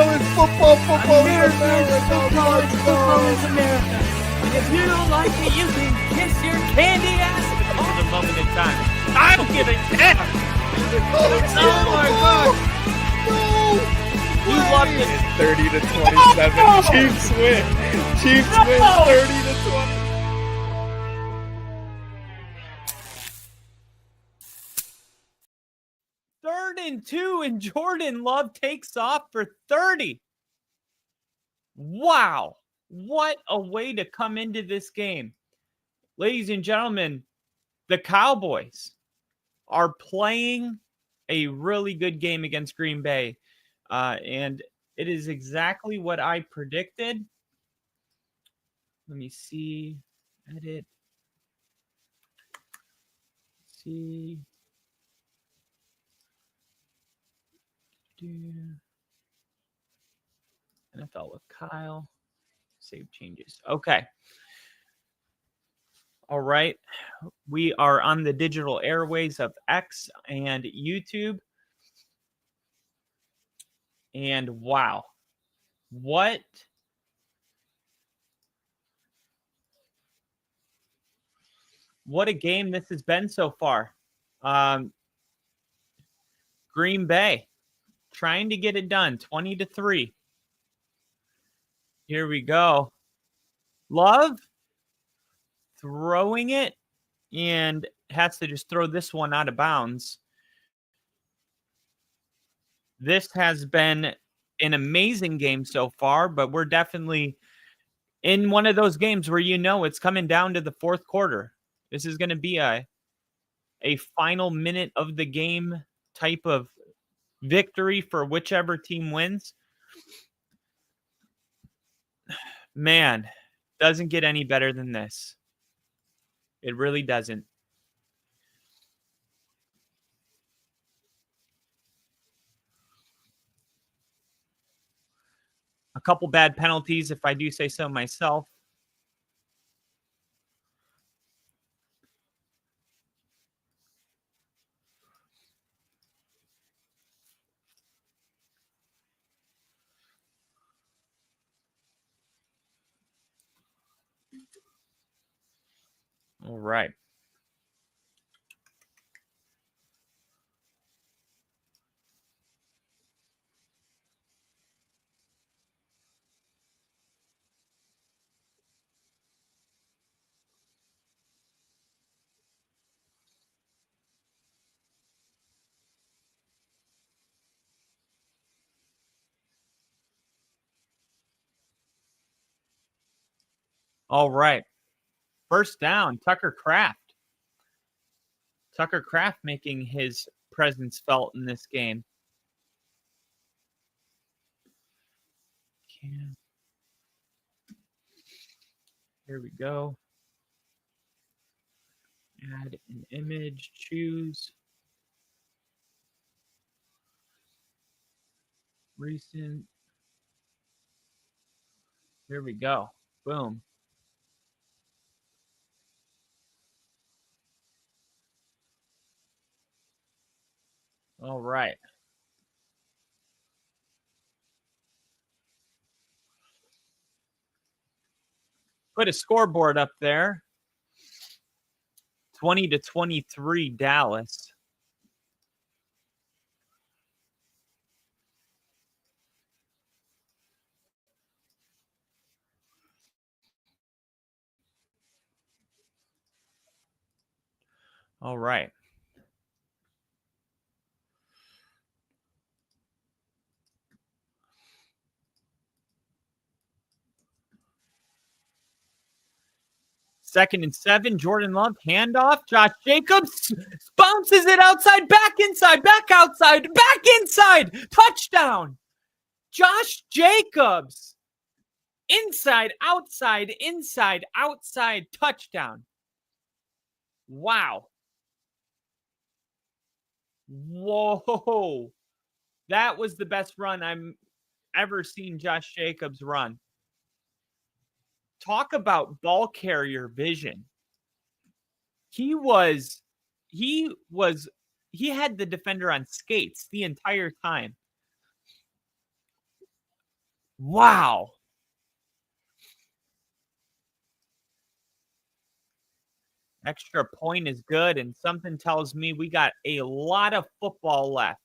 is football. Football is America is America. football. Let's Football go. is America. If you don't like it, you can kiss your candy ass. For the moment in time, I don't give a damn. Oh my God! No. You loved it. 30-27. Chiefs win. Chiefs win 30-20. Third and 2, and Jordan Love takes off for 30. Wow. What a way to come into this game. Ladies and gentlemen, the Cowboys are playing a really good game against Green Bay. And it is exactly what I predicted. Let me see. Edit. See. NFL with Kyle. Save changes. Okay. All right. We are on the digital airways of X and YouTube. And wow. What a game this has been so far. Green Bay trying to get it done, 20-3. Here we go. Love throwing it and has to just throw this one out of bounds. This has been an amazing game so far, but we're definitely in one of those games where it's coming down to the fourth quarter. This is going to be a final minute of the game type of victory for whichever team wins. Man, doesn't get any better than this. It really doesn't. A couple bad penalties, if I do say so myself. All right. All right. First down, Tucker Kraft. Tucker Kraft making his presence felt in this game. Here we go. Add an image, choose. Recent. Here we go. Boom. All right. Put a scoreboard up there. 20-23 Dallas. All right. Second and 7, Jordan Love, handoff. Josh Jacobs bounces it outside, back inside, back outside, back inside. Touchdown. Josh Jacobs. Inside, outside, touchdown. Wow. Whoa. That was the best run I've ever seen Josh Jacobs run. Talk about ball carrier vision. He had the defender on skates the entire time. Wow. Extra point is good, and something tells me we got a lot of football left.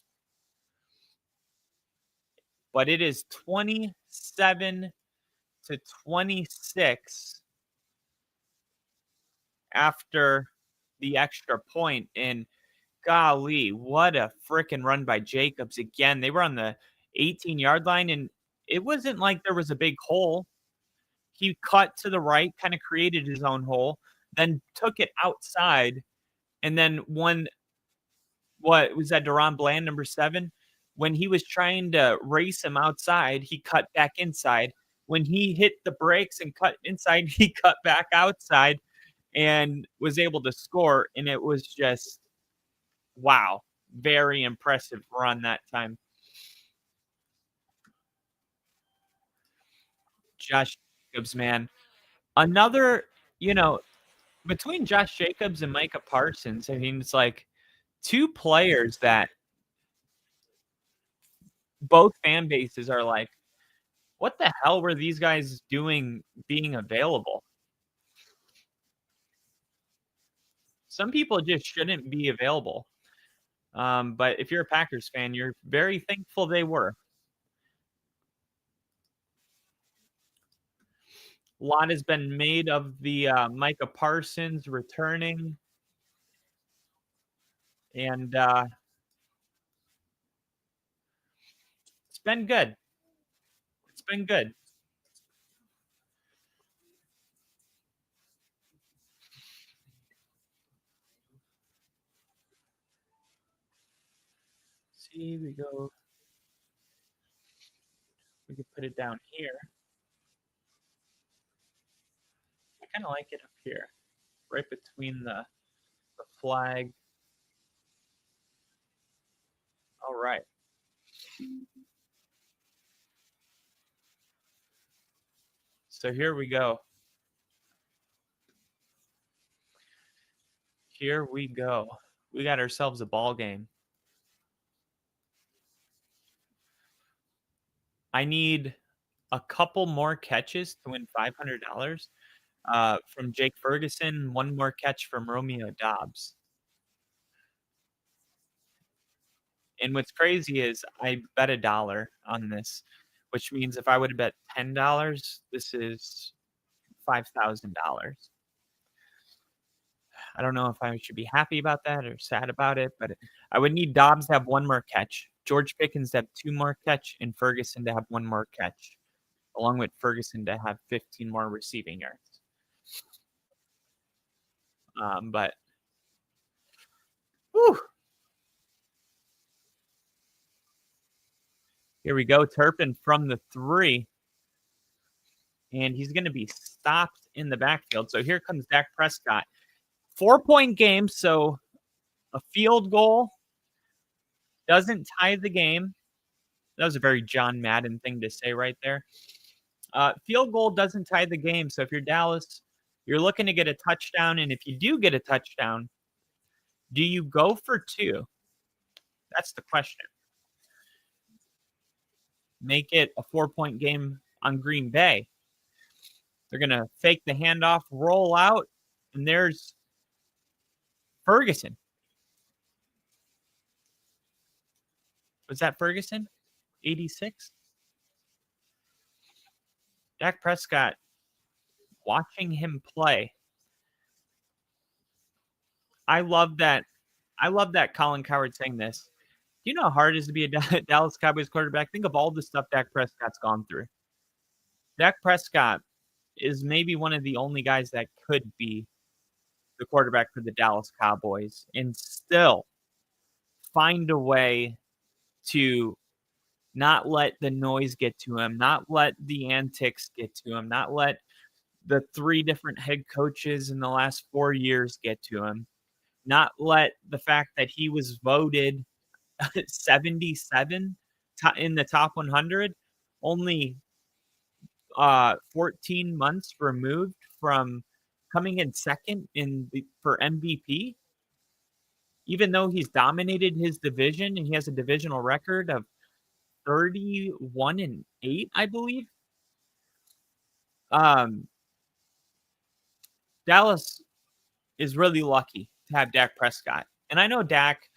But it is 27 to 26 after the extra point, and golly, what a freaking run by Jacobs again. They were on the 18-yard line, and it wasn't like there was a big hole. He cut to the right, kind of created his own hole, then took it outside, and then what was that, Deron Bland, number 7? When he was trying to race him outside, he cut back inside. When he hit the brakes and cut inside, he cut back outside and was able to score, and it was just wow, very impressive run that time. Josh Jacobs, man. Another, you know, between Josh Jacobs and Micah Parsons, I mean, it's like 2 players that both fan bases are like, "What the hell were these guys doing being available?" Some people just shouldn't be available. But if you're a Packers fan, you're very thankful they were. A lot has been made of the Micah Parsons returning, and it's been good. It's been good. See, we could put it down here. I kind of like it up here, right between the flag. All right. So here we go. Here we go. We got ourselves a ball game. I need a couple more catches to win $500 from Jake Ferguson, one more catch from Romeo Dobbs. And what's crazy is I bet $1 on this, which means if I would have bet $10, this is $5,000. I don't know if I should be happy about that or sad about it, but I would need Dobbs to have one more catch, George Pickens to have 2 more catch, and Ferguson to have 1 more catch, along with Ferguson to have 15 more receiving yards. But whew, here we go. Turpin from the 3, and he's going to be stopped in the backfield. So here comes Dak Prescott. 4-point game, so a field goal doesn't tie the game. That was a very John Madden thing to say right there. Field goal doesn't tie the game. So if you're Dallas, you're looking to get a touchdown. And if you do get a touchdown, do you go for 2? That's the question. Make it a 4-point game on Green Bay. They're going to fake the handoff, roll out, and there's Ferguson. Was that Ferguson? 86? Dak Prescott, watching him play. I love that Colin Cowherd saying this. Do you know how hard it is to be a Dallas Cowboys quarterback? Think of all the stuff Dak Prescott's gone through. Dak Prescott is maybe one of the only guys that could be the quarterback for the Dallas Cowboys and still find a way to not let the noise get to him, not let the antics get to him, not let the 3 different head coaches in the last 4 years get to him, not let the fact that he was voted 77 in the top 100, only 14 months removed from coming in second for MVP. Even though he's dominated his division and he has a divisional record of 31-8, I believe. Dallas is really lucky to have Dak Prescott. And I know Dak,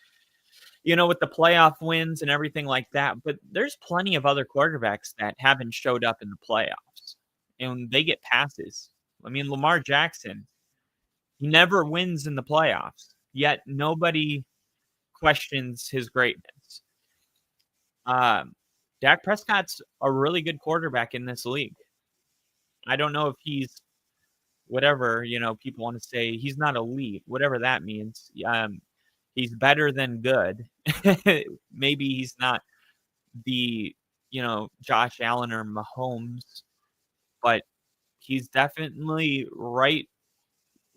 with the playoff wins and everything like that, but there's plenty of other quarterbacks that haven't showed up in the playoffs, and they get passes. I mean, Lamar Jackson, he never wins in the playoffs, yet nobody questions his greatness. Dak Prescott's a really good quarterback in this league. I don't know if he's whatever, people want to say he's not elite, whatever that means. He's better than good. Maybe he's not the, Josh Allen or Mahomes, but he's definitely right.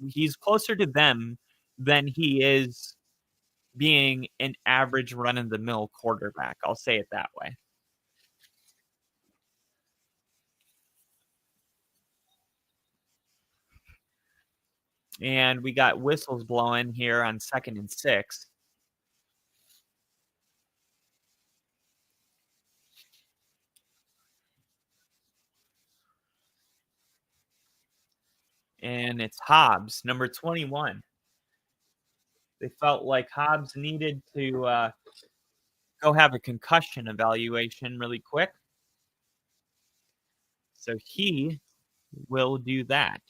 He's closer to them than he is being an average run-of-the-mill quarterback. I'll say it that way. And we got whistles blowing here on 2nd and 6. And it's Hobbs, number 21. They felt like Hobbs needed to go have a concussion evaluation really quick. So he will do that.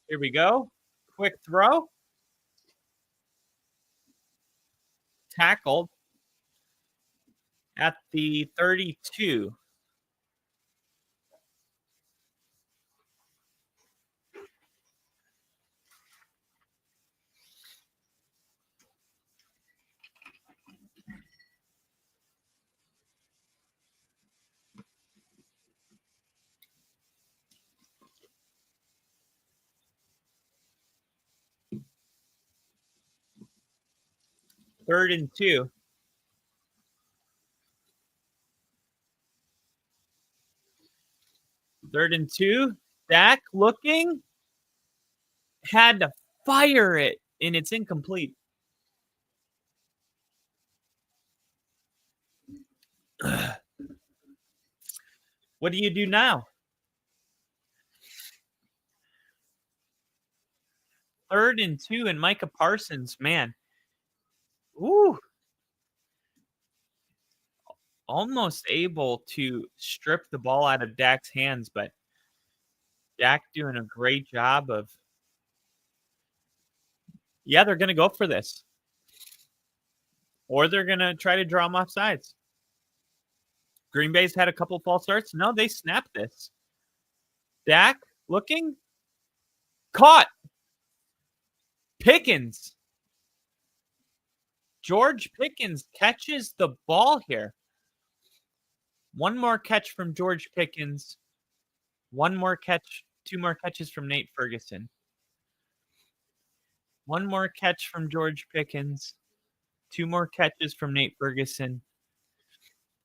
Here we go. Quick throw. Tackled at the 32. Third and 2. Third and 2. Dak looking. Had to fire it, and it's incomplete. What do you do now? 3rd and 2, and Micah Parsons, man. Ooh. Almost able to strip the ball out of Dak's hands, but Dak doing a great job of. Yeah, they're going to go for this. Or they're going to try to draw them off sides. Green Bay's had a couple false starts. No, they snapped this. Dak looking. Caught. Pickens. George Pickens catches the ball here. One more catch from George Pickens. One more catch. 2 more catches from Nate Ferguson. One more catch from George Pickens. 2 more catches from Nate Ferguson.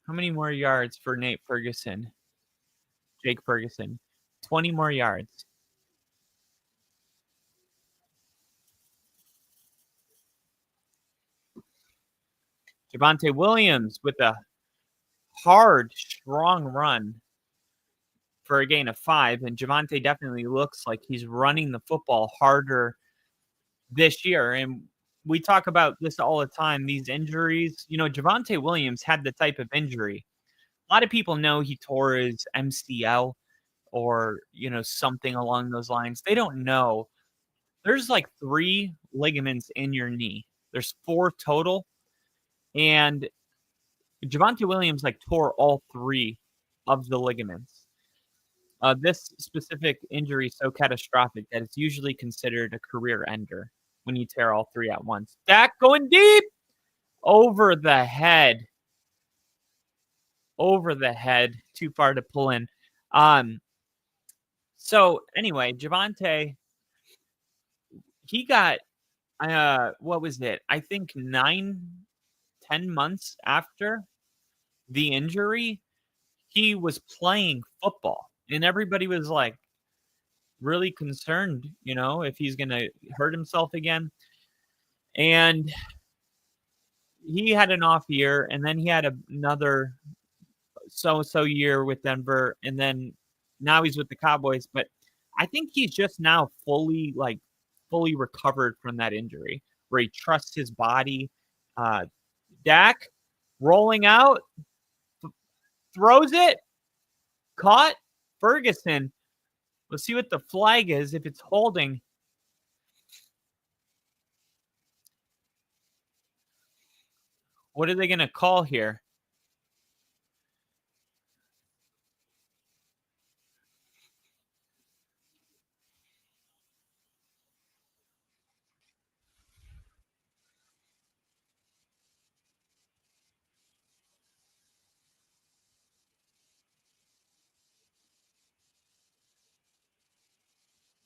How many more yards for Nate Ferguson? Jake Ferguson. 20 more yards. Javonte Williams with a hard, strong run for a gain of 5. And Javonte definitely looks like he's running the football harder this year. And we talk about this all the time, these injuries. Javonte Williams had the type of injury. A lot of people know he tore his MCL or, something along those lines. They don't know. There's like 3 ligaments in your knee. There's 4 total. And Javonte Williams tore all 3 of the ligaments. This specific injury is so catastrophic that it's usually considered a career ender when you tear all 3 at once. Dak going deep over the head. Over the head. Too far to pull in. So anyway, Javonte, he got, what was it? I think 9-10 months after the injury, he was playing football. And everybody was like, really concerned, if he's going to hurt himself again. And he had an off year, and then he had another so-so year with Denver, and then now he's with the Cowboys. But I think he's just now fully recovered from that injury, where he trusts his body. Dak rolling out, throws it, caught. Ferguson. Let's see what the flag is, if it's holding. What are they going to call here?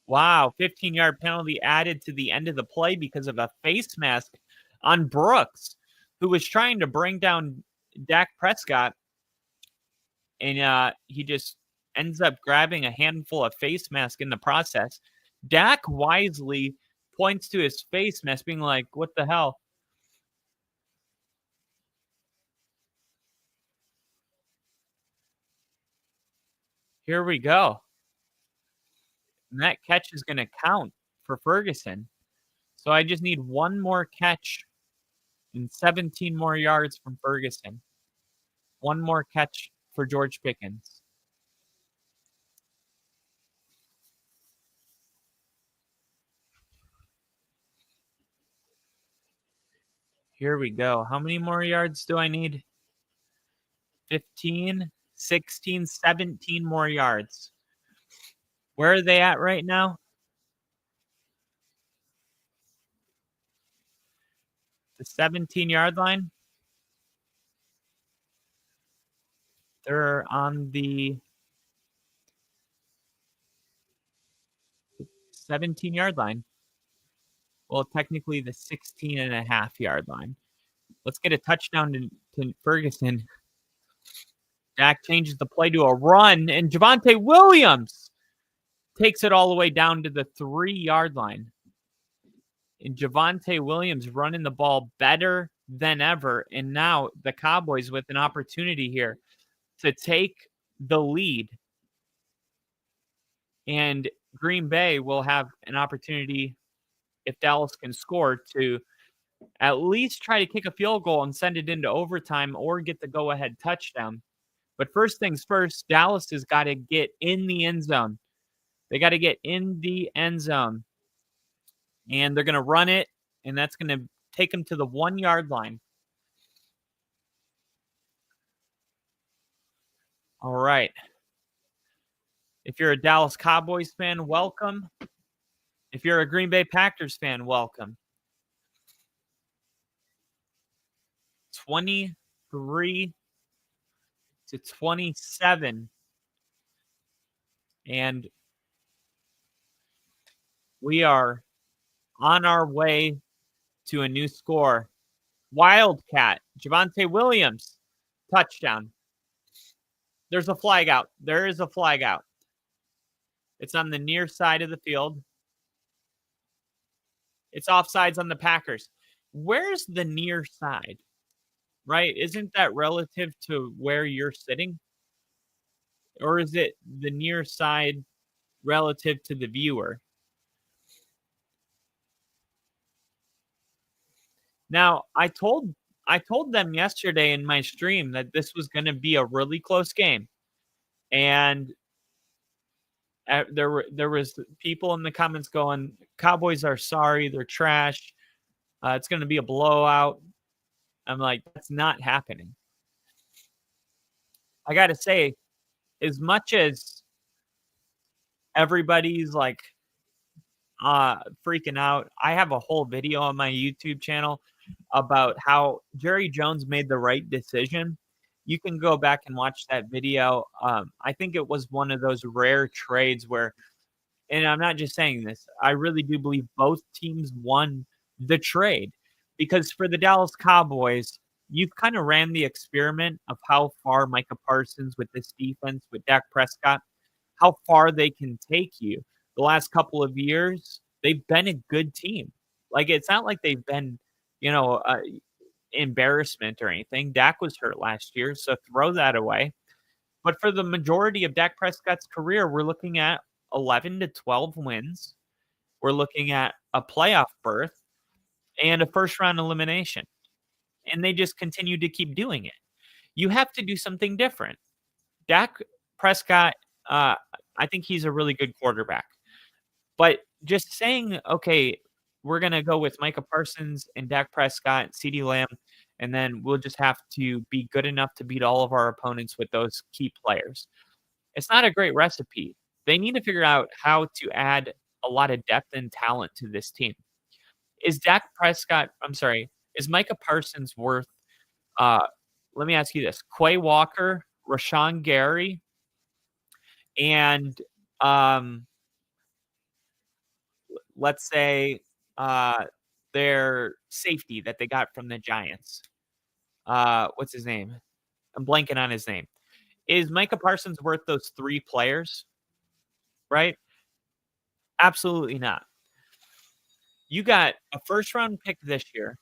Wow, 15-yard penalty added to the end of the play because of a face mask on Brooks, who was trying to bring down Dak Prescott, and he just ends up grabbing a handful of face mask in the process. Dak wisely points to his face mask, being like, what the hell? Here we go. And that catch is going to count for Ferguson. So I just need one more catch and 17 more yards from Ferguson. One more catch for George Pickens. Here we go. How many more yards do I need? 15, 16, 17 more yards. Where are they at right now? The 17-yard line. They're on the 17-yard line. Well, technically the 16.5-yard line. Let's get a touchdown to Ferguson. Dak changes the play to a run, and Javonte Williams takes it all the way down to the 3-yard line. And Javonte Williams running the ball better than ever. And now the Cowboys with an opportunity here to take the lead. And Green Bay will have an opportunity, if Dallas can score, to at least try to kick a field goal and send it into overtime or get the go-ahead touchdown. But first things first, Dallas has got to get in the end zone. They got to get in the end zone. And they're going to run it, and that's going to take them to the 1-yard line. All right. If you're a Dallas Cowboys fan, welcome. If you're a Green Bay Packers fan, welcome. 23-27. And we are on our way to a new score. Wildcat, Javonte Williams, touchdown. There's a flag out. There is a flag out. It's on the near side of the field. It's offsides on the Packers. Where's the near side? Right? Isn't that relative to where you're sitting? Or is it the near side relative to the viewer? Now, I told them yesterday in my stream that this was going to be a really close game. And there was people in the comments going, Cowboys are sorry, they're trash. It's going to be a blowout. I'm like, that's not happening. I got to say, as much as everybody's like freaking out, I have a whole video on my YouTube channel about how Jerry Jones made the right decision. You can go back and watch that video. I think it was one of those rare trades where, and I'm not just saying this, I really do believe both teams won the trade, because for the Dallas Cowboys, you've kind of ran the experiment of how far Micah Parsons with this defense, with Dak Prescott, how far they can take you. the last couple of years, they've been a good team. Like, it's not like they've been, you know, embarrassment or anything. Dak was hurt last year, so throw that away. But for the majority of Dak Prescott's career, we're looking at 11 to 12 wins. We're looking at a playoff berth and a first round elimination. And they just continue to keep doing it. You have to do something different. Dak Prescott, I think he's a really good quarterback. But just saying, okay, we're going to go with Micah Parsons and Dak Prescott, CeeDee Lamb, and then we'll just have to be good enough to beat all of our opponents with those key players. It's not a great recipe. They need to figure out how to add a lot of depth and talent to this team. Is Micah Parsons worth, let me ask you this, Quay Walker, Rashawn Gary, and let's say their safety that they got from the Giants. What's his name? I'm blanking on his name. Is Micah Parsons worth those 3 players? Right? Absolutely not. You got a first-round pick this year,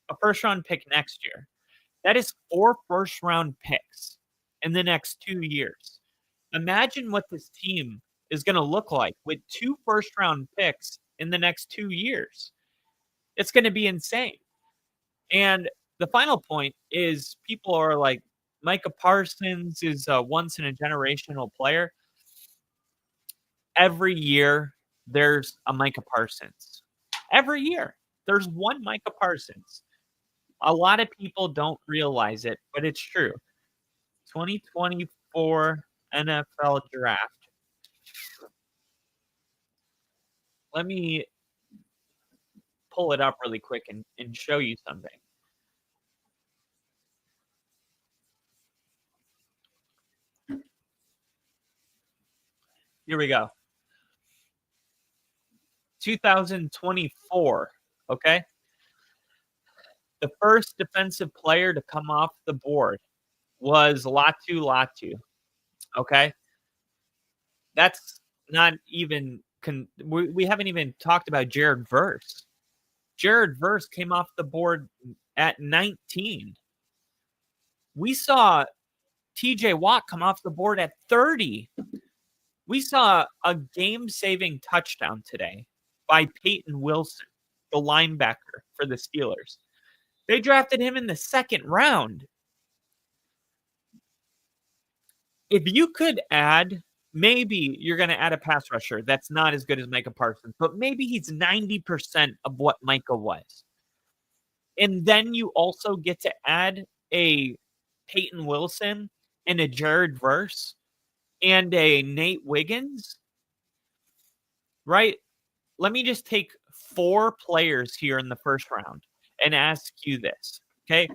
a first-round pick next year. That is 4 first-round picks in the next 2 years. Imagine what this team is going to look like with 2 first-round picks in the next 2 years. It's going to be insane. And the final point is people are like, Micah Parsons is a once-in-a-generational player. Every year, there's a Micah Parsons. Every year, there's one Micah Parsons. A lot of people don't realize it, but it's true. 2024 NFL Draft. Let me pull it up really quick and show you something. Here we go. 2024, okay? The first defensive player to come off the board was Latu, okay? That's not even we haven't even talked about Jared Verse. Jared Verse came off the board at 19. We saw TJ Watt come off the board at 30. We saw a game-saving touchdown today by Peyton Wilson, the linebacker for the Steelers. They drafted him in the 2nd round. If you could add, maybe you're going to add a pass rusher that's not as good as Micah Parsons, but maybe he's 90% of what Micah was. And then you also get to add a Peyton Wilson and a Jared Verse and a Nate Wiggins, right? Let me just take 4 players here in the first round and ask you this, okay?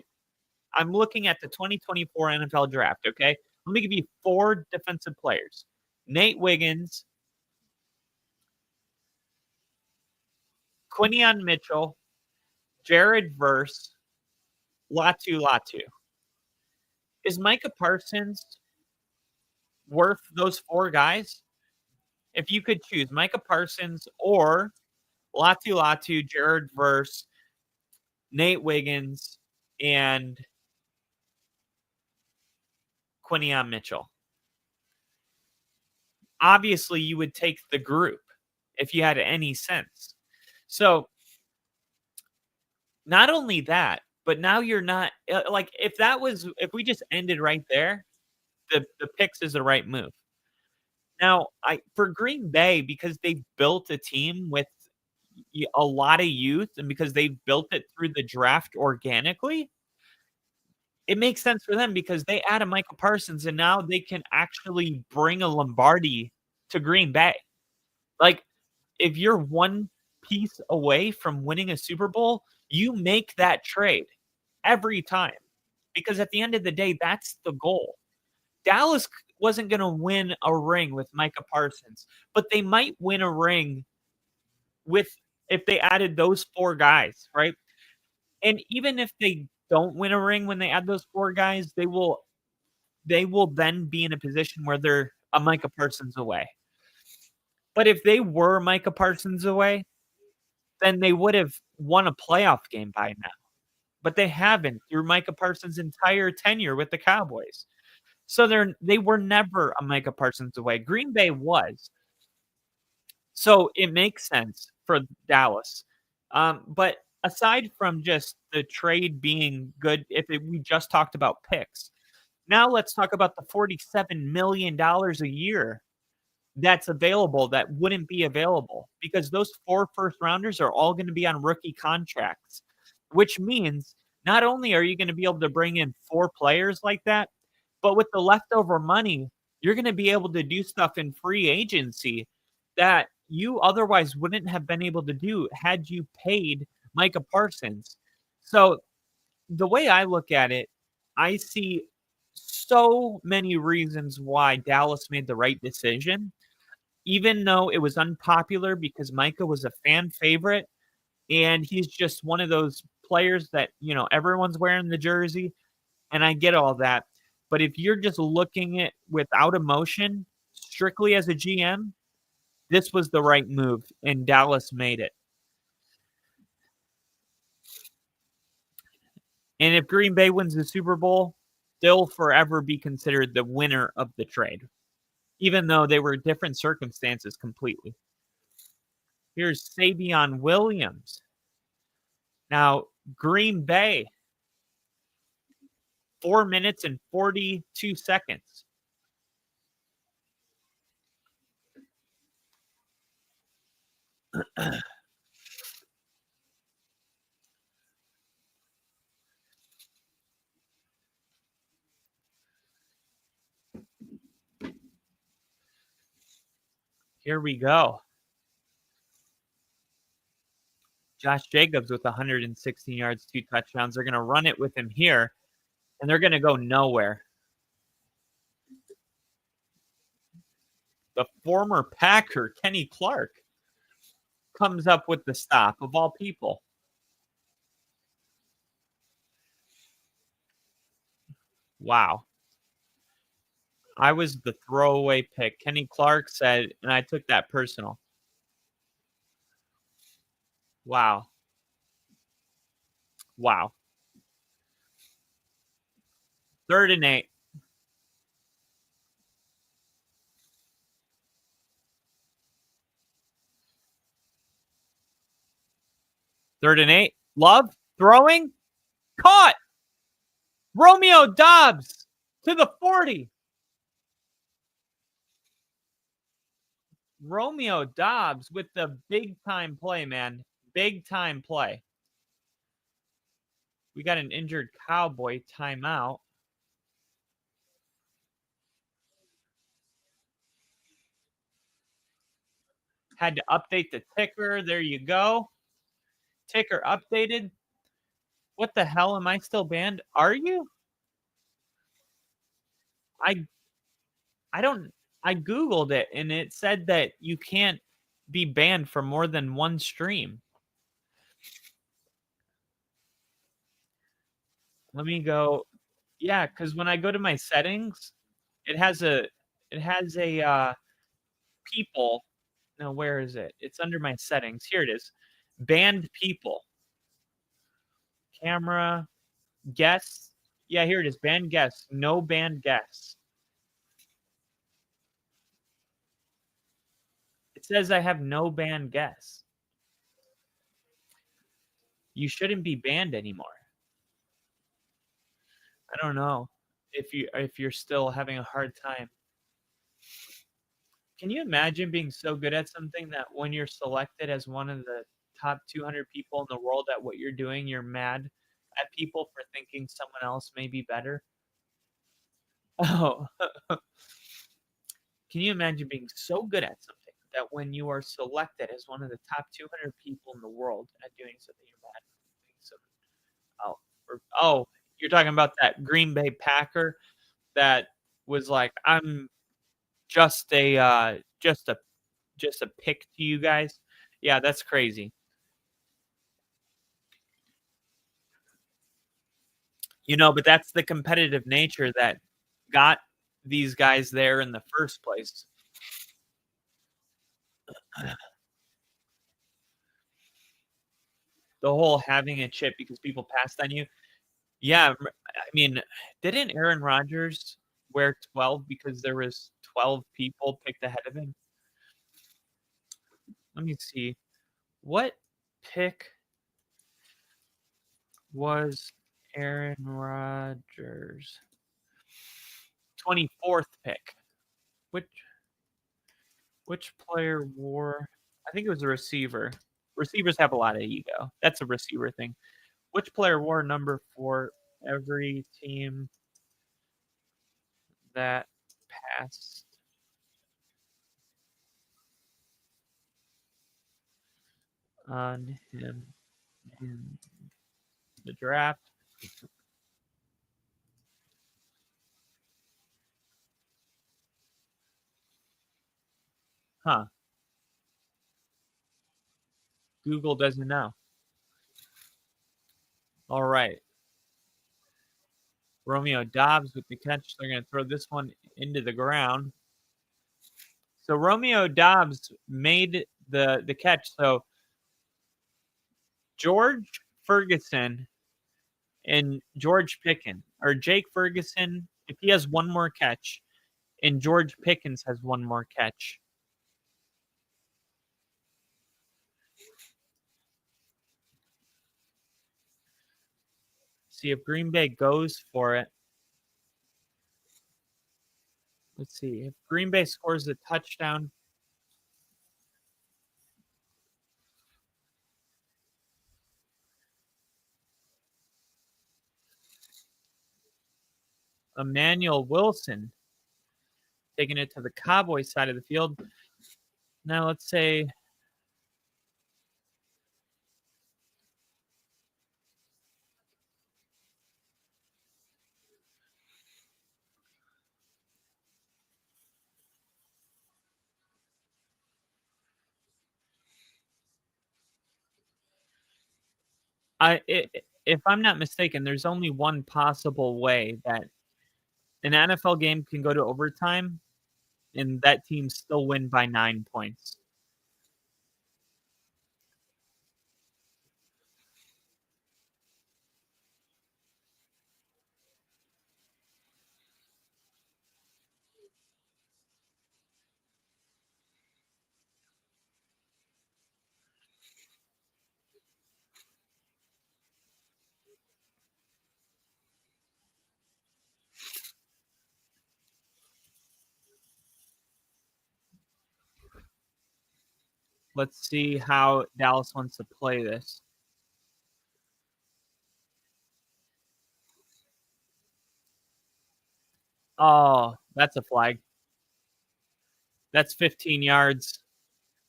I'm looking at the 2024 NFL Draft, okay? Let me give you 4 defensive players. Nate Wiggins, Quinion Mitchell, Jared Verse, Latu. Is Micah Parsons worth those 4 guys? If you could choose Micah Parsons or Latu, Jared Verse, Nate Wiggins, and Quinion Mitchell. Obviously, you would take the group if you had any sense. So, not only that, but now you're not like if we just ended right there, the picks is the right move. Now, for Green Bay, because they've built a team with a lot of youth and because they've built it through the draft organically, it makes sense for them because they add a Micah Parsons and now they can actually bring a Lombardi to Green Bay. Like, if you're one piece away from winning a Super Bowl, you make that trade every time because at the end of the day, that's the goal. Dallas wasn't going to win a ring with Micah Parsons, but they might win a ring if they added those 4 guys, right? And even if they don't win a ring when they add those 4 guys, they will then be in a position where they're a Micah Parsons away. But if they were Micah Parsons away, then they would have won a playoff game by now. But they haven't through Micah Parsons' entire tenure with the Cowboys. So they were never a Micah Parsons away. Green Bay was. So it makes sense for Dallas. But aside from just the trade being good, we just talked about picks, now let's talk about the $47 million a year that's available that wouldn't be available because those 4 first rounders are all going to be on rookie contracts, which means not only are you going to be able to bring in 4 players like that, but with the leftover money, you're going to be able to do stuff in free agency that you otherwise wouldn't have been able to do had you paid Micah Parsons. So the way I look at it, I see so many reasons why Dallas made the right decision, even though it was unpopular because Micah was a fan favorite and he's just one of those players that, everyone's wearing the jersey, and I get all that. But if you're just looking at without emotion, strictly as a GM, this was the right move, and Dallas made it. And if Green Bay wins the Super Bowl, they'll forever be considered the winner of the trade, even though they were different circumstances completely. Here's Savion Williams. Now, Green Bay, 4 minutes and 42 seconds. Here we go. Josh Jacobs with 116 yards, 2 touchdowns. They're going to run it with him here, and they're going to go nowhere. The former Packer, Kenny Clark, comes up with the stop of all people. Wow. I was the throwaway pick. Kenny Clark said, and I took that personal. Wow. Wow. 3rd and 8. Third and 8. Love throwing. Caught. Romeo Doubs to the 40. Romeo Doubs with the big time play, man. Big time play. We got an injured Cowboy timeout. Had to update the ticker. There you go. Ticker updated. What the hell? Am I still banned? Are you? I Googled it and it said that you can't be banned for more than one stream. Let me go. Yeah, because when I go to my settings, it has a people. No, where is it? It's under my settings. Here it is. Banned people. Camera. Guests. Yeah, here it is. Banned guests. No banned guests. It says I have no banned guests. You shouldn't be banned anymore. I don't know if you're still having a hard time. Can you imagine being so good at something that when you're selected as one of the top 200 people in the world at what you're doing, you're mad at people for thinking someone else may be better? Oh, can you imagine being so good at something that when you are selected as one of the top 200 people in the world at doing something, you're mad at thinking you're talking about that Green Bay Packer that was like, I'm just a pick to you guys. Yeah, that's crazy. But that's the competitive nature that got these guys there in the first place. The whole having a chip because people passed on you. Yeah, I mean, didn't Aaron Rodgers wear 12 because there was 12 people picked ahead of him? Let me see. What pick was Aaron Rodgers? 24th pick. Which which player wore? I think it was a receiver. Receivers have a lot of ego. That's a receiver thing. Which player wore number 4 every team that passed on him in the draft? Huh. Google doesn't know. All right. Romeo Dobbs with the catch. They're going to throw this one into the ground. So Romeo Dobbs made the catch. So George Ferguson and George Pickens, or Jake Ferguson, if he has one more catch, and George Pickens has one more catch. See if Green Bay goes for it. Let's see. If Green Bay scores a touchdown, Emmanuel Wilson taking it to the Cowboys side of the field. Now let's say if I'm not mistaken, there's only one possible way that an NFL game can go to overtime and that team still win by 9 points. Let's see how Dallas wants to play this. Oh, that's a flag. That's 15 yards.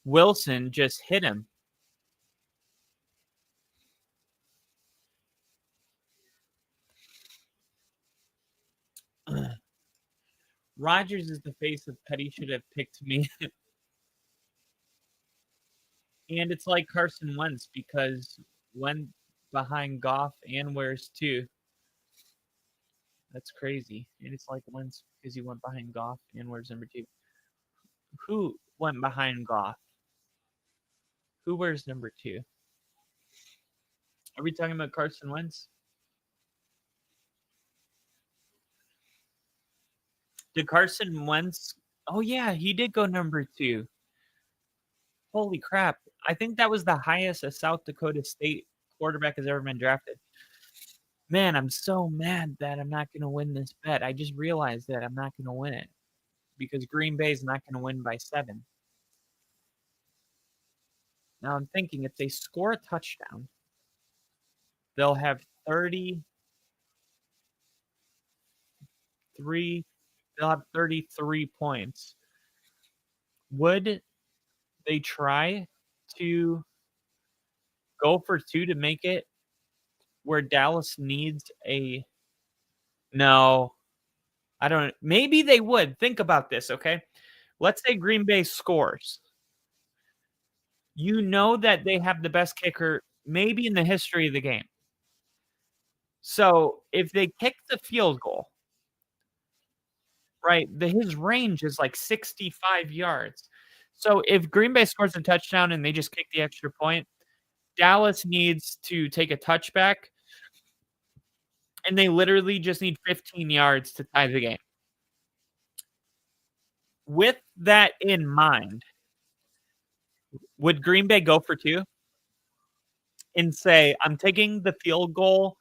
Wilson just hit him. Rodgers is the face of Petty should have picked me. And it's like Carson Wentz because when behind Goff and wears 2. That's crazy. And it's like Wentz because he went behind Goff and wears number 2. Who went behind Goff? Who wears number 2? Are we talking about Carson Wentz? Did Carson Wentz? Oh yeah, he did go number 2. Holy crap! I think that was the highest a South Dakota State quarterback has ever been drafted. Man, I'm so mad that I'm not going to win this bet. I just realized that I'm not going to win it because Green Bay is not going to win by 7. Now I'm thinking if they score a touchdown, they'll have 33. They'll have 33 points. Would they try to go for 2 to make it where Dallas needs a? No, I don't. Maybe they would. Think about this, okay? Let's say Green Bay scores. You know that they have the best kicker maybe in the history of the game. So if they kick the field goal, right, his range is like 65 yards. So if Green Bay scores a touchdown and they just kick the extra point, Dallas needs to take a touchback, and they literally just need 15 yards to tie the game. With that in mind, would Green Bay go for 2 and say, "I'm taking the field goal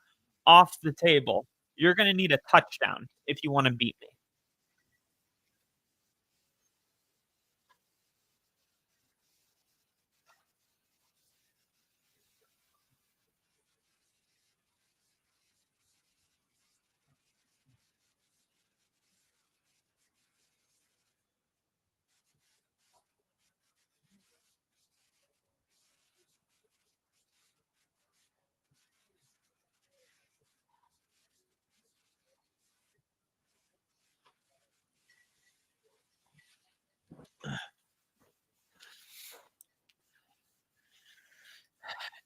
off the table. You're gonna need a touchdown if you wanna beat me."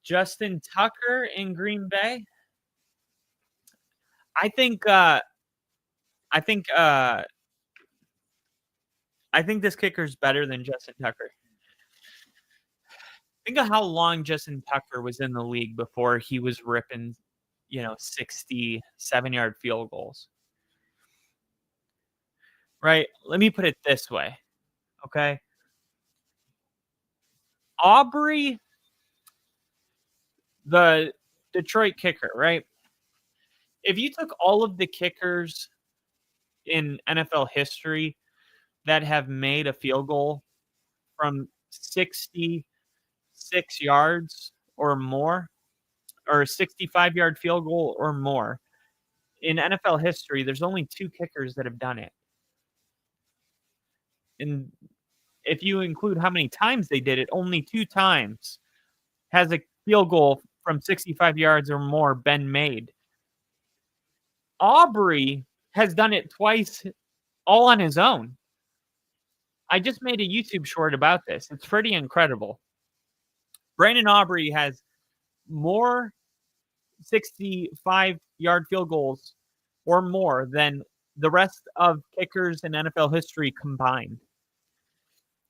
Justin Tucker in Green Bay? I think, I think, uh I think this kicker's better than Justin Tucker. Think of how long Justin Tucker was in the league before he was ripping, 67-yard field goals, right? Let me put it this way, okay? Aubrey, the Detroit kicker, right? If you took all of the kickers in NFL history that have made a field goal from 66 yards or more, or a 65-yard field goal or more, in NFL history, there's only 2 kickers that have done it. And if you include how many times they did it, only 2 times has a field goal from 65 yards or more been made. Aubrey has done it twice all on his own. I just made a YouTube short about this. It's pretty incredible. Brandon Aubrey has more 65-yard field goals or more than the rest of kickers in NFL history combined.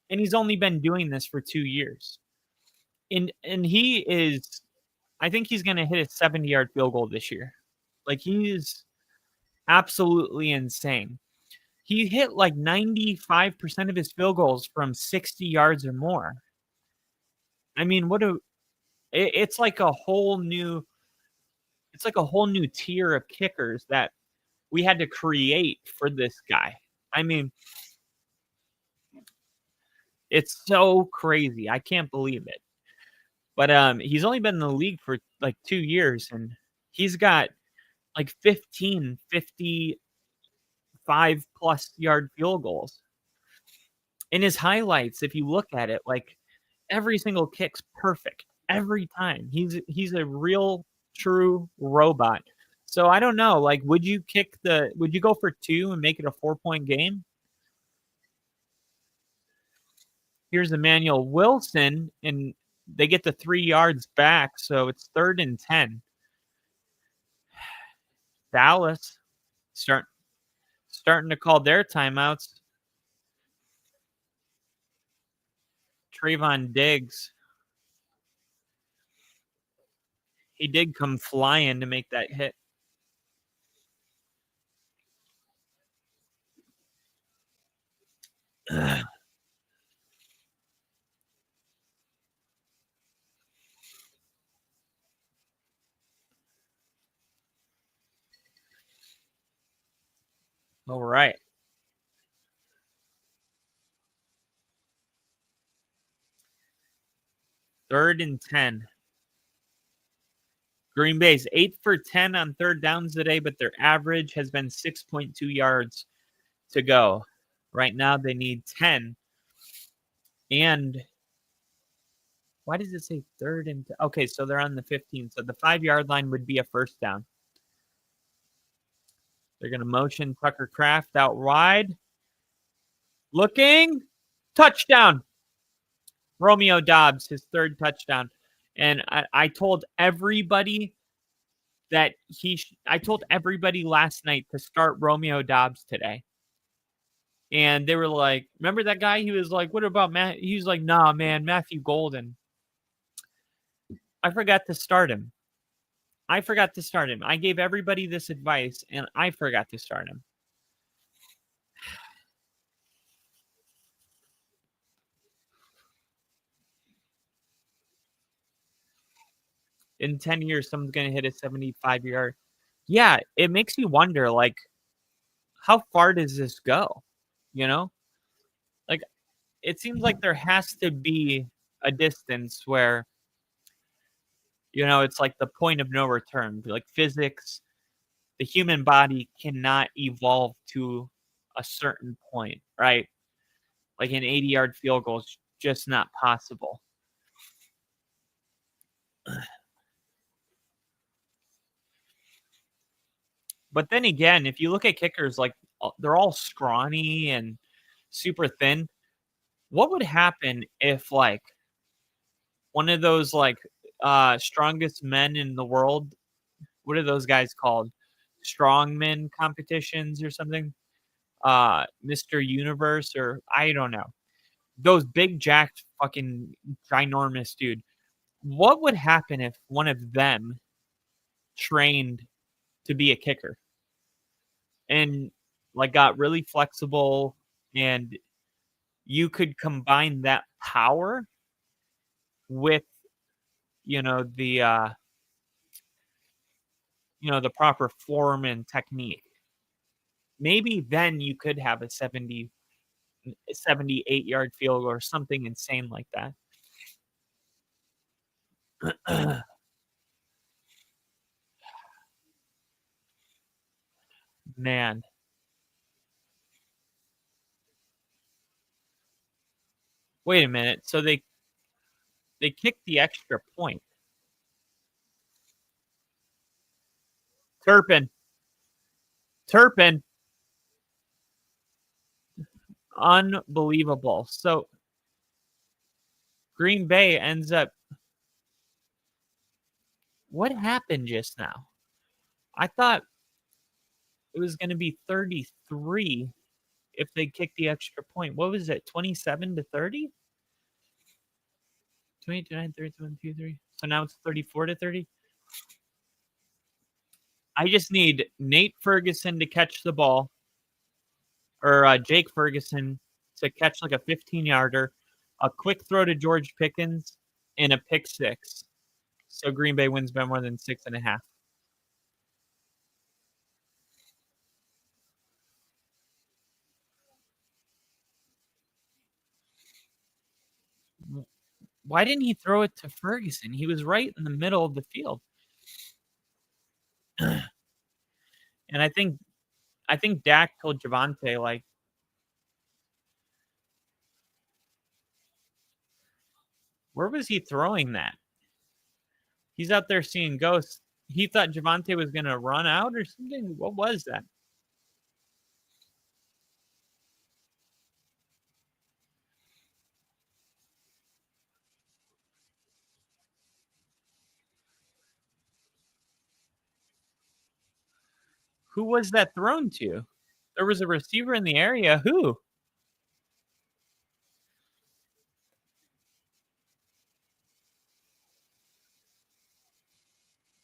And he's only been doing this for 2 years. And he is, I think he's going to hit a 70-yard field goal this year. Like, he is absolutely insane. He hit like 95% of his field goals from 60 yards or more. I mean, it's like a whole new tier of kickers that we had to create for this guy. I mean, it's so crazy. I can't believe it. But he's only been in the league for like 2 years, and he's got like 15 55+ yard field goals. In his highlights, if you look at it, like, every single kick's perfect every time. He's a real true robot. So I don't know, like, would you go for 2 and make it a 4-point game? Here's Emmanuel Wilson, and they get the 3 yards back, so it's 3rd and 10. Dallas starting to call their timeouts. Trayvon Diggs. He did come flying to make that hit. All right. Third and 10. Green Bay's 8 for 10 on third downs today, but their average has been 6.2 yards to go. Right now, they need 10. And why does it say third and okay, so they're on the 15. So the 5-yard line would be a first down. They're going to motion Tucker Kraft out wide. Looking. Touchdown. Romeo Doubs, his 3rd touchdown. And I told everybody that I told everybody last night to start Romeo Doubs today. And they were like, remember that guy? He was like, what about Matt? He was like, nah, man, Matthew Golden. I forgot to start him. I gave everybody this advice, and I forgot to start him. In 10 years, someone's going to hit a 75-yard. Yeah, it makes you wonder, like, how far does this go? You know? Like, it seems like there has to be a distance where, it's like the point of no return. Like physics, the human body cannot evolve to a certain point, right? Like an 80-yard field goal is just not possible. But then again, if you look at kickers, like they're all scrawny and super thin. What would happen if like one of those like strongest men in the world, what are those guys called? Strongman competitions or something? Mr. Universe, or I don't know. Those big jacked fucking ginormous dude. What would happen if one of them trained to be a kicker and like got really flexible, and you could combine that power with the the proper form and technique? Maybe then you could have a 78-yard field or something insane like that. Man, wait a minute. So they kicked the extra point. Turpin. Unbelievable. So Green Bay ends up. What happened just now? I thought it was going to be 33 if they kicked the extra point. What was it? 27-30? 29, 31, 2, 3. So now it's 34-30. I just need Nate Ferguson to catch the ball, or Jake Ferguson to catch like a 15-yarder, a quick throw to George Pickens, and a pick six. So Green Bay wins by more than 6.5. Why didn't he throw it to Ferguson? He was right in the middle of the field. And I think Dak told Javonte, like, where was he throwing that? He's out there seeing ghosts. He thought Javonte was going to run out or something. What was that? Who was that thrown to? There was a receiver in the area. Who?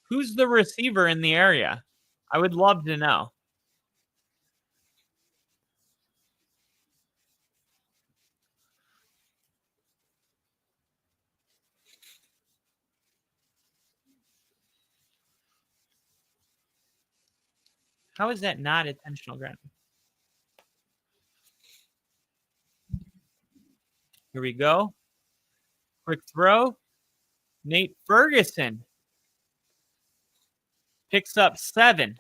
Who's the receiver in the area? I would love to know. How is that not intentional grounding? Here we go. Quick throw. Nate Ferguson picks up 7.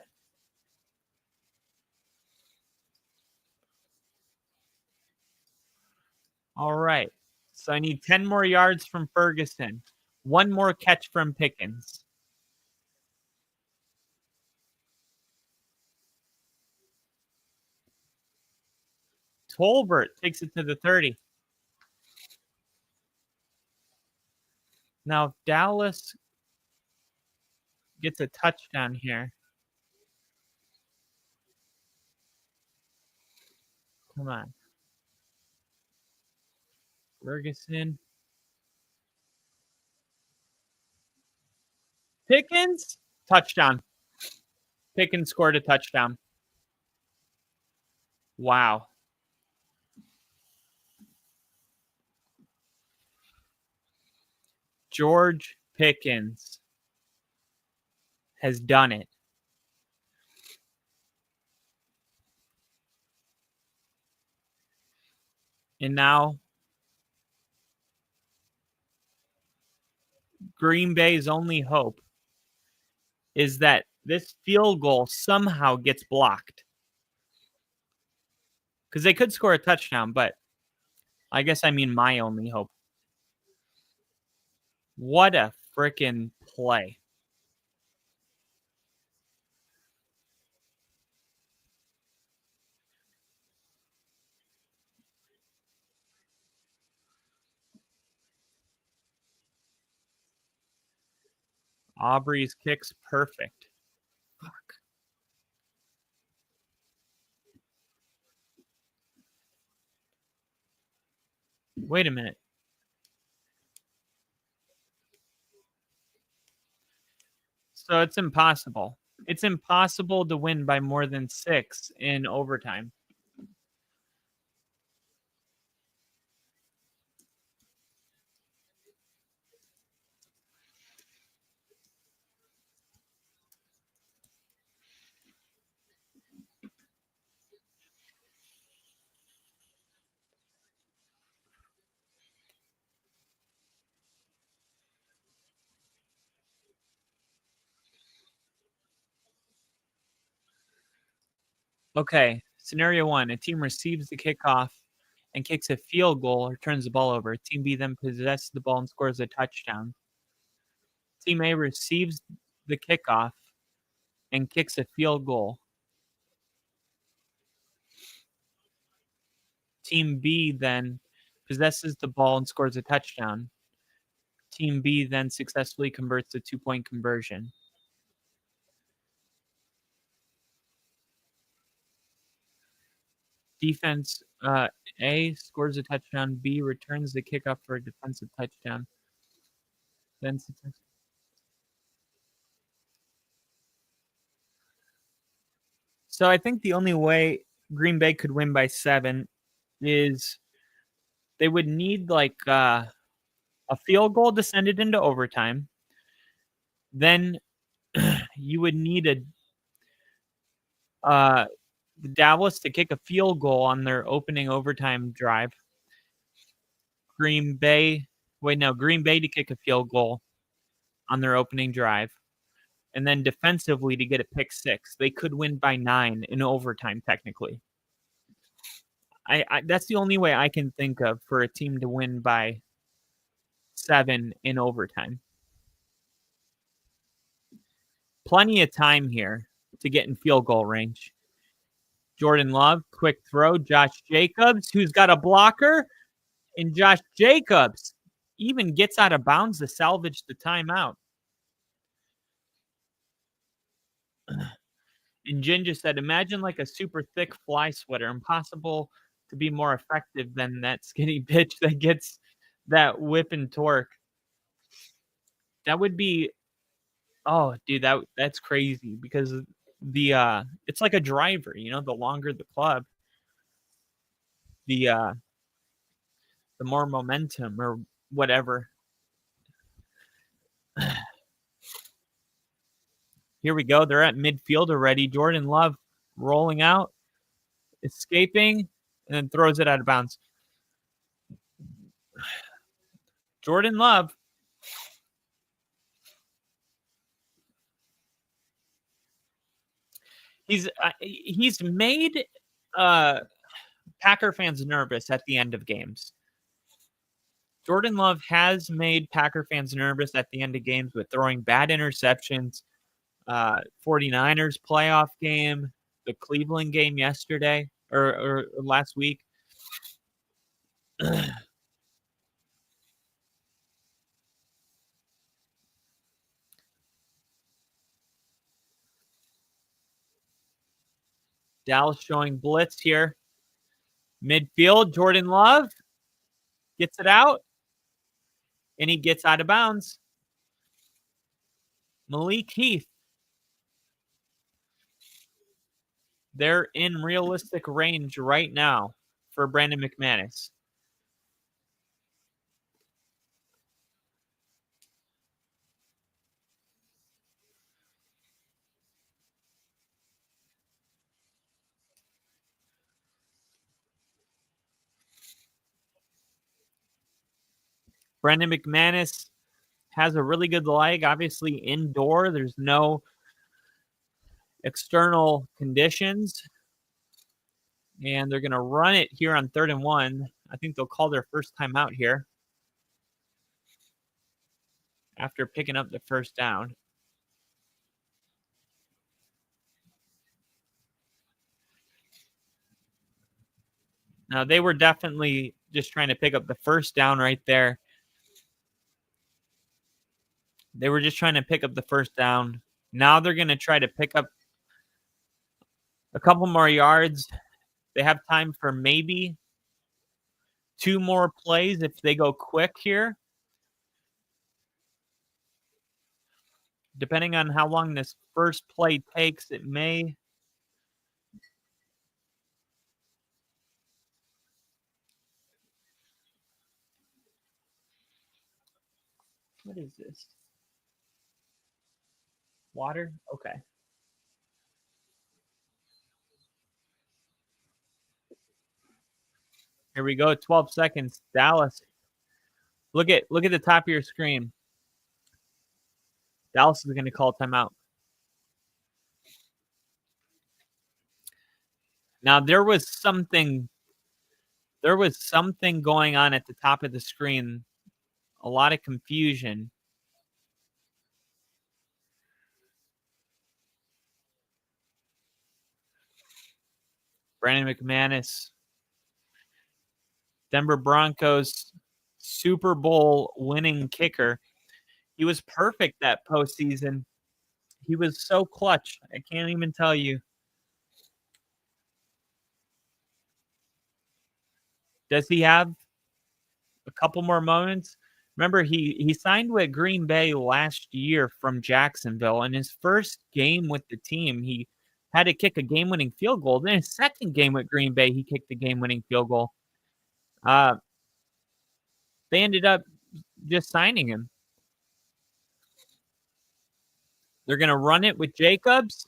All right. So I need 10 more yards from Ferguson. 1 more catch from Pickens. Tolbert takes it to the 30. Now, if Dallas gets a touchdown here, Come on. Ferguson. Pickens. Touchdown. Pickens scored a touchdown. Wow. George Pickens has done it. And now Green Bay's only hope is that this field goal somehow gets blocked. Because they could score a touchdown, but I guess I mean my only hope. What a freaking play. Aubrey's kick's perfect. Fuck. Wait a minute. So it's impossible. It's impossible to win by more than 6 in overtime. Okay, scenario 1, a team receives the kickoff and kicks a field goal or turns the ball over. Team B then possesses the ball and scores a touchdown. Team A receives the kickoff and kicks a field goal. Team B then possesses the ball and scores a touchdown. Team B then successfully converts a 2-point conversion. Defense A scores a touchdown. B returns the kickoff for a defensive touchdown. Then so I think the only way Green Bay could win by 7 is they would need like a field goal to send it into overtime. Then you would need Dallas to kick a field goal on their opening overtime drive. Green Bay to kick a field goal on their opening drive. And then defensively to get a pick 6. They could win by 9 in overtime, technically. I that's the only way I can think of for a team to win by 7 in overtime. Plenty of time here to get in field goal range. Jordan Love, quick throw. Josh Jacobs, who's got a blocker. And Josh Jacobs even gets out of bounds to salvage the timeout. And Jin just said, imagine like a super thick fly sweater. Impossible to be more effective than that skinny bitch that gets that whip and torque. That would be, oh, dude, that's crazy because the it's like a driver, the longer the club, the more momentum or whatever. Here we go. They're at midfield already. Jordan Love rolling out, escaping, and then throws it out of bounds. Jordan Love. He's made Packer fans nervous at the end of games. Jordan Love has made Packer fans nervous at the end of games with throwing bad interceptions. 49ers playoff game, the Cleveland game yesterday or last week. Dallas showing blitz here. Midfield, Jordan Love gets it out, and he gets out of bounds. Malik Heath. They're in realistic range right now for Brandon McManus. Brandon McManus has a really good leg, obviously indoor. There's no external conditions. And they're going to run it here on 3rd and 1. I think they'll call their first timeout here after picking up the first down. Now, they were definitely just trying to pick up the first down right there. They were just trying to pick up the first down. Now they're going to try to pick up a couple more yards. They have time for maybe 2 more plays if they go quick here. Depending on how long this first play takes, it may. What is this? Water? Okay. Here we go. 12 seconds. Dallas. Look at the top of your screen. Dallas is going to call timeout. Now there was something going on at the top of the screen. A lot of confusion. Brandon McManus, Denver Broncos Super Bowl winning kicker. He was perfect that postseason. He was so clutch. I can't even tell you. Does he have a couple more moments? Remember, he signed with Green Bay last year from Jacksonville. In his first game with the team, he had to kick a game-winning field goal. Then his second game with Green Bay, he kicked the game-winning field goal. They ended up just signing him. They're going to run it with Jacobs,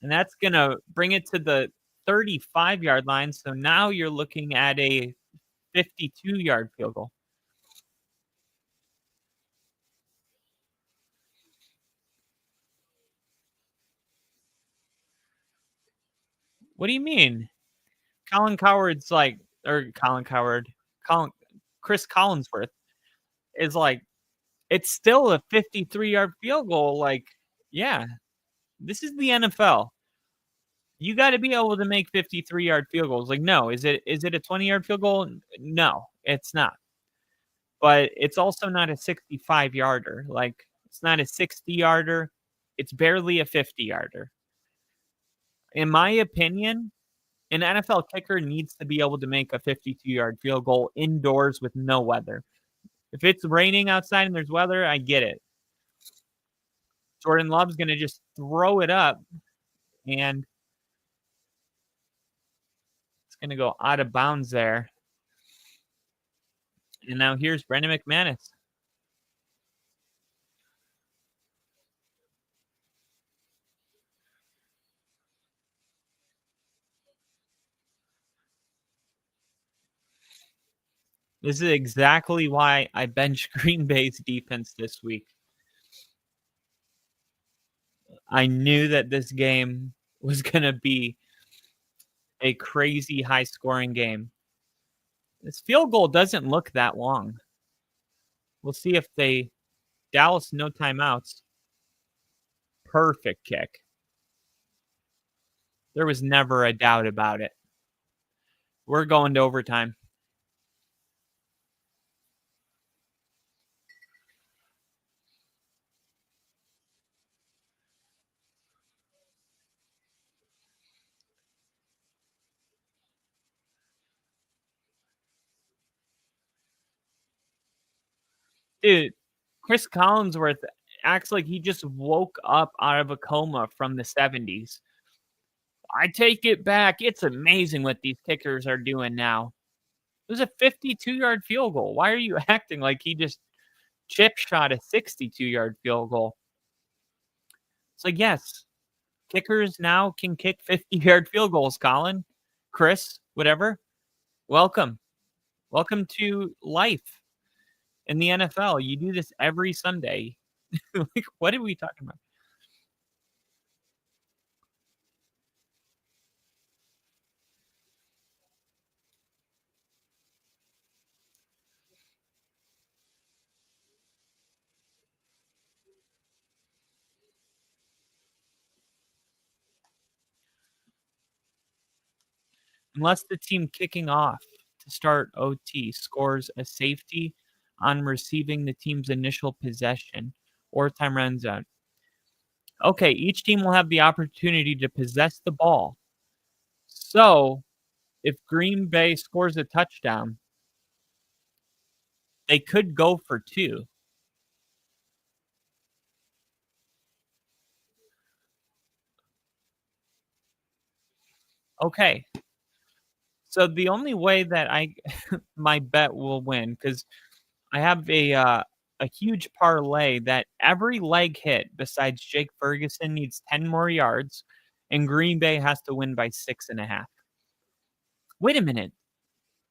and that's going to bring it to the 35-yard line. So now you're looking at a 52-yard field goal. What do you mean? Chris Collinsworth is like, it's still a 53-yard field goal. Like, yeah, this is the NFL. You got to be able to make 53-yard field goals. Like, no, is it a 20-yard field goal? No, it's not. But it's also not a 65-yarder. Like, it's not a 60-yarder. It's barely a 50-yarder. In my opinion, an NFL kicker needs to be able to make a 52-yard field goal indoors with no weather. If it's raining outside and there's weather, I get it. Jordan Love's going to just throw it up, and it's going to go out of bounds there. And now here's Brandon McManus. This is exactly why I benched Green Bay's defense this week. I knew that this game was going to be a crazy high-scoring game. This field goal doesn't look that long. We'll see if Dallas, no timeouts. Perfect kick. There was never a doubt about it. We're going to overtime. Dude, Chris Collinsworth acts like he just woke up out of a coma from the 70s. I take it back. It's amazing what these kickers are doing now. It was a 52-yard field goal. Why are you acting like he just chip shot a 62-yard field goal? It's like, yes, kickers now can kick 50-yard field goals, Colin, Chris, whatever. Welcome. Welcome to life in the NFL. You do this every Sunday. Like, what are we talking about? Unless the team kicking off to start OT scores a safety on receiving the team's initial possession or time runs out. Okay, each team will have the opportunity to possess the ball. So, if Green Bay scores a touchdown, they could go for 2. Okay. So the only way that my bet will win, because I have a huge parlay that every leg hit besides Jake Ferguson needs 10 more yards, and Green Bay has to win by 6.5. Wait a minute.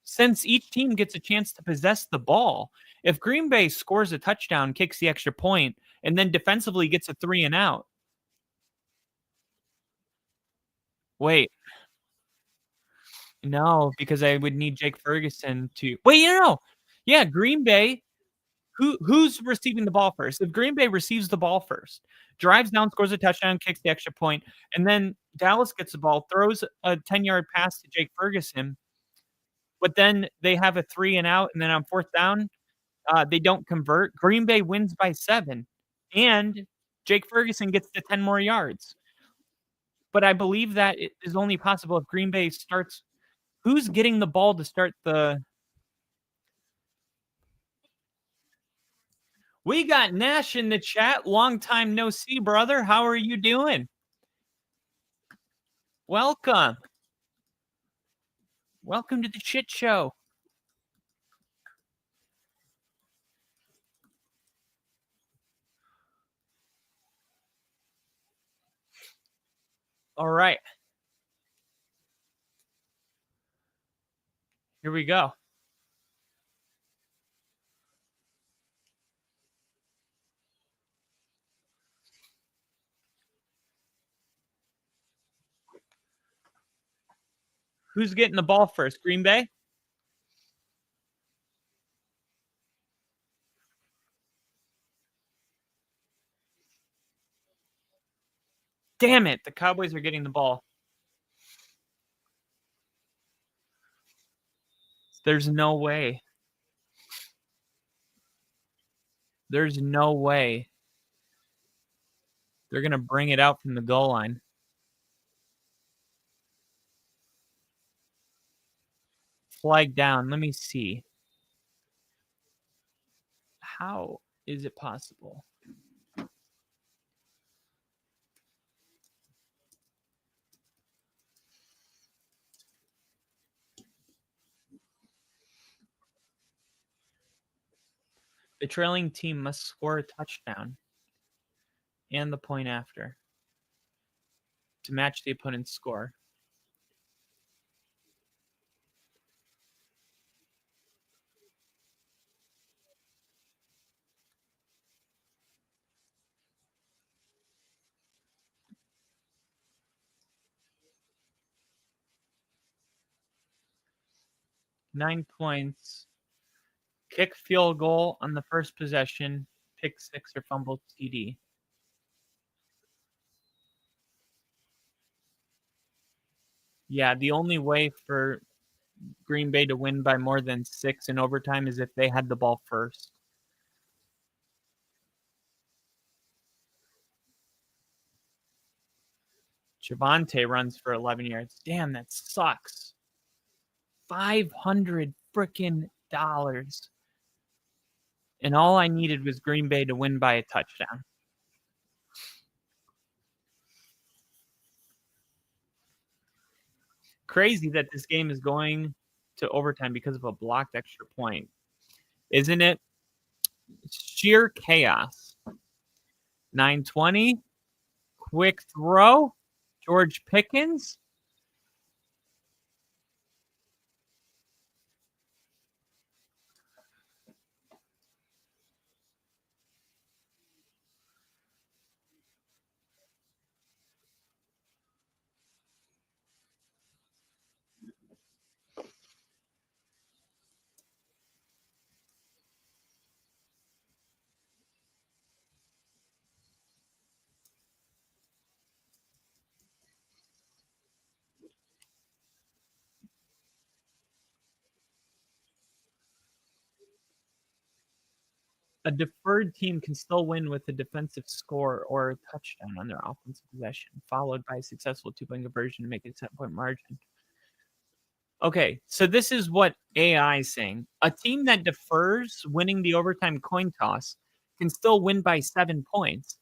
Since each team gets a chance to possess the ball, if Green Bay scores a touchdown, kicks the extra point, and then defensively gets a 3 and out. Wait, no, because I would need Jake Ferguson to wait, no. Yeah, Green Bay. Who's receiving the ball first? If Green Bay receives the ball first, drives down, scores a touchdown, kicks the extra point, and then Dallas gets the ball, throws a 10-yard pass to Jake Ferguson, but then they have a 3 and out, and then on 4th down, they don't convert. Green Bay wins by 7, and Jake Ferguson gets to 10 more yards. But I believe that it is only possible if Green Bay starts. Who's getting the ball to start the? We got Nash in the chat. Long time no see, brother. How are you doing? Welcome. Welcome to the shit show. All right. Here we go. Who's getting the ball first? Green Bay? Damn it. The Cowboys are getting the ball. There's no way. There's no way. They're going to bring it out from the goal line. Flag down. Let me see. How is it possible? The trailing team must score a touchdown and the point after to match the opponent's score. Nine points. Kick field goal on the first possession, pick 6 or fumble TD. Yeah, the only way for Green Bay to win by more than 6 in overtime is if they had the ball first. Javonte runs for 11 yards. Damn, that sucks. $500 freaking dollars. And all I needed was Green Bay to win by a touchdown. Crazy that this game is going to overtime because of a blocked extra point. Isn't it? Sheer chaos. 920. Quick throw. George Pickens. A deferred team can still win with a defensive score or a touchdown on their offensive possession, followed by a successful 2-point conversion to make it a 7-point margin. Okay, so this is what AI is saying. A team that defers winning the overtime coin toss can still win by 7 points,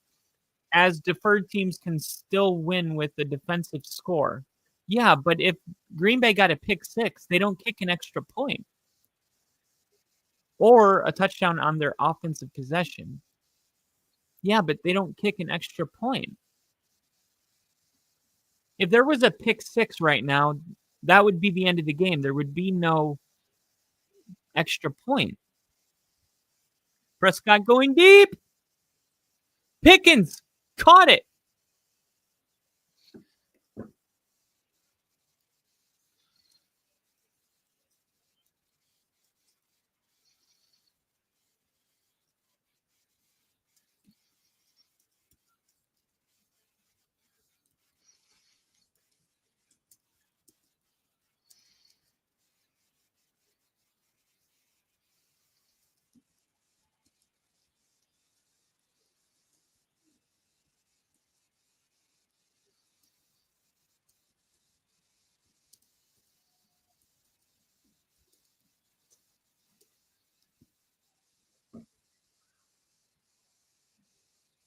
as deferred teams can still win with the defensive score. Yeah, but if Green Bay got a pick six, they don't kick an extra point or a touchdown on their offensive possession. Yeah, but they don't kick an extra point. If there was a pick six right now, that would be the end of the game. There would be no extra point. Prescott going deep. Pickens caught it.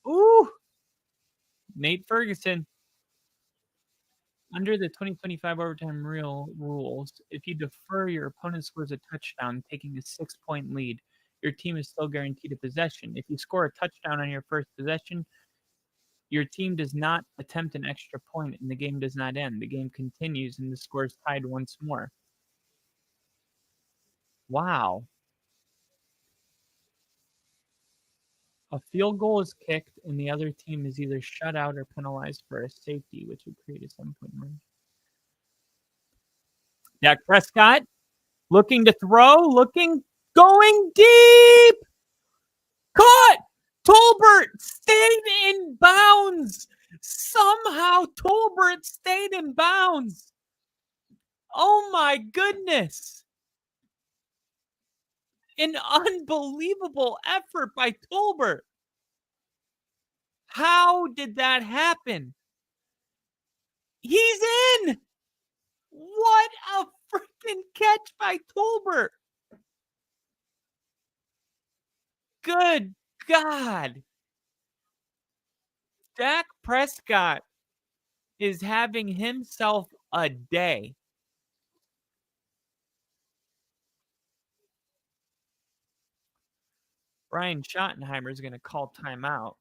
Ooh. Nate Ferguson. Under the 2025 overtime rules, if you defer, your opponent scores a touchdown, taking a 6-point lead. Your team is still guaranteed a possession. If you score a touchdown on your first possession, your team does not attempt an extra point and the game does not end. The game continues and the score is tied once more. Wow. A field goal is kicked and the other team is either shut out or penalized for a safety, which would create a 7-point margin. Dak Prescott looking to throw, going deep. Caught! Tolbert stayed in bounds. Somehow Tolbert stayed in bounds. Oh my goodness. An unbelievable effort by Tolbert. How did that happen? He's in. What a freaking catch by Tolbert. Good God. Dak Prescott is having himself a day. Brian Schottenheimer is going to call timeout.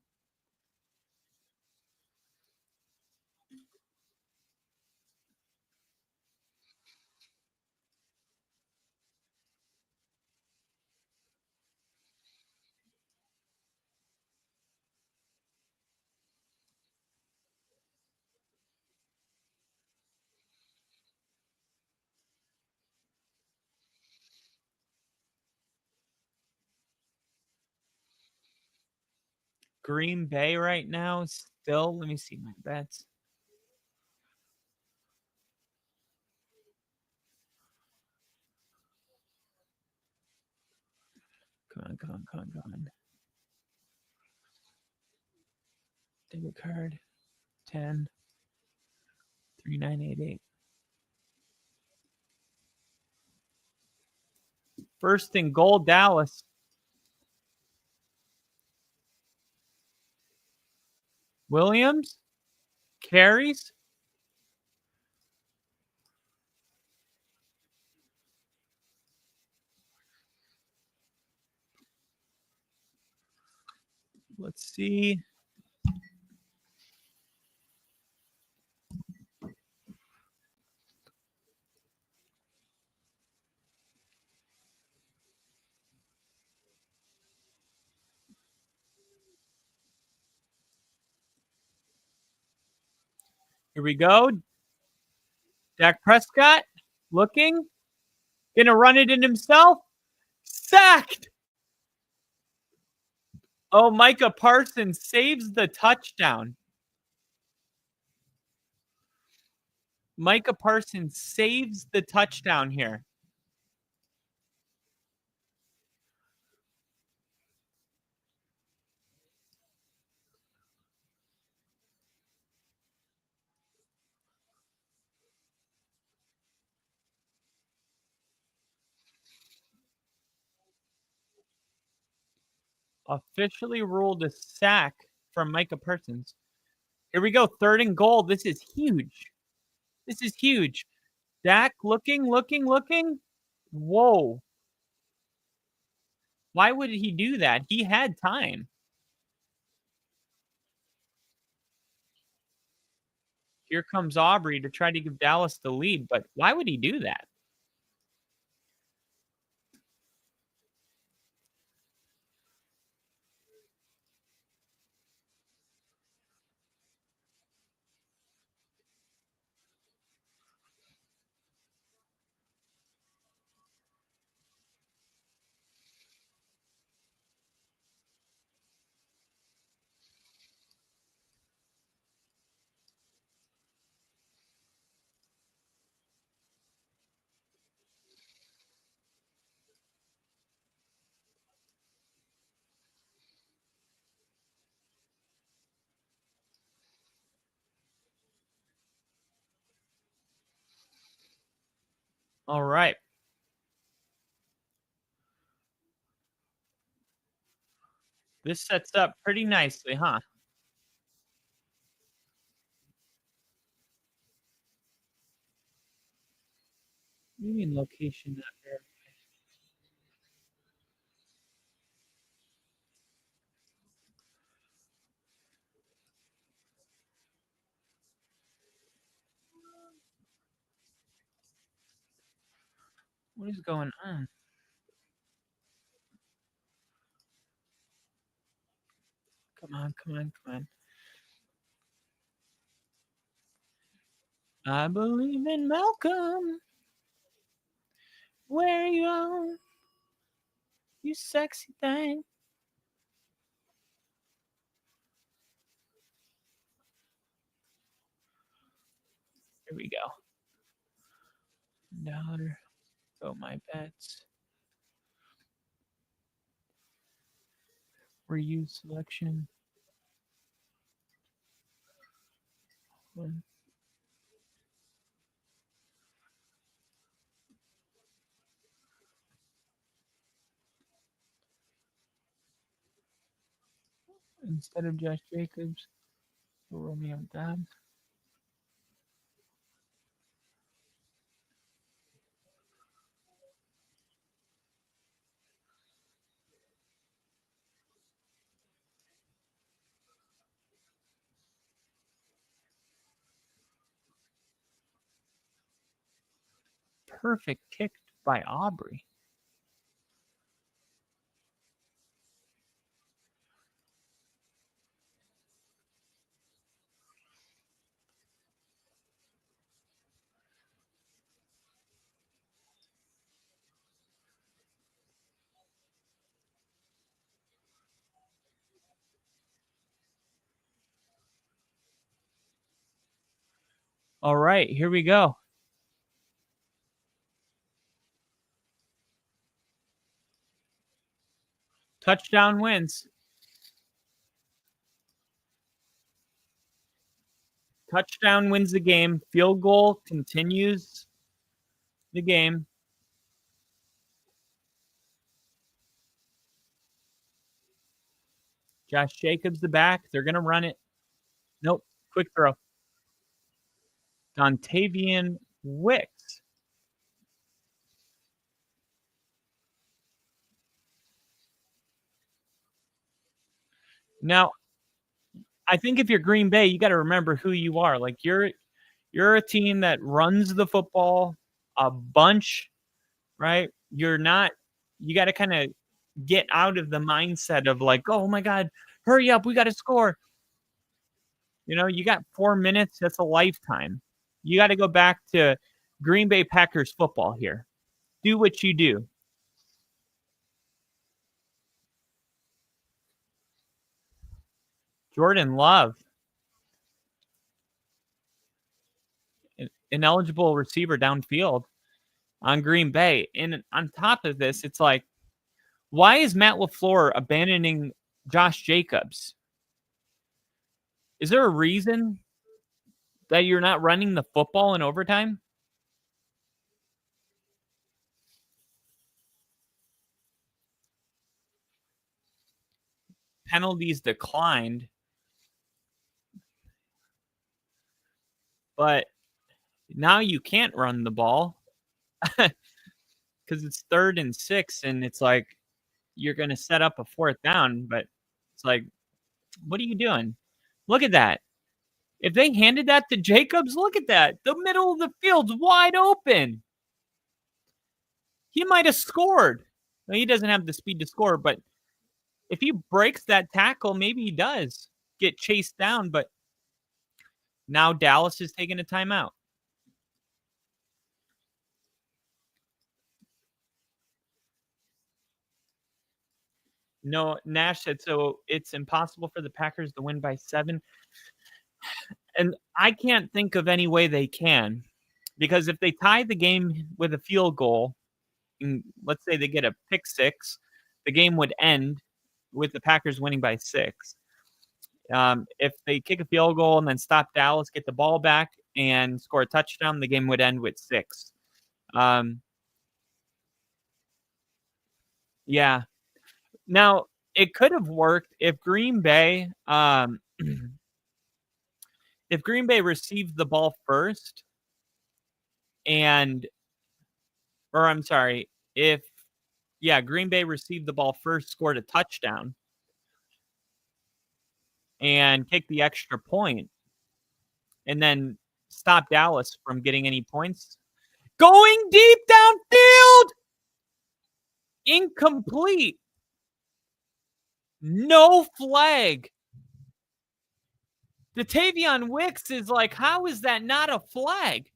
Green Bay right now still, let me see my bets. Come on. Debit card 10 3988. First and goal, Dallas. Williams carries. Let's see. Here we go. Dak Prescott looking. Gonna run it in himself. Sacked. Oh, Micah Parsons saves the touchdown. Micah Parsons saves the touchdown here. Officially ruled a sack from Micah Parsons. Here we go. 3rd and goal. This is huge. This is huge. Dak looking. Whoa. Why would he do that? He had time. Here comes Aubrey to try to give Dallas the lead, but why would he do that? All right. This sets up pretty nicely, huh? What do you mean location not verified? What is going on? Come on. I believe in Malcolm. Where you are, you sexy thing. Here we go. Dollar. Go my bets. Reuse selection. One. Instead of Josh Jacobs, Romeo Dobbs. Perfect kick by Aubrey. All right, here we go. Touchdown wins. Touchdown wins the game. Field goal continues the game. Josh Jacobs the back. They're going to run it. Nope. Quick throw. Dontavian Wicks. Now, I think if you're Green Bay, you got to remember who you are. Like you're a team that runs the football a bunch, right? You're not. You got to kind of get out of the mindset of like, oh my god, hurry up, we got to score. You got 4 minutes. That's a lifetime. You got to go back to Green Bay Packers football here. Do what you do. Jordan Love, an ineligible receiver downfield on Green Bay. And on top of this, it's like, why is Matt LaFleur abandoning Josh Jacobs? Is there a reason that you're not running the football in overtime? Penalties declined, but now you can't run the ball because it's 3rd and 6, and it's like you're going to set up a 4th down, but it's like, what are you doing? Look at that. If they handed that to Jacobs, look at that. The middle of the field's wide open. He might have scored. Well, he doesn't have the speed to score, but if he breaks that tackle, maybe he does get chased down. But now Dallas is taking a timeout. No, Nash said so. It's impossible for the Packers to win by 7. And I can't think of any way they can, because if they tie the game with a field goal, and let's say they get a pick 6, the game would end with the Packers winning by 6. If they kick a field goal and then stop Dallas, get the ball back, and score a touchdown, the game would end with 6. Yeah. Now, it could have worked if Green Bay if Green Bay received the ball first, and or I'm sorry, if Green Bay received the ball first, scored a touchdown, and kicked the extra point, and then stop Dallas from getting any points. Going deep downfield! Incomplete. No flag. The Tavion Wicks is like, how is that not a flag?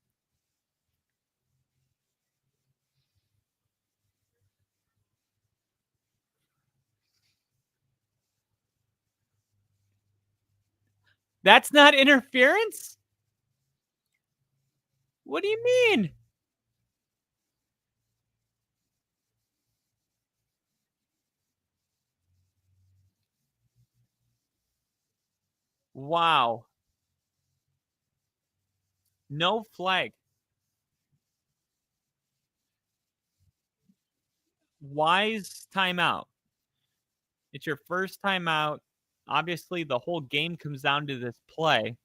That's not interference? What do you mean? Wow. No flag. Wise timeout. It's your first timeout. Obviously, the whole game comes down to this play.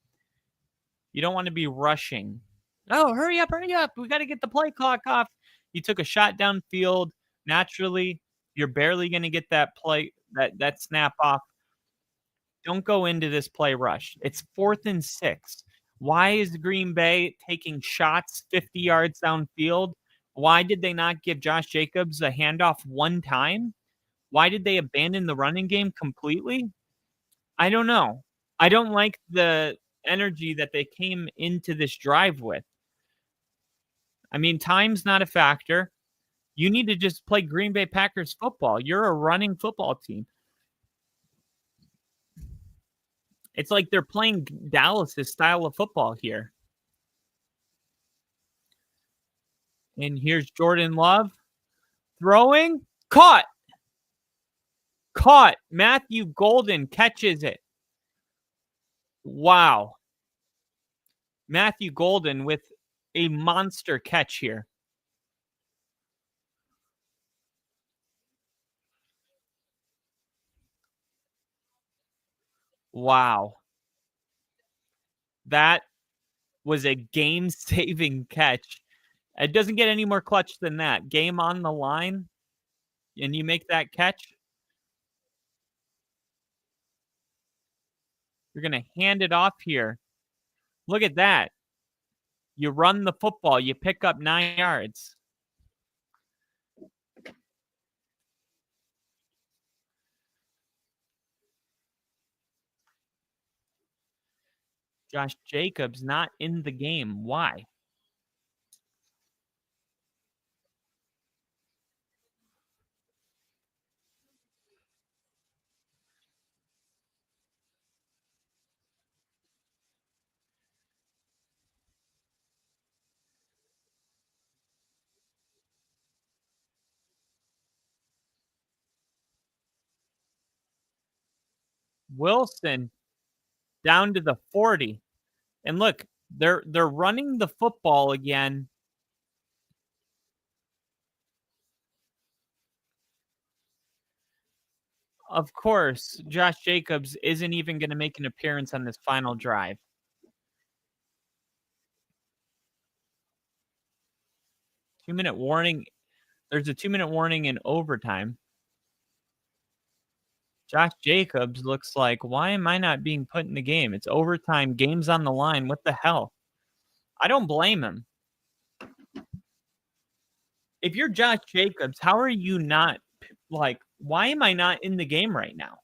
You don't want to be rushing. Oh, hurry up, hurry up. We got to get the play clock off. You took a shot downfield. Naturally, you're barely going to get that play, that snap off. Don't go into this play rush. It's 4th and 6. Why is Green Bay taking shots 50 yards downfield? Why did they not give Josh Jacobs a handoff one time? Why did they abandon the running game completely? I don't know. I don't like the energy that they came into this drive with. I mean, time's not a factor. You need to just play Green Bay Packers football. You're a running football team. It's like they're playing Dallas's style of football here. And here's Jordan Love throwing. Caught. Matthew Golden catches it. Wow. Matthew Golden with a monster catch here. Wow. That was a game-saving catch. It doesn't get any more clutch than that. Game on the line, and you make that catch. You're going to hand it off here. Look at that. You run the football. You pick up 9 yards. Josh Jacobs not in the game. Why? Wilson down to the 40. And look, they're running the football again. Of course, Josh Jacobs isn't even going to make an appearance on this final drive. Two-minute warning. There's a 2-minute warning in overtime. Josh Jacobs looks like, why am I not being put in the game? It's overtime. Game's on the line. What the hell? I don't blame him. If you're Josh Jacobs, how are you not, like, why am I not in the game right now?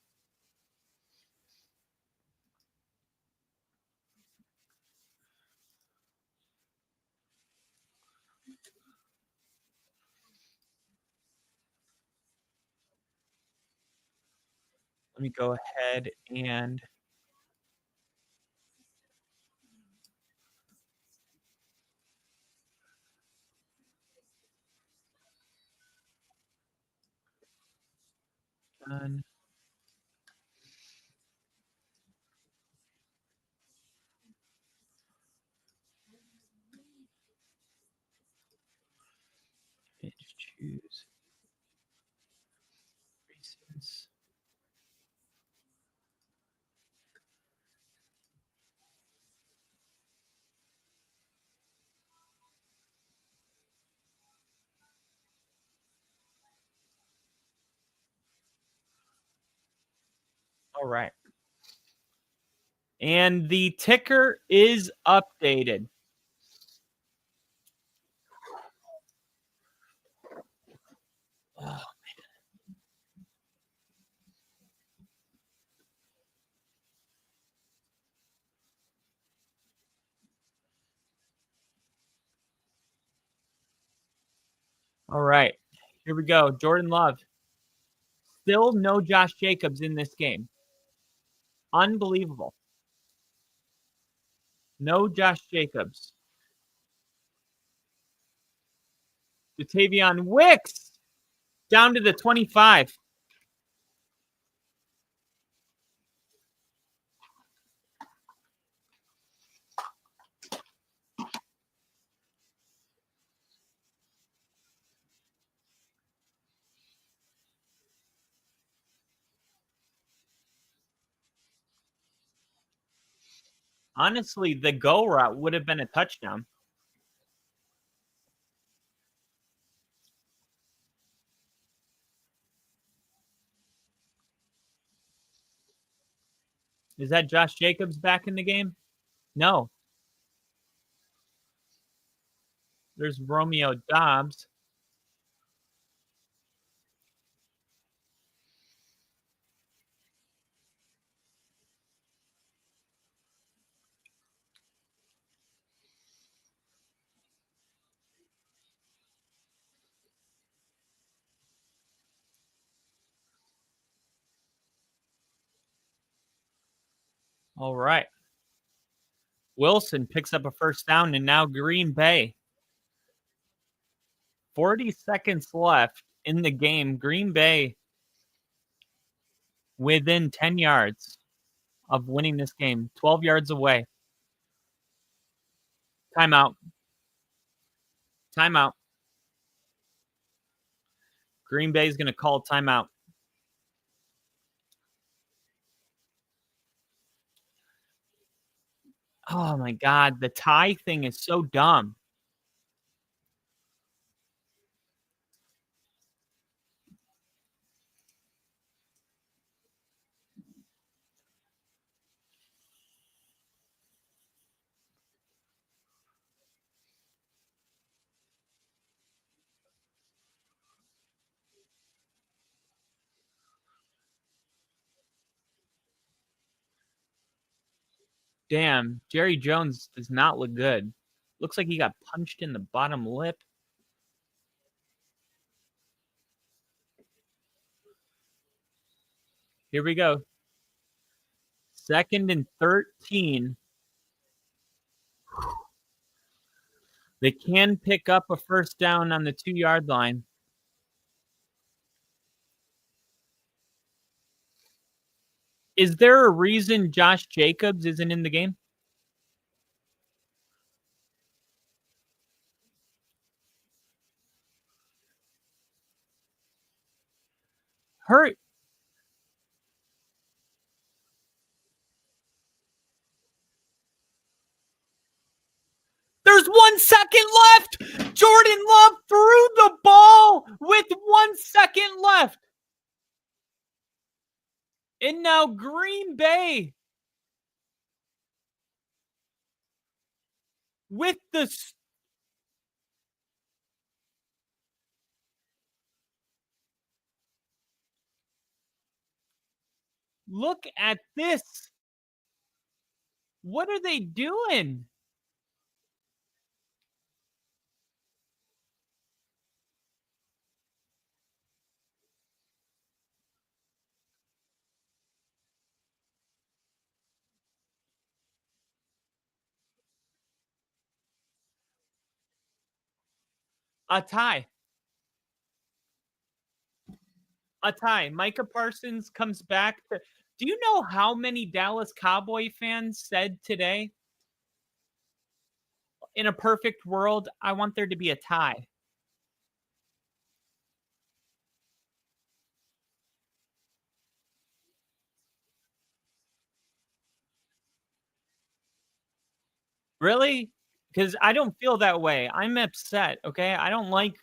Let me go ahead and done. Choose reasons. All right. And the ticker is updated. Oh, all right. Here we go. Jordan Love. Still no Josh Jacobs in this game. Unbelievable. No Josh Jacobs. Jatavion Wicks down to the 25. Honestly, the go route would have been a touchdown. Is that Josh Jacobs back in the game? No. There's Romeo Dobbs. All right. Wilson picks up a first down, and now Green Bay. 40 seconds left in the game. Green Bay within 10 yards of winning this game, 12 yards away. Timeout. Timeout. Green Bay is going to call timeout. Oh my god, the tie thing is so dumb. Damn, Jerry Jones does not look good. Looks like he got punched in the bottom lip. Here we go. 2nd and 13. They can pick up a first down on the 2-yard line. Is there a reason Josh Jacobs isn't in the game? Hurt. There's 1 second left. Jordan Love threw the ball with 1 second left. And now Green Bay with the look at this. What are they doing? A tie. A tie. Micah Parsons comes back. Do you know how many Dallas Cowboy fans said today, in a perfect world, I want there to be a tie? Really? Because I don't feel that way. I'm upset. Okay. I don't like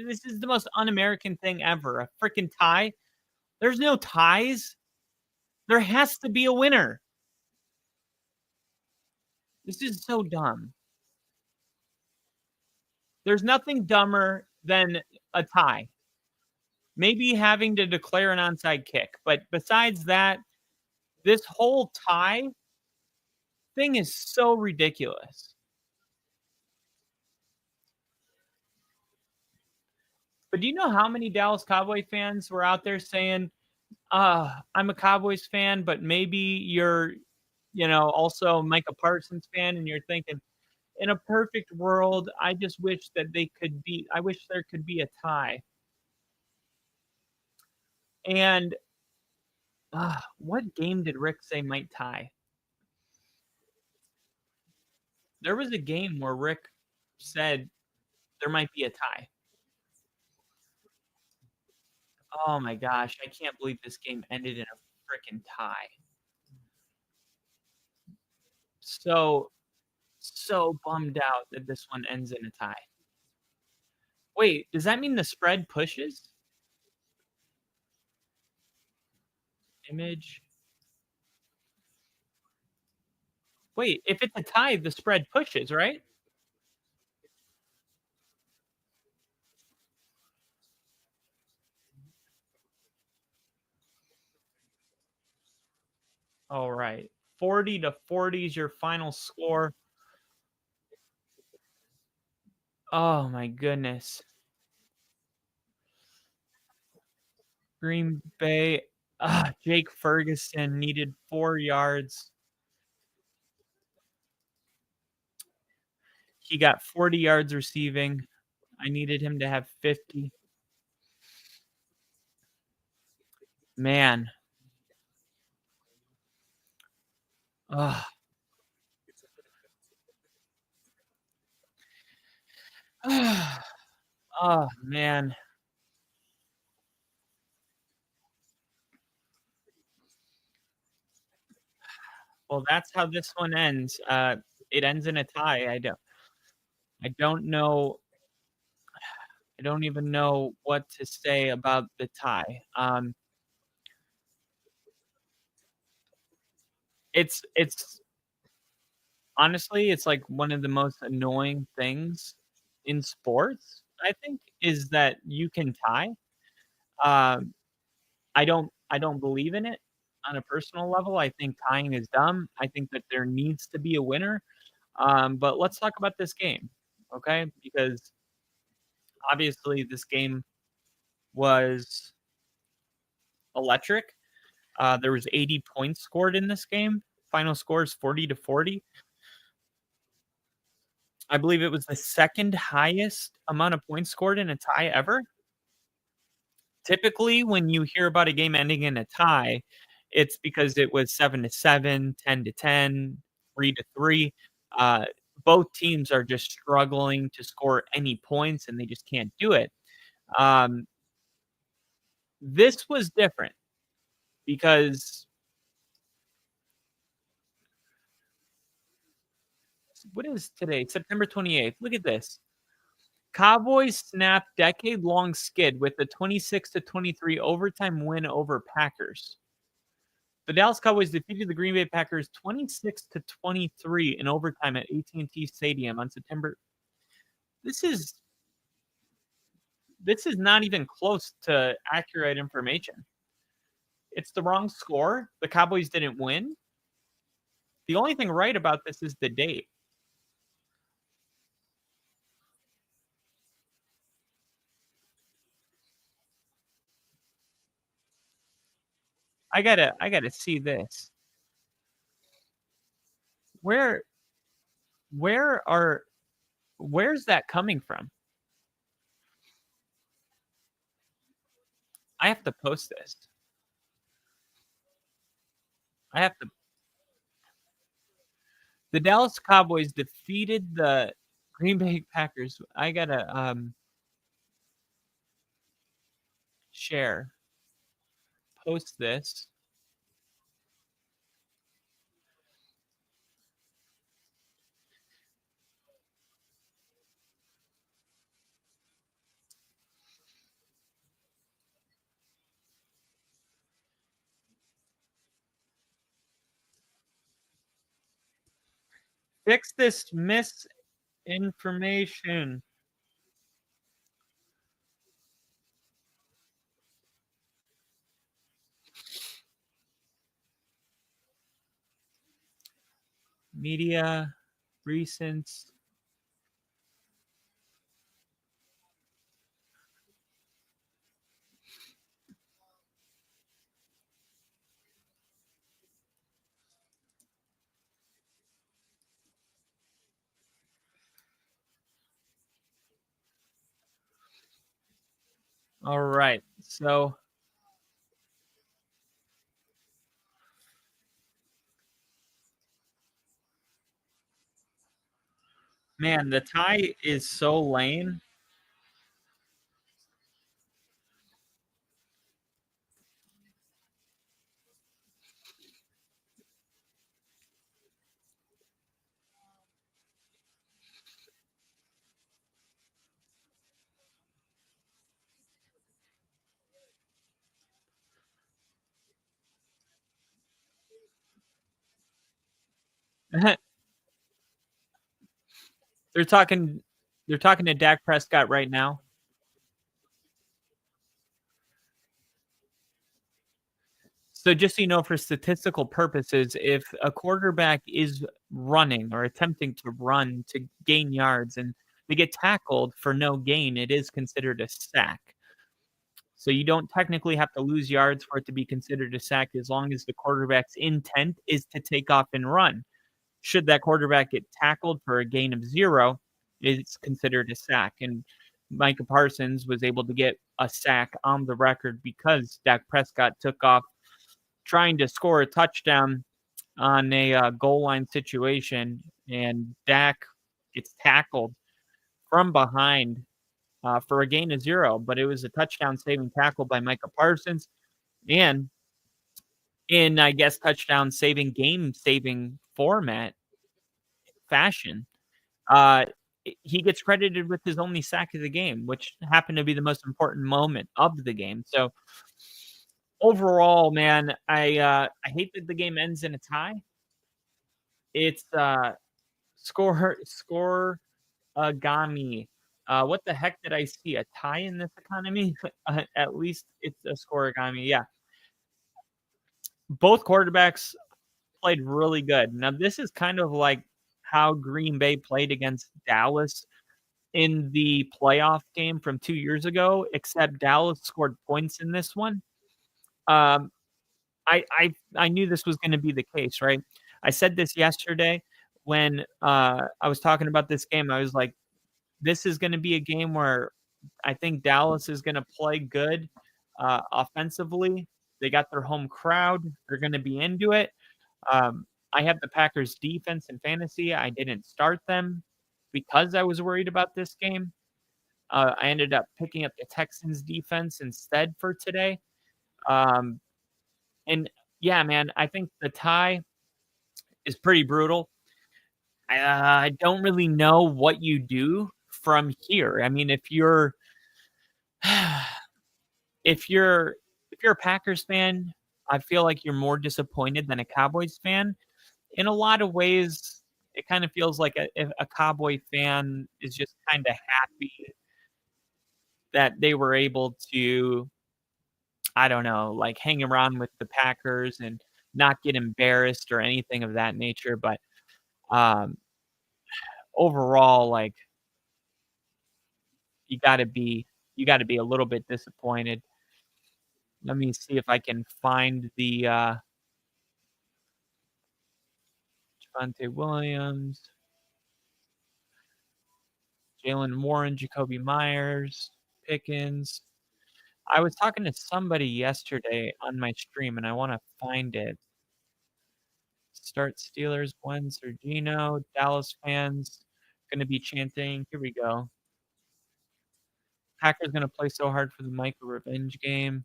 this is the most un American thing ever. A freaking tie. There's no ties. There has to be a winner. This is so dumb. There's nothing dumber than a tie. Maybe having to declare an onside kick. But besides that, this whole tie thing is so ridiculous. But do you know how many Dallas Cowboy fans were out there saying, I'm a Cowboys fan, but maybe you're, also Micah Parsons fan, and you're thinking, in a perfect world, I just wish that I wish there could be a tie. And what game did Rick say might tie? There was a game where Rick said there might be a tie. Oh my gosh, I can't believe this game ended in a freaking tie. So, so bummed out that this one ends in a tie. Wait, does that mean the spread pushes? Image. Wait, if it's a tie, the spread pushes, right? All right. 40-40 is your final score. Oh my goodness. Green Bay. Jake Ferguson needed 4 yards. He got 40 yards receiving. I needed him to have 50. Man. Oh, oh man. Well, that's how this one ends. It ends in a tie. I don't know. I don't even know what to say about the tie. It's honestly, it's like one of the most annoying things in sports, I think, is that you can tie. Um, I don't believe in it on a personal level. I think tying is dumb. I think that there needs to be a winner. But let's talk about this game, okay? Because obviously this game was electric. There was 80 points scored in this game. Final score is 40-40. I believe it was the second highest amount of points scored in a tie ever. Typically, when you hear about a game ending in a tie, it's because it was 7-7, 10-10, 3-3. Uh, both teams are just struggling to score any points, and they just can't do it. Um, this was different because what is today? September 28th. Look at this. Cowboys snapped decade-long skid with a 26-23 overtime win over Packers. The Dallas Cowboys defeated the Green Bay Packers 26-23 in overtime at AT&T Stadium on September. This is not even close to accurate information. It's the wrong score. The Cowboys didn't win. The only thing right about this is the date. I gotta see this. Where where are where's that coming from? I have to post this. I have to. The Dallas Cowboys defeated the Green Bay Packers. I gotta share, post this. Fix this misinformation. Media recent. All right. So, man, the tie is so lame. they're talking they're talking to Dak Prescott right now. So just so you know, for statistical purposes, if a quarterback is running or attempting to run to gain yards and they get tackled for no gain, it is considered a sack. So you don't technically have to lose yards for it to be considered a sack as long as the quarterback's intent is to take off and run. Should that quarterback get tackled for a gain of 0, it's considered a sack. And Micah Parsons was able to get a sack on the record because Dak Prescott took off trying to score a touchdown on a goal line situation, and Dak gets tackled from behind for a gain of 0, but it was a touchdown saving tackle by Micah Parsons. And in, I guess, touchdown saving, game saving format fashion. He gets credited with his only sack of the game, which happened to be the most important moment of the game. So overall, man, I hate that the game ends in a tie. It's score agami. What the heck did I see? A tie in this economy? At least it's a scoregami. Yeah. Both quarterbacks played really good. Now, this is kind of like how Green Bay played against Dallas in the playoff game from 2 years ago, except Dallas scored points in this one. Um, I knew this was gonna be the case, right? I said this yesterday when, I was talking about this game. I was like, "This is gonna be a game where I think Dallas is gonna play good, offensively. They got their home crowd. They're gonna be into it." I have the Packers defense in fantasy. I didn't start them because I was worried about this game. I ended up picking up the Texans defense instead for today. Um, and yeah, man, I think the tie is pretty brutal. I don't really know what you do from here. I mean, if you're if you're a Packers fan, I feel like you're more disappointed than a Cowboys fan. In a lot of ways, it kind of feels like a Cowboy fan is just kind of happy that they were able to, I don't know, like hang around with the Packers and not get embarrassed or anything of that nature. But um, overall, like you got to be you got to be a little bit disappointed. Let me see if I can find the Javonte Williams, Jalen Warren, Jacoby Myers, Pickens. I was talking to somebody yesterday on my stream, and I want to find it. Start Steelers, Gwen Sergino, Dallas fans going to be chanting. Here we go. Packers going to play so hard for the Michael revenge game.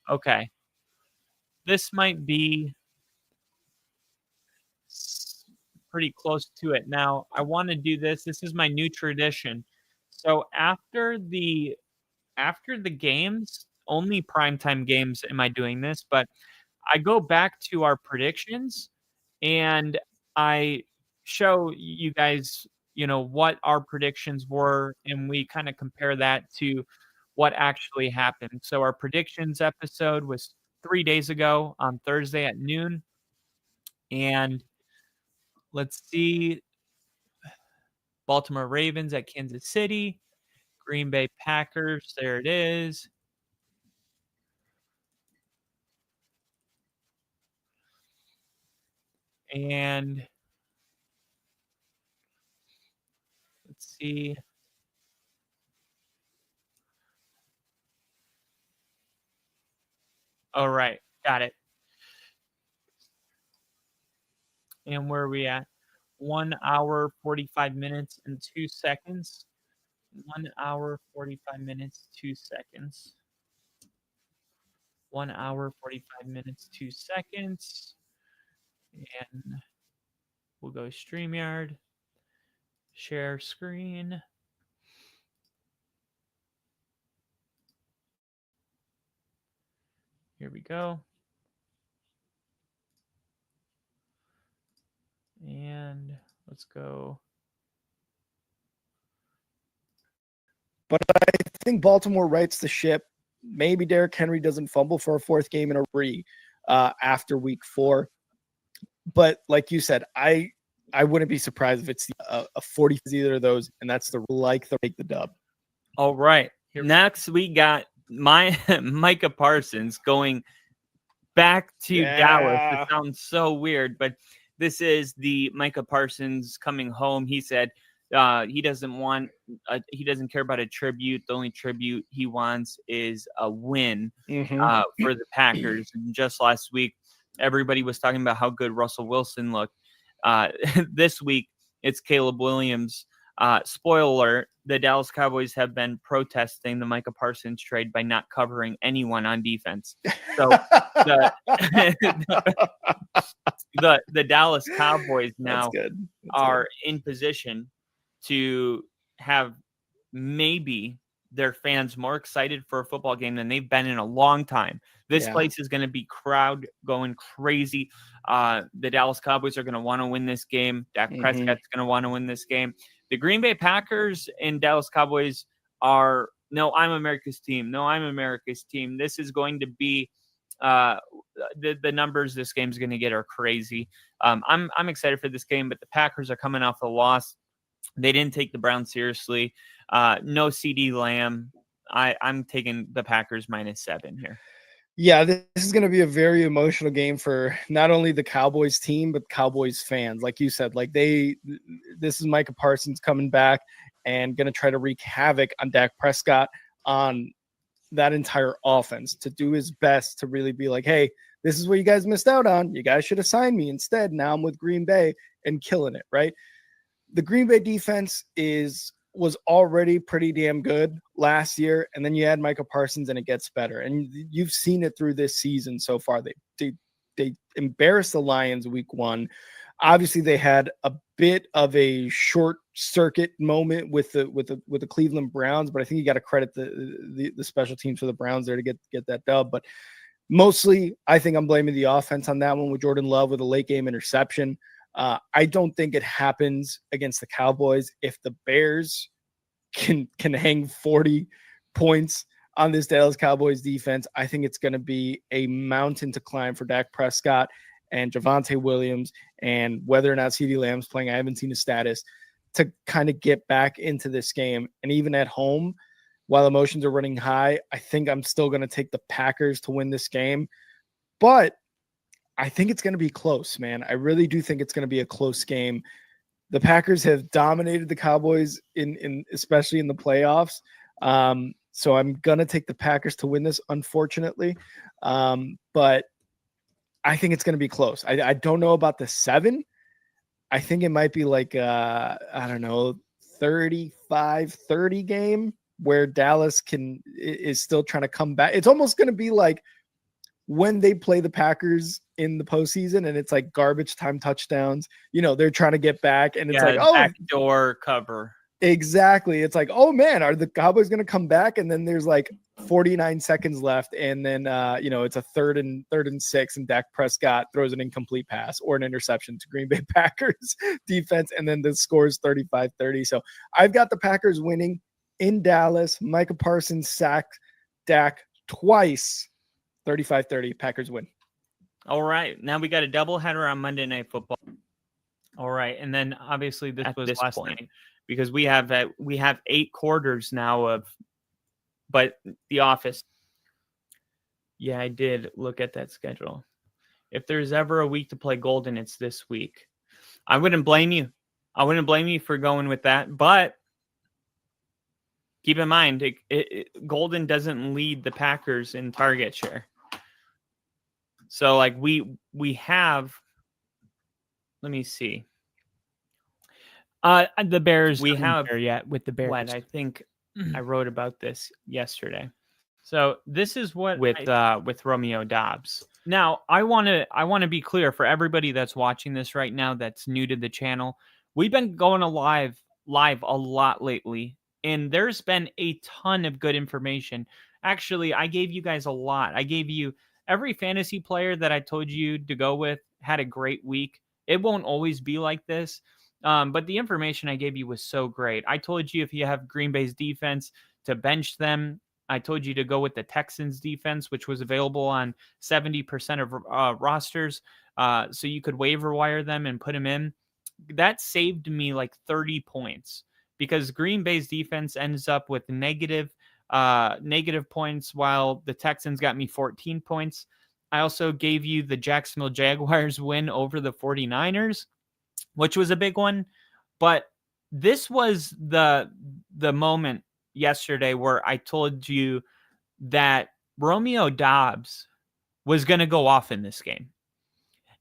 Okay. This might be pretty close to it. Now, I want to do this. This is my new tradition. So after the games, only primetime games am I doing this, but I go back to our predictions and I show you guys, what our predictions were, and we kind of compare that to what actually happened. So our predictions episode was 3 days ago on Thursday at noon. And let's see, Baltimore Ravens at Kansas City, Green Bay Packers, there it is. And let's see. All right, got it. And where are we at? 1 hour, 45 minutes, and 2 seconds. 1 hour, 45 minutes, 2 seconds. 1 hour, 45 minutes, 2 seconds. And we'll go StreamYard. Share screen. Here we go. And let's go. But I think Baltimore rights the ship. Maybe Derrick Henry doesn't fumble for a fourth game in a re after week 4. But like you said, I wouldn't be surprised if it's a 40 either of those, and that's the take the dub. All right. Next, we got Micah Parsons going back to Dallas. It sounds so weird, but this is the Micah Parsons coming home. He said he doesn't care about a tribute. The only tribute he wants is a win for the Packers. And just last week, everybody was talking about how good Russell Wilson looked. This week, it's Caleb Williams Spoiler alert, the Dallas Cowboys have been protesting the Micah Parsons trade by not covering anyone on defense. So the the Dallas Cowboys now are in position to have maybe their fans more excited for a football game than they've been in a long time. This place is going to be crowd going crazy. The Dallas Cowboys are going to want to win this game. Dak Prescott's going to want to win this game. The Green Bay Packers and Dallas Cowboys are, no, I'm America's team. No, I'm America's team. This is going to be the numbers this game's going to get are crazy. I'm excited for this game, but the Packers are coming off a loss. They didn't take the Browns seriously. No CD Lamb. I'm taking the Packers -7 here. Yeah, this is going to be a very emotional game for not only the Cowboys team, but Cowboys fans. Like you said, this is Micah Parsons coming back and going to try to wreak havoc on Dak Prescott, on that entire offense, to do his best to really be like, hey, this is what you guys missed out on. You guys should have signed me instead. Now I'm with Green Bay and killing it, right? The Green Bay defense was already pretty damn good last year, and then you add Micah Parsons and it gets better. And you've seen it through this season so far. They embarrassed the Lions week 1. Obviously, they had a bit of a short circuit moment with the Cleveland Browns, but I think you got to credit the special teams for the Browns there to get that dub. But mostly, I think I'm blaming the offense on that one with Jordan Love with a late game interception. I don't think it happens against the Cowboys. If the Bears can hang 40 points on this Dallas Cowboys defense, I think it's going to be a mountain to climb for Dak Prescott and Javonte Williams, and whether or not CeeDee Lamb's playing, I haven't seen his status, to kind of get back into this game. And even at home, while emotions are running high, I think I'm still going to take the Packers to win this game. But I think it's going to be close, man. I really do think it's going to be a close game. The Packers have dominated the Cowboys in especially in the playoffs. So I'm going to take the Packers to win this, unfortunately. But I think it's going to be close. I don't know about the 7. I think it might be like, 35-30 game where Dallas is still trying to come back. It's almost going to be like when they play the Packers in the postseason and it's like garbage time touchdowns, they're trying to get back and it's backdoor cover. Exactly. It's like, oh man, are the Cowboys going to come back? And then there's like 49 seconds left. And then, it's a third and 6 and Dak Prescott throws an incomplete pass or an interception to Green Bay Packers defense. And then the score is 35-30. So I've got the Packers winning in Dallas. Micah Parsons sacked Dak twice. 35-30, Packers win. All right. Now we got a doubleheader on Monday Night Football. All right. And then obviously this was last night because we have 8 quarters now but The Office. Yeah, I did look at that schedule. If there's ever a week to play Golden, it's this week. I wouldn't blame you. I wouldn't blame you for going with that, but keep in mind, Golden doesn't lead the Packers in target share. So like we have, let me see. The Bears. We have there yet with the Bears. What I think I wrote about this yesterday. So this is what with Romeo Dobbs. Now I want to be clear for everybody that's watching this right now that's new to the channel. We've been going live a lot lately, and there's been a ton of good information. Actually, I gave you guys a lot. I gave you every fantasy player that I told you to go with had a great week. It won't always be like this, but the information I gave you was so great. I told you if you have Green Bay's defense to bench them. I told you to go with the Texans defense, which was available on 70% of rosters, so you could waiver wire them and put them in. That saved me like 30 points because Green Bay's defense ends up with negative points while the Texans got me 14 points. I also gave you the Jacksonville Jaguars win over the 49ers, which was a big one. But this was the moment yesterday where I told you that Romeo Dobbs was going to go off in this game.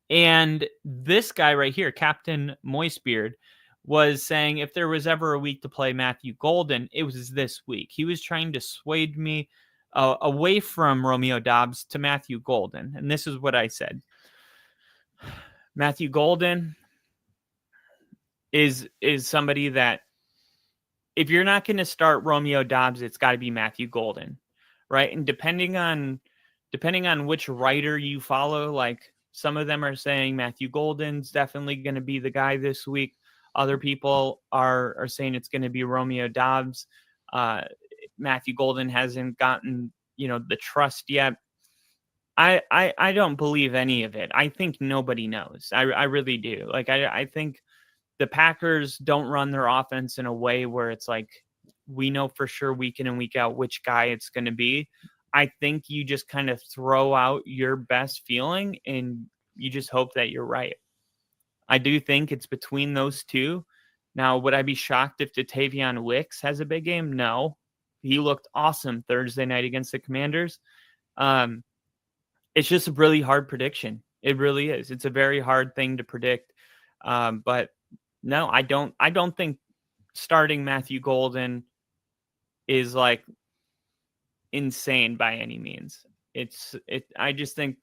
And this guy right here, Captain Moistbeard, was saying if there was ever a week to play Matthew Golden, it was this week. He was trying to sway me away from Romeo Doubs to Matthew Golden. And this is what I said. Matthew Golden is somebody that if you're not going to start Romeo Doubs, it's got to be Matthew Golden, right? And depending on which writer you follow, like some of them are saying Matthew Golden's definitely going to be the guy this week. Other people are saying it's going to be Romeo Doubs. Matthew Golden hasn't gotten, the trust yet. I don't believe any of it. I think nobody knows. I really do. Like, I think the Packers don't run their offense in a way where it's like, we know for sure week in and week out which guy it's going to be. I think you just kind of throw out your best feeling and you just hope that you're right. I do think it's between those two. Now, would I be shocked if Dotavion Wicks has a big game? No. He looked awesome Thursday night against the Commanders. It's just a really hard prediction. It really is. It's a very hard thing to predict. But no, I don't think starting Matthew Golden is like insane by any means. I just think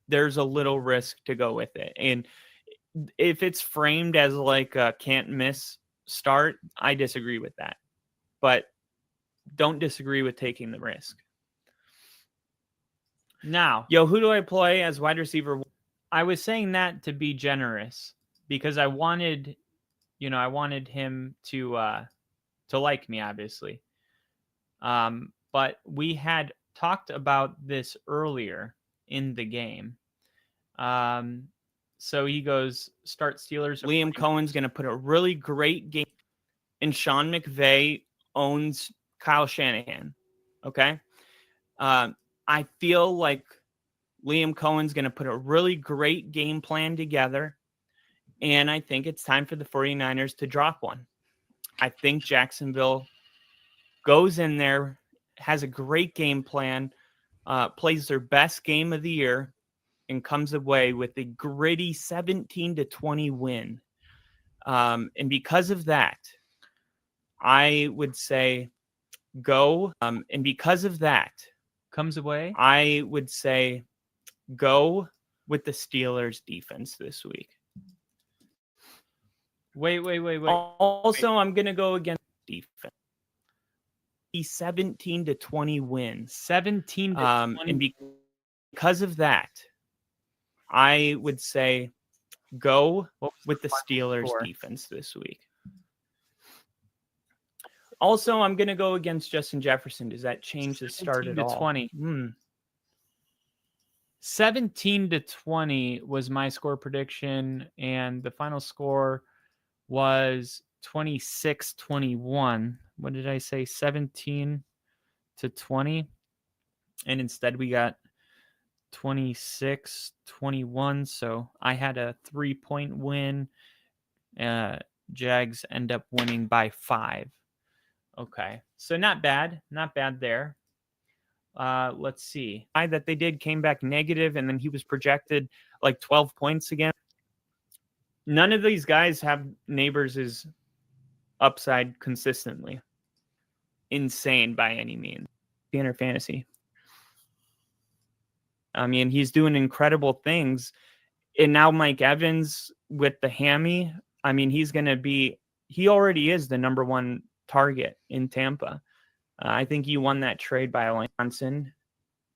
there's a little risk to go with it. And if it's framed as like a can't miss start, I disagree with that. But don't disagree with taking the risk. Now, who do I play as wide receiver? I was saying that to be generous because I wanted him to like me, obviously. But we had talked about this earlier in the game. So he goes, start Steelers. Liam Cohen's going to put a really great game, and Sean McVay owns Kyle Shanahan. Okay. I feel like Liam Cohen's going to put a really great game plan together, and I think it's time for the 49ers to drop one. I think Jacksonville goes in there, has a great game plan, plays their best game of the year, and comes away with a gritty 17-20 win. And because of that, I would say go. And because of that, comes away, I would say go with the Steelers defense this week. Wait. Also, I'm going to go against defense. 17-20 win. 17-20. And because of that, I would say go with the Steelers defense this week. Also, I'm going to go against Justin Jefferson. Does that change the start at all? 17-20. 17-20 was my score prediction, and the final score was 26-21. What did I say? 17-20. And instead we got 26-21. So I had a 3-point win. Jags end up winning by 5. Okay. So not bad. Not bad there. Let's see. That they did came back negative, and then he was projected like 12 points again. None of these guys have Neighbors' upside consistently. Insane by any means. Banner fantasy. I mean, he's doing incredible things. And now Mike Evans with the hammy, I mean, he already is the number one target in Tampa. I think he won that trade by Johnson,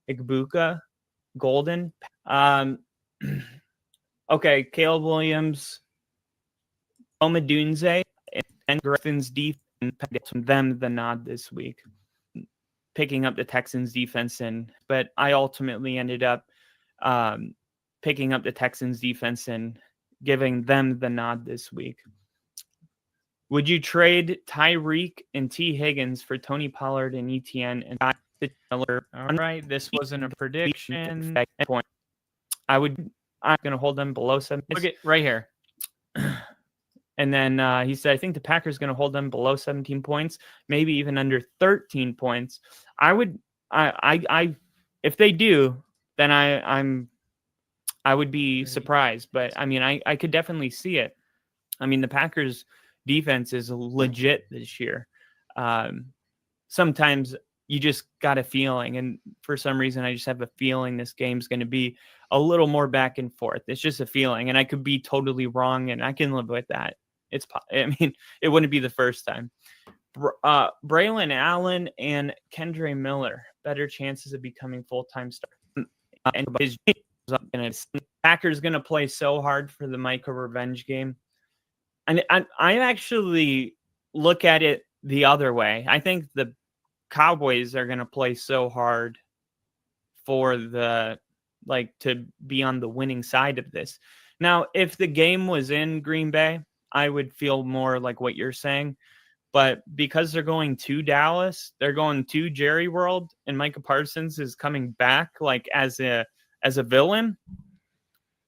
Igbuka, Golden. Okay, Caleb Williams, Omadunze, and Griffin's defense them the nod this week, picking up the Texans defense but I ultimately ended up picking up the Texans defense and giving them the nod this week. Would you trade Tyreek and T. Higgins for Tony Pollard and ETN and Miller? All right, this wasn't a prediction. I'm going to hold them below 7. Look at right here. And then he said, I think the Packers going to hold them below 17 points, maybe even under 13 points. If they do, then I would be surprised. But I mean, I could definitely see it. I mean, the Packers defense is legit this year. Sometimes you just got a feeling, and for some reason, I just have a feeling this game's going to be a little more back and forth. It's just a feeling, and I could be totally wrong, and I can live with that. I mean, it wouldn't be the first time. Braylon Allen and Kendre Miller, better chances of becoming full-time starters. And his Packers going to play so hard for the Micah revenge game. And I actually look at it the other way. I think the Cowboys are going to play so hard for to be on the winning side of this. Now, if the game was in Green Bay, I would feel more like what you're saying. But because they're going to Dallas, they're going to Jerry World, and Micah Parsons is coming back like as a villain.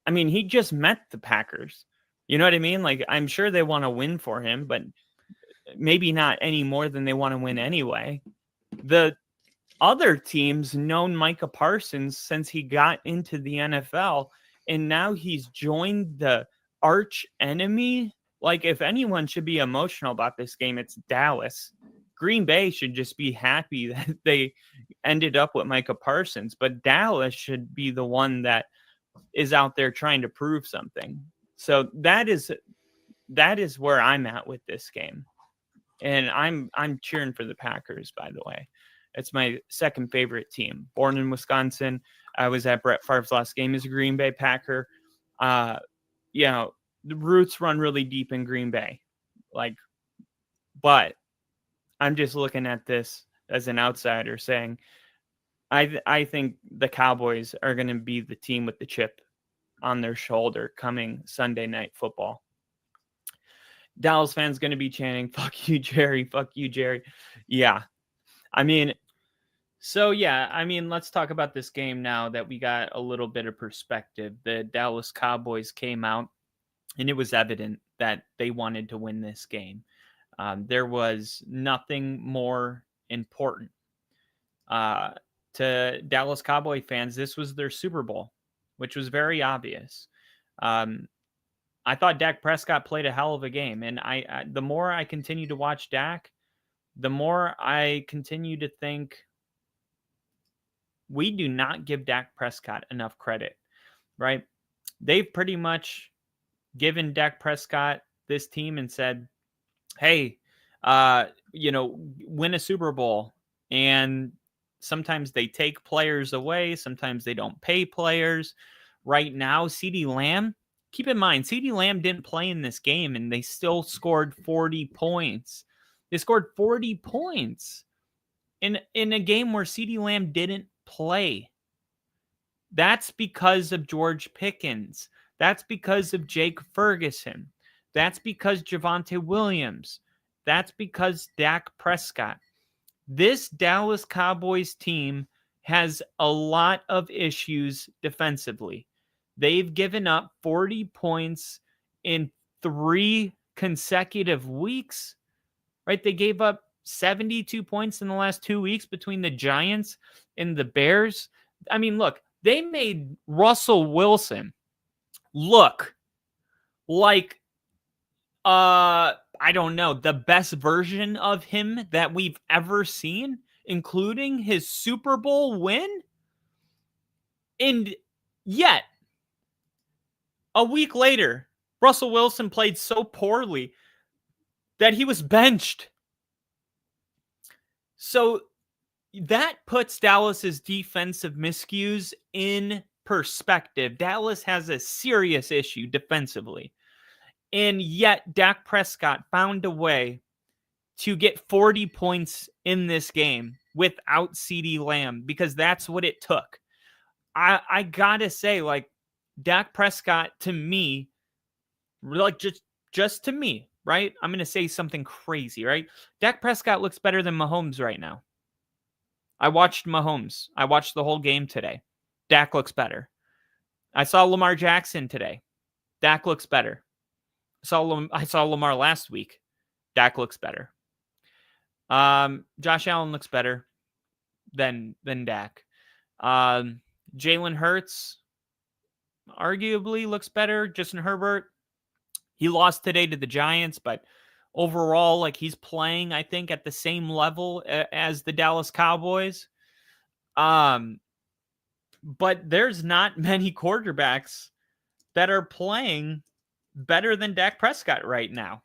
I mean, he just met the Packers. You know what I mean? Like, I'm sure they want to win for him, but maybe not any more than they want to win anyway. The other teams known Micah Parsons since he got into the NFL, and now he's joined the arch enemy. Like, if anyone should be emotional about this game, it's Dallas. Green Bay should just be happy that they ended up with Micah Parsons, but Dallas should be the one that is out there trying to prove something. So that is where I'm at with this game. And I'm cheering for the Packers, by the way. It's my second favorite team. Born in Wisconsin. I was at Brett Favre's last game as a Green Bay Packer. The roots run really deep in Green Bay. But I'm just looking at this as an outsider saying, I think the Cowboys are going to be the team with the chip on their shoulder coming Sunday Night Football. Dallas fans going to be chanting, "Fuck you, Jerry. Fuck you, Jerry." Yeah. I mean, let's talk about this game now that we got a little bit of perspective. The Dallas Cowboys came out, and it was evident that they wanted to win this game. There was nothing more important. To Dallas Cowboy fans, this was their Super Bowl, which was very obvious. I thought Dak Prescott played a hell of a game, and the more I continue to watch Dak, the more I continue to think we do not give Dak Prescott enough credit, right? They've pretty much given Dak Prescott this team and said, hey, win a Super Bowl. And sometimes they take players away. Sometimes they don't pay players. Right now, CeeDee Lamb, keep in mind, CeeDee Lamb didn't play in this game, and they still scored 40 points. They scored 40 points in a game where CeeDee Lamb didn't play. That's because of George Pickens. That's because of Jake Ferguson. That's because Javonte Williams. That's because Dak Prescott. This Dallas Cowboys team has a lot of issues defensively. They've given up 40 points in 3 consecutive weeks, right? They gave up 72 points in the last 2 weeks between the Giants and the Bears. I mean, look, they made Russell Wilson look like, I don't know, the best version of him that we've ever seen, including his Super Bowl win. And yet, a week later, Russell Wilson played so poorly that he was benched. So that puts Dallas's defensive miscues in perspective. Dallas has a serious issue defensively. And yet Dak Prescott found a way to get 40 points in this game without CeeDee Lamb, because that's what it took. I gotta say, like, Dak Prescott, to me, like, just to me, right? I'm gonna say something crazy, right? Dak Prescott looks better than Mahomes right now. I watched Mahomes. I watched the whole game today. Dak looks better. I saw Lamar Jackson today. Dak looks better. I saw Lamar last week. Dak looks better. Josh Allen looks better than Dak. Jalen Hurts arguably looks better. Justin Herbert, He lost today to the Giants, but overall, like, he's playing, I think, at the same level as the Dallas Cowboys. But there's not many quarterbacks that are playing better than Dak Prescott right now.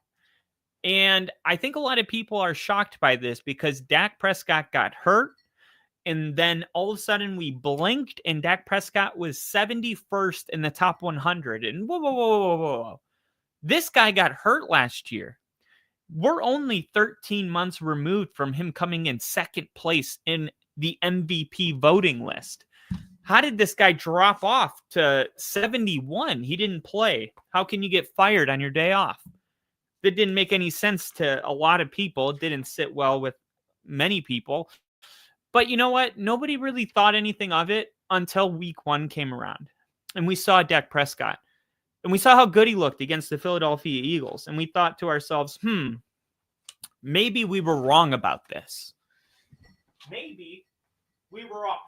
And I think a lot of people are shocked by this because Dak Prescott got hurt. And then all of a sudden we blinked and Dak Prescott was 71st in the top 100. And whoa. This guy got hurt last year. We're only 13 months removed from him coming in second place in the MVP voting list. How did this guy drop off to 71? He didn't play. How can you get fired on your day off? That didn't make any sense to a lot of people. It didn't sit well with many people. But you know what? Nobody really thought anything of it until week 1 came around. And we saw Dak Prescott. And we saw how good he looked against the Philadelphia Eagles. And we thought to ourselves, maybe we were wrong about this. Maybe we were off.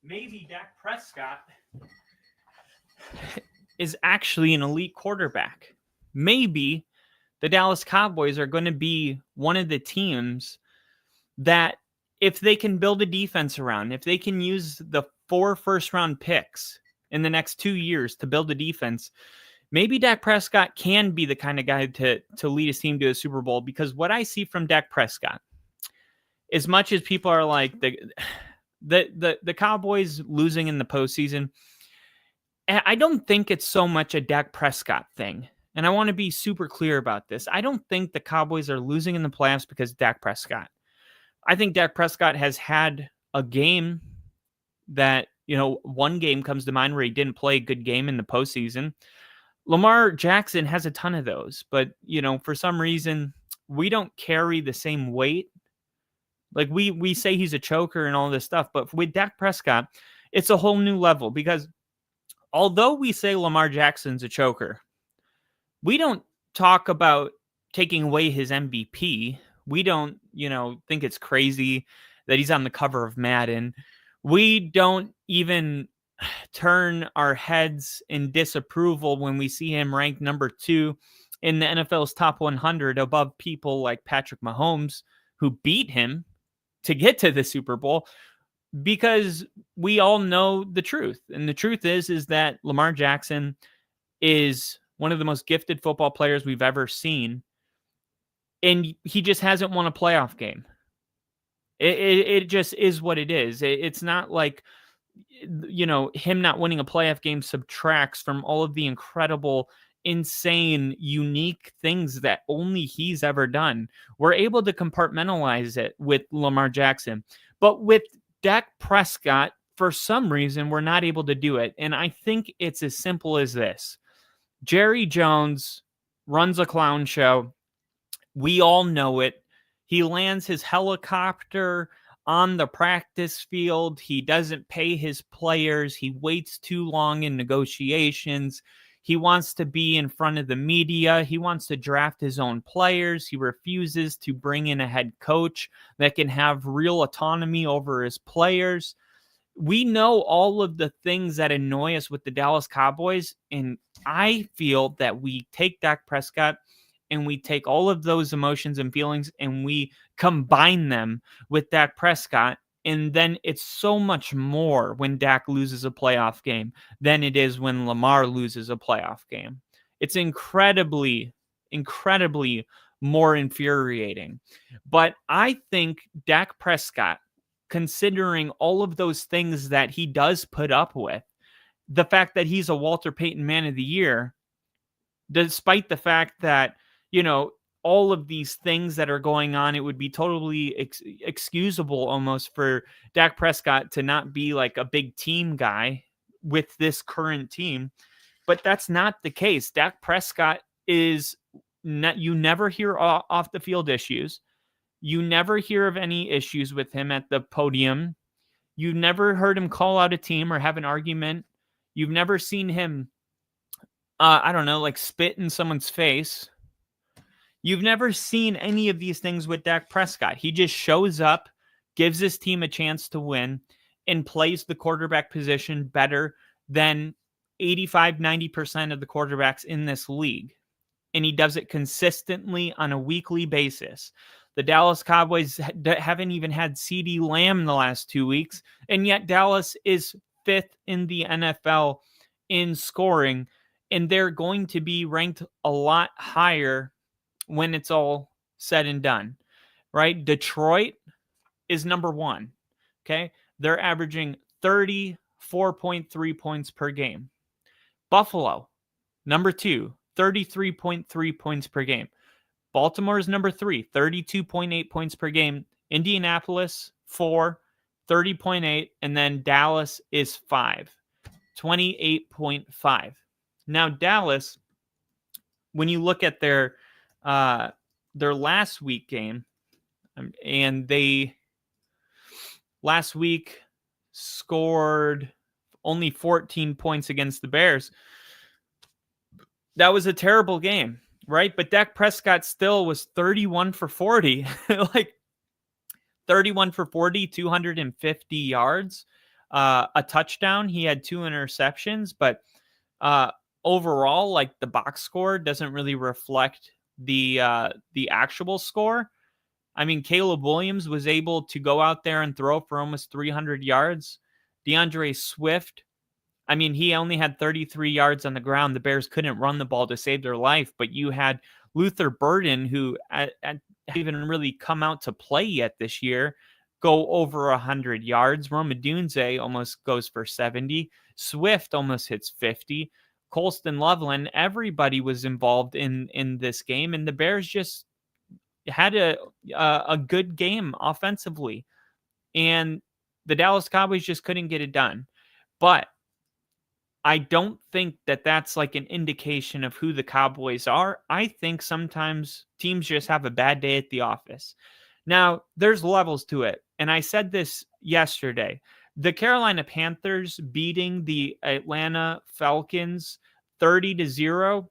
Maybe Dak Prescott is actually an elite quarterback. Maybe the Dallas Cowboys are going to be one of the teams that, if they can build a defense around, if they can use the 4 first-round picks in the next 2 years to build a defense, maybe Dak Prescott can be the kind of guy to lead his team to a Super Bowl. Because what I see from Dak Prescott, as much as people are like the Cowboys losing in the postseason, I don't think it's so much a Dak Prescott thing. And I want to be super clear about this. I don't think the Cowboys are losing in the playoffs because of Dak Prescott. I think Dak Prescott has had a game that, one game comes to mind where he didn't play a good game in the postseason. Lamar Jackson has a ton of those, but, for some reason, we don't carry the same weight. Like, we say he's a choker and all this stuff, but with Dak Prescott, it's a whole new level, because although we say Lamar Jackson's a choker, we don't talk about taking away his MVP. We don't, think it's crazy that he's on the cover of Madden. We don't even turn our heads in disapproval when we see him ranked number 2 in the NFL's top 100 above people like Patrick Mahomes, who beat him to get to the Super Bowl, because we all know the truth. And the truth is that Lamar Jackson is one of the most gifted football players we've ever seen. And he just hasn't won a playoff game. It just is what it is. It's not like, him not winning a playoff game subtracts from all of the incredible, insane, unique things that only he's ever done. We're able to compartmentalize it with Lamar Jackson. But with Dak Prescott, for some reason, we're not able to do it. And I think it's as simple as this. Jerry Jones runs a clown show. We all know it. He lands his helicopter on the practice field. He doesn't pay his players. He waits too long in negotiations. He wants to be in front of the media. He wants to draft his own players. He refuses to bring in a head coach that can have real autonomy over his players. We know all of the things that annoy us with the Dallas Cowboys, and I feel that we take Dak Prescott and we take all of those emotions and feelings and we combine them with Dak Prescott. And then it's so much more when Dak loses a playoff game than it is when Lamar loses a playoff game. It's incredibly, incredibly more infuriating. But I think Dak Prescott, considering all of those things that he does put up with, the fact that he's a Walter Payton Man of the Year, despite the fact that, all of these things that are going on, it would be totally excusable almost for Dak Prescott to not be like a big team guy with this current team. But that's not the case. Dak Prescott is not, you never hear off the field issues. You never hear of any issues with him at the podium. You've never heard him call out a team or have an argument. You've never seen him, I don't know, like spit in someone's face. You've never seen any of these things with Dak Prescott. He just shows up, gives his team a chance to win, and plays the quarterback position better than 85-90% of the quarterbacks in this league. And he does it consistently on a weekly basis. The Dallas Cowboys haven't even had CeeDee Lamb the last 2 weeks, and yet Dallas is 5th in the NFL in scoring, and they're going to be ranked a lot higher when it's all said and done, right? Detroit is number 1, okay? They're averaging 34.3 points per game. Buffalo, number 2, 33.3 points per game. Baltimore is number 3, 32.8 points per game. Indianapolis, 4, 30.8. And then Dallas is 5, 28.5. Now, Dallas, when you look at their last week game, and they last week scored only 14 points against the Bears. That was a terrible game, right? But Dak Prescott still was 31 for 40, like 31 for 40, 250 yards, a touchdown. He had 2 interceptions, but overall, like the box score doesn't really reflect the actual score. I mean, Caleb Williams was able to go out there and throw for almost 300 yards. DeAndre Swift, I mean, he only had 33 yards on the ground. The Bears couldn't run the ball to save their life, but you had Luther Burden, who hadn't even really come out to play yet this year, go over 100 yards. Rome Odunze almost goes for 70. Swift almost hits 50. Colston Loveland, everybody was involved in this game, and the Bears just had a good game offensively, and the Dallas Cowboys just couldn't get it done. But I don't think that that's like an indication of who the Cowboys are. I think sometimes teams just have a bad day at the office. Now, there's levels to it, and I said this yesterday. The Carolina Panthers beating the Atlanta Falcons 30-0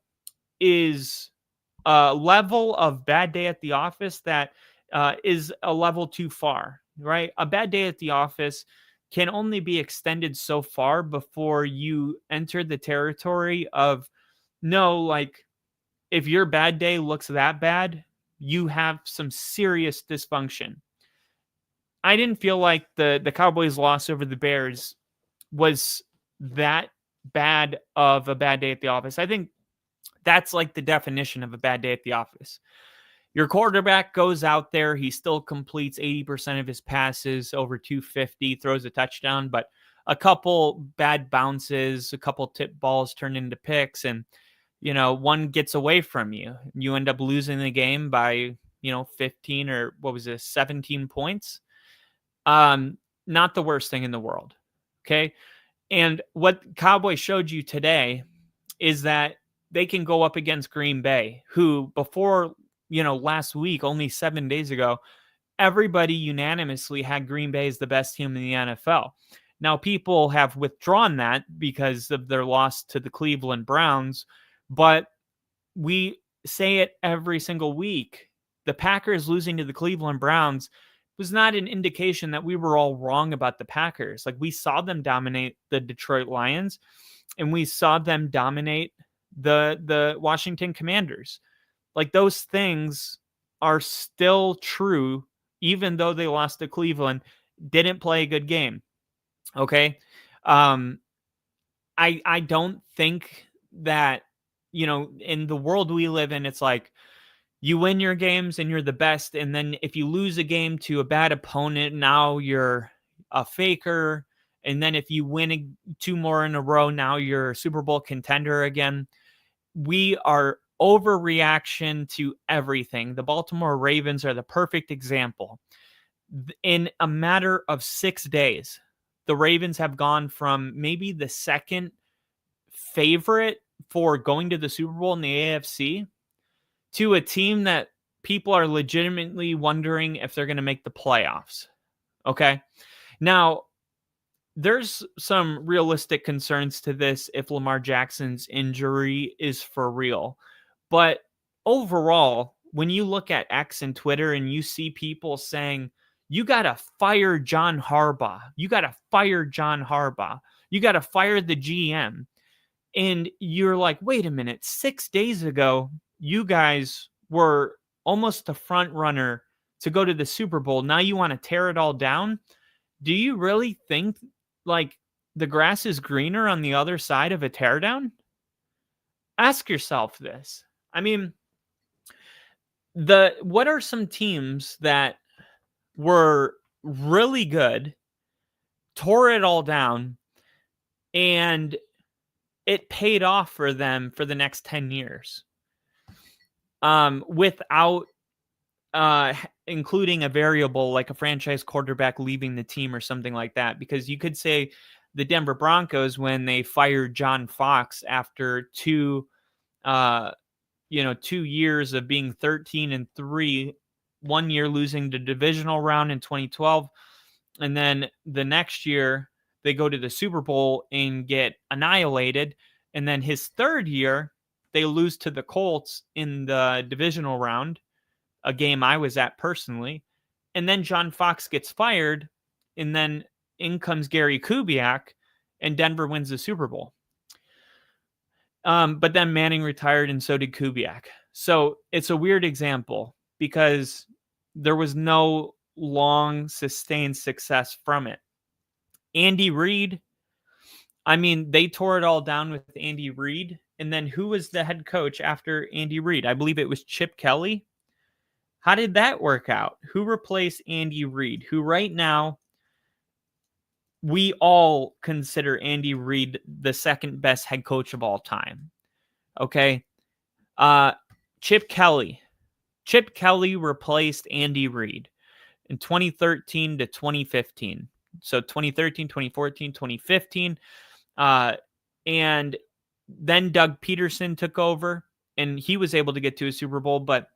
is a level of bad day at the office that is a level too far, right? A bad day at the office can only be extended so far before you enter the territory of, no, like, if your bad day looks that bad, you have some serious dysfunction. I didn't feel like the Cowboys' loss over the Bears was that bad of a bad day at the office. I think that's like the definition of a bad day at the office. Your quarterback goes out there, he still completes 80% of his passes, over 250, throws a touchdown, but a couple bad bounces, a couple tip balls turn into picks, and one gets away from you. You end up losing the game by 15 or 17 points. Not the worst thing in the world. Okay. And what Cowboys showed you today is that they can go up against Green Bay, who before, last week, only 7 days ago, everybody unanimously had Green Bay as the best team in the NFL. Now, people have withdrawn that because of their loss to the Cleveland Browns, but we say it every single week. The Packers losing to the Cleveland Browns was not an indication that we were all wrong about the Packers. Like, we saw them dominate the Detroit Lions, and we saw them dominate the Washington Commanders. Like, those things are still true, even though they lost to Cleveland, didn't play a good game. Okay. I don't think that, in the world we live in, it's like you win your games and you're the best. And then if you lose a game to a bad opponent, now you're a faker. And then if you win 2 more in a row, now you're a Super Bowl contender again. We are overreaction to everything. The Baltimore Ravens are the perfect example. In a matter of 6 days, the Ravens have gone from maybe the second favorite for going to the Super Bowl in the AFC to a team that people are legitimately wondering if they're going to make the playoffs. Okay. Now, there's some realistic concerns to this if Lamar Jackson's injury is for real. But overall, when you look at X and Twitter and you see people saying, you got to fire John Harbaugh, you got to fire John Harbaugh, you got to fire the GM. And you're like, wait a minute, 6 days ago, you guys were almost the front runner to go to the Super Bowl. Now you want to tear it all down? Do you really think like the grass is greener on the other side of a teardown? Ask yourself this. I mean, what are some teams that were really good, tore it all down, and it paid off for them for the next 10 years without including a variable like a franchise quarterback leaving the team or something like that? Because you could say the Denver Broncos, when they fired John Fox after 2 years of being 13-3, 1 year losing the divisional round in 2012, and then the next year they go to the Super Bowl and get annihilated, and then his third year they lose to the Colts in the divisional round, a game I was at personally, and then John Fox gets fired, and then in comes Gary Kubiak, and Denver wins the Super Bowl. But then Manning retired, and so did Kubiak. So it's a weird example because there was no long sustained success from it. Andy Reid, I mean, they tore it all down with Andy Reid. And then who was the head coach after Andy Reid? I believe it was Chip Kelly. How did that work out? Who replaced Andy Reid, who right now we all consider Andy Reid the second best head coach of all time? Okay. Chip Kelly. Chip Kelly replaced Andy Reid in 2013 to 2015. So 2013, 2014, 2015. And then Doug Peterson took over and he was able to get to a Super Bowl. But,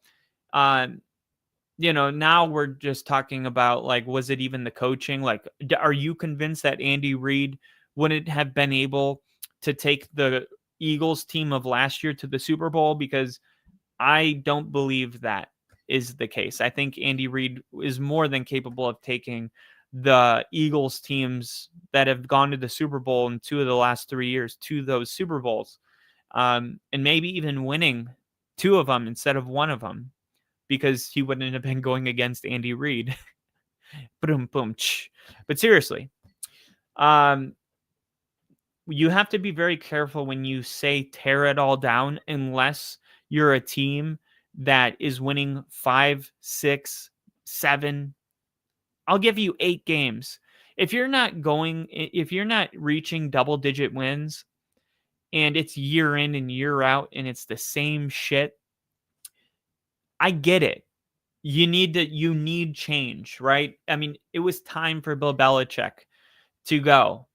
now we're just talking about, like, was it even the coaching? Like, are you convinced that Andy Reid wouldn't have been able to take the Eagles team of last year to the Super Bowl? Because I don't believe that is the case. I think Andy Reid is more than capable of taking the Eagles teams that have gone to the Super Bowl in 2 of the last 3 years to those Super Bowls, and maybe even winning 2 of them instead of 1 of them, because he wouldn't have been going against Andy Reid. Boom, boom. But seriously, you have to be very careful when you say tear it all down, unless you're a team that is winning 5, 6, 7. I'll give you 8 games. If you're not reaching double-digit wins and it's year in and year out and it's the same shit, I get it. You need change, right? I mean, it was time for Bill Belichick to go.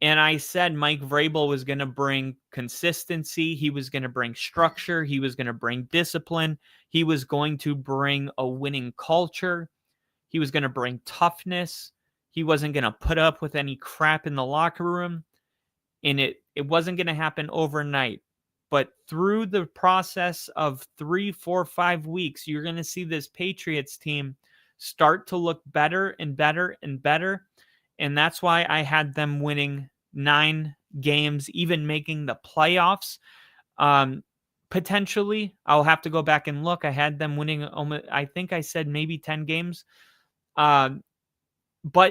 And I said Mike Vrabel was going to bring consistency. He was going to bring structure. He was going to bring discipline. He was going to bring a winning culture. He was going to bring toughness. He wasn't going to put up with any crap in the locker room. And it wasn't going to happen overnight. But through the process of 3, 4, 5 weeks, you're going to see this Patriots team start to look better and better and better. And that's why I had them winning 9 games, even making the playoffs. Potentially, I'll have to go back and look. I had them winning, I think I said maybe 10 games. But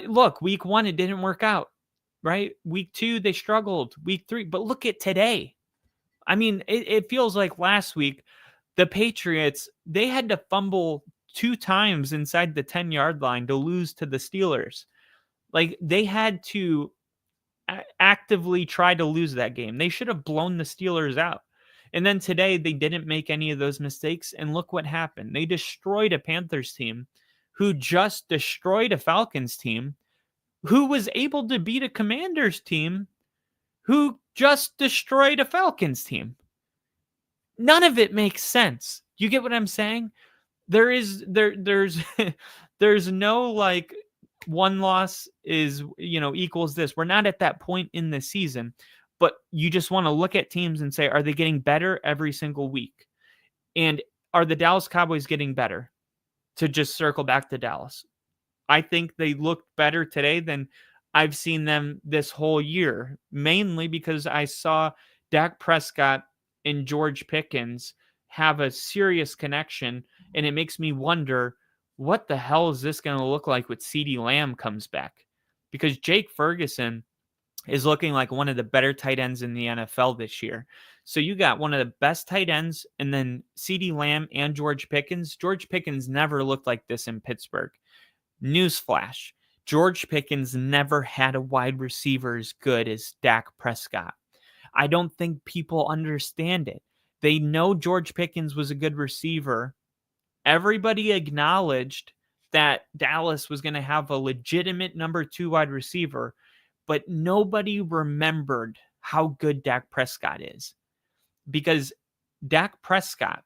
look, week 1, it didn't work out, right? Week 2, they struggled. Week 3, but look at today. I mean, it feels like last week, the Patriots, they had to fumble 2 times inside the 10-yard line to lose to the Steelers. Like, they had to actively try to lose that game. They should have blown the Steelers out. And then today, they didn't make any of those mistakes. And look what happened. They destroyed a Panthers team who just destroyed a Falcons team who was able to beat a Commanders team who just destroyed a Falcons team. None of it makes sense. You get what I'm saying? there's there's no like one loss is equals this. We're not at that point in the season, but you just want to look at teams and say, are they getting better every single week? And are the Dallas Cowboys getting better? To just circle back to Dallas, I think they looked better today than I've seen them this whole year, mainly because I saw Dak Prescott and George Pickens have a serious connection, and it makes me wonder, what the hell is this going to look like with CeeDee Lamb comes back? Because Jake Ferguson is looking like one of the better tight ends in the NFL this year. So you got one of the best tight ends, and then CeeDee Lamb and George Pickens. George Pickens never looked like this in Pittsburgh. Newsflash, George Pickens never had a wide receiver as good as Dak Prescott. I don't think people understand it. They know George Pickens was a good receiver. Everybody acknowledged that Dallas was going to have a legitimate number 2 wide receiver, but nobody remembered how good Dak Prescott is. Because Dak Prescott,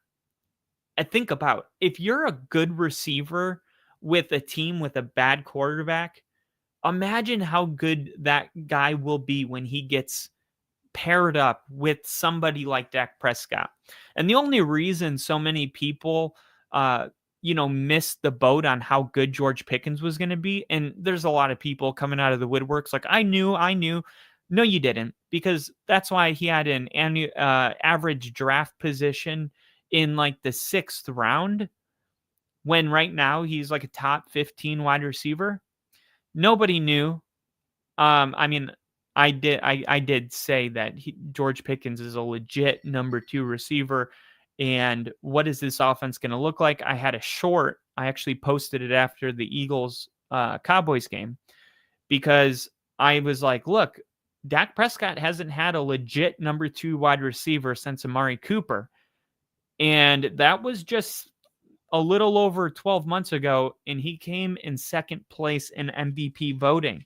I think about, if you're a good receiver with a team with a bad quarterback, imagine how good that guy will be when he gets paired up with somebody like Dak Prescott. And the only reason so many people, missed the boat on how good George Pickens was going to be, and there's a lot of people coming out of the woodworks like, I knew. No, you didn't, because that's why he had an average draft position in like the 6th round, when right now he's like a top 15 wide receiver. Nobody knew. I mean, I did say that George Pickens is a legit number 2 receiver. And what is this offense going to look like? I had a short. I actually posted it after the Eagles Cowboys game, because I was like, look, Dak Prescott hasn't had a legit number 2 wide receiver since Amari Cooper. And that was just a little over 12 months ago, and he came in 2nd place in MVP voting.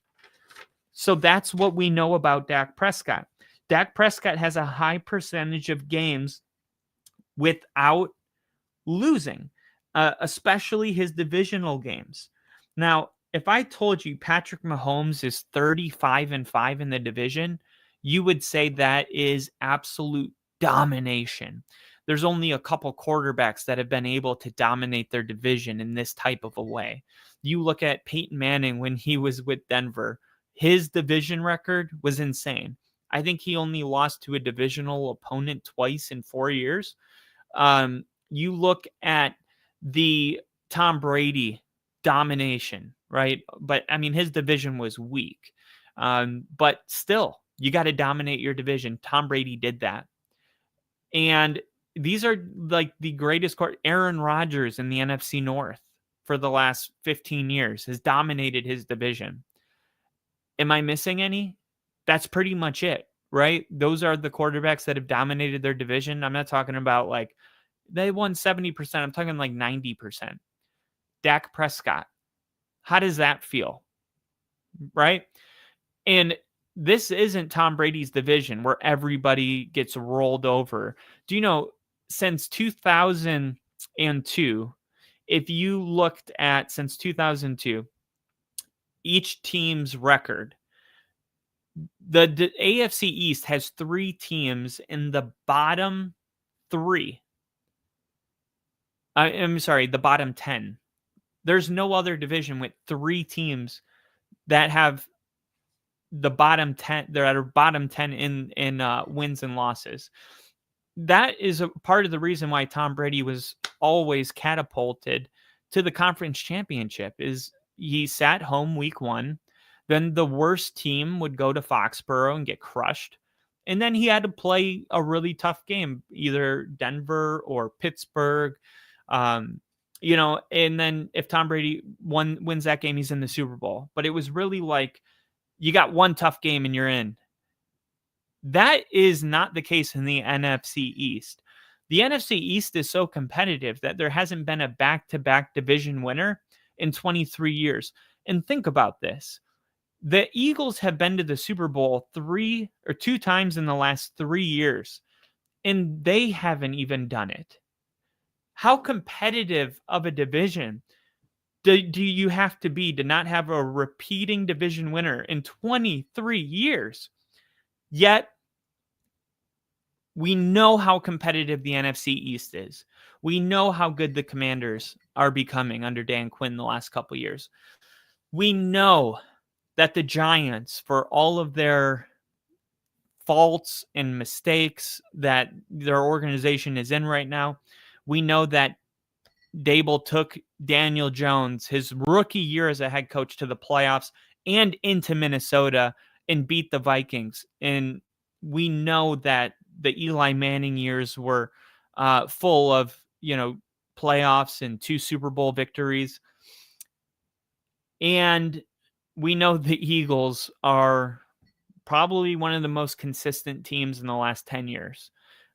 So that's what we know about Dak Prescott. Dak Prescott has a high percentage of games without losing, especially his divisional games. Now, if I told you Patrick Mahomes is 35-5 in the division, you would say that is absolute domination. There's only a couple quarterbacks that have been able to dominate their division in this type of a way. You look at Peyton Manning when he was with Denver, his division record was insane. I think he only lost to a divisional opponent twice in 4 years. You look at the Tom Brady domination, right? But I mean, his division was weak. But still, you got to dominate your division. Tom Brady did that. And these are like the greatest. Aaron Rodgers in the NFC North for the last 15 years has dominated his division. Am I missing any? That's pretty much it, right? Those are the quarterbacks that have dominated their division. I'm not talking about like they won 70%. I'm talking like 90%. Dak Prescott. How does that feel? Right? And this isn't Tom Brady's division where everybody gets rolled over. Do you know, since 2002, if you looked at since 2002, each team's record, the AFC East has 3 teams in the bottom 3. I'm sorry, the bottom 10. There's no other division with 3 teams that have the bottom 10. They're at a bottom 10 in wins and losses. That is a part of the reason why Tom Brady was always catapulted to the conference championship. Is he sat home week 1, then the worst team would go to Foxborough and get crushed, and then he had to play a really tough game, either Denver or Pittsburgh. And then if Tom Brady wins that game, he's in the Super Bowl. But it was really like, you got one tough game and you're in. That is not the case in the NFC East. The NFC East is so competitive that there hasn't been a back-to-back division winner in 23 years. And think about this. The Eagles have been to the Super Bowl 3 or 2 times in the last 3 years, and they haven't even done it. How competitive of a division do you have to be to not have a repeating division winner in 23 years? Yet, we know how competitive the NFC East is. We know how good the Commanders are becoming under Dan Quinn the last couple of years. We know that the Giants, for all of their faults and mistakes that their organization is in right now, we know that Dable took Daniel Jones, his rookie year as a head coach, to the playoffs and into Minnesota and beat the Vikings. And we know that the Eli Manning years were full of, playoffs and 2 Super Bowl victories. And we know the Eagles are probably one of the most consistent teams in the last 10 years,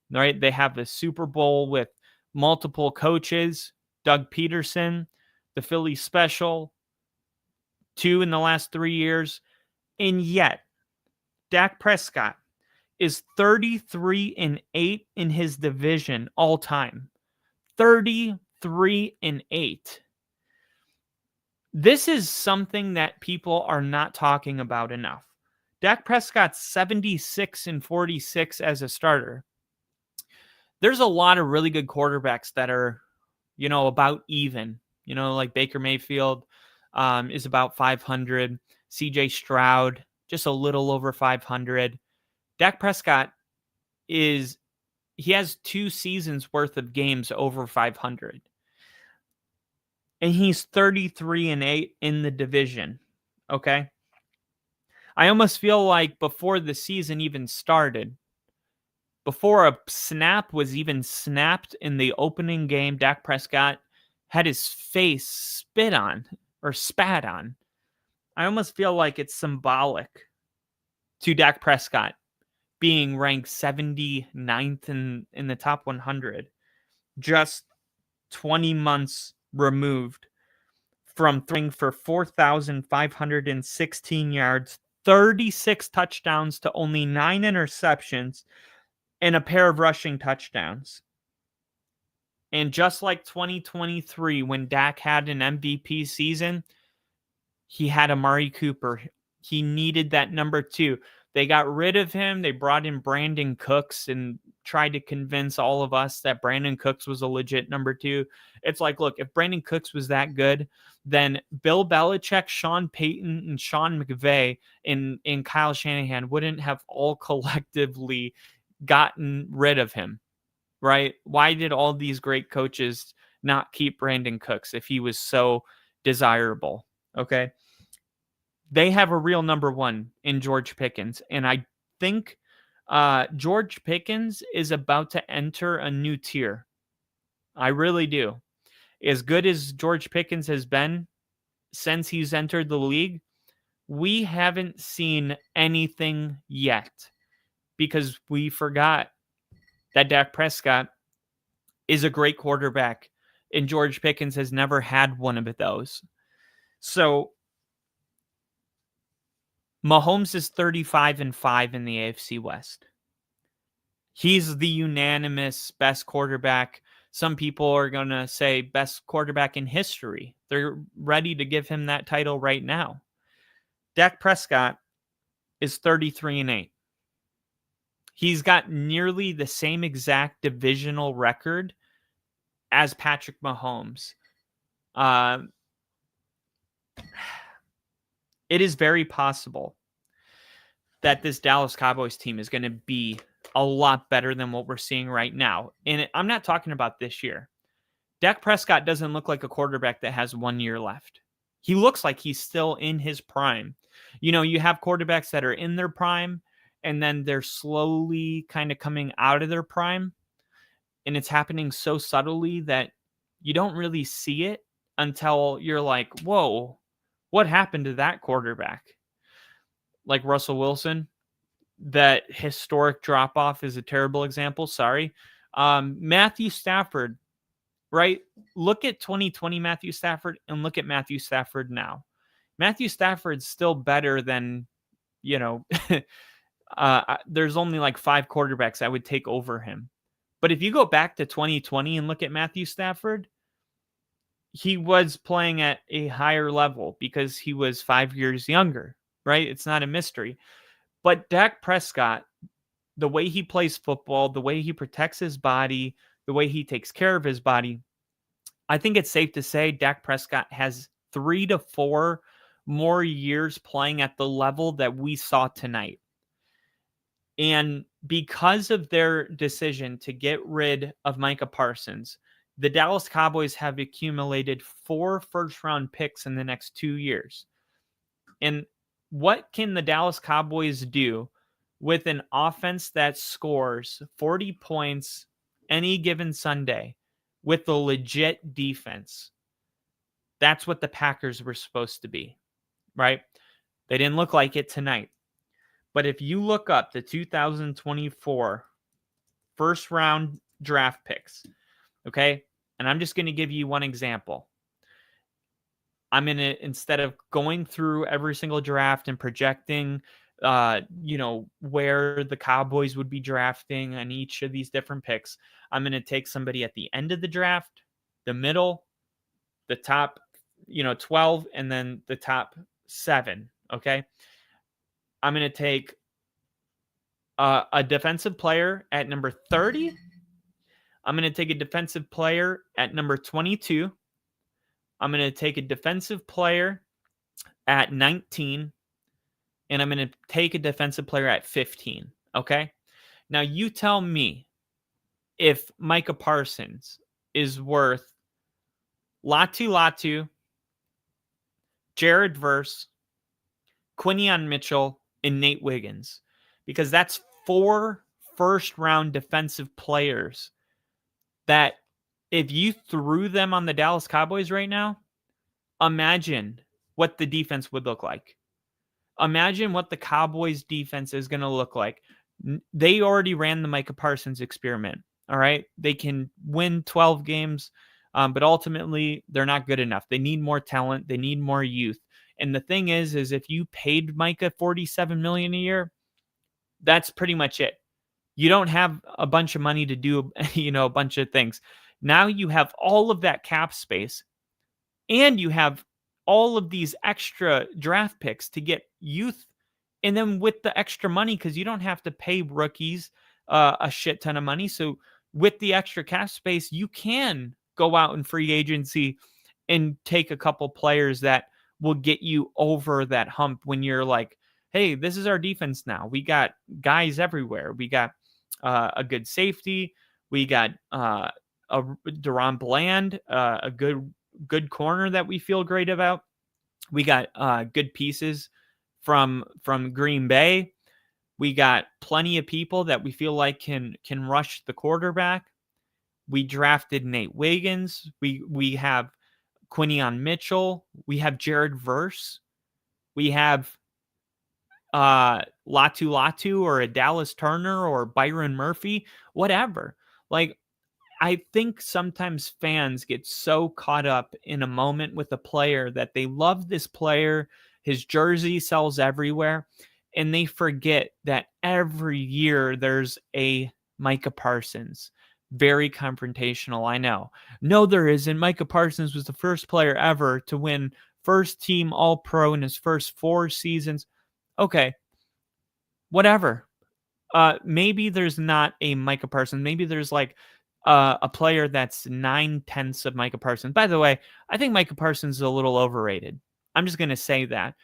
right? They have the Super Bowl with multiple coaches, Doug Peterson, the Philly Special, 2 in the last 3 years. And yet, Dak Prescott is 33-8 in his division all time. 33-8. This is something that people are not talking about enough. Dak Prescott's 76-46 as a starter. There's a lot of really good quarterbacks that are, about even. Like Baker Mayfield is about 500. CJ Stroud, just a little over 500. Dak Prescott he has 2 seasons worth of games over 500. And he's 33-8 in the division. Okay. I almost feel like before the season even started, before a snap was even snapped in the opening game, Dak Prescott had his face spit on or spat on. I almost feel like it's symbolic to Dak Prescott being ranked 79th in the top 100, just 20 months removed from throwing for 4,516 yards, 36 touchdowns to only 9 interceptions, and a pair of rushing touchdowns. And just like 2023, when Dak had an MVP season, he had Amari Cooper. He needed that number 2. They got rid of him. They brought in Brandon Cooks and tried to convince all of us that Brandon Cooks was a legit number 2. It's like, look, if Brandon Cooks was that good, then Bill Belichick, Sean Payton, and Sean McVay and Kyle Shanahan wouldn't have all collectively gotten rid of him, right? Why did all these great coaches not keep Brandon Cooks if he was so desirable? Okay. They have a real number 1 in George Pickens. And I think George Pickens is about to enter a new tier. I really do. As good as George Pickens has been since he's entered the league, we haven't seen anything yet because we forgot that Dak Prescott is a great quarterback and George Pickens has never had one of those. So Mahomes is 35-5 in the AFC West. He's the unanimous best quarterback. Some people are going to say best quarterback in history. They're ready to give him that title right now. Dak Prescott is 33-8. He's got nearly the same exact divisional record as Patrick Mahomes. It is very possible that this Dallas Cowboys team is going to be a lot better than what we're seeing right now. And I'm not talking about this year. Dak Prescott doesn't look like a quarterback that has 1 year left. He looks like he's still in his prime. You have quarterbacks that are in their prime and then they're slowly kind of coming out of their prime. And it's happening so subtly that you don't really see it until you're like, whoa, what happened to that quarterback? Like Russell Wilson, that historic drop-off is a terrible example. Sorry. Matthew Stafford, right? Look at 2020 Matthew Stafford and look at Matthew Stafford now. Matthew Stafford's still better than, there's only like 5 quarterbacks I would take over him. But if you go back to 2020 and look at Matthew Stafford, he was playing at a higher level because he was 5 years younger, right? It's not a mystery. But Dak Prescott, the way he plays football, the way he protects his body, the way he takes care of his body, I think it's safe to say Dak Prescott has 3 to 4 more years playing at the level that we saw tonight. And because of their decision to get rid of Micah Parsons, the Dallas Cowboys have accumulated 4 first-round picks in the next 2 years. And what can the Dallas Cowboys do with an offense that scores 40 points any given Sunday with a legit defense? That's what the Packers were supposed to be, right? They didn't look like it tonight. But if you look up the 2024 first round draft picks, okay, and I'm just going to give you one example. I'm going to, instead of going through every single draft and projecting, where the Cowboys would be drafting on each of these different picks, I'm going to take somebody at the end of the draft, the middle, the top, 12, and then the top 7. Okay. I'm going to take a defensive player at number 30. I'm going to take a defensive player at number 22. I'm going to take a defensive player at 19. And I'm going to take a defensive player at 15. Okay. Now you tell me if Micah Parsons is worth Latu, Jared Verse, Quinion Mitchell, and Nate Wiggins, because that's 4 first-round defensive players that if you threw them on the Dallas Cowboys right now, imagine what the defense would look like. Imagine what the Cowboys defense is going to look like. They already ran the Micah Parsons experiment. All right. They can win 12 games, but ultimately they're not good enough. They need more talent. They need more youth. And the thing is if you paid Micah $47 million a year, that's pretty much it. You don't have a bunch of money to do, a bunch of things. Now you have all of that cap space, and you have all of these extra draft picks to get youth. And then with the extra money, because you don't have to pay rookies a shit ton of money. So with the extra cap space, you can go out in free agency and take a couple players that will get you over that hump when you're like, hey, this is our defense now. We got guys everywhere. We got a good safety. We got a Deron Bland, a good corner that we feel great about. We got good pieces from Green Bay. We got plenty of people that we feel like can rush the quarterback. We drafted Nate Wiggins. We have Quinion Mitchell. We have Jared Verse. We have Latu or a Dallas Turner or Byron Murphy, whatever. Like, I think sometimes fans get so caught up in a moment with a player that they love this player. His jersey sells everywhere. And they forget that every year there's a Micah Parsons. Very confrontational, I know. No, there isn't. Micah Parsons was the first player ever to win first team All-Pro in his first 4 seasons. Okay, whatever. Maybe there's not a Micah Parsons. Maybe there's like a player that's 9/10 of Micah Parsons. By the way, I think Micah Parsons is a little overrated. I'm just going to say that.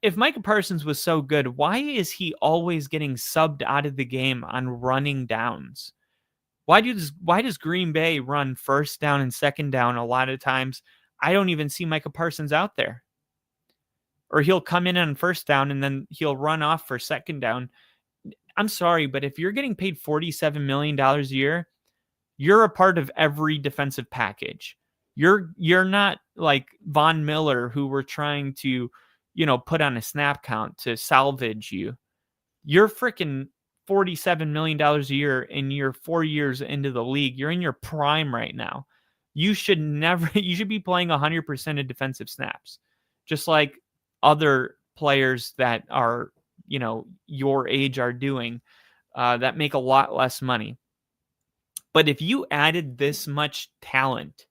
If Micah Parsons was so good, why is he always getting subbed out of the game on running downs? Why does Green Bay run first down and second down a lot of times? I don't even see Micah Parsons out there. Or he'll come in on first down and then he'll run off for second down. I'm sorry, but if you're getting paid $47 million a year, you're a part of every defensive package. You're not like Von Miller, who we're trying to, put on a snap count to salvage you. You're freaking $47 million a year and you're 4 years into the league. You're in your prime right now. You should be playing 100% of defensive snaps, just like other players that are, your age are doing, that make a lot less money. But if you added this much talent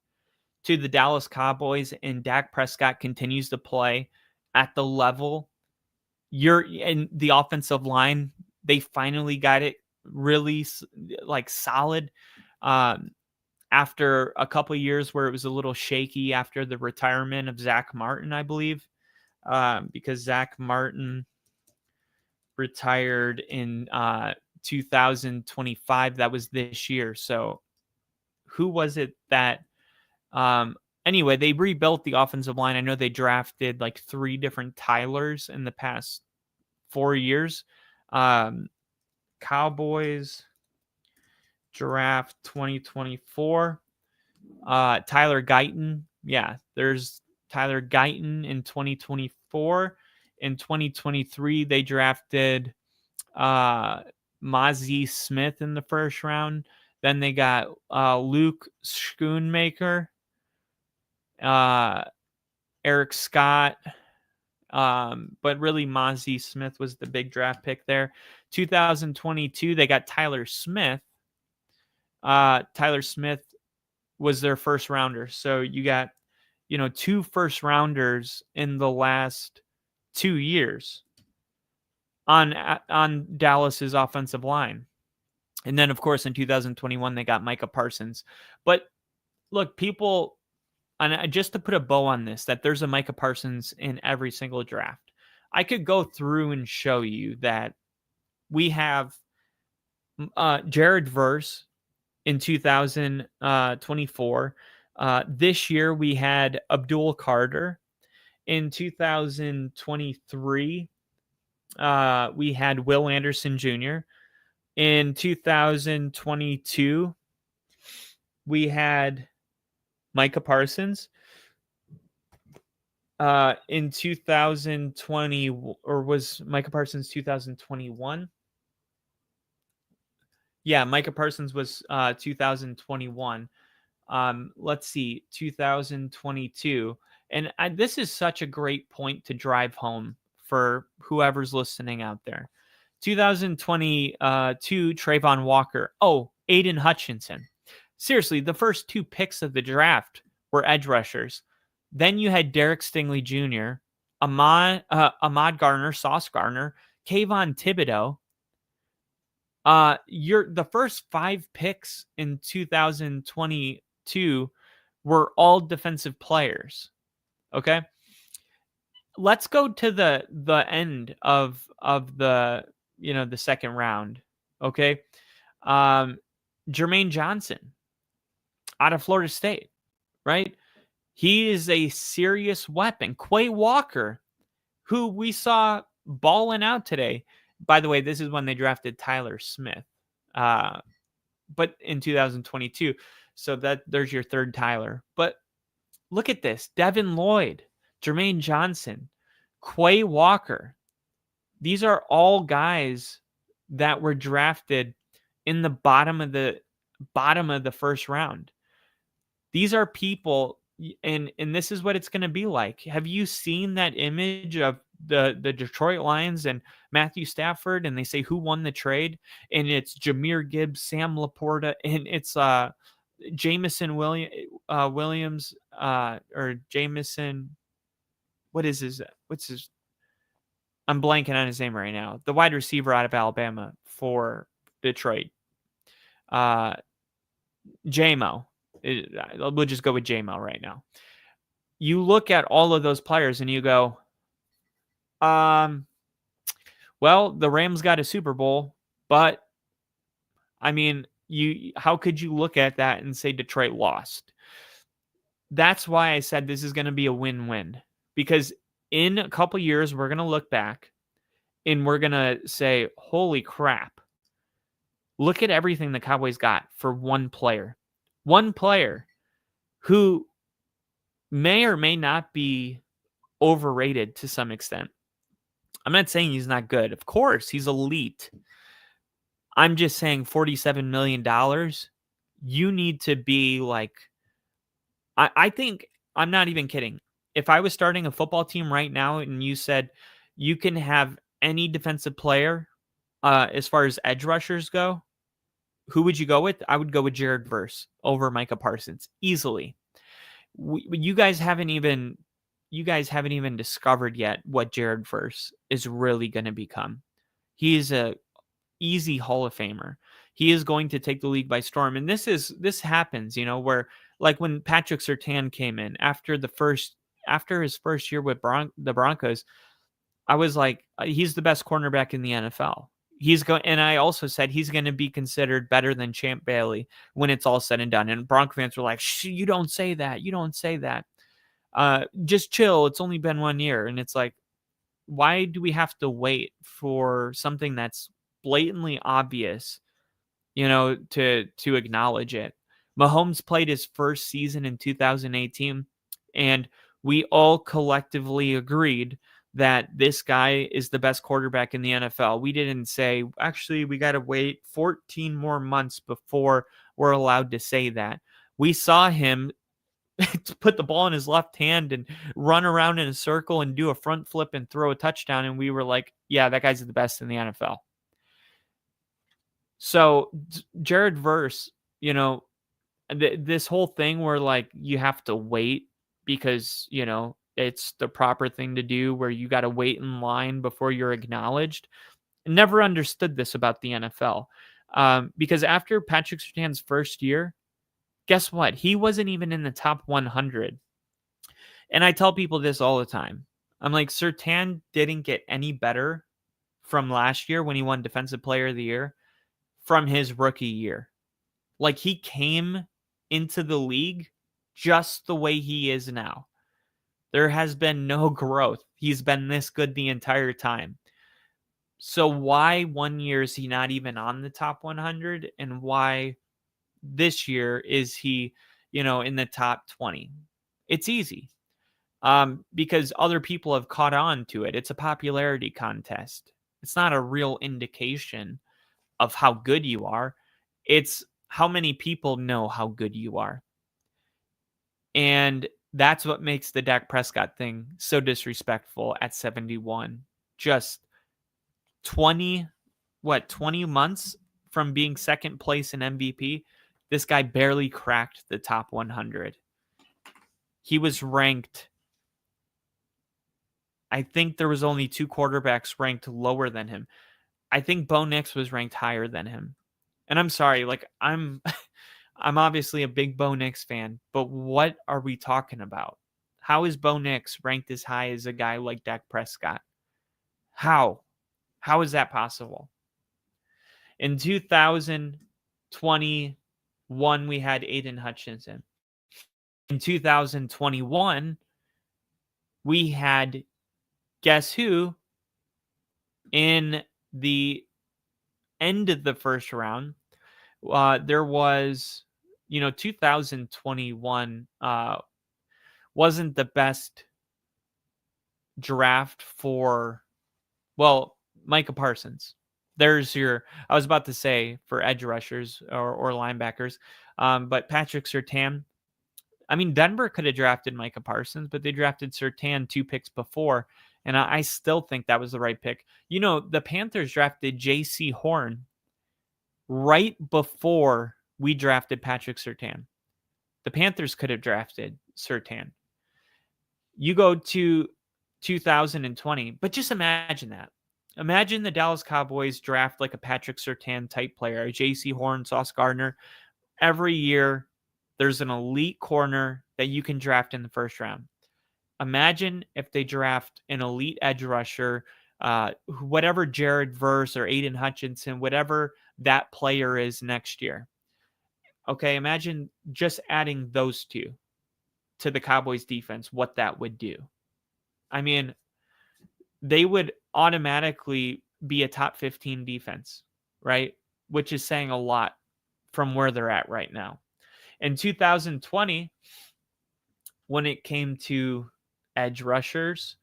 to the Dallas Cowboys and Dak Prescott continues to play at the level, you're in the offensive line, they finally got it really like solid. After a couple of years where it was a little shaky after the retirement of Zach Martin, I believe, because Zach Martin retired in 2025. That was this year. So who was it that anyway, they rebuilt the offensive line. I know they drafted like 3 different Tylers in the past 4 years. Cowboys draft 2024. Tyler Guyton. Yeah, there's Tyler Guyton in 2024. In 2023, they drafted Mozzie Smith in the first round. Then they got Luke Schoonmaker, Eric Scott, but really Mozzie Smith was the big draft pick there. 2022, they got Tyler Smith. Tyler Smith was their first rounder. So you got, 2 first rounders in the last 2 years on Dallas's offensive line. And then, of course, in 2021, they got Micah Parsons. But look, people, and just to put a bow on this, that there's a Micah Parsons in every single draft. I could go through and show you that we have Jared Verse in 2024. This year, we had Abdul Carter. In 2023, we had Will Anderson Jr. In 2022, we had Micah Parsons. In 2020, or was Micah Parsons 2021? Yeah, Micah Parsons was 2021. Let's see, 2022. And this is such a great point to drive home for whoever's listening out there. 2022, Trayvon Walker. Oh, Aiden Hutchinson. Seriously, the first 2 picks of the draft were edge rushers. Then you had Derek Stingley Jr., Ahmad Garner, Sauce Gardner, Kayvon Thibodeau. The first 5 picks in 2022 were all defensive players. Okay, let's go to the end of the the second round. Okay, Jermaine Johnson out of Florida State, right? He is a serious weapon. Quay Walker, who we saw balling out today. By the way, this is when they drafted Tyler Smith, but in 2022. So there's your third Tyler. But look at this: Devin Lloyd, Jermaine Johnson, Quay Walker. These are all guys that were drafted in the bottom of the first round. These are people, and this is what it's going to be like. Have you seen that image of the Detroit Lions and Matthew Stafford, and they say who won the trade, and it's Jahmyr Gibbs, Sam Laporta, and it's Jameson Williams, or Jameson. What's his? I'm blanking on his name right now. The wide receiver out of Alabama for Detroit. JMO. We'll just go with JMO right now. You look at all of those players and you go, well, the Rams got a Super Bowl, but I mean, how could you look at that and say Detroit lost? That's why I said this is going to be a win-win, because in a couple years, we're going to look back and we're going to say, holy crap, look at everything the Cowboys got for one player who may or may not be overrated to some extent. I'm not saying he's not good. Of course, he's elite. I'm just saying $47 million, you need to be like, I think, I'm not even kidding. If I was starting a football team right now and you said you can have any defensive player as far as edge rushers go, Who would you go with? I would go with Jared Verse over Micah Parsons easily. You guys haven't even discovered yet what Jared Verse is really going to become. He is a easy Hall of Famer. He is going to take the league by storm. And this happens, where like when Patrick Surtain came in after his first year with the Broncos, I was like, he's the best cornerback in the NFL. And I also said he's going to be considered better than Champ Bailey when it's all said and done. And Bronco fans were like, you don't say that. You don't say that. Just chill. It's only been 1 year. And it's like, why do we have to wait for something that's blatantly obvious, to acknowledge it? Mahomes played his first season in 2018, and we all collectively agreed that this guy is the best quarterback in the NFL. We didn't say, actually, we got to wait 14 more months before we're allowed to say that. We saw him put the ball in his left hand and run around in a circle and do a front flip and throw a touchdown. And we were like, yeah, that guy's the best in the NFL. So Jared Verse, this whole thing where like you have to wait because, it's the proper thing to do, where you got to wait in line before you're acknowledged. Never understood this about the NFL. Because after Patrick Surtain's first year, guess what? He wasn't even in the top 100. And I tell people this all the time. I'm like, Surtain didn't get any better from last year when he won Defensive Player of the Year from his rookie year. Like, he came into the league just the way he is now. There has been no growth. He's been this good the entire time. So why 1 year is he not even on the top 100? And why this year is he, in the top 20? It's easy. Because other people have caught on to it. It's a popularity contest. It's not a real indication of how good you are. It's how many people know how good you are. And that's what makes the Dak Prescott thing so disrespectful at 71. Just 20 months from being second place in MVP, this guy barely cracked the top 100. He was ranked, I think there was only 2 quarterbacks ranked lower than him. I think Bo Nix was ranked higher than him. And I'm sorry, like I'm obviously a big Bo Nix fan, but what are we talking about? How is Bo Nix ranked as high as a guy like Dak Prescott? How? How is that possible? In 2021, we had Aiden Hutchinson. In 2021, we had, guess who, in the end of the first round, there was, 2021 wasn't the best draft for, Micah Parsons. There's I was about to say for edge rushers or linebackers, but Patrick Surtain. I mean, Denver could have drafted Micah Parsons, but they drafted Surtain 2 picks before, and I still think that was the right pick. The Panthers drafted J.C. Horn right before we drafted Patrick Surtain. The Panthers could have drafted Surtain. You go to 2020, but just imagine that. Imagine the Dallas Cowboys draft like a Patrick Surtain type player, a J.C. Horn, Sauce Gardner. Every year, there's an elite corner that you can draft in the first round. Imagine if they draft an elite edge rusher, whatever Jared Verse or Aiden Hutchinson, whatever that player is next year. Okay, imagine just adding those 2 to the Cowboys defense, what that would do. I mean, they would automatically be a top 15 defense, right? Which is saying a lot from where they're at right now. In 2020, when it came to edge rushers,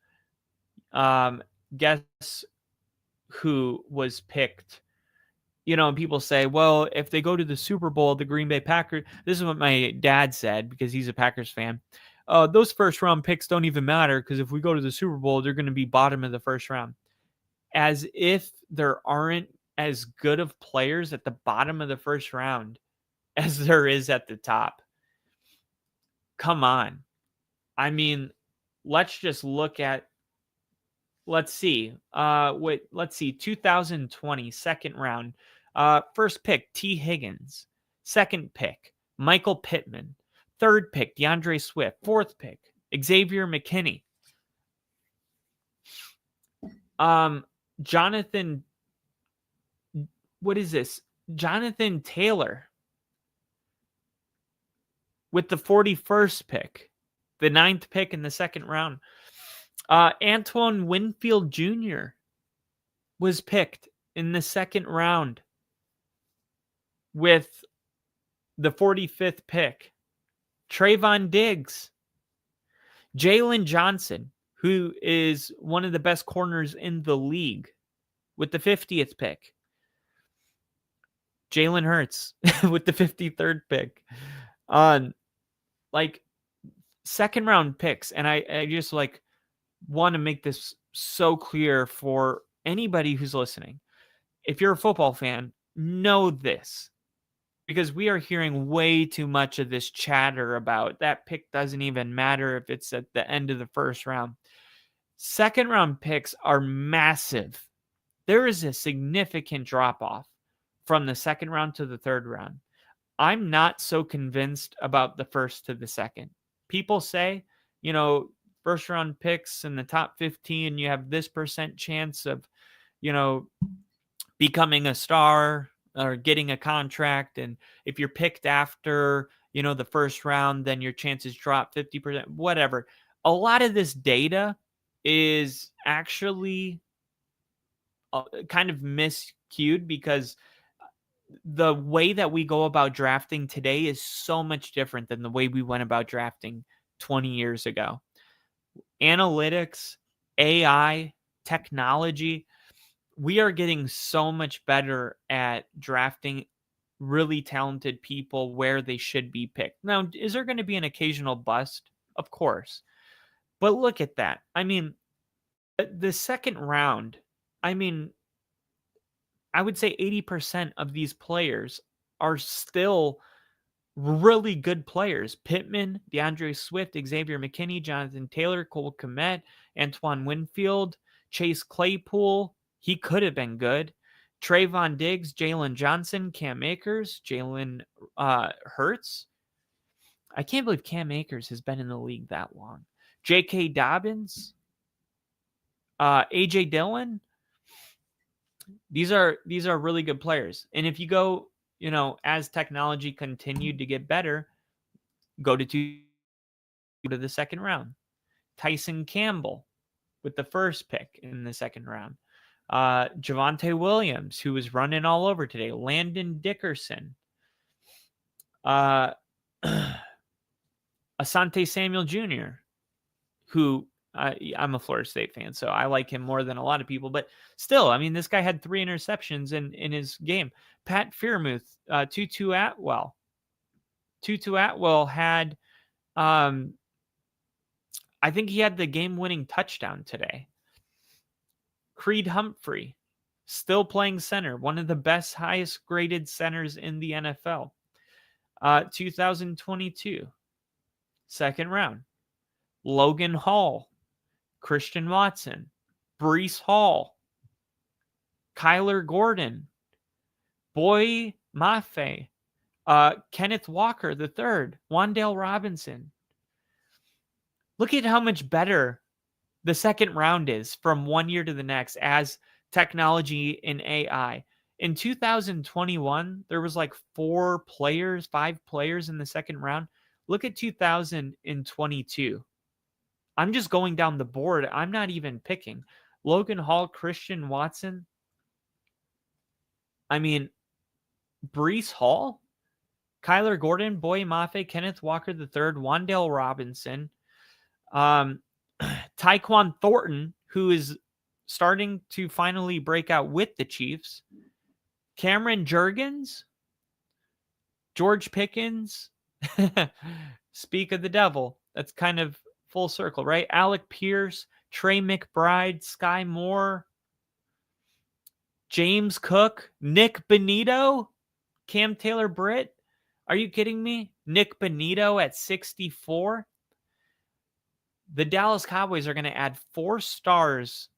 guess who was picked? And people say, well, if they go to the Super Bowl, the Green Bay Packers, this is what my dad said because he's a Packers fan. Those first round picks don't even matter because if we go to the Super Bowl, they're going to be bottom of the first round. As if there aren't as good of players at the bottom of the first round as there is at the top. Come on. I mean, let's just look at, let's see. Let's see. 2020 second round. First pick T Higgins. Second pick Michael Pittman. Third pick DeAndre Swift. Fourth pick Xavier McKinney. Jonathan, what is this? Jonathan Taylor with the 41st pick, the 9th pick in the second round. Antoine Winfield Jr. was picked in the second round with the 45th pick. Trayvon Diggs, Jalen Johnson, who is one of the best corners in the league, with the 50th pick. Jalen Hurts with the 53rd pick. Like second round picks. And I just like want to make this so clear for anybody who's listening. If you're a football fan, know this, because we are hearing way too much of this chatter about that pick doesn't even matter if it's at the end of the first round. Second round picks are massive. There is a significant drop off from the second round to the third round. I'm not so convinced about the first to the second. People say, first round picks in the top 15, you have this % chance of, becoming a star or getting a contract. And if you're picked after, the first round, then your chances drop 50%, whatever. A lot of this data is actually kind of miscued, because the way that we go about drafting today is so much different than the way we went about drafting 20 years ago. Analytics, AI, technology, we are getting so much better at drafting really talented people where they should be picked. Now, is there going to be an occasional bust? Of course. But look at that. I mean, the second round, I would say 80% of these players are still really good players. Pittman, DeAndre Swift, Xavier McKinney, Jonathan Taylor, Cole Kmet, Antoine Winfield, Chase Claypool. He could have been good. Trayvon Diggs, Jalen Johnson, Cam Akers, Jalen Hurts. I can't believe Cam Akers has been in the league that long. J.K. Dobbins, A.J. Dillon. These are really good players. And if you go, as technology continued to get better, go to the second round. Tyson Campbell with the first pick in the second round. Javonte Williams, who was running all over today. Landon Dickerson. Asante Samuel Jr., who I'm a Florida State fan, so I like him more than a lot of people. But still, this guy had 3 interceptions in his game. Pat Freiermuth, Tutu Atwell. Tutu Atwell had, I think he had the game-winning touchdown today. Creed Humphrey, still playing center, one of the best, highest-graded centers in the NFL. 2022, second round. Logan Hall, Christian Watson, Breece Hall, Kyler Gordon, Boy Mafe, Kenneth Walker III, Wan'Dale Robinson. Look at how much better the second round is from one year to the next as technology and AI. In 2021, there was like 5 players in the second round. Look at 2022. I'm just going down the board. I'm not even picking. Logan Hall, Christian Watson. Breece Hall, Kyler Gordon, Boy Mafe, Kenneth Walker III, Wan'Dale Robinson, Tyquan Thornton, who is starting to finally break out with the Chiefs, Cameron Jurgens, George Pickens. Speak of the devil. That's kind of full circle, right? Alec Pierce, Trey McBride, Sky Moore, James Cook, Nick Bonito, Cam Taylor-Britt. Are you kidding me? Nick Bonito at 64. The Dallas Cowboys are going to add 4 stars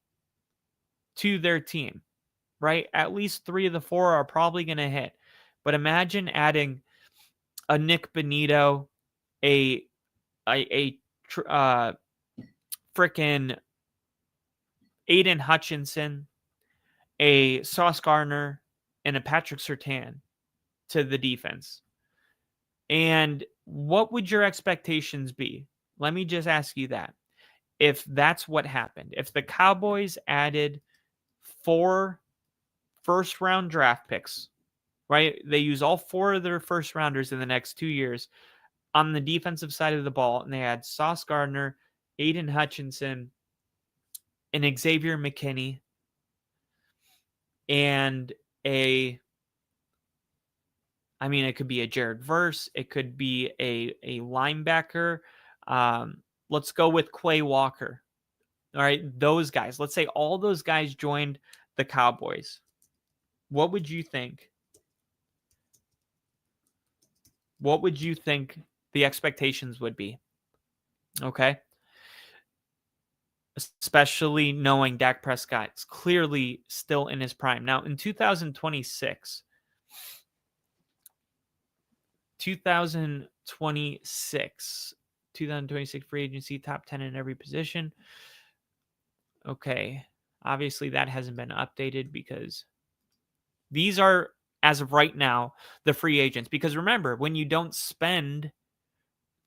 to their team, right? At least 3 of the 4 are probably going to hit. But imagine adding a Nick Bonito, a frickin' Aiden Hutchinson, a Sauce Gardner, and a Patrick Surtain to the defense. And what would your expectations be? Let me just ask you that. If that's what happened, if the Cowboys added 4 first-round draft picks, right? They use all 4 of their first rounders in the next 2 years on the defensive side of the ball, and they had Sauce Gardner, Aiden Hutchinson, and Xavier McKinney, and it could be a Jared Verse, it could be a linebacker. Let's go with Quay Walker. All right, those guys. Let's say all those guys joined the Cowboys. What would you think? What would you think the expectations would be? Okay. Especially knowing Dak Prescott's clearly still in his prime. Now, in 2026 free agency, top 10 in every position. Okay. Obviously, that hasn't been updated because these are, as of right now, the free agents. Because remember, when you don't spend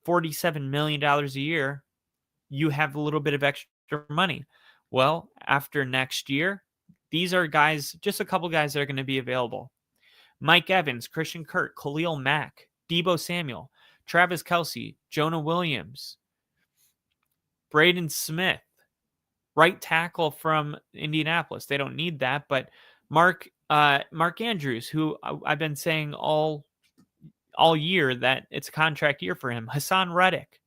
$47 million a year, you have a little bit of extra money. Well, after next year, these are guys, just a couple guys that are going to be available. Mike Evans, Christian Kirk, Khalil Mack, Deebo Samuel, Travis Kelce, Jonah Williams, Braden Smith, right tackle from Indianapolis. They don't need that, but Mark Andrews, who I've been saying all year that it's a contract year for him. Hassan Reddick,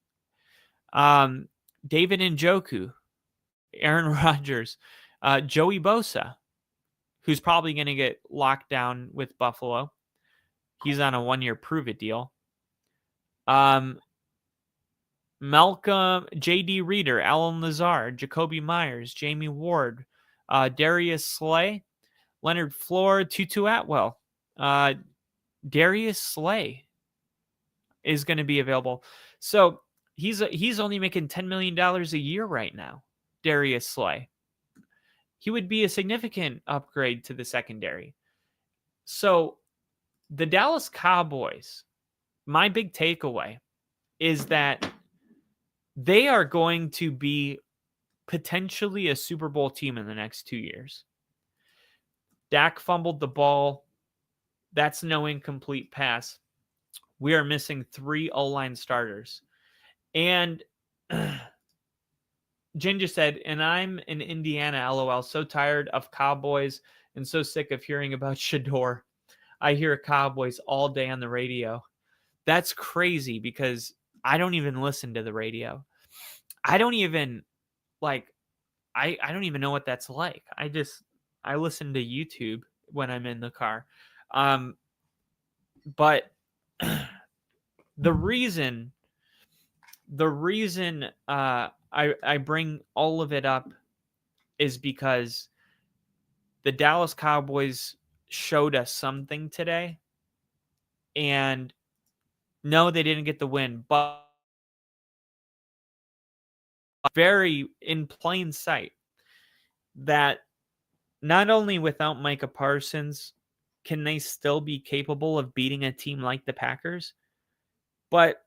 David Njoku, Aaron Rodgers, Joey Bosa, who's probably going to get locked down with Buffalo. He's on a 1-year prove-it deal. Malcolm, J.D. Reader, Alan Lazard, Jacoby Myers, Jamie Ward, Darius Slay, Leonard Floyd, Tutu Atwell. Darius Slay is going to be available. So he's only making $10 million a year right now, Darius Slay. He would be a significant upgrade to the secondary. So the Dallas Cowboys, my big takeaway is that they are going to be potentially a Super Bowl team in the next 2 years. Dak fumbled the ball. That's no incomplete pass. We are missing 3 O-line starters. And Ginger said, and I'm in Indiana, LOL, so tired of Cowboys and so sick of hearing about Shador. I hear Cowboys all day on the radio. That's crazy because I don't even listen to the radio. I don't even I don't even know what that's like. I listen to YouTube when I'm in the car. But the reason I bring all of it up is because the Dallas Cowboys showed us something today. And no, they didn't get the win, but very in plain sight that not only without Micah Parsons can they still be capable of beating a team like the Packers, but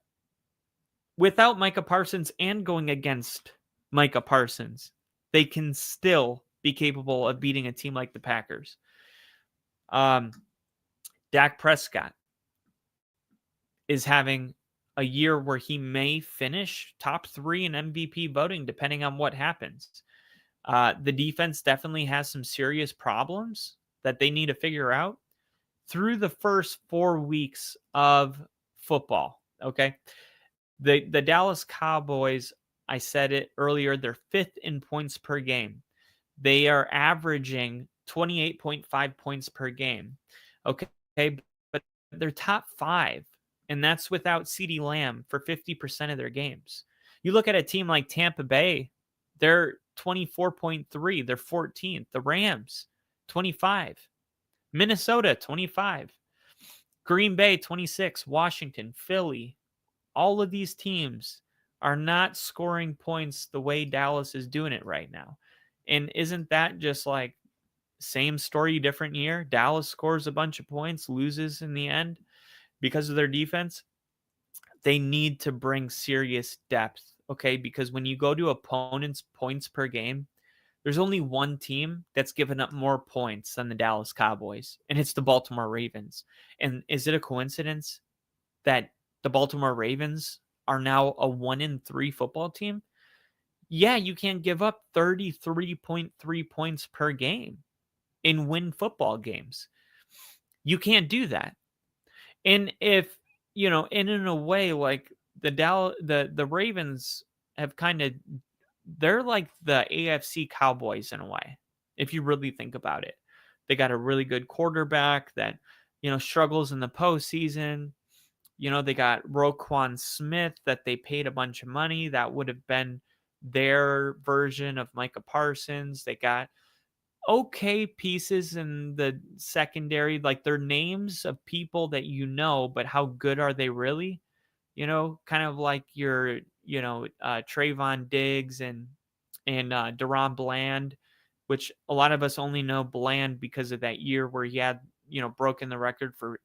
without Micah Parsons and going against Micah Parsons, they can still be capable of beating a team like the Packers. Dak Prescott is having a year where he may finish top 3 in MVP voting, depending on what happens. The defense definitely has some serious problems that they need to figure out through the first 4 weeks of football. Okay. The Dallas Cowboys, I said it earlier, they're 5th in points per game. They are averaging 28.5 points per game. Okay, but they're top 5, and that's without CeeDee Lamb for 50% of their games. You look at a team like Tampa Bay, they're 24.3, they're 14th. The Rams, 25. Minnesota, 25. Green Bay, 26. Washington, Philly. All of these teams are not scoring points the way Dallas is doing it right now. And isn't that just like same story, different year? Dallas scores a bunch of points, loses in the end because of their defense. They need to bring serious depth, okay? Because when you go to opponents' points per game, there's only one team that's given up more points than the Dallas Cowboys, and it's the Baltimore Ravens. And is it a coincidence that the Baltimore Ravens are now a 1-3 football team? Yeah, you can't give up 33.3 points per game and win football games. You can't do that. And if, and in a way, like the Ravens have kind of, they're like the AFC Cowboys in a way, if you really think about it. They got a really good quarterback that, struggles in the postseason. They got Roquan Smith that they paid a bunch of money. That would have been their version of Micah Parsons. They got okay pieces in the secondary, like they're names of people that but how good are they really? Kind of like your, Trayvon Diggs and Deron Bland, which a lot of us only know Bland because of that year where he had, broken the record for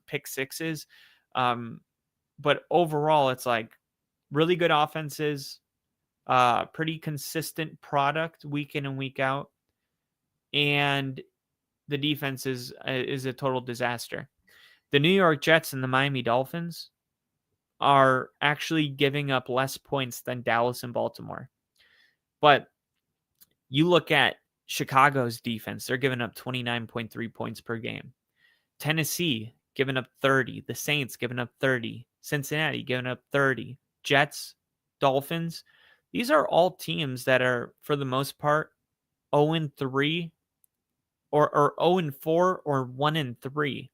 pick sixes. But overall, it's like really good offenses, pretty consistent product week in and week out, and the defense is a total disaster. The New York Jets and the Miami Dolphins are actually giving up less points than Dallas and Baltimore. But you look at Chicago's defense, they're giving up 29.3 points per game. Tennessee giving up 30. The Saints giving up 30. Cincinnati giving up 30. Jets, Dolphins. These are all teams that are, for the most part, 0-3 or 0-4 or 1-3.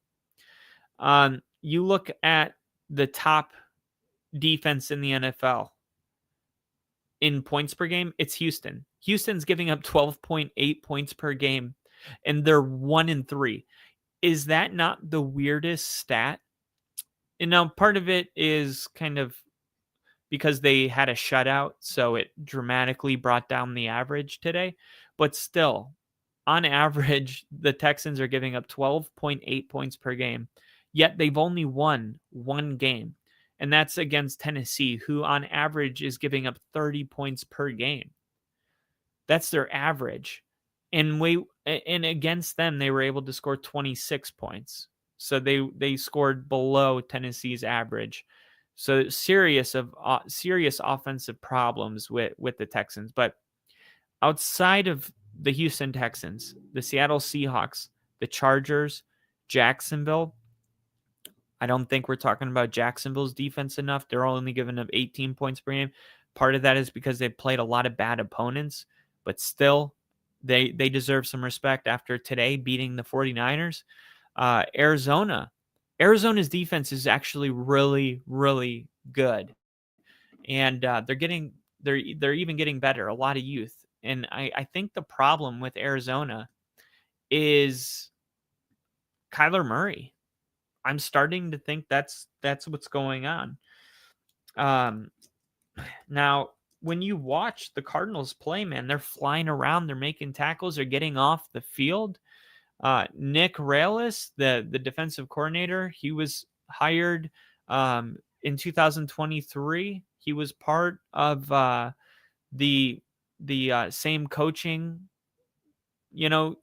You look at the top defense in the NFL in points per game, it's Houston. Houston's giving up 12.8 points per game, and they're 1-3. Is that not the weirdest stat? And now part of it is kind of because they had a shutout, so it dramatically brought down the average today. But still, on average, the Texans are giving up 12.8 points per game, yet they've only won one game. And that's against Tennessee, who on average is giving up 30 points per game. That's their average. And against them, they were able to score 26 points. So they scored below Tennessee's average. So serious offensive problems with the Texans. But outside of the Houston Texans, the Seattle Seahawks, the Chargers, Jacksonville, I don't think we're talking about Jacksonville's defense enough. They're only giving up 18 points per game. Part of that is because they've played a lot of bad opponents, but still, they deserve some respect after today beating the 49ers. Arizona's defense is actually really, really good, and they're even getting better. A lot of youth, and I think the problem with Arizona is Kyler Murray. I'm starting to think that's what's going on. Now, when you watch the Cardinals play, man, they're flying around, they're making tackles, they're getting off the field. Nick Rallis, the defensive coordinator, he was hired in 2023. He was part of the same coaching,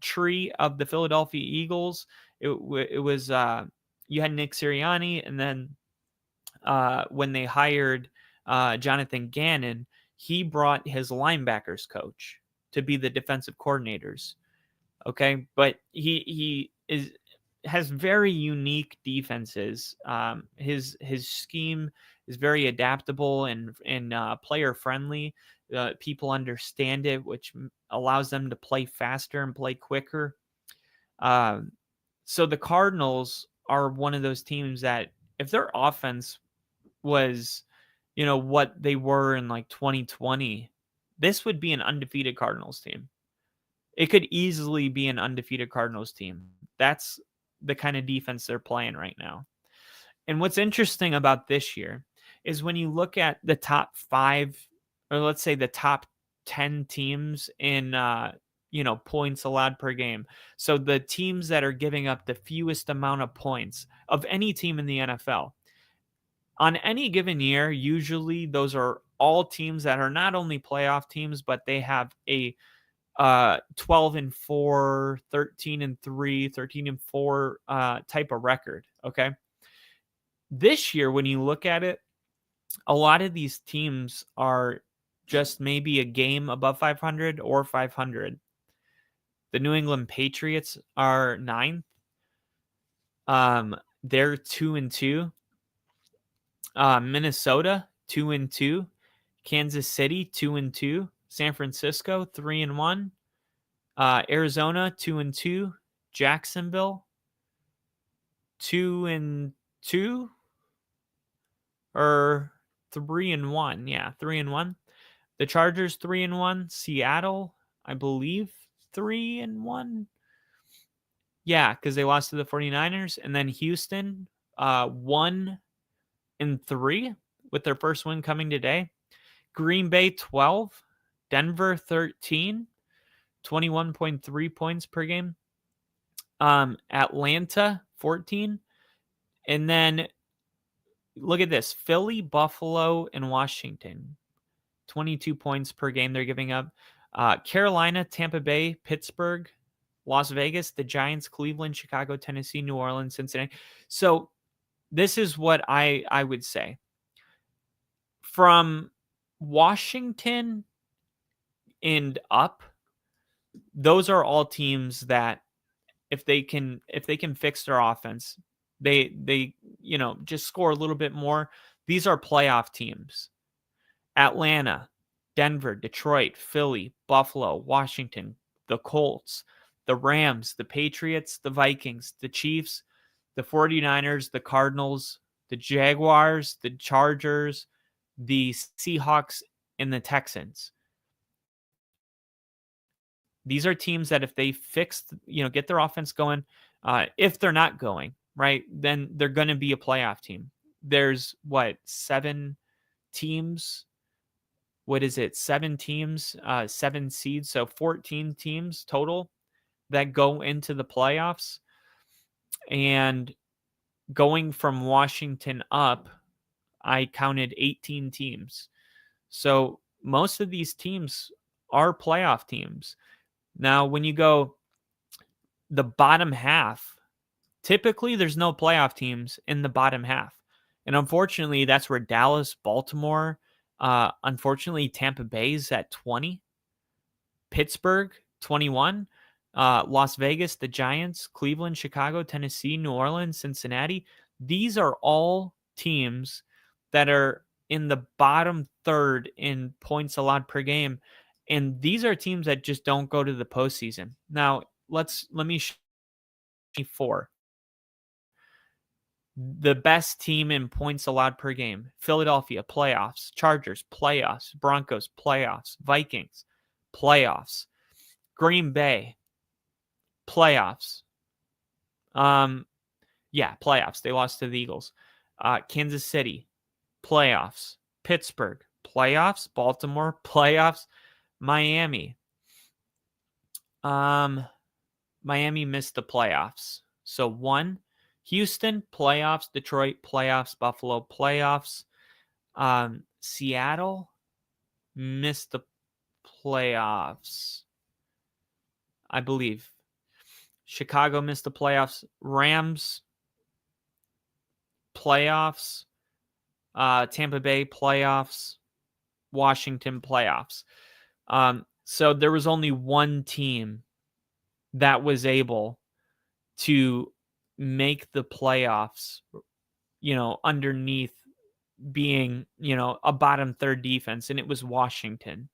tree of the Philadelphia Eagles. It was you had Nick Sirianni, and then when they hired Jonathan Gannon, he brought his linebackers coach to be the defensive coordinators. Okay, but he has very unique defenses. His scheme is very adaptable and player friendly. People understand it, which allows them to play faster and play quicker. So the Cardinals are one of those teams that if their offense was, what they were in like 2020, this would be an undefeated Cardinals team. It could easily be an undefeated Cardinals team. That's the kind of defense they're playing right now. And what's interesting about this year is when you look at the top 5, or let's say the top 10 teams in points allowed per game. So the teams that are giving up the fewest amount of points of any team in the NFL. On any given year, usually those are all teams that are not only playoff teams, but they have a 12-4, 13-3, 13-4 type of record. Okay. This year, when you look at it, a lot of these teams are just maybe a game above 500 or 500. The New England Patriots are 9th. They're 2-2. Minnesota 2-2. Kansas City 2-2. San Francisco 3-1. Arizona 2-2. Jacksonville 2-2 or 3-1. Yeah, 3-1. The Chargers 3-1. Seattle, I believe, 3-1. Yeah, because they lost to the 49ers. And then Houston 1-3 with their first win coming today. Green Bay 12. Denver 13. 21.3 points per game. Atlanta 14. And then look at this. Philly, Buffalo, and Washington. 22 points per game they're giving up. Carolina, Tampa Bay, Pittsburgh, Las Vegas, the Giants, Cleveland, Chicago, Tennessee, New Orleans, Cincinnati. So this is what I would say. From Washington and up, those are all teams that if they can fix their offense, they just score a little bit more. These are playoff teams. Atlanta, Denver, Detroit, Philly, Buffalo, Washington, the Colts, the Rams, the Patriots, the Vikings, the Chiefs, the 49ers, the Cardinals, the Jaguars, the Chargers, the Seahawks, and the Texans. These are teams that if they get their offense going, if they're not going, right, then they're going to be a playoff team. There's 7 teams? What is it? 7 teams, 7 seeds. So 14 teams total that go into the playoffs. And going from Washington up, I counted 18 teams. So most of these teams are playoff teams. Now, when you go the bottom half, typically there's no playoff teams in the bottom half. And unfortunately, that's where Dallas, Baltimore, unfortunately, Tampa Bay's at 20, Pittsburgh, 21, Las Vegas, the Giants, Cleveland, Chicago, Tennessee, New Orleans, Cincinnati. These are all teams that are in the bottom third in points allowed per game. And these are teams that just don't go to the postseason. Now, let me show you 4. The best team in points allowed per game: Philadelphia, playoffs; Chargers, playoffs; Broncos, playoffs; Vikings, playoffs; Green Bay, playoffs. Playoffs. They lost to the Eagles. Kansas City, playoffs; Pittsburgh, playoffs; Baltimore, playoffs; Miami. Miami missed the playoffs. So 1. Houston, playoffs. Detroit, playoffs. Buffalo, playoffs. Seattle missed the playoffs, I believe. Chicago missed the playoffs. Rams, playoffs. Tampa Bay, playoffs. Washington, playoffs. So there was only one team that was able to make the playoffs, underneath being, a bottom third defense, and it was Washington.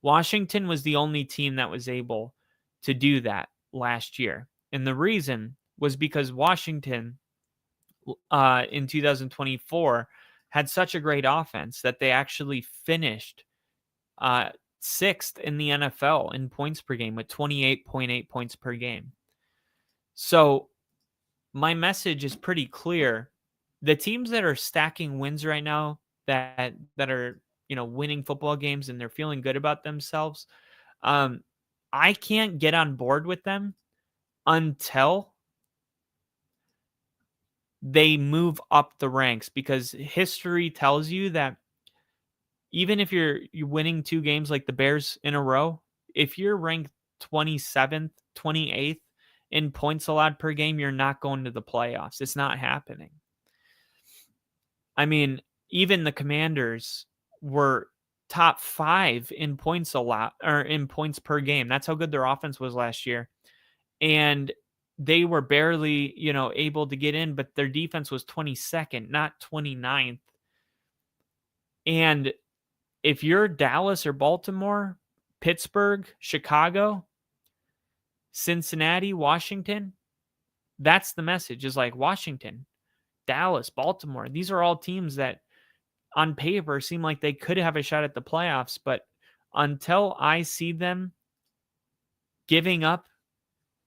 Washington was the only team that was able to do that last year. And the reason was because Washington in 2024 had such a great offense that they actually finished sixth in the NFL in points per game with 28.8 points per game. So my message is pretty clear. The teams that are stacking wins right now, that are winning football games and they're feeling good about themselves, I can't get on board with them until they move up the ranks, because history tells you that even if you're winning 2 games like the Bears in a row, if you're ranked 27th, 28th in points allowed per game, you're not going to the playoffs. It's not happening. I mean, even the Commanders were top 5 in points allowed, or in points per game. That's how good their offense was last year. And they were barely, able to get in, but their defense was 22nd, not 29th. And if you're Dallas or Baltimore, Pittsburgh, Chicago, Cincinnati, Washington, that's the message, is like Washington, Dallas, Baltimore. These are all teams that on paper seem like they could have a shot at the playoffs, but until I see them giving up,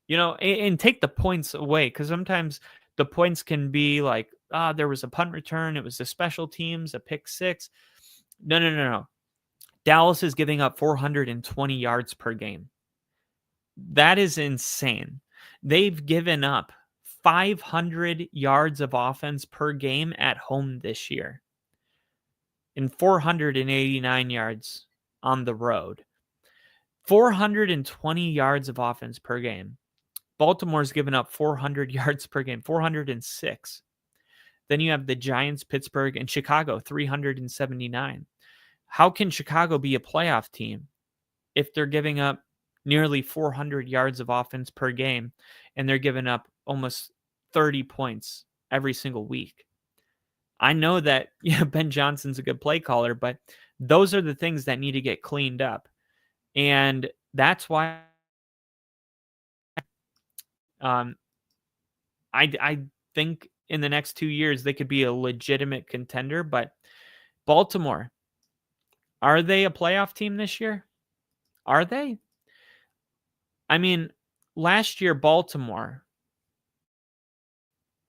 and take the points away, because sometimes the points can be like, there was a punt return, it was the special teams, a pick six. No. Dallas is giving up 420 yards per game. That is insane. They've given up 500 yards of offense per game at home this year and 489 yards on the road. 420 yards of offense per game. Baltimore's given up 400 yards per game, 406. Then you have the Giants, Pittsburgh, and Chicago, 379. How can Chicago be a playoff team if they're giving up nearly 400 yards of offense per game and they're giving up almost 30 points every single week? I know that Ben Johnson's a good play caller, but those are the things that need to get cleaned up. And that's why I think in the next 2 years they could be a legitimate contender. But Baltimore, are they a playoff team this year? Are they? I mean, last year Baltimore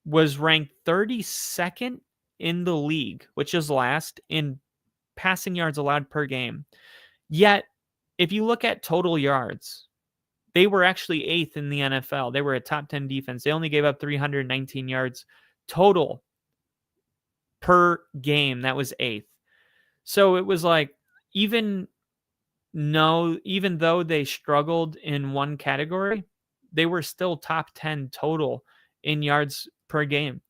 was ranked 32nd in the league, which is last in passing yards allowed per game. Yet, if you look at total yards, they were actually 8th in the NFL. They were a top 10 defense. They only gave up 319 yards total per game. That was 8th. So it was like, even though they struggled in one category, they were still top 10 total in yards per game.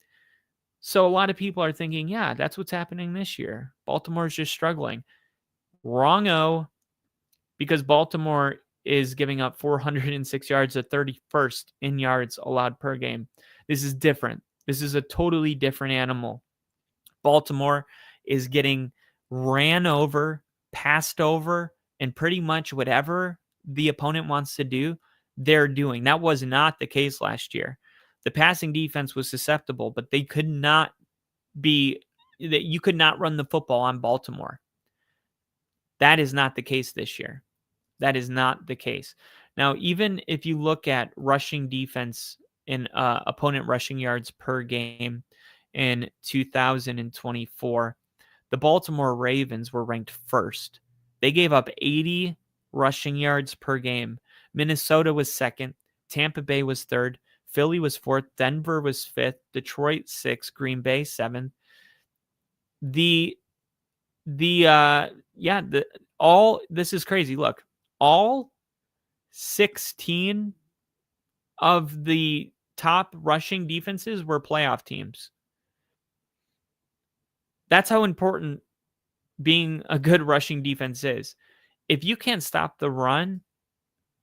So a lot of people are thinking, yeah, that's what's happening this year. Baltimore's just struggling. Wrong-o, because Baltimore is giving up 406 yards at 31st in yards allowed per game. This is different. This is a totally different animal. Baltimore is getting ran over, passed over, and pretty much whatever the opponent wants to do, they're doing. That was not the case last year. The passing defense was susceptible, but you could not run the football on Baltimore. That is not the case this year. That is not the case. Now, even if you look at rushing defense in opponent rushing yards per game in 2024, the Baltimore Ravens were ranked first. They gave up 80 rushing yards per game. Minnesota was second. Tampa Bay was third. Philly was fourth. Denver was fifth. Detroit sixth. Green Bay seventh. This is crazy. Look, all 16 of the top rushing defenses were playoff teams. That's how important being a good rushing defense is. If you can't stop the run,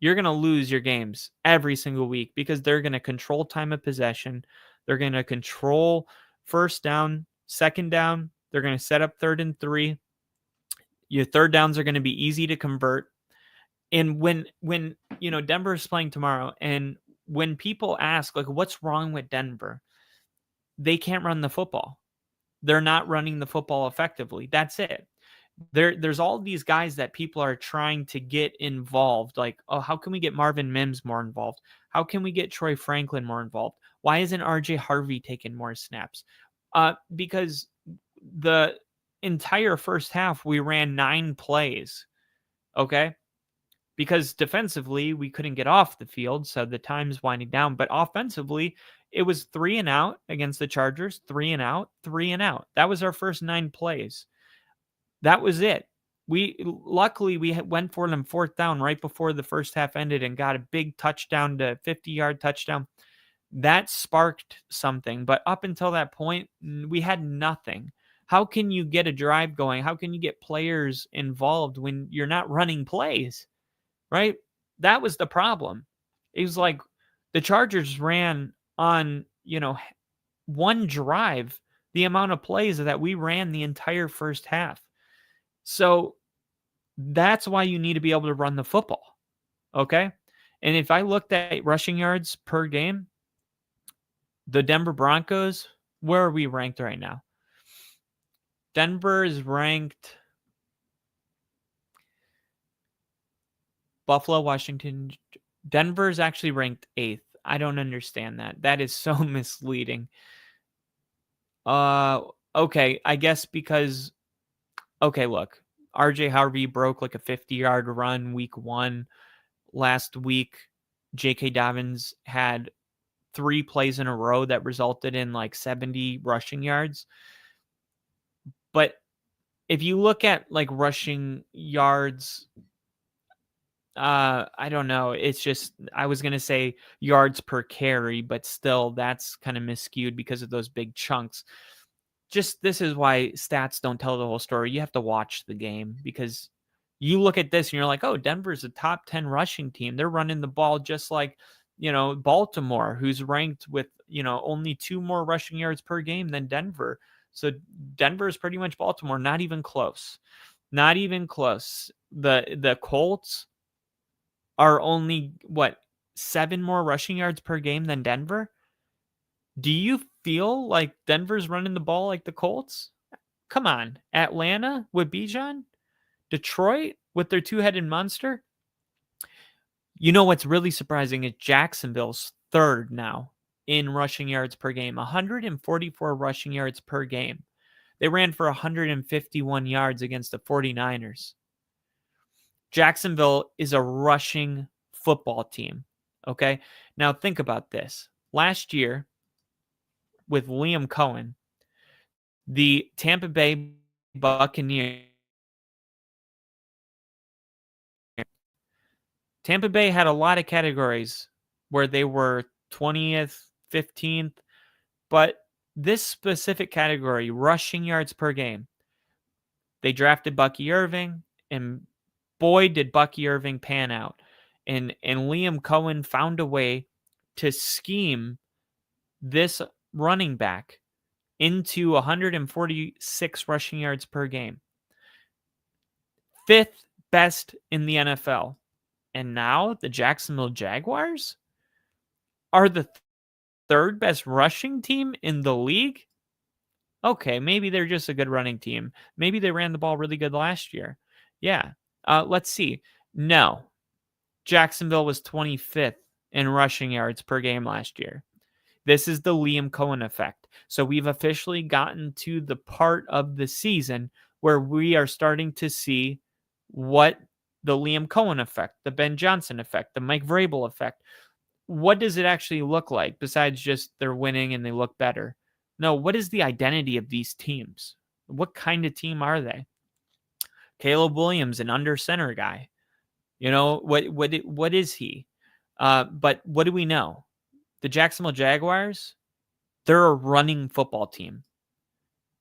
you're going to lose your games every single week, because they're going to control time of possession. They're going to control first down, second down. They're going to set up 3rd and 3. Your third downs are going to be easy to convert. And when Denver is playing tomorrow, and when people ask, like, what's wrong with Denver? They can't run the football. They're not running the football effectively. That's it. There's all these guys that people are trying to get involved. Like, oh, how can we get Marvin Mims more involved? How can we get Troy Franklin more involved? Why isn't RJ Harvey taking more snaps? Because the entire first half we ran 9 plays. Okay. Because defensively we couldn't get off the field, so the time's winding down. But offensively, it was 3 and out against the Chargers, 3 and out, 3 and out. That was our first 9 plays. That was it. Luckily we went for them 4th down right before the first half ended and got a big touchdown, to 50-yard touchdown. That sparked something, but up until that point, we had nothing. How can you get a drive going? How can you get players involved when you're not running plays? Right? That was the problem. It was like the Chargers ran on, one drive the amount of plays that we ran the entire first half. So that's why you need to be able to run the football. Okay? And if I looked at rushing yards per game, the Denver Broncos, where are we ranked right now? Denver is ranked Buffalo, Washington. Denver is actually ranked 8th. I don't understand that. That is so misleading. Okay, I guess because, okay, look, RJ Harvey broke like a 50-yard run week 1. Last week, J.K. Dobbins had 3 plays in a row that resulted in like 70 rushing yards. But if you look at like rushing yards, I don't know. It's just, I was going to say yards per carry, but still that's kind of miscued because of those big chunks. Just, this is why stats don't tell the whole story. You have to watch the game, because you look at this and you're like, oh, Denver's a top 10 rushing team. They're running the ball just like, Baltimore, who's ranked with, only 2 more rushing yards per game than Denver. So Denver is pretty much Baltimore. Not even close. Not even close. The Colts are only, 7 more rushing yards per game than Denver? Do you feel like Denver's running the ball like the Colts? Come on. Atlanta with Bijan? Detroit with their 2-headed monster? You know what's really surprising is Jacksonville's 3rd now in rushing yards per game. 144 rushing yards per game. They ran for 151 yards against the 49ers. Jacksonville is a rushing football team. Okay? Now think about this. Last year, with Liam Cohen, the Tampa Bay Buccaneers. Tampa Bay had a lot of categories where they were 20th, 15th, but this specific category, rushing yards per game, they drafted Bucky Irving, and boy, did Bucky Irving pan out. And Liam Cohen found a way to scheme this running back into 146 rushing yards per game. 5th best in the NFL. And now the Jacksonville Jaguars are the 3rd best rushing team in the league. Okay, maybe they're just a good running team. Maybe they ran the ball really good last year. Yeah. Let's see. No. Jacksonville was 25th in rushing yards per game last year. This is the Liam Cohen effect. So we've officially gotten to the part of the season where we are starting to see what the Liam Cohen effect, the Ben Johnson effect, the Mike Vrabel effect, what does it actually look like besides just they're winning and they look better? No, what is the identity of these teams? What kind of team are they? Caleb Williams, an under center guy. What is he? But what do we know? The Jacksonville Jaguars, they're a running football team.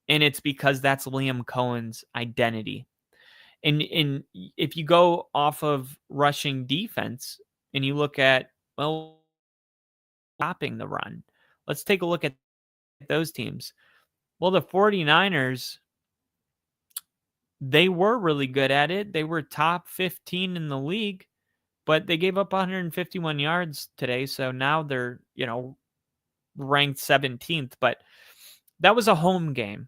And it's because that's Liam Cohen's identity. And if you go off of rushing defense and you look at, stopping the run, let's take a look at those teams. Well, the 49ers, they were really good at it. They were top 15 in the league, but they gave up 151 yards today. So now they're, ranked 17th, but that was a home game.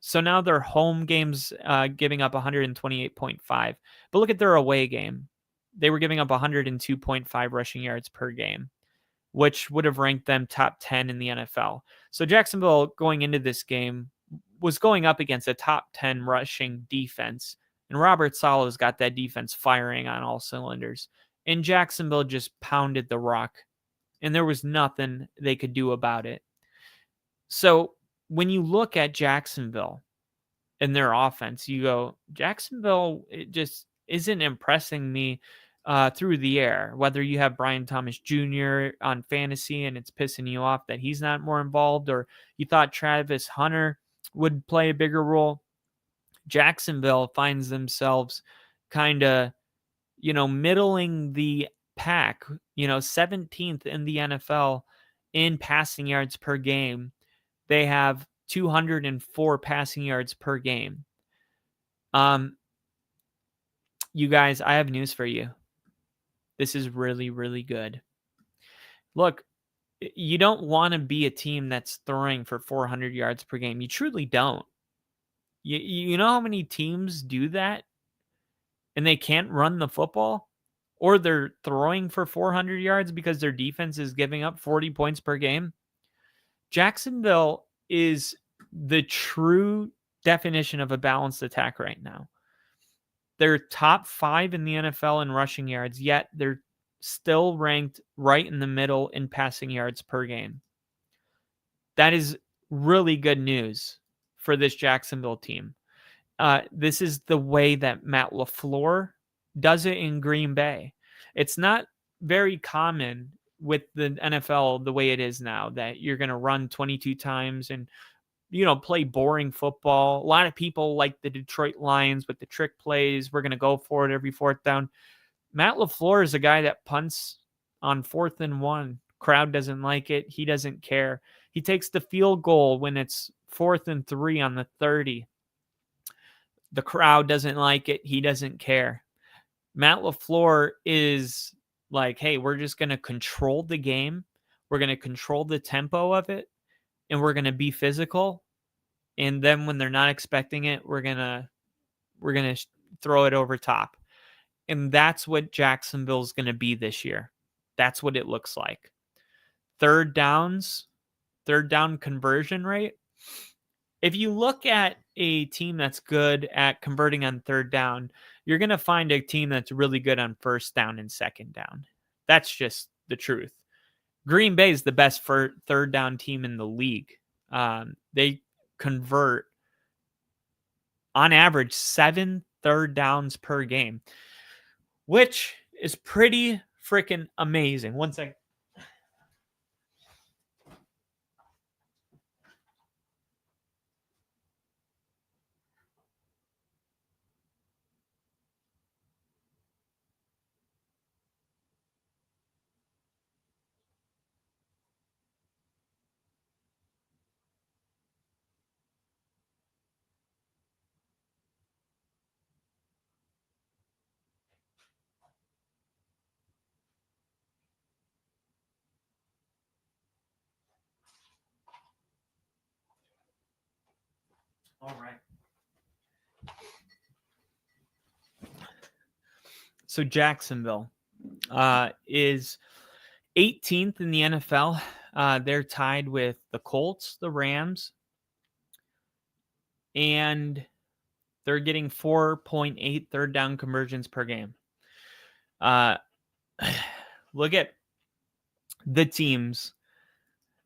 So now their home games giving up 128.5. But look at their away game. They were giving up 102.5 rushing yards per game, which would have ranked them top 10 in the NFL. So Jacksonville going into this game was going up against a top 10 rushing defense. And Robert Sala's got that defense firing on all cylinders. And Jacksonville just pounded the rock. And there was nothing they could do about it. So when you look at Jacksonville and their offense, you go, Jacksonville, it just isn't impressing me through the air. Whether you have Brian Thomas Jr. on fantasy and it's pissing you off that he's not more involved, or you thought Travis Hunter would play a bigger role, Jacksonville finds themselves kind of, middling the pack, 17th in the NFL in passing yards per game. They have 204 passing yards per game. You guys, I have news for you. This is really, really good. Look, you don't want to be a team that's throwing for 400 yards per game. You truly don't. You know how many teams do that and they can't run the football? Or they're throwing for 400 yards because their defense is giving up 40 points per game? Jacksonville is the true definition of a balanced attack right now. They're top 5 in the NFL in rushing yards, yet they're still ranked right in the middle in passing yards per game. That is really good news for this Jacksonville team. This is the way that Matt LaFleur does it in Green Bay. It's not very common with the NFL the way it is now that you're going to run 22 times and, play boring football. A lot of people like the Detroit Lions with the trick plays. We're going to go for it every fourth down. Matt LaFleur is a guy that punts on 4th and 1. Crowd doesn't like it. He doesn't care. He takes the field goal when it's 4th and 3 on the 30. The crowd doesn't like it. He doesn't care. Matt LaFleur is like, hey, we're just going to control the game. We're going to control the tempo of it. And we're going to be physical. And then when they're not expecting it, we're going to throw it over top. And that's what Jacksonville's going to be this year. That's what it looks like. Third down conversion rate. If you look at a team that's good at converting on third down, you're going to find a team that's really good on first down and second down. That's just the truth. Green Bay is the best third down team in the league. They convert on average 7 third downs per game, which is pretty freaking amazing. One second. All right. So Jacksonville is 18th in the NFL. They're tied with the Colts, the Rams, and they're getting 4.8 third down conversions per game. Look at the teams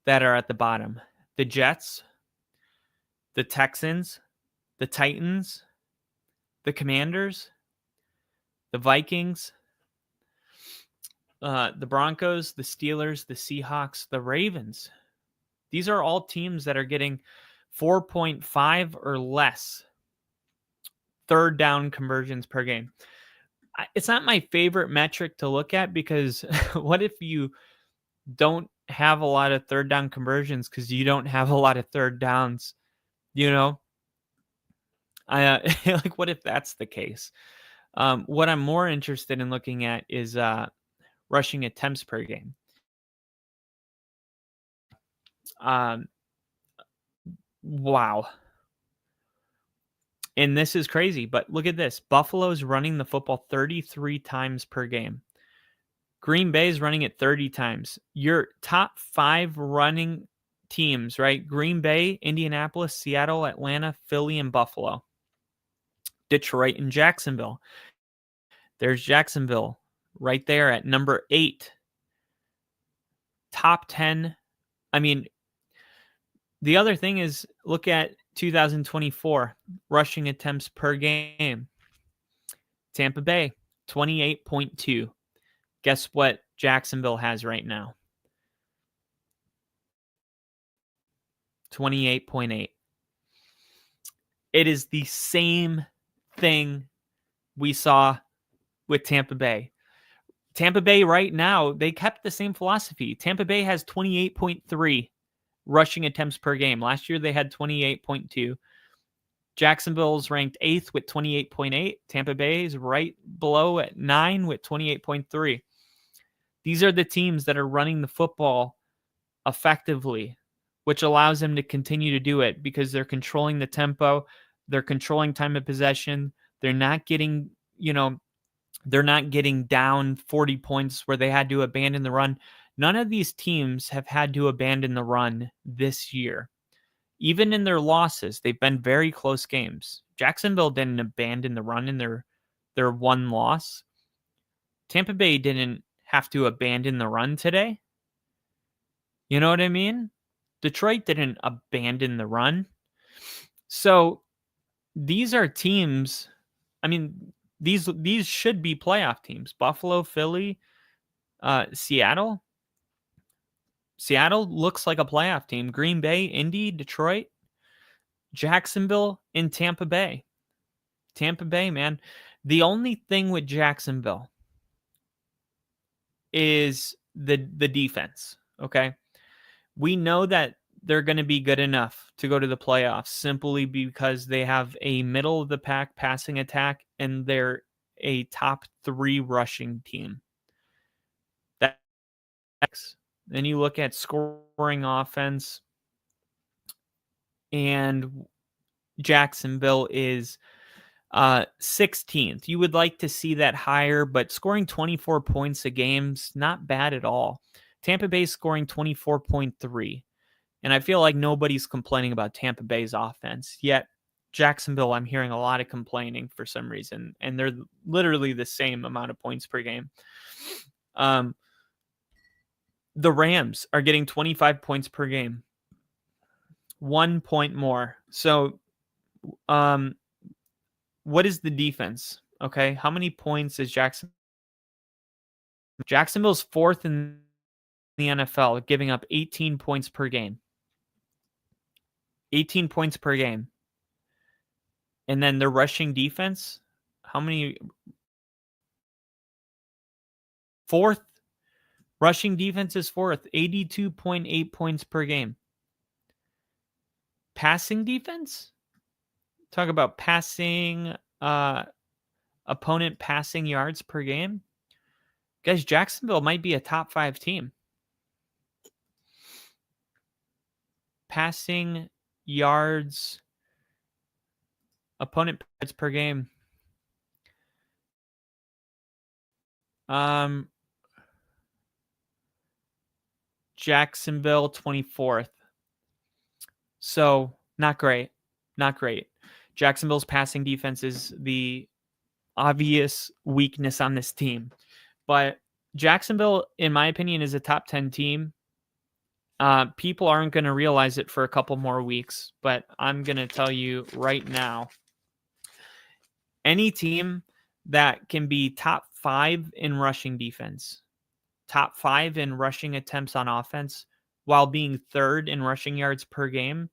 that are at the bottom. The Jets, the Texans, the Titans, the Commanders, the Vikings, the Broncos, the Steelers, the Seahawks, the Ravens. These are all teams that are getting 4.5 or less third down conversions per game. It's not my favorite metric to look at because what if you don't have a lot of third down conversions because you don't have a lot of third downs? Like, what if that's the case? What I'm more interested in looking at is rushing attempts per game. Wow. And this is crazy, but look at this. Buffalo's running the football 33 times per game. Green Bay's running it 30 times. Your top 5 running teams, right? Green Bay, Indianapolis, Seattle, Atlanta, Philly, and Buffalo. Detroit and Jacksonville. There's Jacksonville right there at number 8. Top 10. I mean, the other thing is look at 2024 rushing attempts per game. Tampa Bay, 28.2. Guess what Jacksonville has right now? 28.8. It is the same thing we saw with Tampa Bay. Tampa Bay right now, they kept the same philosophy. Tampa Bay has 28.3 rushing attempts per game. Last year they had 28.2. Jacksonville's ranked 8th with 28.8. Tampa Bay is right below at 9 with 28.3. These are the teams that are running the football effectively, which allows them to continue to do it because they're controlling the tempo, they're controlling time of possession, they're not getting, they're not getting down 40 points where they had to abandon the run. None of these teams have had to abandon the run this year. Even in their losses, they've been very close games. Jacksonville didn't abandon the run in their one loss. Tampa Bay didn't have to abandon the run today. You know what I mean? Detroit didn't abandon the run. So these are teams, I mean, these should be playoff teams. Buffalo, Philly, Seattle. Seattle looks like a playoff team. Green Bay, Indy, Detroit, Jacksonville, and Tampa Bay. Tampa Bay, man. The only thing with Jacksonville is the defense, okay? We know that they're going to be good enough to go to the playoffs simply because they have a middle of the pack passing attack and they're a top 3 rushing team. Then you look at scoring offense, and Jacksonville is 16th. You would like to see that higher, but scoring 24 points a game's not bad at all. Tampa Bay scoring 24.3. And I feel like nobody's complaining about Tampa Bay's offense. Yet Jacksonville, I'm hearing a lot of complaining for some reason. And they're literally the same amount of points per game. The Rams are getting 25 points per game. 1 point more. So what is the defense? Okay. How many points is Jacksonville? Jacksonville's 4th in the NFL, giving up 18 points per game. 18 points per game. And then their rushing defense, how many? 4th. Rushing defense is 4th, 82.8 points per game. Passing defense? Talk about passing, opponent passing yards per game. Guys, Jacksonville might be a top 5 team. Passing yards, opponent yards per game. Jacksonville 24th. So not great. Not great. Jacksonville's passing defense is the obvious weakness on this team. But Jacksonville, in my opinion, is a top 10 team. People aren't going to realize it for a couple more weeks, but I'm going to tell you right now, any team that can be top 5 in rushing defense, top 5 in rushing attempts on offense, while being 3rd in rushing yards per game,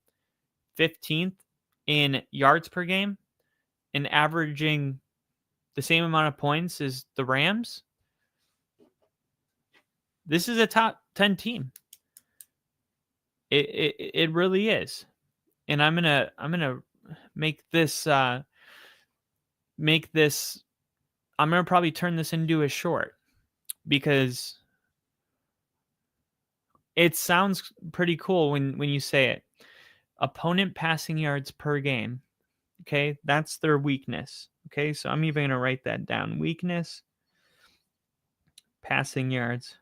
15th in yards per game, and averaging the same amount of points as the Rams, this is a top 10 team. It really is. And I'm gonna make this I'm going to probably turn this into a short because it sounds pretty cool when you say it. Opponent passing yards per game. Okay, that's their weakness. Okay, so I'm even going to write that down. Weakness, passing yards.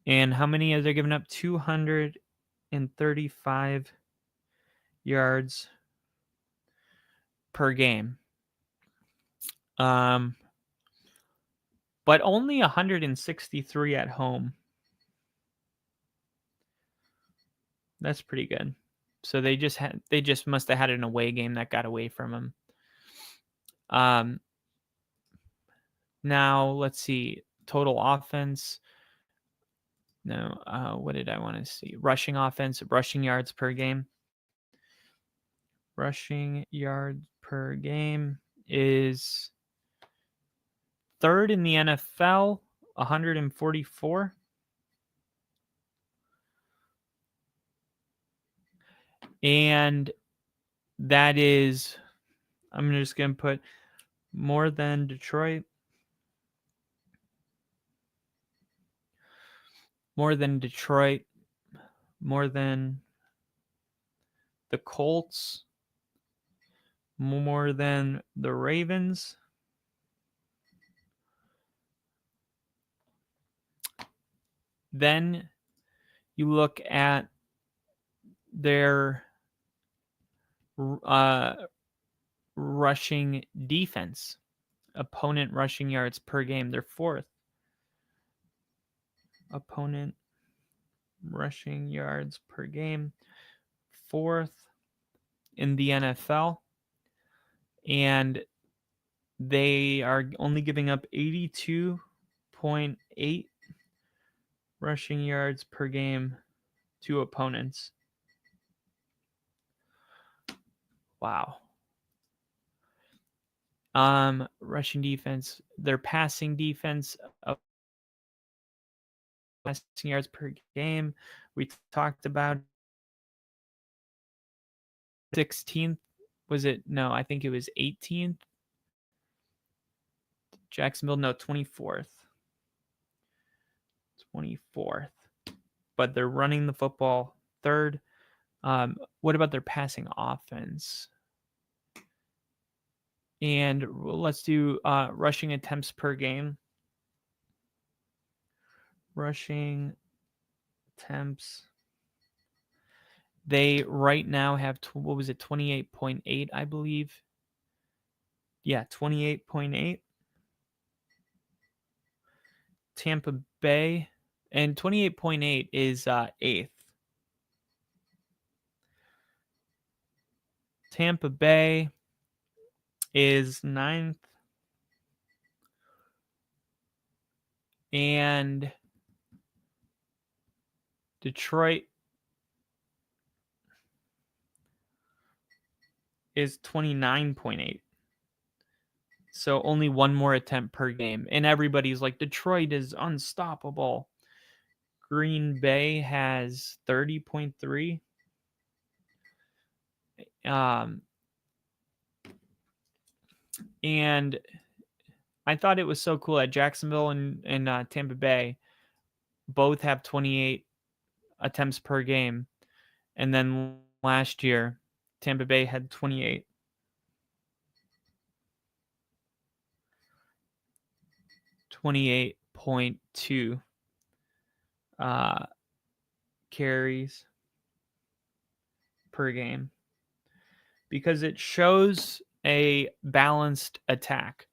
And how many are they giving up? 235 yards per game. But only 163 at home. That's pretty good. So they just must have had an away game that got away from them. Now let's see. Total offense. No, what did I want to see? Rushing offense, rushing yards per game. Rushing yards per game is third in the NFL, 144. And that is, I'm just going to put more than Detroit. More than Detroit. More than the Colts. More than the Ravens. Then you look at their rushing defense, opponent rushing yards per game. They're fourth. Opponent rushing yards per game, fourth in the NFL. And they are only giving up 82.8 rushing yards per game to opponents. Wow. Rushing defense, their passing defense, passing yards per game. We talked about 16th. Was it? No, I think it was 18th. Jacksonville, no, 24th. 24th. But they're running the football third. What about their passing offense? And let's do rushing attempts per game. Rushing attempts. They right now have, 28.8, I believe. Yeah, 28.8. Tampa Bay, and 28.8 is 8th. Tampa Bay is 9th. And Detroit is 29.8. So only one more attempt per game. And everybody's like, Detroit is unstoppable. Green Bay has 30.3. And I thought it was so cool that Jacksonville and Tampa Bay both have 28 attempts per game. And then last year, Tampa Bay had 28. 28.2 carries per game, because it shows a balanced attack.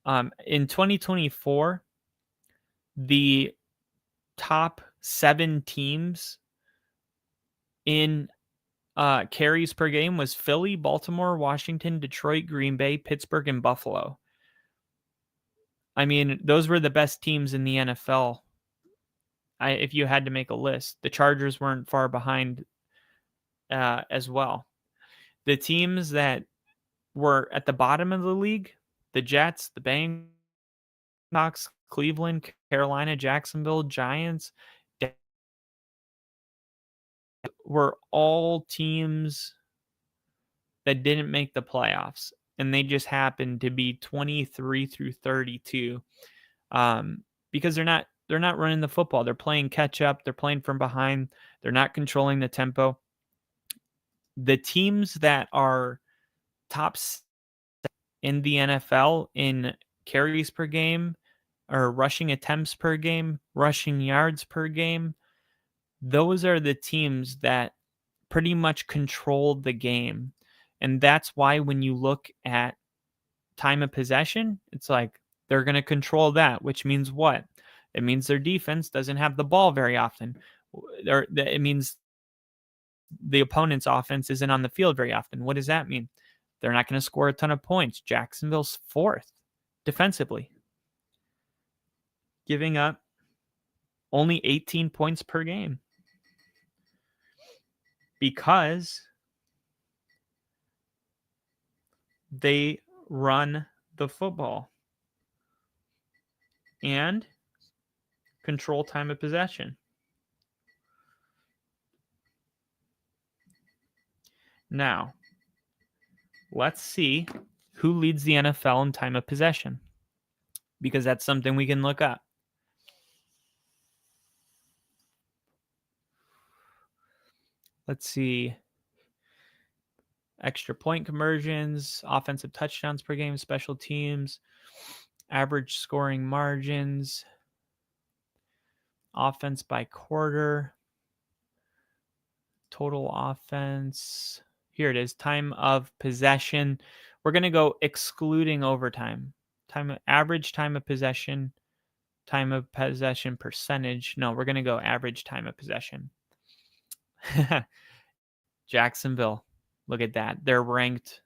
In 2024, the top 7 teams in carries per game was Philly, Baltimore, Washington, Detroit, Green Bay, Pittsburgh, and Buffalo. I mean, those were the best teams in the NFL. If you had to make a list, the Chargers weren't far behind as well. The teams that were at the bottom of the league, the Jets, the Bengals, Cleveland, Carolina, Jacksonville, Giants, were all teams that didn't make the playoffs. and they just happen to be 23 through 32, because they're not running the football. They're playing catch up. They're playing from behind. They're not controlling the tempo. The teams that are top in the NFL in carries per game or rushing attempts per game, rushing yards per game, those are the teams that pretty much control the game. And that's why when you look at time of possession, it's like they're going to control that, which means what? It means their defense doesn't have the ball very often. It means the opponent's offense isn't on the field very often. What does that mean? They're not going to score a ton of points. Jacksonville's 4th defensively, giving up only 18 points per game because they run the football and control time of possession. Now, let's see who leads the NFL in time of possession, because that's something we can look up. Let's see. Extra point conversions, offensive touchdowns per game, special teams, average scoring margins, offense by quarter, total offense. Here it is, time of possession. We're going to go excluding overtime. Average time of possession percentage. No, we're going to go average time of possession. Jacksonville, look at that. They're ranked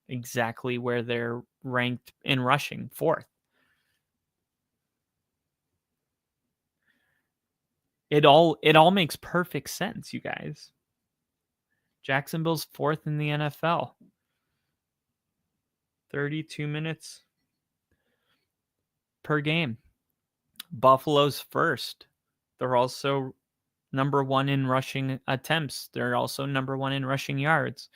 exactly where they're ranked in rushing, 4th. It all makes perfect sense, you guys. Jacksonville's 4th in the NFL. 32 minutes per game. Buffalo's 1st. They're also number 1 in rushing attempts. They're also number 1 in rushing yards.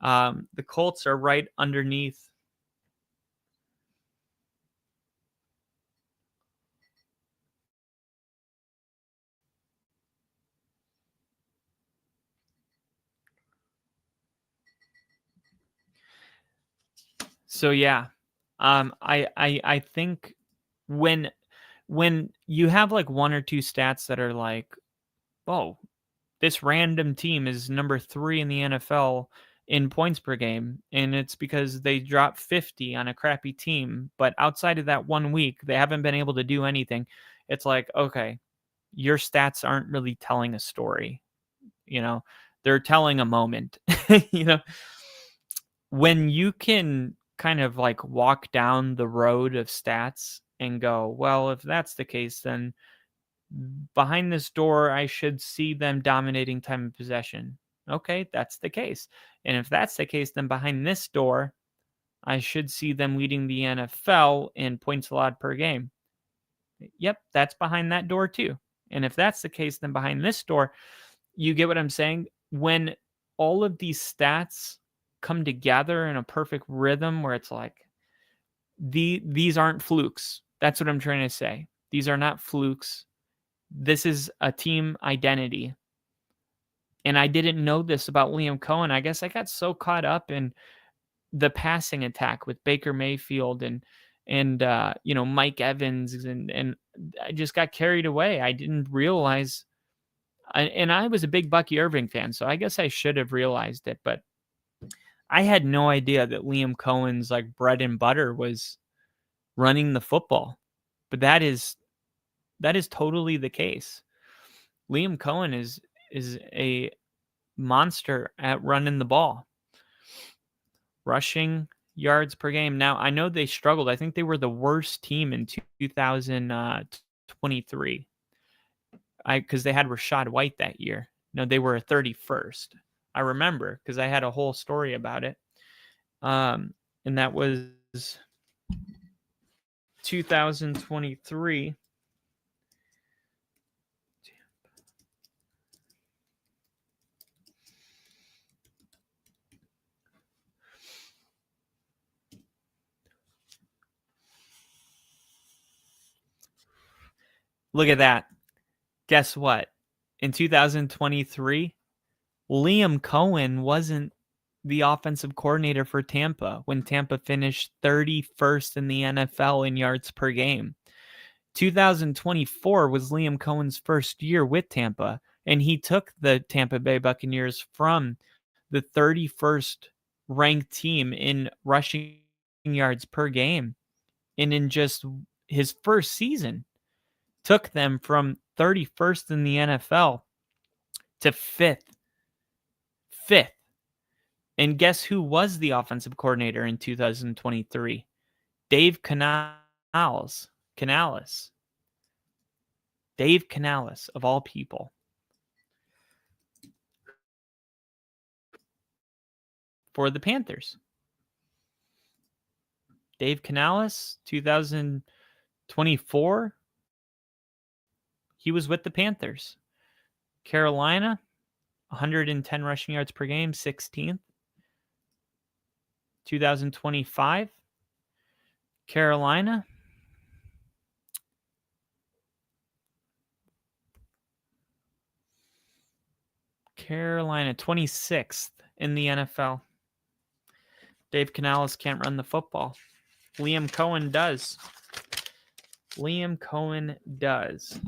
The Colts are right underneath. So yeah, I think when you have like 1 or 2 stats that are like, oh, this random team is number 3 in the NFL in points per game, and it's because they dropped 50 on a crappy team, but outside of that 1 week, they haven't been able to do anything. It's like, okay, your stats aren't really telling a story. They're telling a moment. When you can kind of like walk down the road of stats and go, well, if that's the case, then behind this door, I should see them dominating time of possession. Okay, that's the case. And if that's the case, then behind this door, I should see them leading the NFL in points allowed per game. Yep, that's behind that door too. And if that's the case, then behind this door, you get what I'm saying? When all of these stats come together in a perfect rhythm where it's like, these aren't flukes. That's what I'm trying to say. These are not flukes. This is a team identity. And I didn't know this about Liam Cohen. I guess I got so caught up in the passing attack with Baker Mayfield and Mike Evans, and I just got carried away. I didn't realize, and I was a big Bucky Irving fan, so I guess I should have realized it, but I had no idea that Liam Cohen's like bread and butter was running the football. But that is totally the case. Liam Cohen is a monster at running the ball. Rushing yards per game. Now, I know they struggled. I think they were the worst team in 2023. Because they had Rachaad White that year. No, they were 31st. I remember because I had a whole story about it. And that was 2023. Look at that. Guess what? In 2023, Liam Cohen wasn't the offensive coordinator for Tampa when Tampa finished 31st in the NFL in yards per game. 2024 was Liam Cohen's first year with Tampa, and he took the Tampa Bay Buccaneers from the 31st ranked team in rushing yards per game. And in just his first season, took them from 31st in the NFL to fifth. Fifth. And guess who was the offensive coordinator in 2023? Dave Canales. Dave Canales, of all people. For the Panthers. Dave Canales, 2024, he was with the Panthers. Carolina, 110 rushing yards per game, 16th. 2025, Carolina, Carolina, 26th in the NFL. Dave Canales can't run the football. Liam Cohen does. Liam Cohen does.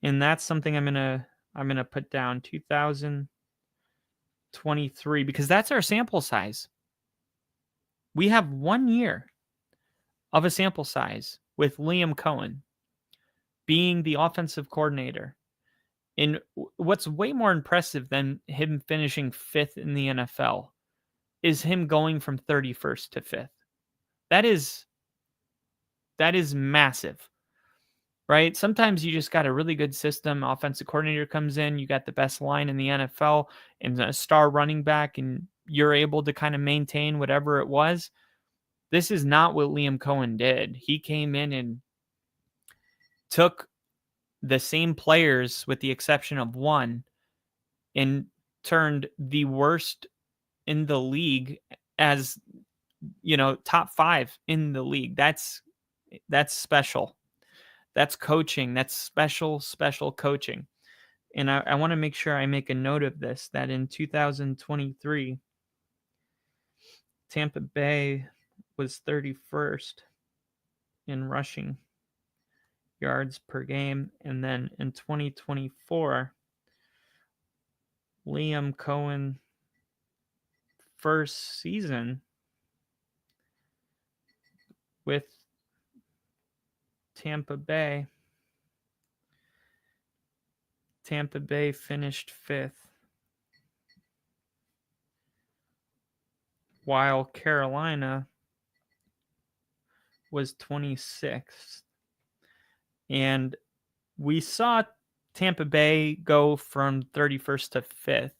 And that's something I'm gonna put down 2023 because that's our sample size. We have 1 year of a sample size with Liam Cohen being the offensive coordinator. And what's way more impressive than him finishing 5th in the NFL is him going from 31st to 5th. That is massive, right? Sometimes you just got a really good system. Offensive coordinator comes in, you got the best line in the NFL and a star running back, and you're able to kind of maintain whatever it was. This is not what Liam Cohen did. He came in and took the same players with the exception of one and turned the worst in the league as, top 5 in the league. That's special. That's coaching. That's special coaching. And I want to make sure I make a note of this, that in 2023, Tampa Bay was 31st in rushing yards per game. And then in 2024, Liam Cohen first season with Tampa Bay finished 5th, while Carolina was 26th. And we saw Tampa Bay go from 31st to 5th.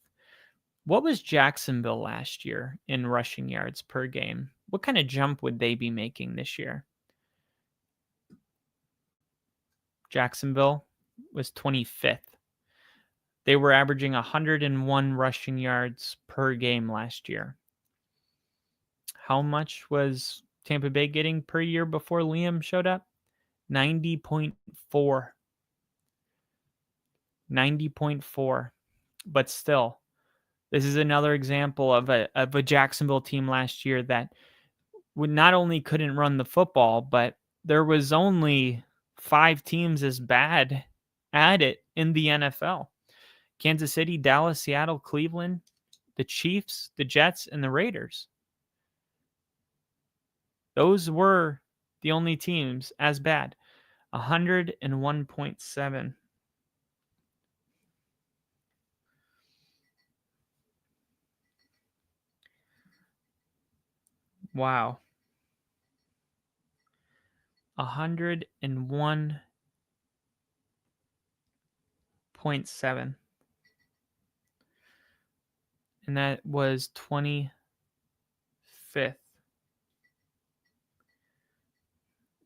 What was Jacksonville last year in rushing yards per game? What kind of jump would they be making this year? Jacksonville was 25th. They were averaging 101 rushing yards per game last year. How much was Tampa Bay getting per year before Liam showed up? 90.4. 90.4. But still, this is another example of a Jacksonville team last year that would not only couldn't run the football, but there was only 5 teams as bad at it in the NFL. Kansas City, Dallas, Seattle, Cleveland, the Chiefs, the Jets, and the Raiders. Those were the only teams as bad. 101.7. Wow. 101.7. And that was 25th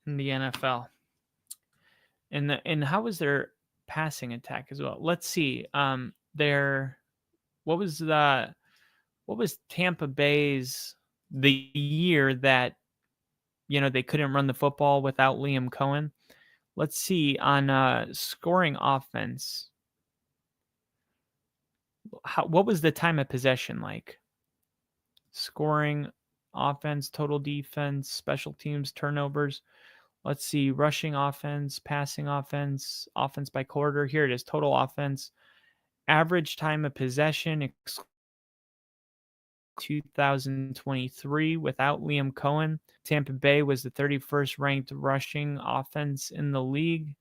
in the NFL. And how was their passing attack as well? Let's see. What was Tampa Bay's the year that they couldn't run the football without Liam Cohen? Let's see on scoring offense. What was the time of possession like? Scoring offense, total defense, special teams, turnovers. Let's see, rushing offense, passing offense, offense by quarter. Here it is, total offense. Average time of possession, 2023 without Liam Cohen. Tampa Bay was the 31st ranked rushing offense in the league.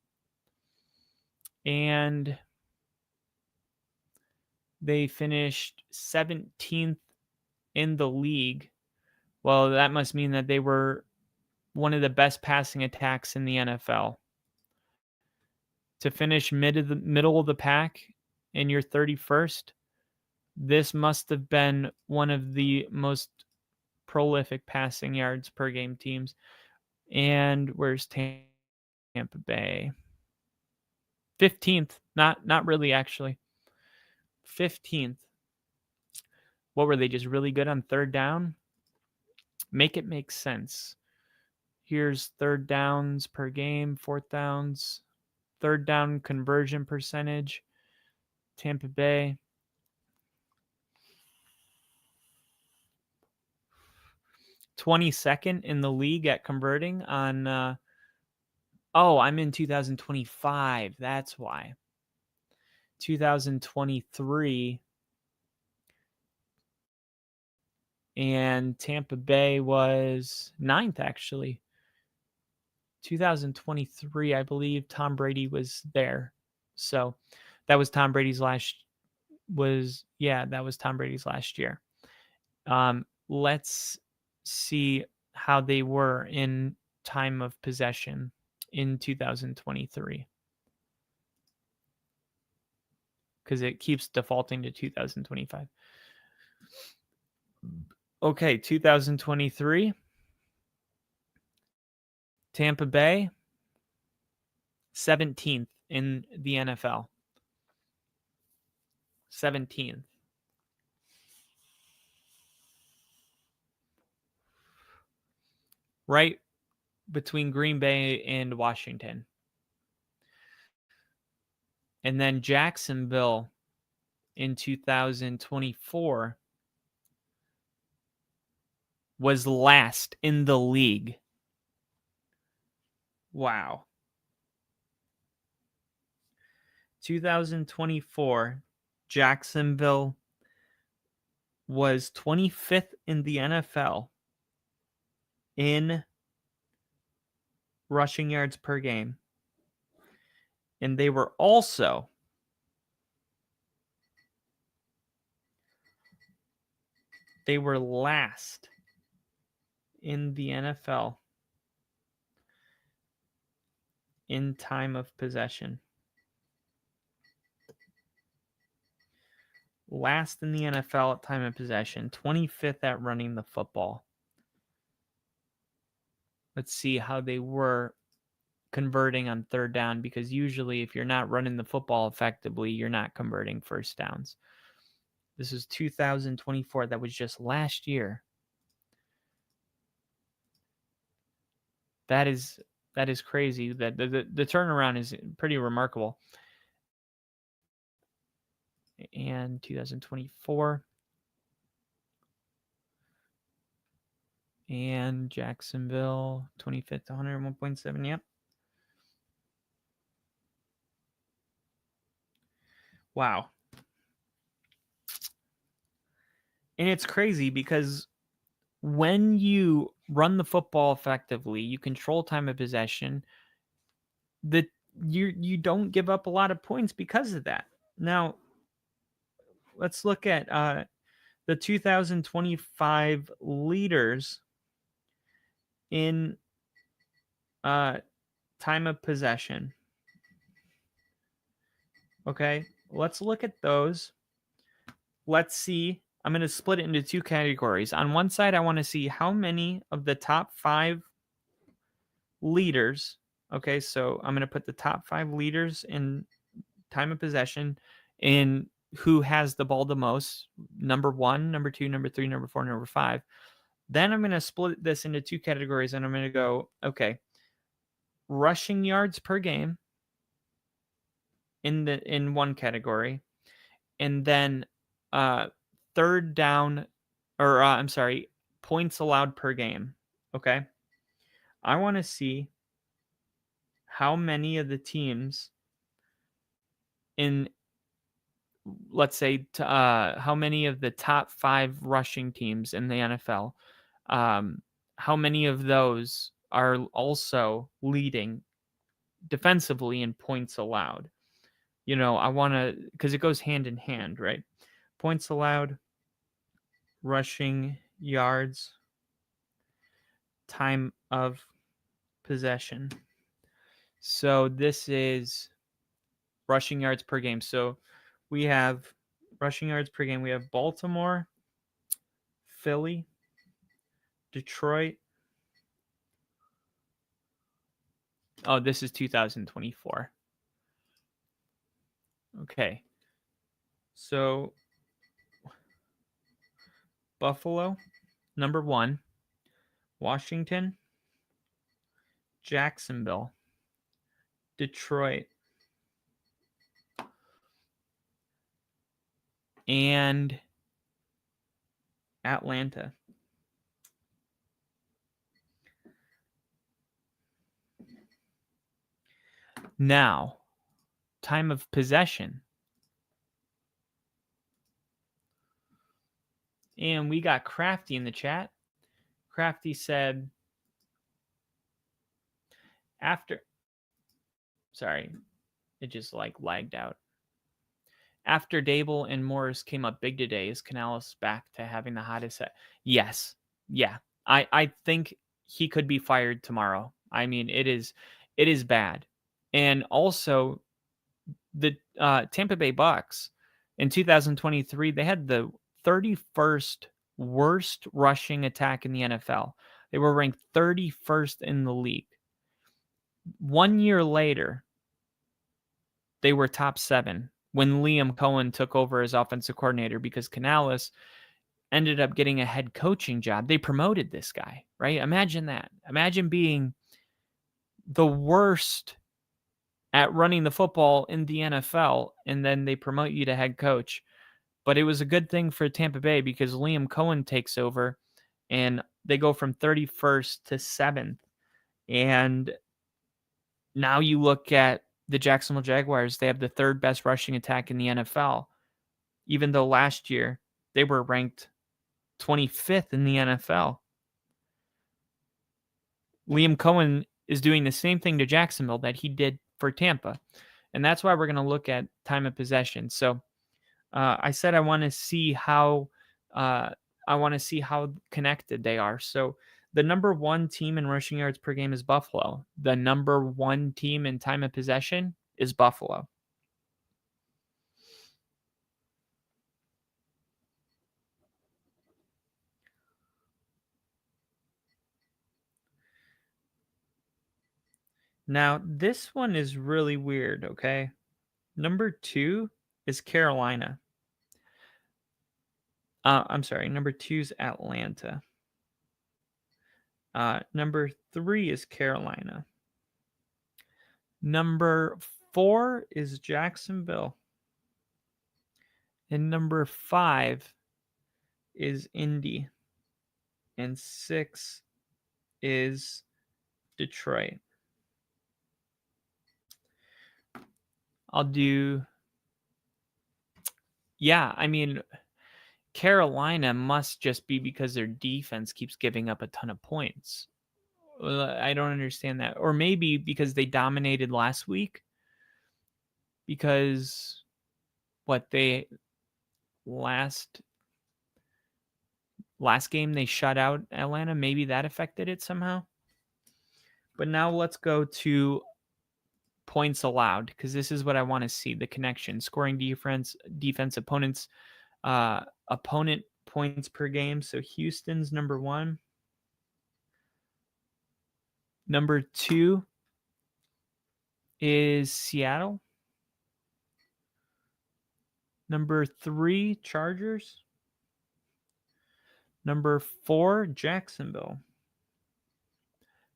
And they finished 17th in the league. Well, that must mean that they were one of the best passing attacks in the NFL. To finish middle of the pack and you're 31st, this must have been one of the most prolific passing yards per game teams. And where's Tampa Bay? 15th. Not really, actually. 15th. What were they, just really good on third down? Make it make sense. Here's third downs per game, fourth downs, third down conversion percentage. Tampa Bay. 22nd in the league at converting on I'm in 2025. That's why. 2023 and Tampa Bay was 9th actually. 2023, I believe Tom Brady was there. So that was Tom Brady's last year. Let's see how they were in time of possession in 2023. Because it keeps defaulting to 2025. Okay, 2023. Tampa Bay, 17th in the NFL. 17th. Right between Green Bay and Washington. And then Jacksonville in 2024 was last in the league. Wow. 2024, Jacksonville was 25th in the NFL in rushing yards per game. And they were also last in the NFL in time of possession. Last in the NFL at time of possession, 25th at running the football. Let's see how they were converting on third down, because usually if you're not running the football effectively, you're not converting first downs. This is 2024. That was just last year. That is crazy. That the turnaround is pretty remarkable. And 2024. And Jacksonville, 25th to 101.7. Yep. Wow. And it's crazy because when you run the football effectively, you control time of possession, that you don't give up a lot of points because of that. Now, let's look at the 2025 leaders in time of possession. Okay, let's look at those. Let's see. I'm going to split it into two categories. On one side, I want to see how many of the top 5 leaders. Okay, so I'm going to put the top 5 leaders in time of possession in who has the ball the most. Number 1, number 2, number 3, number 4, number 5. Then I'm going to split this into two categories, and I'm going to go, okay, rushing yards per game in one category, and then third down, or I'm sorry, points allowed per game. Okay, I want to see how many of the teams in, let's say, how many of the top 5 rushing teams in the NFL, how many of those are also leading defensively in points allowed. I want to, because it goes hand in hand, right? Points allowed, rushing yards, time of possession. So this is rushing yards per game. So we have rushing yards per game. We have Baltimore, Philly, Detroit. Oh, this is 2024. Okay. So Buffalo, number 1. Washington, Jacksonville, Detroit, and Atlanta. Now, time of possession. And we got Crafty in the chat. Crafty said, sorry, it just like lagged out. After Dable and Morris came up big today, is Canales back to having the hottest set? Yes. Yeah. I think he could be fired tomorrow. I mean, it is bad. And also the Tampa Bay Bucks in 2023, they had the 31st worst rushing attack in the NFL. They were ranked 31st in the league. 1 year later, they were top 7 when Liam Cohen took over as offensive coordinator, because Canales ended up getting a head coaching job. They promoted this guy, right? Imagine that. Imagine being the worst at running the football in the NFL, and then they promote you to head coach. But it was a good thing for Tampa Bay, because Liam Cohen takes over and they go from 31st to 7th. And now you look at the Jacksonville Jaguars, they have the 3rd best rushing attack in the NFL, even though last year they were ranked 25th in the NFL. Liam Cohen is doing the same thing to Jacksonville that he did for Tampa. And that's why we're going to look at time of possession. So I said I want to see how connected they are. So the number 1 team in rushing yards per game is Buffalo. The number 1 team in time of possession is Buffalo. Now, this one is really weird, okay? Number 2 is Carolina. I'm sorry, number 2 is Atlanta. Number 3 is Carolina. Number 4 is Jacksonville. And number 5 is Indy. And 6 is Detroit. I'll do... Yeah, I mean, Carolina must just be because their defense keeps giving up a ton of points. I don't understand that. Or maybe because they dominated last week. Because they last game they shut out Atlanta. Maybe that affected it somehow. But now let's go to points allowed, because this is what I want to see, the connection. Scoring defense, opponent points per game. So Houston's number 1. Number 2 is Seattle. Number 3, Chargers. Number 4, Jacksonville.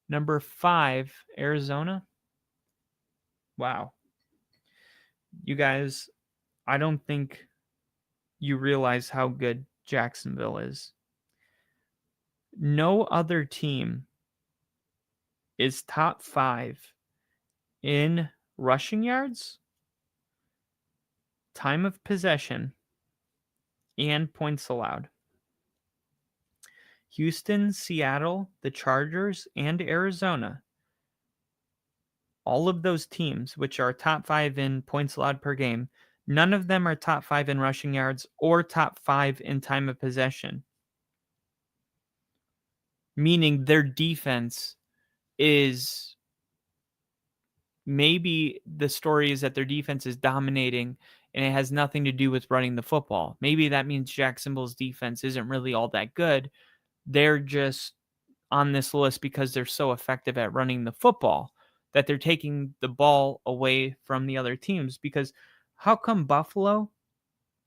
Number 5, Arizona. Wow. You guys, I don't think you realize how good Jacksonville is. No other team is top 5 in rushing yards, time of possession, and points allowed. Houston, Seattle, the Chargers, and Arizona, all of those teams, which are top 5 in points allowed per game, none of them are top 5 in rushing yards or top 5 in time of possession. Meaning their defense is, maybe the story is that their defense is dominating and it has nothing to do with running the football. Maybe that means Jacksonville's defense isn't really all that good. They're just on this list because they're so effective at running the football that they're taking the ball away from the other teams. Because how come Buffalo,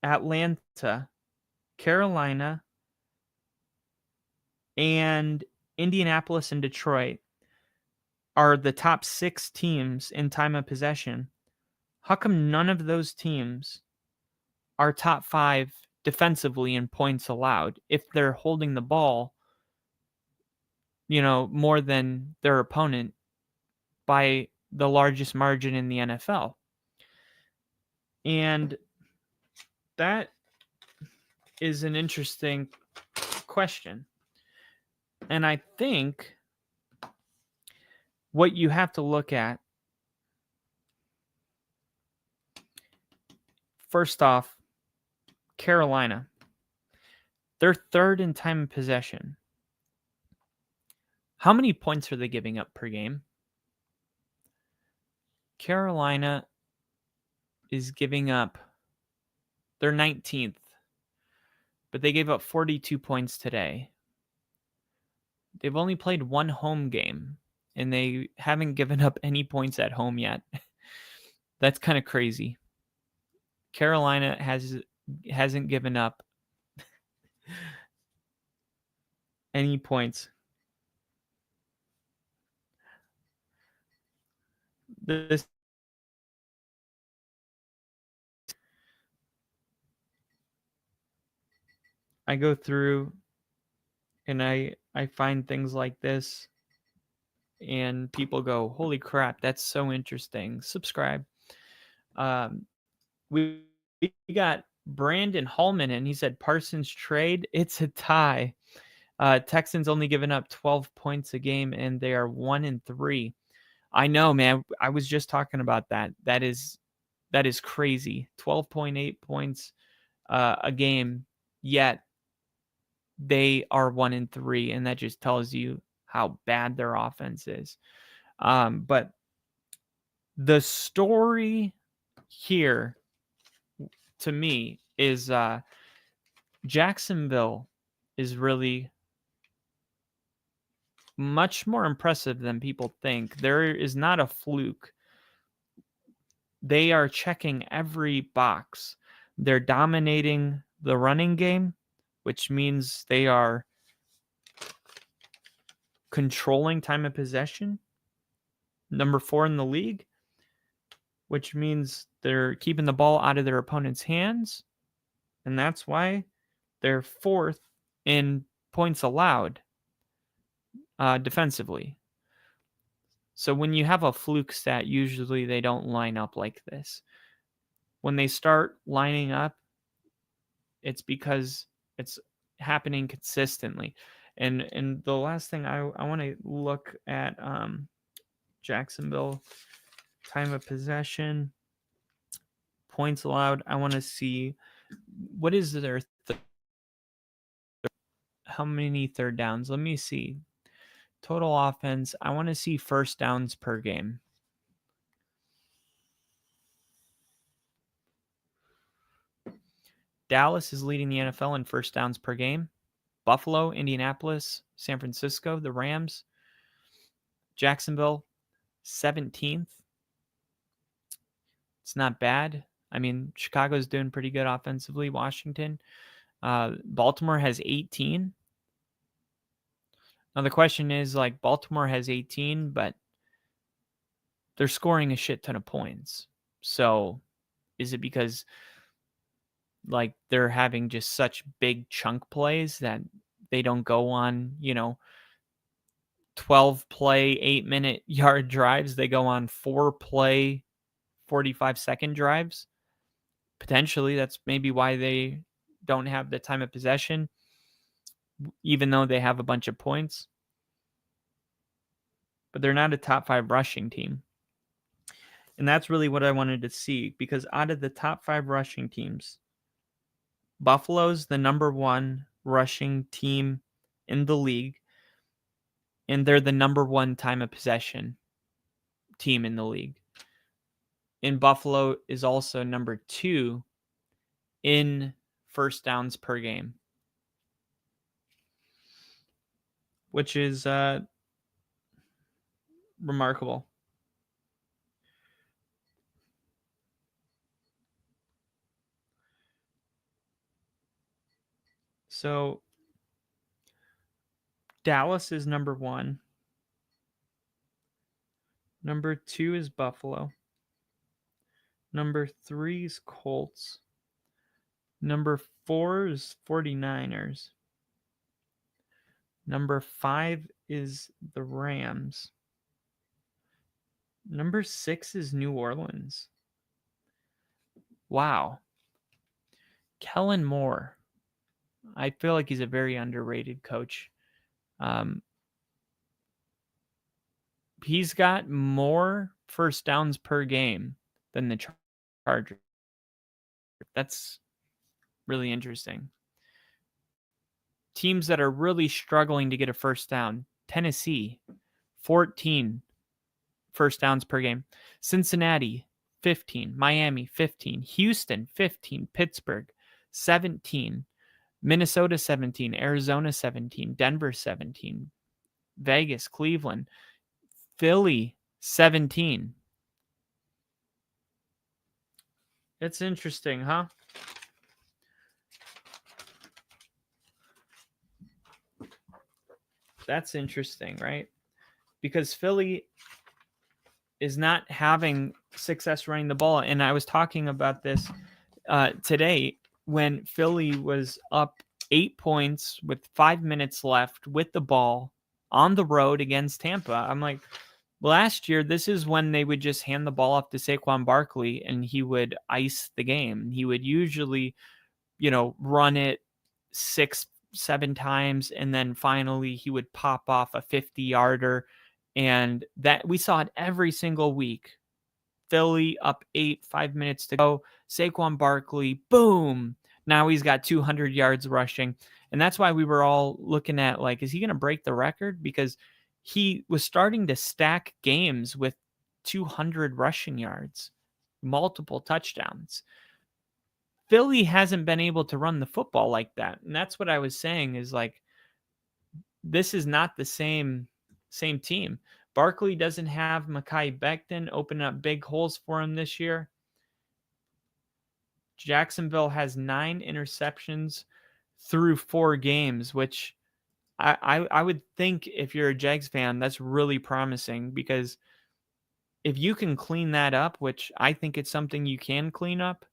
Atlanta, Carolina, and Indianapolis and Detroit are the top 6 teams in time of possession? How come none of those teams are top 5 defensively in points allowed if they're holding the ball, more than their opponent by the largest margin in the NFL? And that is an interesting question. And I think what you have to look at, first off, Carolina. They're third in time of possession. How many points are they giving up per game? Carolina is giving up, they're 19th, but they gave up 42 points today. They've only played one home game, and they haven't given up any points at home yet. That's kind of crazy. Carolina hasn't given up any points. This I go through and I find things like this, and people go, "Holy crap, that's so interesting." Subscribe. We got Brandon Hallman, and he said Parsons trade. It's a tie. Texans only giving up 12 points a game, and they are 1-3. I know, man. I was just talking about that. That is crazy. 12.8 points a game, yet they are 1-3, and that just tells you how bad their offense is. But the story here, to me, is Jacksonville is really much more impressive than people think. There is not a fluke. They are checking every box. They're dominating the running game, which means they are controlling time of possession. Number 4 in the league, which means they're keeping the ball out of their opponent's hands. And that's why they're 4th in points allowed defensively. So when you have a fluke stat, usually they don't line up like this. When they start lining up, it's because it's happening consistently. And the last thing I want to look at, Jacksonville time of possession, points allowed. I want to see what is their how many third downs. Let me see. Total offense. I want to see first downs per game. Dallas is leading the NFL in first downs per game. Buffalo, Indianapolis, San Francisco, the Rams. Jacksonville, 17th. It's not bad. I mean, Chicago's doing pretty good offensively. Washington. Baltimore has 18. Now the question is, like, Baltimore has 18, but they're scoring a shit ton of points. So is it because like they're having just such big chunk plays that they don't go on, 12 play, 8-minute yard drives? They go on 4 play, 45-second drives. Potentially, that's maybe why they don't have the time of possession, even though they have a bunch of points. But they're not a top 5 rushing team. And that's really what I wanted to see, because out of the top 5 rushing teams, Buffalo's the number 1 rushing team in the league, and they're the number 1 time of possession team in the league. And Buffalo is also number 2 in first downs per game, which is remarkable. So Dallas is number 1. Number 2 is Buffalo. Number 3 is Colts. Number 4 is 49ers. Number 5 is the Rams. Number 6 is New Orleans. Wow. Kellen Moore. I feel like he's a very underrated coach. He's got more first downs per game than the Chargers. That's really interesting. Teams that are really struggling to get a first down: Tennessee, 14 first downs per game. Cincinnati, 15. Miami, 15. Houston, 15. Pittsburgh, 17. Minnesota, 17. Arizona, 17. Denver, 17. Vegas, Cleveland, Philly, 17. It's interesting, huh? That's interesting, right? Because Philly is not having success running the ball. And I was talking about this today when Philly was up 8 points with 5 minutes left with the ball on the road against Tampa. I'm like, last year, this is when they would just hand the ball off to Saquon Barkley and he would ice the game. He would usually, run it 6-7 times, and then finally he would pop off a 50-yarder. And that we saw it every single week. Philly up 8, 5 minutes to go. Saquon Barkley, boom. Now he's got 200 yards rushing. And that's why we were all looking at, like, is he going to break the record? Because he was starting to stack games with 200 rushing yards, multiple touchdowns. Philly hasn't been able to run the football like that. And that's what I was saying is, like, this is not the same team. Barkley doesn't have Mekhi Becton opening up big holes for him this year. Jacksonville has 9 interceptions through 4 games, which I would think, if you're a Jags fan, that's really promising, because if you can clean that up, which I think it's something you can clean up,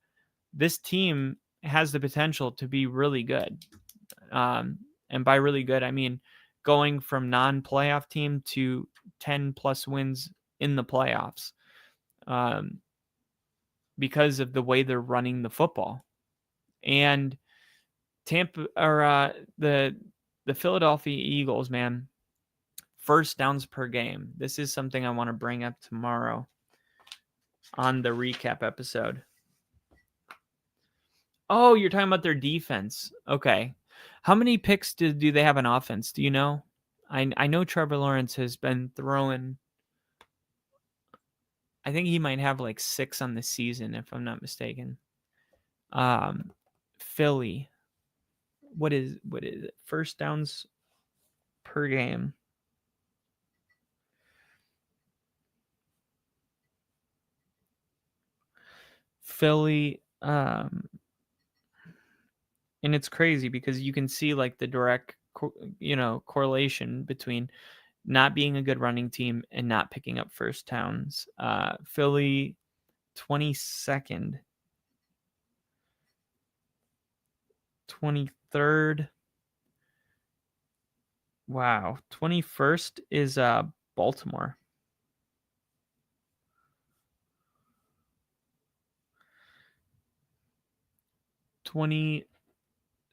this team has the potential to be really good. And by really good, I mean going from non-playoff team to 10 plus wins in the playoffs, because of the way they're running the football. And Tampa, or the Philadelphia Eagles, man, first downs per game. This is something I want to bring up tomorrow on the recap episode. Oh, you're talking about their defense. Okay. How many picks do they have on offense? Do you know? I know Trevor Lawrence has been throwing, I think he might have like 6 on the season, if I'm not mistaken. Philly, what is it? First downs per game. Philly, and it's crazy because you can see like the direct correlation between not being a good running team and not picking up first downs. Philly 22nd, 23rd. Wow, 21st is Baltimore.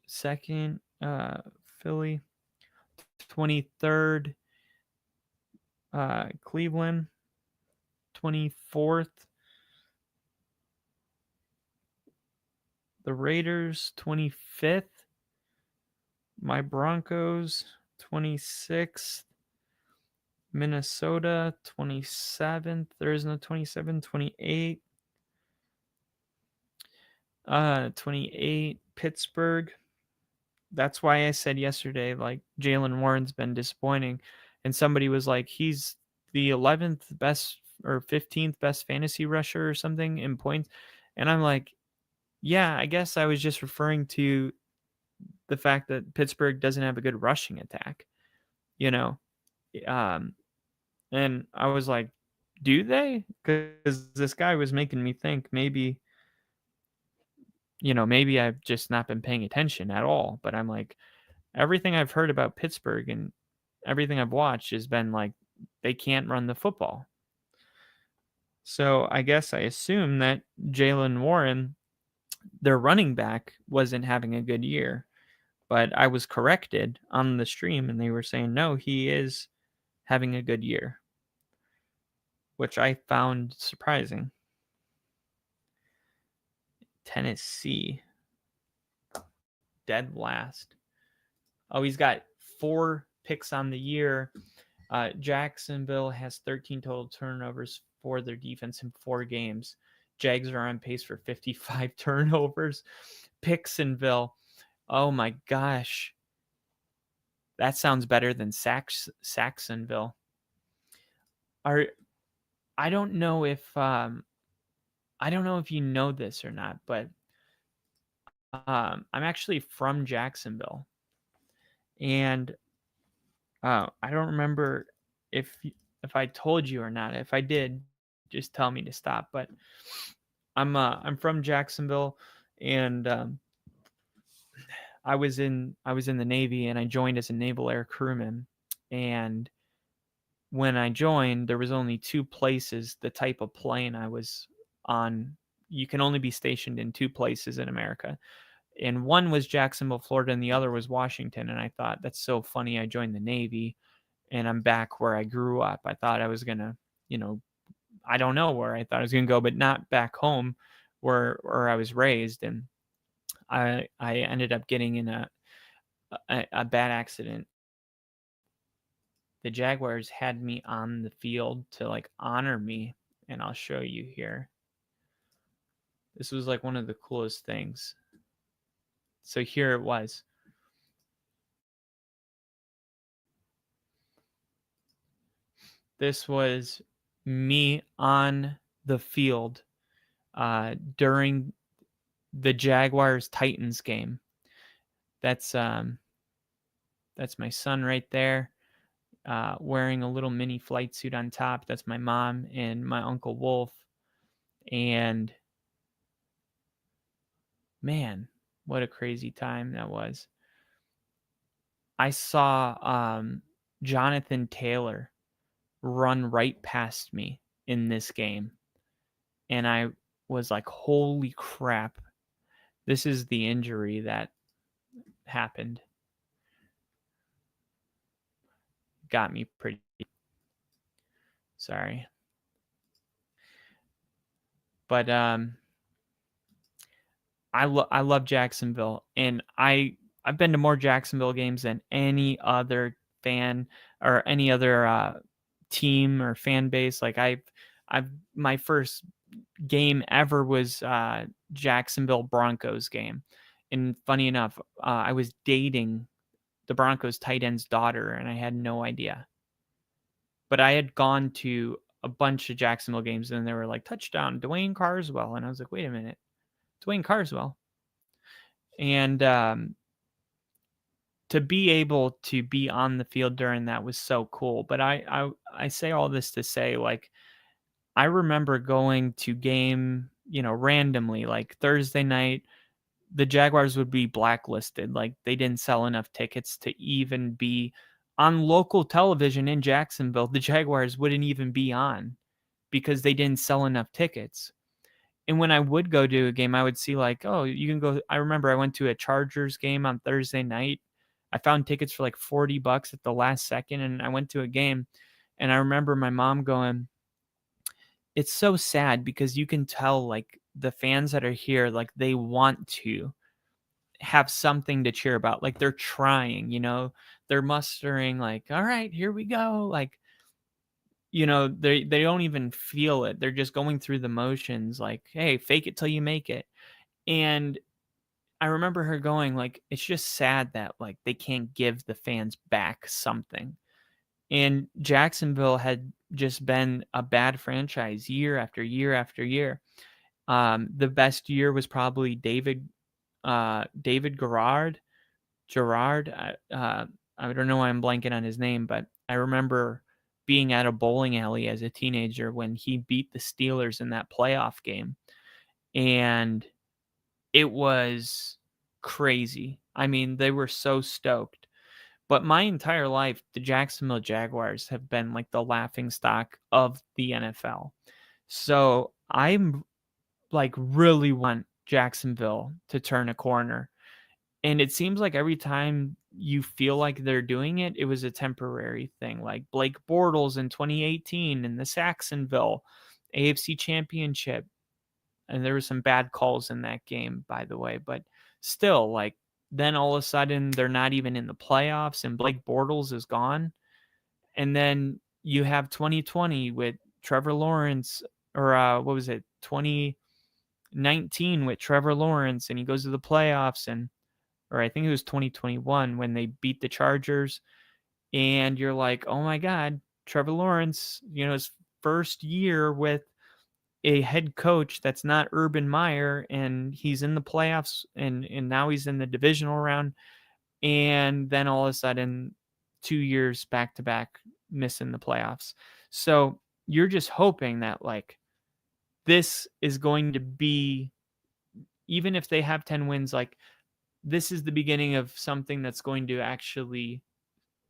Second, Philly. 23rd, Cleveland. 24th, the Raiders. 25th, my Broncos. 26th, Minnesota. 27th, there is no 27. 28, 28, Pittsburgh. That's why I said yesterday, like, Jalen Warren's been disappointing. And somebody was like, he's the 11th best or 15th best fantasy rusher or something in points. And I'm like, yeah, I guess I was just referring to the fact that Pittsburgh doesn't have a good rushing attack, you know? Um, and I was like, do they? Because this guy was making me think maybe, maybe I've just not been paying attention at all. But I'm like, everything I've heard about Pittsburgh and everything I've watched has been like they can't run the football. So I guess I assume that Jalen Warren, their running back, wasn't having a good year. But I was corrected on the stream and they were saying, no, he is having a good year, which I found surprising. Tennessee, dead last. Oh, he's got 4 picks on the year. Jacksonville has 13 total turnovers for their defense in 4 games. Jags are on pace for 55 turnovers. Picksonville, oh my gosh. That sounds better than Saxonville. I don't know if you know this or not, but I'm actually from Jacksonville, and I don't remember if I told you or not. If I did, just tell me to stop. But I'm from Jacksonville, and I was in the Navy, and I joined as a naval air crewman. And when I joined, there was only 2 places the type of plane I was on. You can only be stationed in 2 places in America. And one was Jacksonville, Florida, and the other was Washington. And I thought, that's so funny. I joined the Navy and I'm back where I grew up. I thought I was going to, I don't know where I thought I was going to go, but not back home where I was raised. And I ended up getting in a bad accident. The Jaguars had me on the field to like honor me. And I'll show you here. This was like one of the coolest things. So here it was. This was me on the field during the Jaguars Titans game. That's my son right there, wearing a little mini flight suit on top. That's my mom and my Uncle Wolf. And man, what a crazy time that was. I saw Jonathan Taylor run right past me in this game. And I was like, holy crap. This is the injury that happened. Got me pretty. Sorry. But I love Jacksonville, and I've been to more Jacksonville games than any other fan or any other team or fan base. Like I've my first game ever was Jacksonville Broncos game. And funny enough, I was dating the Broncos tight end's daughter, and I had no idea. But I had gone to a bunch of Jacksonville games, and they were like, touchdown, Dwayne Carswell. And I was like, wait a minute, Dwayne Carswell. And to be able to be on the field during that was so cool. But I say all this to say, like, I remember going to game, randomly, like Thursday night, the Jaguars would be blacklisted. Like, they didn't sell enough tickets to even be on local television in Jacksonville. The Jaguars wouldn't even be on because they didn't sell enough tickets. And when I would go to a game, I would see, like, oh, you can go. I remember I went to a Chargers game on Thursday night. I found tickets for like $40 at the last second, and I went to a game. And I remember my mom going, it's so sad because you can tell, like, the fans that are here, like, they want to have something to cheer about. Like, they're trying, they're mustering, like, all right, here we go. Like, they don't even feel it. They're just going through the motions, like, hey, fake it till you make it. And I remember her going, like, it's just sad that, like, they can't give the fans back something. And Jacksonville had just been a bad franchise year after year after year. The best year was probably David Gerard. I don't know why I'm blanking on his name, but I remember being at a bowling alley as a teenager when he beat the Steelers in that playoff game. And it was crazy. I mean, they were so stoked. But my entire life, the Jacksonville Jaguars have been like the laughing stock of the NFL. So I'm like really want Jacksonville to turn a corner. And it seems like every time you feel like they're doing it, it was a temporary thing. Like Blake Bortles in 2018 in the Saxonville AFC Championship. And there were some bad calls in that game, by the way. But still, like, then all of a sudden they're not even in the playoffs and Blake Bortles is gone. And then you have 2020 with Trevor Lawrence, or what was it, 2019 with Trevor Lawrence, and he goes to the playoffs, or I think it was 2021 when they beat the Chargers. And you're like, oh my God, Trevor Lawrence, his first year with a head coach that's not Urban Meyer, and he's in the playoffs, and now he's in the divisional round. And then all of a sudden, 2 years back to back, missing the playoffs. So you're just hoping that, like, this is going to be, even if they have 10 wins, like, this is the beginning of something that's going to actually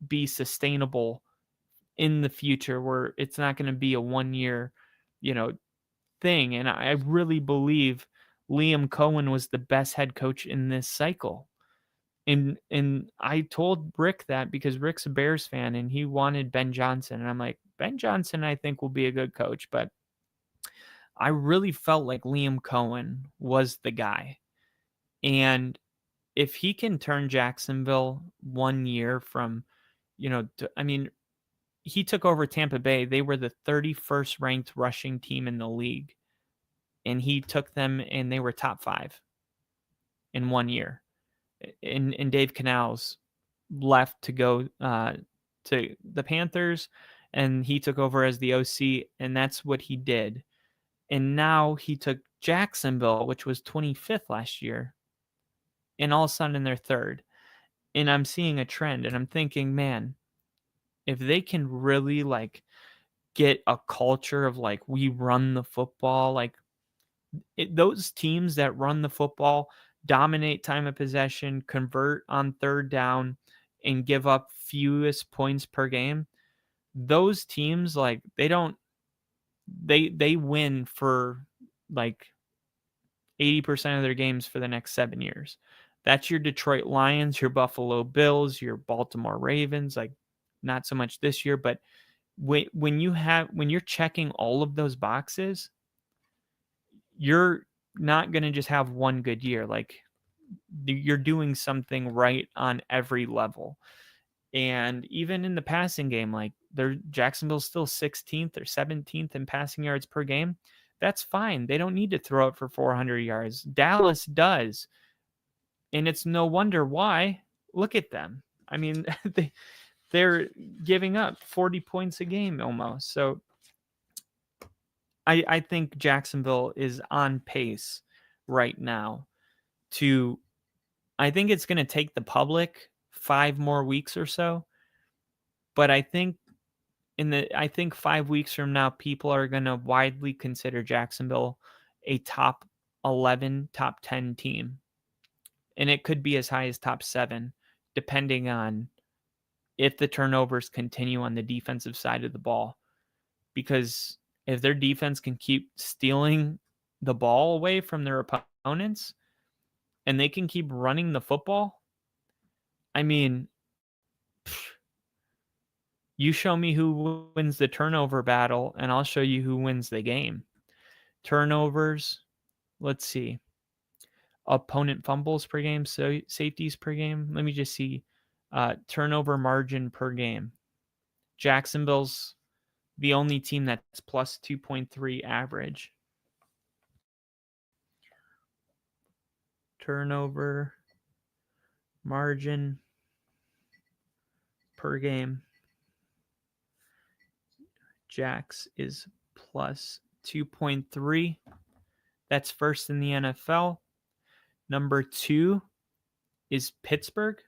be sustainable in the future, where it's not going to be a 1 year, thing. And I really believe Liam Cohen was the best head coach in this cycle. And I told Rick that because Rick's a Bears fan and he wanted Ben Johnson. And I'm like, Ben Johnson, I think, will be a good coach. But I really felt like Liam Cohen was the guy. And if he can turn Jacksonville 1 year from, I mean, he took over Tampa Bay. They were the 31st ranked rushing team in the league. And he took them and they were top 5 in 1 year. And Dave Canals left to go to the Panthers, and he took over as the OC, and that's what he did. And now he took Jacksonville, which was 25th last year, and all of a sudden they're 3rd. And I'm seeing a trend, and I'm thinking, man, if they can really, like, get a culture of, like, we run the football, like, those teams that run the football, dominate time of possession, convert on 3rd down, and give up fewest points per game, those teams, like, they win for like 80% of their games for the next 7 years. That's your Detroit Lions, your Buffalo Bills, your Baltimore Ravens, like, not so much this year, but when you're checking all of those boxes, you're not going to just have one good year. Like, you're doing something right on every level. And even in the passing game, like, Jacksonville's still 16th or 17th in passing yards per game. That's fine. They don't need to throw it for 400 yards. Dallas does. And it's no wonder why. Look at them. I mean, they're giving up 40 points a game almost. So I think Jacksonville is on pace right now to, I think it's going to take the public 5 more weeks or so. But I think 5 weeks from now, people are going to widely consider Jacksonville a top 11, top 10 team. And it could be as high as top 7, depending on if the turnovers continue on the defensive side of the ball. Because if their defense can keep stealing the ball away from their opponents and they can keep running the football, I mean, you show me who wins the turnover battle, and I'll show you who wins the game. Turnovers, let's see. Opponent fumbles per game, so safeties per game. Let me just see. Turnover margin per game. Jacksonville's the only team that's plus 2.3 average. Turnover margin per game. Jax is plus 2.3. That's first in the NFL. Number 2 is Pittsburgh.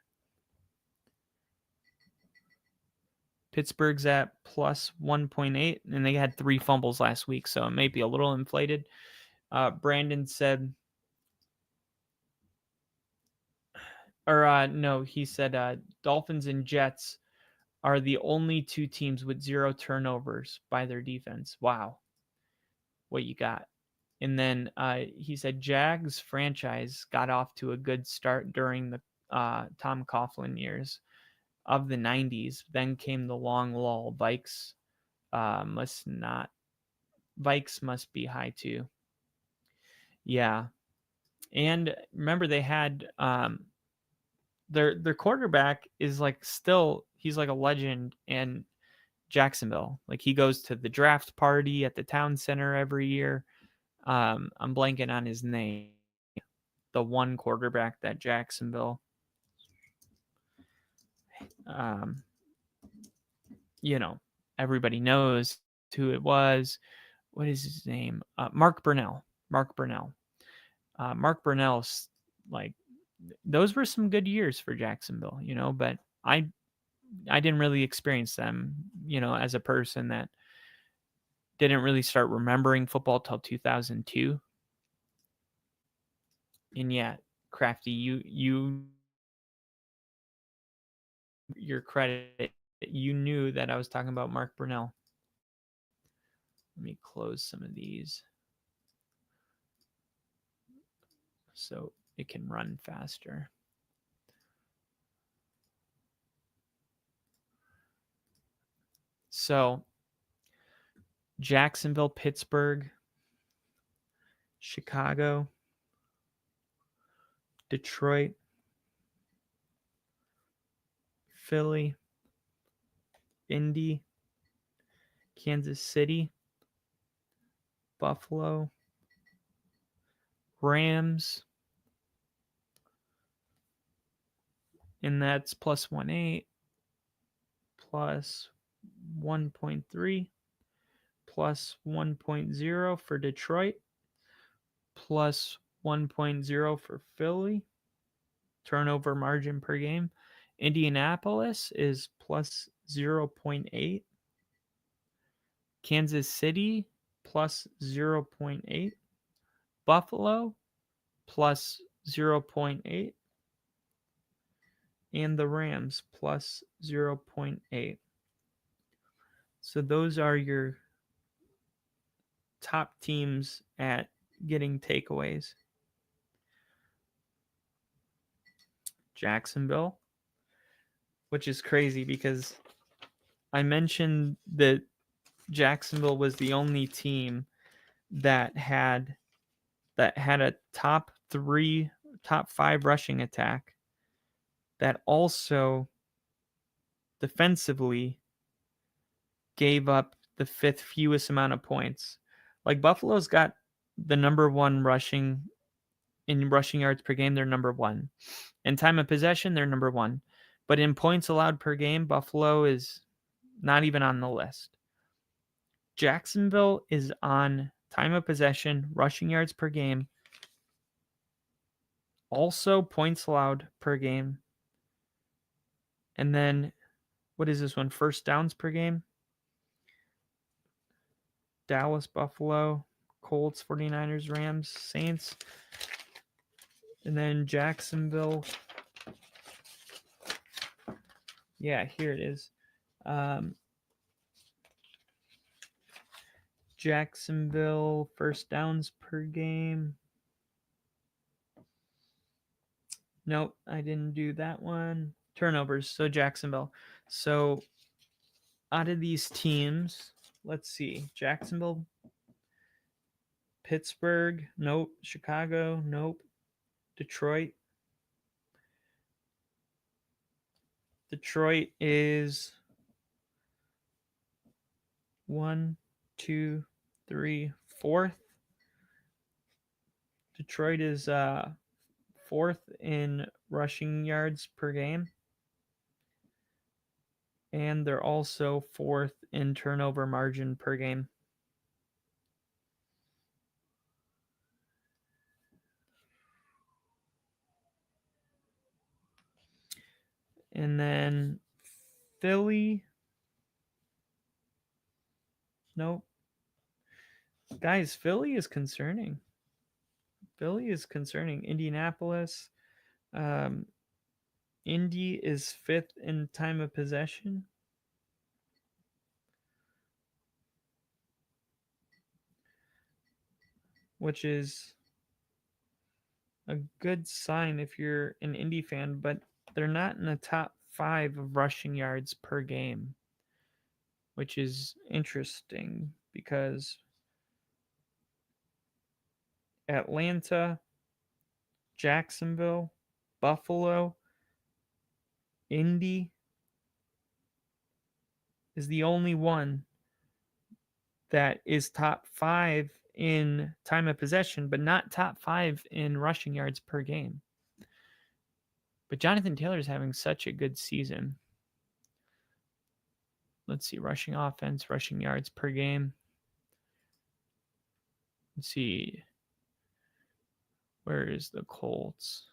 Pittsburgh's at plus 1.8, and they had 3 fumbles last week, so it may be a little inflated. Brandon said, he said Dolphins and Jets are the only 2 teams with 0 turnovers by their defense. Wow. What you got? And then he said Jags franchise got off to a good start during the Tom Coughlin years of the 90s. Then came the long lull. Vikes must be high too. Yeah. And remember they had their quarterback is like still, he's like a legend in Jacksonville. Like he goes to the draft party at the town center every year. I'm blanking on his name. The one quarterback that Jacksonville, everybody knows who it was. What is his name? Mark Brunell. Mark Brunell's like, those were some good years for Jacksonville, but I didn't really experience them, as a person that didn't really start remembering football till 2002. And yet, Crafty, your credit, you knew that I was talking about Mark Brunell. Let me close some of these so it can run faster. So, Jacksonville, Pittsburgh, Chicago, Detroit, Philly, Indy, Kansas City, Buffalo, Rams, and that's plus 1.8, plus 1.3, plus 1.0 for Detroit, plus 1.0 for Philly. Turnover margin per game. Indianapolis is plus 0.8. Kansas City plus 0.8. Buffalo plus 0.8. And the Rams plus 0.8. So those are your top teams at getting takeaways. Jacksonville, which is crazy because I mentioned that Jacksonville was the only team that had a top 5 rushing attack that also defensively gave up the 5th fewest amount of points. Like Buffalo's got the number 1 rushing yards per game, they're number 1. In time of possession, they're number 1. But in points allowed per game, Buffalo is not even on the list. Jacksonville is on time of possession, rushing yards per game, also points allowed per game, And then, what is this one? First downs per game? Dallas, Buffalo, Colts, 49ers, Rams, Saints. And then Jacksonville. Yeah, here it is. Jacksonville, first downs per game. Nope, I didn't do that one. Turnovers, so Jacksonville. So out of these teams, let's see. Jacksonville, Pittsburgh, nope. Chicago, nope. Detroit. Detroit is 1, 2, 3, 4th. Detroit is 4th in rushing yards per game. And they're also 4th in turnover margin per game. And then Philly. Nope. Guys, Philly is concerning. Philly is concerning. Indianapolis. Indy is 5th in time of possession. Which is a good sign if you're an Indy fan, but they're not in the top 5 of rushing yards per game, which is interesting because Atlanta, Jacksonville, Buffalo, Indy is the only one that is top 5 in time of possession, but not top 5 in rushing yards per game. But Jonathan Taylor is having such a good season. Let's see, rushing offense, rushing yards per game. Let's see. Where is the Colts?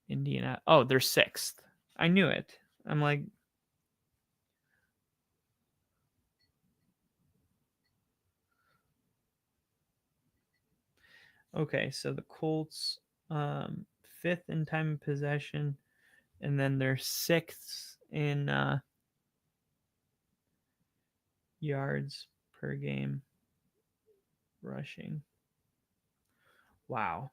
Indiana. Oh, they're 6th. I knew it. I'm like, okay, so the Colts 5th in time of possession, and then they're 6th in yards per game rushing. Wow.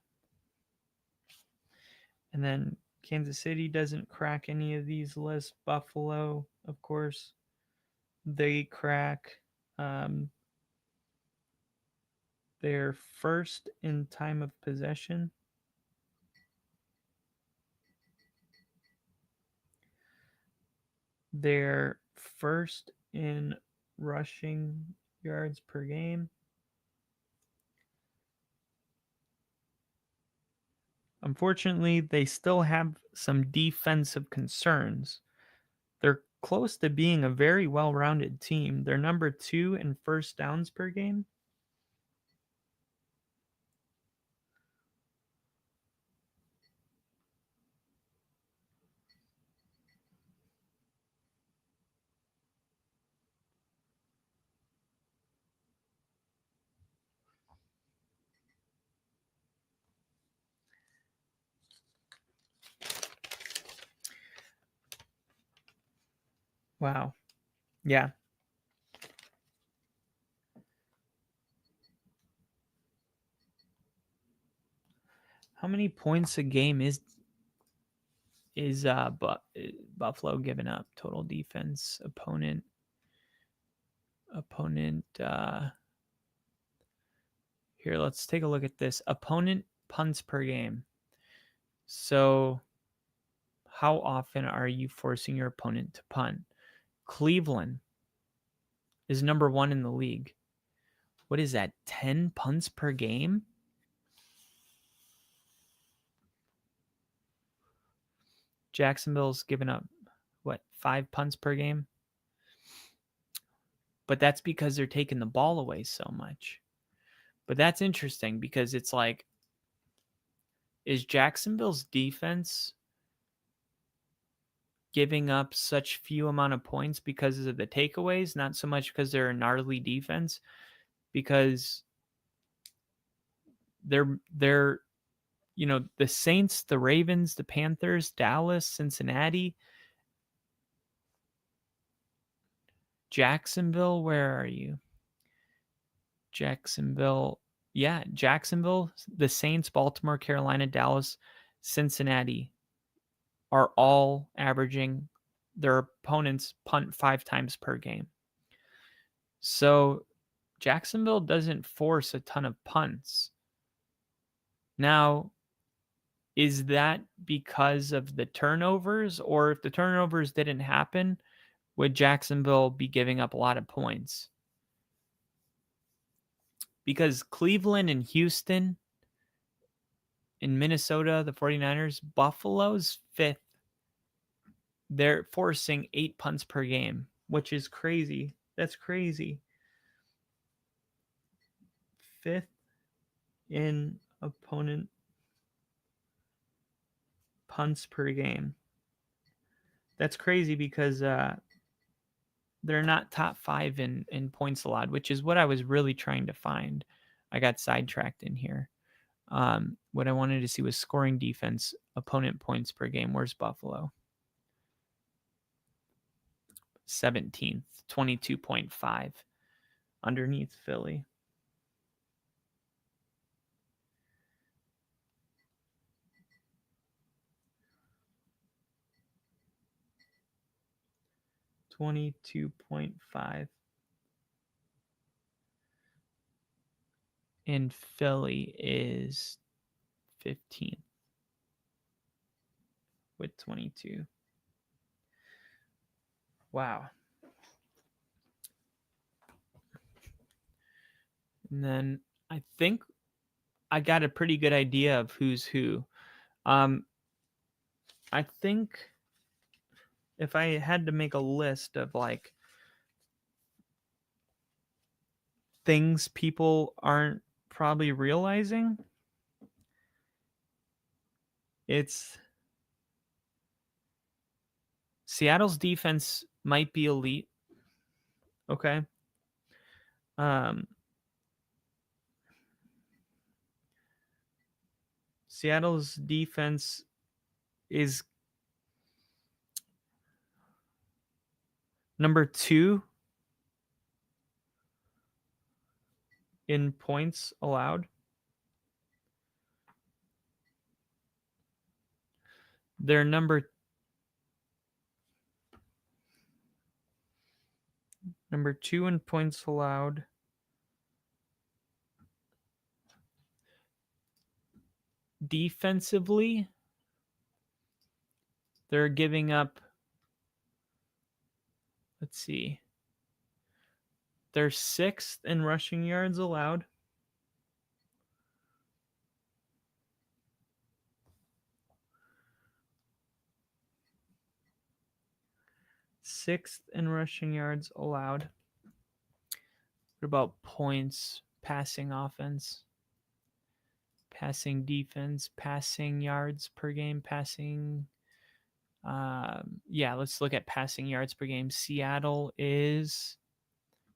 And then Kansas City doesn't crack any of these lists. Buffalo, of course, they crack. They're 1st in time of possession. They're 1st in rushing yards per game. Unfortunately, they still have some defensive concerns. They're close to being a very well-rounded team. They're number 2 in first downs per game. Wow. Yeah. How many points a game is Buffalo giving up total defense opponent here, let's take a look at this. Opponent punts per game. So how often are you forcing your opponent to punt? Cleveland is number 1 in the league. What is that? 10 punts per game? Jacksonville's given up, 5 punts per game? But that's because they're taking the ball away so much. But that's interesting because it's like, is Jacksonville's defense giving up such few amount of points because of the takeaways, not so much because they're a gnarly defense, because they're the Saints, the Ravens, the Panthers, Dallas, Cincinnati, Jacksonville. Where are you? Jacksonville. Yeah, Jacksonville, the Saints, Baltimore, Carolina, Dallas, Cincinnati are all averaging their opponents punt 5 times per game. So Jacksonville doesn't force a ton of punts. Now, is that because of the turnovers, or if the turnovers didn't happen, would Jacksonville be giving up a lot of points? Because Cleveland and Houston, in Minnesota, the 49ers, Buffalo's 5th. They're forcing 8 punts per game, which is crazy. That's crazy. 5th in opponent punts per game. That's crazy because they're not top 5 in points allowed, which is what I was really trying to find. I got sidetracked in here. What I wanted to see was scoring defense, opponent points per game. Where's Buffalo? 17th, 22.5, underneath Philly. $22.5. And Philly is 15th with 22. Wow. And then I think I got a pretty good idea of who's who. I think if I had to make a list of like things people aren't probably realizing, it's Seattle's defense might be elite. Okay. Seattle's defense is number 2 in points allowed. They're number 2 in points allowed. Defensively, they're giving up, let's see, they're 6th in rushing yards allowed. Sixth in rushing yards allowed. What about points, passing offense, passing defense, passing yards per game, passing? Let's look at passing yards per game. Seattle is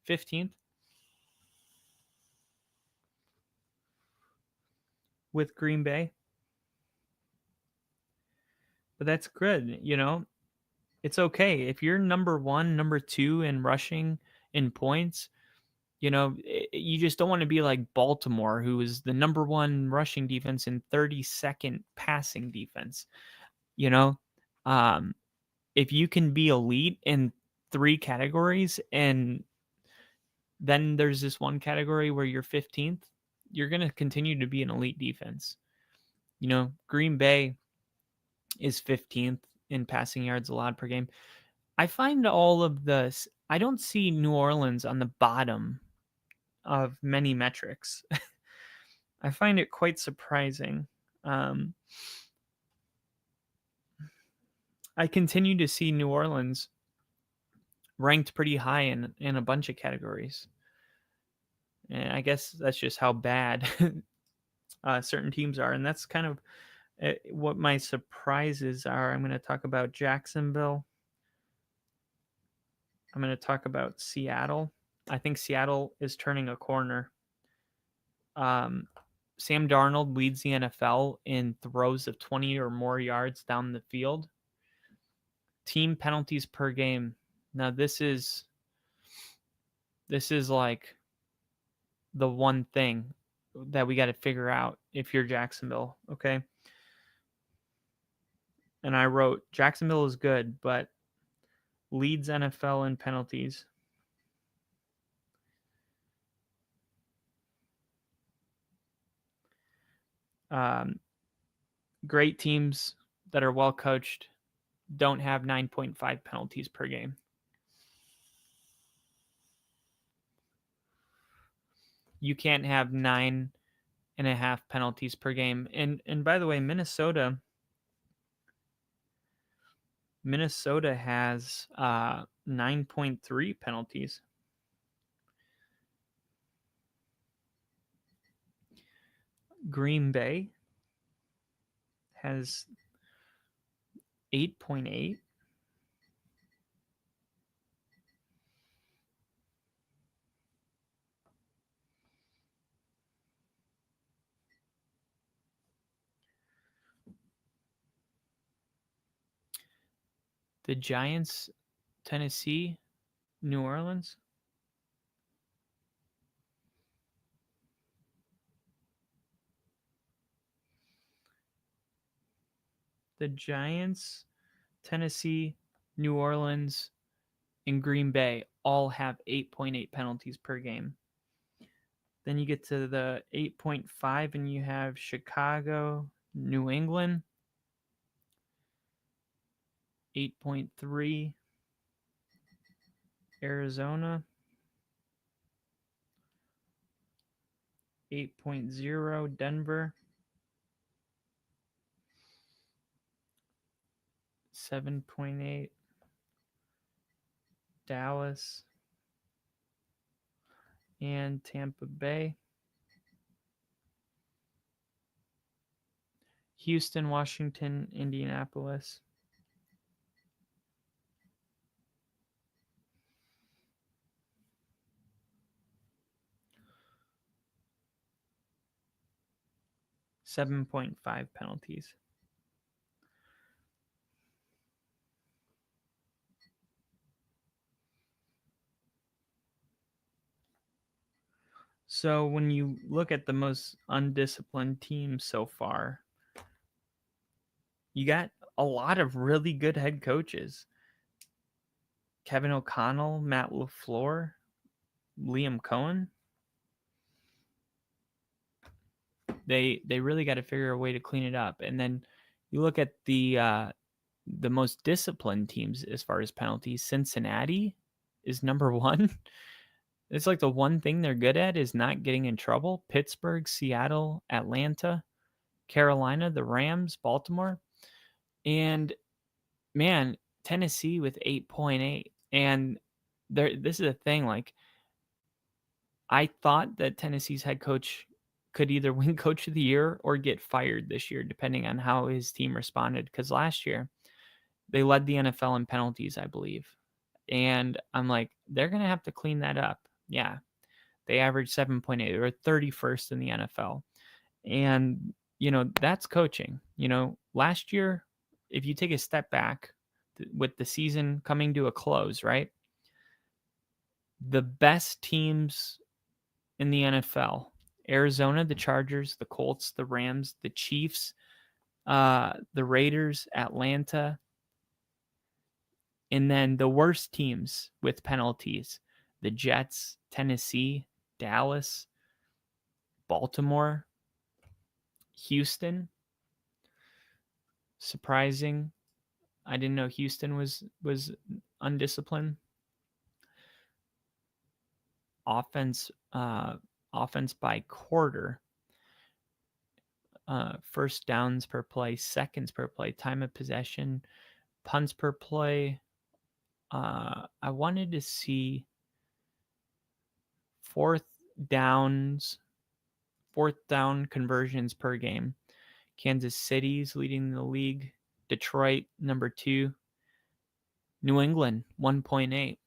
15th with Green Bay. But that's good, It's okay. If you're number 1, number 2 in rushing in points, you just don't want to be like Baltimore, who is the number 1 rushing defense and 32nd passing defense. If you can be elite in 3 categories and then there's this one category where you're 15th, you're going to continue to be an elite defense. Green Bay is 15th in passing yards allowed per game. I find all of this, I don't see New Orleans on the bottom of many metrics. I find it quite surprising. I continue to see New Orleans ranked pretty high in a bunch of categories. And I guess that's just how bad certain teams are. And that's kind of what my surprises are. I'm going to talk about Jacksonville. I'm going to talk about Seattle. I think Seattle is turning a corner. Sam Darnold leads the NFL in throws of 20 or more yards down the field. Team penalties per game. Now this is like the one thing that we got to figure out if you're Jacksonville, okay? And I wrote Jacksonville is good, but leads NFL in penalties. Great teams that are well coached don't have 9.5 penalties per game. You can't have 9.5 penalties per game. And by the way, Minnesota has 9.3 penalties. Green Bay has 8.8. The Giants, Tennessee, New Orleans. The Giants, Tennessee, New Orleans, and Green Bay all have 8.8 penalties per game. Then you get to the 8.5 and you have Chicago, New England, 8.3, Arizona, 8.0, Denver, 7.8, Dallas, and Tampa Bay. Houston, Washington, Indianapolis. .5 penalties. So when you look at the most undisciplined teams so far, you got a lot of really good head coaches. Kevin O'Connell, Matt LaFleur, Liam Cohen. They really got to figure a way to clean it up. And then you look at the most disciplined teams as far as penalties. Cincinnati is number one. It's like the one thing they're good at is not getting in trouble. Pittsburgh, Seattle, Atlanta, Carolina, the Rams, Baltimore. And man, Tennessee with 8.8. And this is a thing, like I thought that Tennessee's head coach could either win coach of the year or get fired this year, depending on how his team responded. Because last year they led the NFL in penalties, I believe. And I'm like, they're going to have to clean that up. Yeah. They averaged 7.8 or 31st in the NFL. And, that's coaching. Last year, if you take a step back with the season coming to a close, right? The best teams in the NFL, Arizona, the Chargers, the Colts, the Rams, the Chiefs, the Raiders, Atlanta, and then the worst teams with penalties, the Jets, Tennessee, Dallas, Baltimore, Houston. Surprising. I didn't know Houston was undisciplined. Offense by quarter. First downs per play, seconds per play, time of possession, punts per play. I wanted to see fourth down conversions per game. Kansas City's leading the league. Detroit, number 2. New England, 1.8.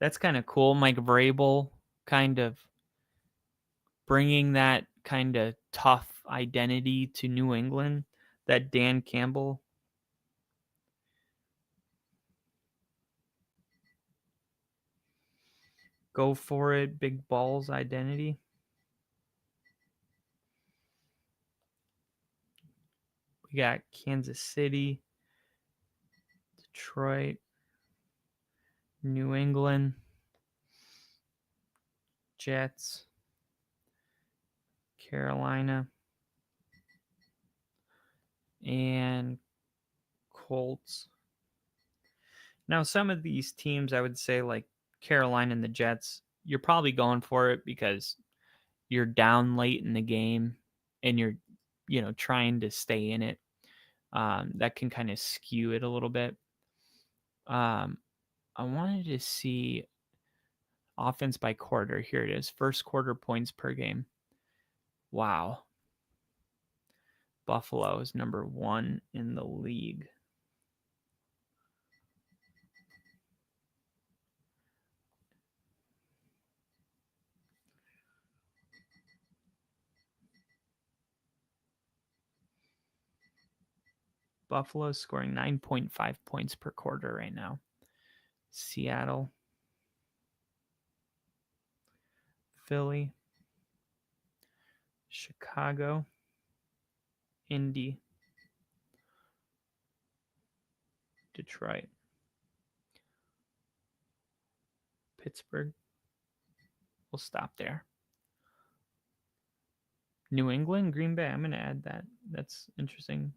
That's kind of cool. Mike Vrabel kind of bringing that kind of tough identity to New England that Dan Campbell go for it, big balls identity. We got Kansas City, Detroit, New England, Jets, Carolina, and Colts. Now, some of these teams, I would say, like Carolina and the Jets, you're probably going for it because you're down late in the game and you're, trying to stay in it. That can kind of skew it a little bit. I wanted to see offense by quarter. Here it is. First quarter points per game. Wow. Buffalo is number 1 in the league. Buffalo scoring 9.5 points per quarter right now. Seattle, Philly, Chicago, Indy, Detroit, Pittsburgh. We'll stop there. New England, Green Bay. I'm going to add that. That's interesting.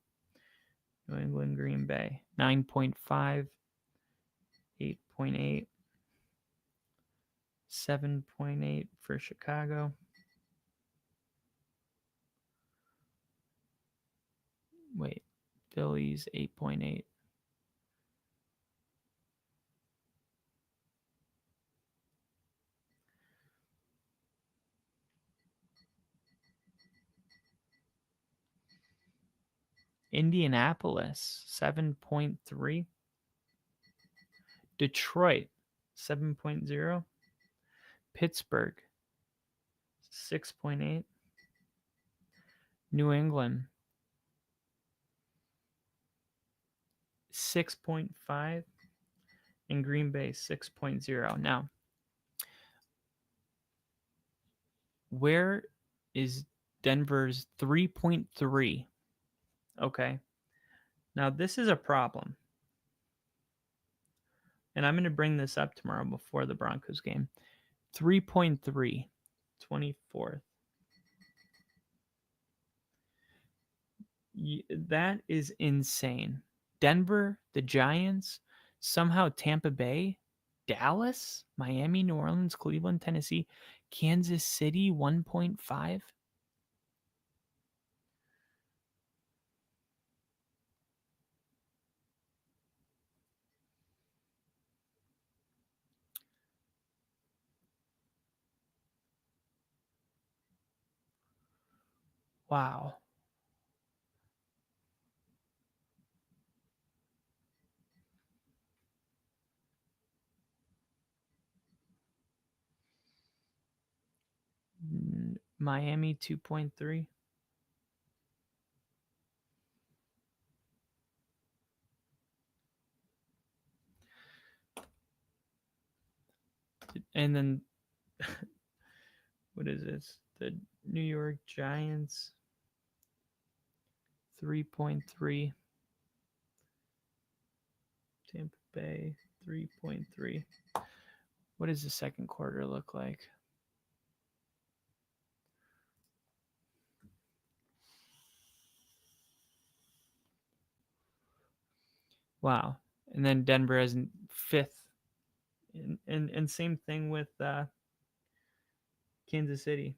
New England, Green Bay. 9.5, 8.8, 7.8 for Chicago. Wait, Phillies 8.8. Indianapolis 7.3. Detroit 7.0. Pittsburgh 6.8. New England 6.5. And Green Bay 6.0. Now, where is Denver's 3.3? Okay. Now, this is a problem. And I'm going to bring this up tomorrow before the Broncos game. 3.3, 24th. That is insane. Denver, the Giants, somehow Tampa Bay, Dallas, Miami, New Orleans, Cleveland, Tennessee, Kansas City 1.5. Wow. Miami 2.3. And then what is this? The New York Giants 3.3. Tampa Bay 3.3. What does the second quarter look like? Wow. And then Denver as 5th. And same thing with Kansas City.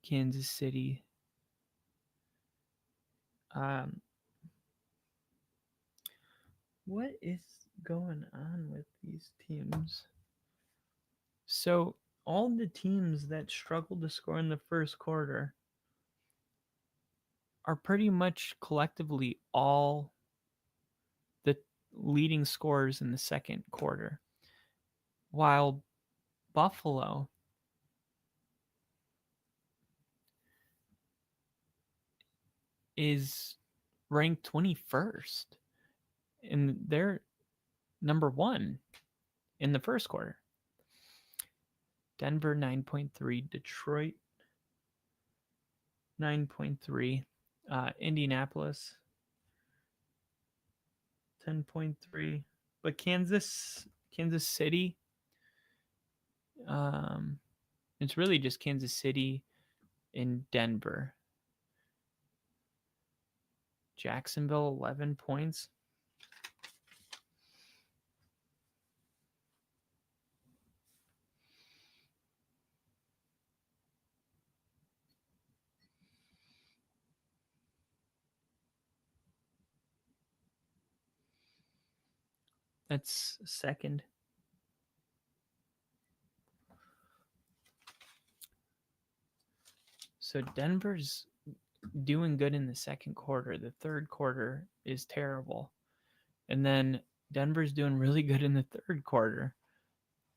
Kansas City. What is going on with these teams? So all the teams that struggled to score in the first quarter are pretty much collectively all the leading scorers in the second quarter, while Buffalo is ranked 21st, and they're number one in the first quarter. Denver 9.3, Detroit 9.3, Indianapolis 10.3, but Kansas City, it's really just Kansas City and Denver. Jacksonville 11 points. That's second. So Denver's doing good in the second quarter. The third quarter is terrible. And then Denver's doing really good in the third quarter.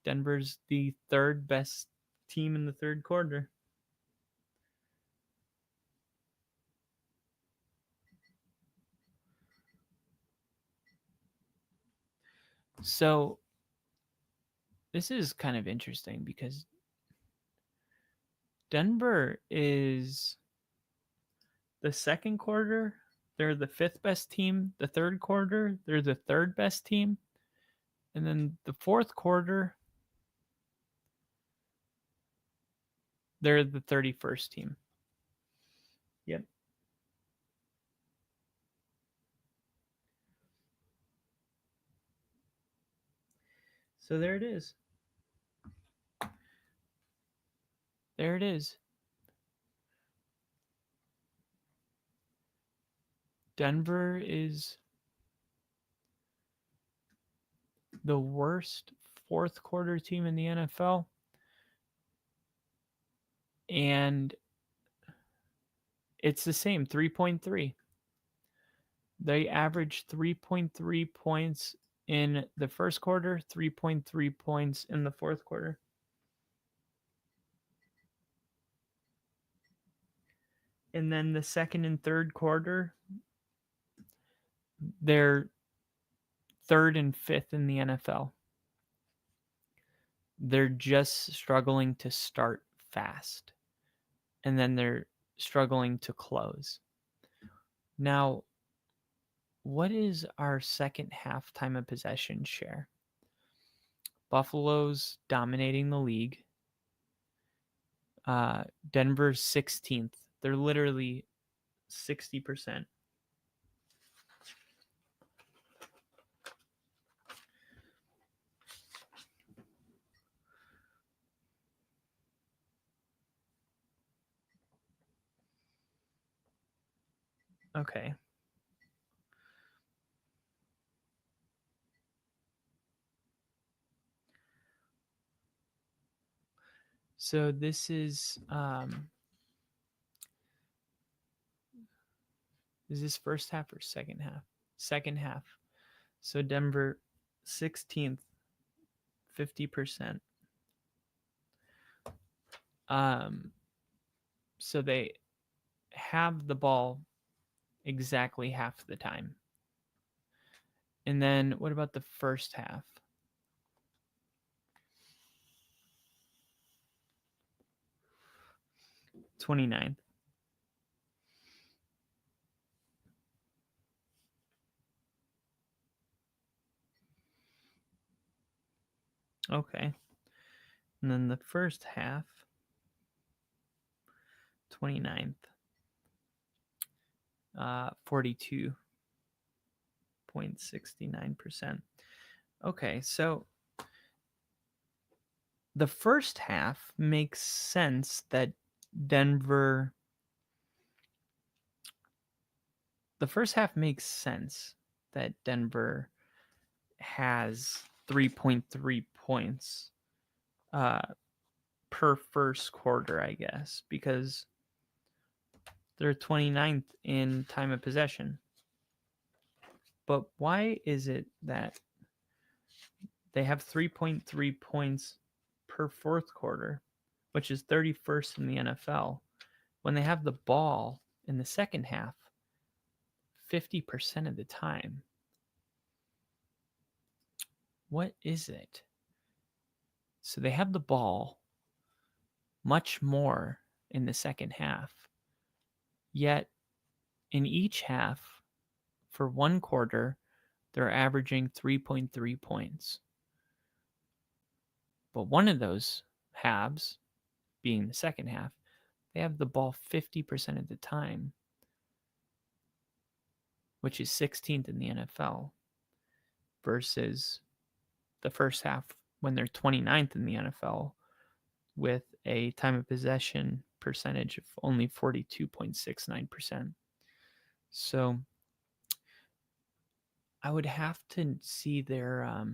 Denver's the third best team in the third quarter. So this is kind of interesting because Denver is the second quarter, they're the fifth best team. The third quarter, they're the third best team. And then the fourth quarter, they're the 31st team. Yep. So there it is. There it is. Denver is the worst fourth quarter team in the NFL. And it's the same 3.3. They averaged 3.3 points in the first quarter, 3.3 points in the fourth quarter. And then the second and third quarter, they're third and fifth in the NFL. They're just struggling to start fast. And then they're struggling to close. Now, what is our second half time of possession share? Buffalo's dominating the league. Denver's 16th. They're literally 60%. Okay. So this is this first half or second half? Second half. So Denver 16th, 50%. So they have the ball exactly half the time. And then what about the first half? '29th. Okay. And then the first half, 29th. 42.69%. Okay, so the first half makes sense that Denver. The first half makes sense that Denver has 3.3 points per first quarter, I guess, because They're 29th in time of possession. But why is it that they have 3.3 points per fourth quarter, which is 31st in the NFL, when they have the ball in the second half 50% of the time? What is it? So they have the ball much more in the second half, yet in each half, for one quarter, they're averaging 3.3 points. But one of those halves, being the second half, they have the ball 50% of the time, which is 16th in the NFL, versus the first half when they're 29th in the NFL with a time of possession percentage of only 42.69%. So I would have to see their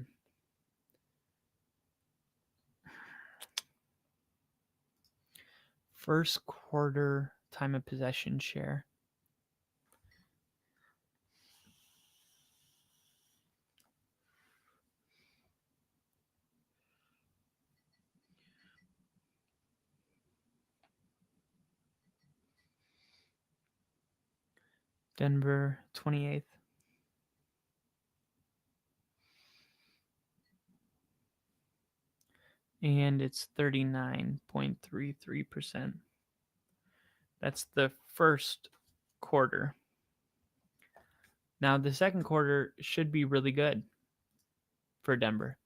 first quarter time of possession share. Denver 28th. And it's 39.33%. That's the first quarter. Now, the second quarter should be really good for Denver.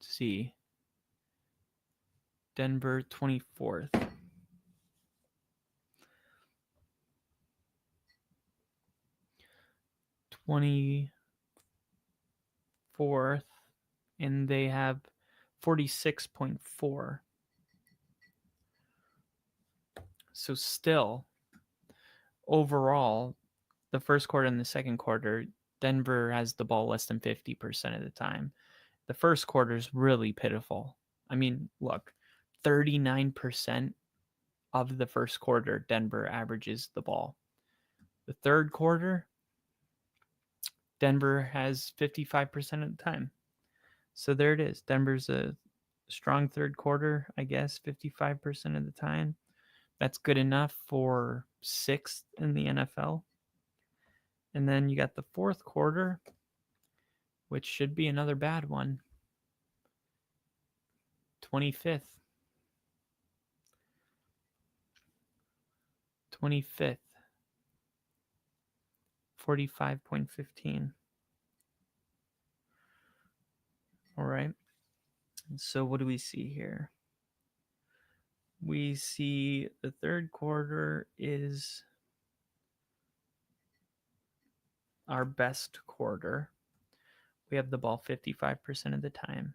Let's see. Denver 24th. 24th, and they have 46.4. So still, overall, the first quarter and the second quarter, Denver has the ball less than 50% of the time. The first quarter is really pitiful. I mean, look, 39% of the first quarter, Denver averages the ball. The third quarter, Denver has 55% of the time. So there it is. Denver's a strong third quarter, I guess, 55% of the time. That's good enough for sixth in the NFL. And then you got the fourth quarter, which should be another bad one. 25th. 25th. 45.15. All right. So what do we see here? We see the third quarter is our best quarter. We have the ball 55% of the time.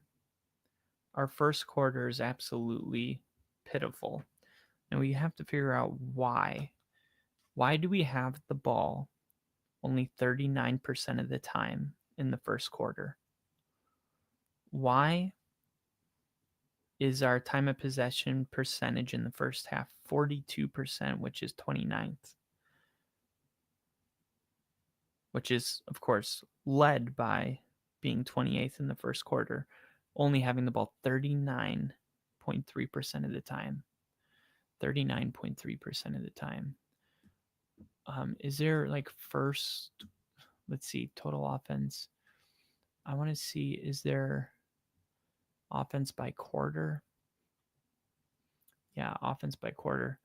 Our first quarter is absolutely pitiful. And we have to figure out why. Why do we have the ball only 39% of the time in the first quarter? Why is our time of possession percentage in the first half 42%, which is 29th? Which is, of course, led by being 28th in the first quarter, only having the ball 39.3% of the time. 39.3% of the time. Is there like first, let's see, total offense? I want to see, is there offense by quarter? Yeah, offense by quarter.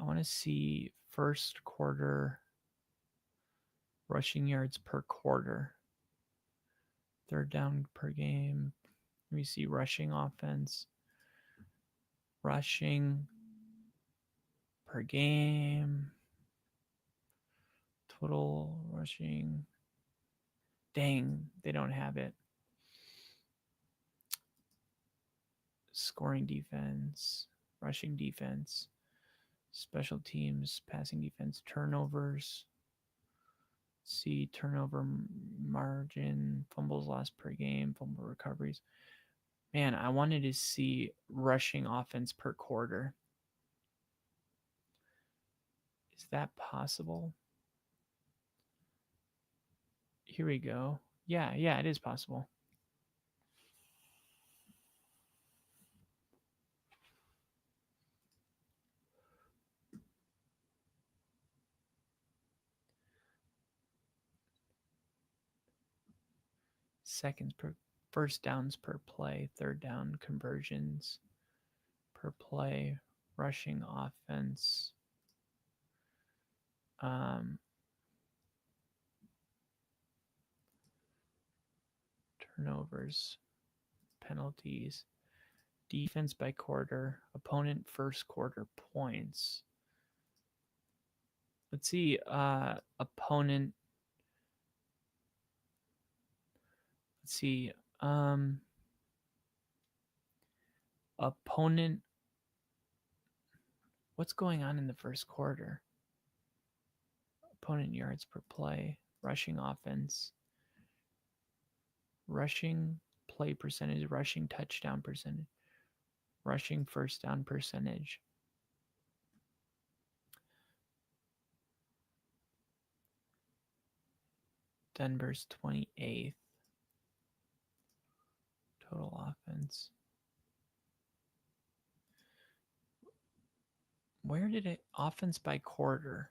I want to see first quarter rushing yards per quarter. Third down per game. Let me see rushing offense. Rushing per game. Total rushing. Dang, they don't have it. Scoring defense, rushing defense, special teams, passing defense, turnovers. See turnover margin, fumbles lost per game, fumble recoveries. Man, I wanted to see rushing offense per quarter. Is that possible? Here we go. Yeah, it is possible. Seconds per first downs per play, third down conversions per play, rushing offense, um, turnovers, penalties, defense by quarter, opponent first quarter points. Let's see, opponent. Let's see, um, opponent. What's going on in the first quarter? Opponent yards per play, rushing offense, rushing play percentage, rushing touchdown percentage, rushing first down percentage. Denver's 28th total offense. Where did it offense by quarter?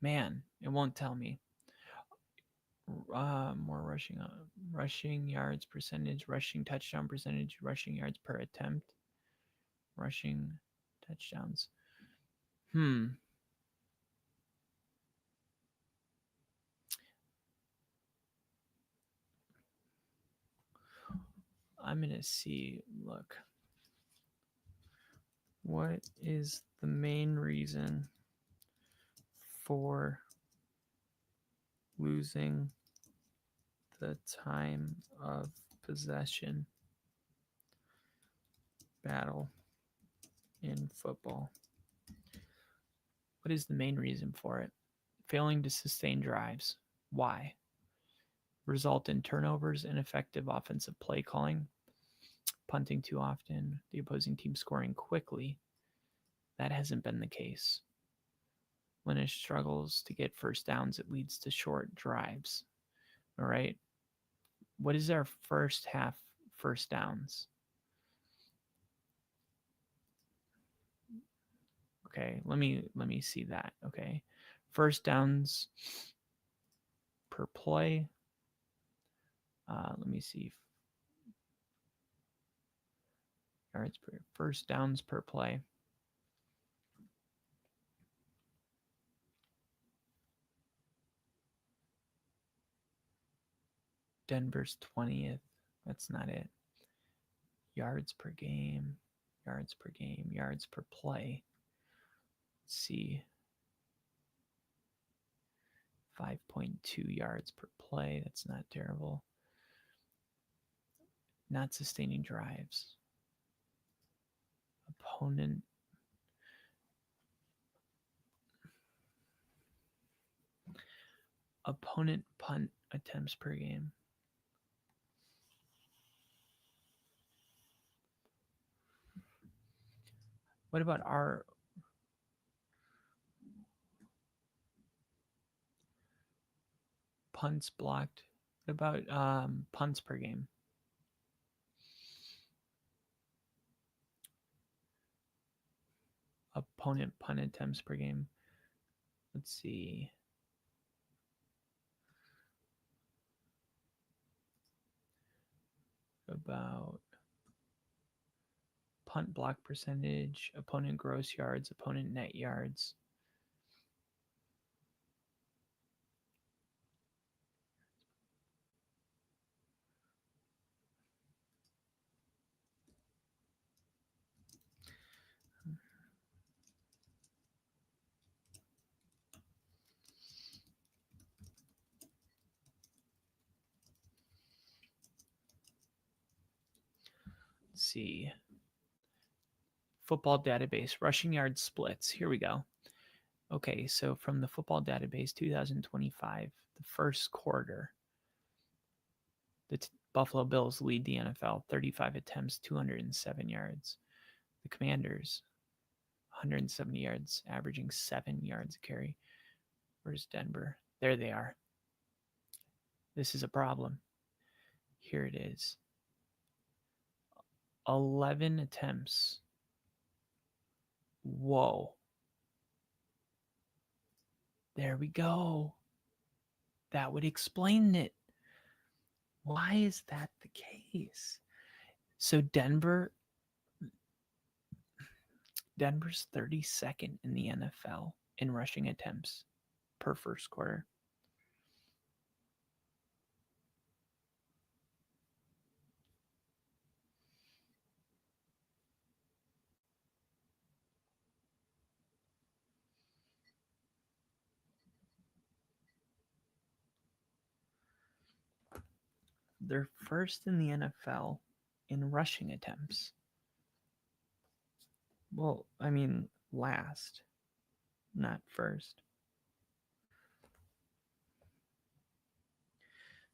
Man, it won't tell me. More rushing yards percentage, rushing touchdown percentage, rushing yards per attempt, rushing touchdowns. Hmm. I'm gonna see. Look, what is the main reason for losing the time of possession battle in football? What is the main reason for it? Failing to sustain drives. Why? Result in turnovers, ineffective offensive play calling, punting too often, the opposing team scoring quickly. That hasn't been the case. When it struggles to get first downs, it leads to short drives. All right. What is our first half first downs? Okay, let me see that. Okay. First downs per play. Let me see. Yards per first downs per play. Denver's 20th. That's not it. Yards per game, yards per game, yards per play. Let's see. 5.2 yards per play. That's not terrible. Not sustaining drives. Opponent. Opponent punt attempts per game. What about our punts blocked? What about punts per game? Opponent punt attempts per game. Let's see. About punt block percentage, opponent gross yards, opponent net yards. Let's see. Football database, rushing yard splits. Here we go. Okay, so from the football database 2025, the first quarter, the Buffalo Bills lead the NFL 35 attempts, 207 yards. The Commanders 170 yards, averaging 7 yards a carry. Where's Denver? There they are. This is a problem. Here it is. 11 attempts. Whoa. There we go. That would explain it. Why is that the case? So Denver's 32nd in the NFL in rushing attempts per first quarter. They're first in the NFL in rushing attempts. Well, I mean, last, not first.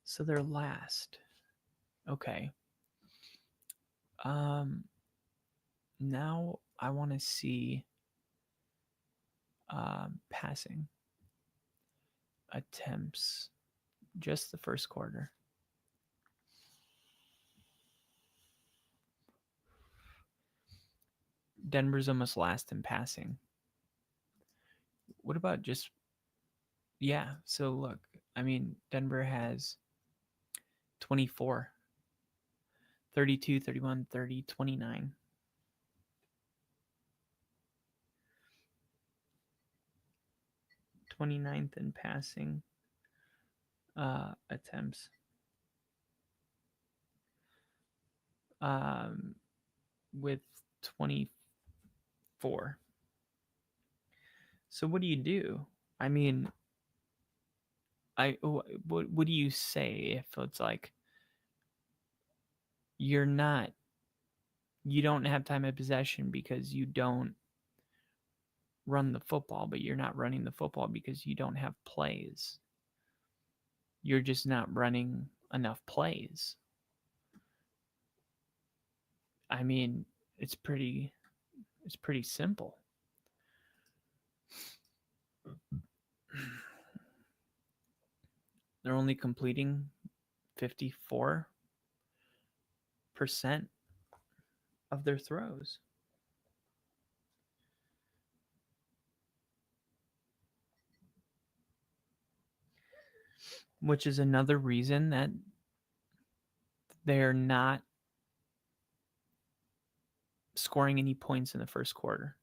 So they're last. Okay. Now I want to see passing attempts, just the first quarter. Denver's almost last in passing. What about just, yeah, so look, I mean, Denver has 24, 32, 31, 30, 29. Twenty-ninth in passing attempts. With 24. So what do you do? I mean, what do you say if it's like you don't have time of possession because you don't run the football, but you're not running the football because you don't have plays. You're just not running enough plays. I mean, it's pretty simple. They're only completing 54% of their throws. Which is another reason that they're not scoring any points in the first quarter.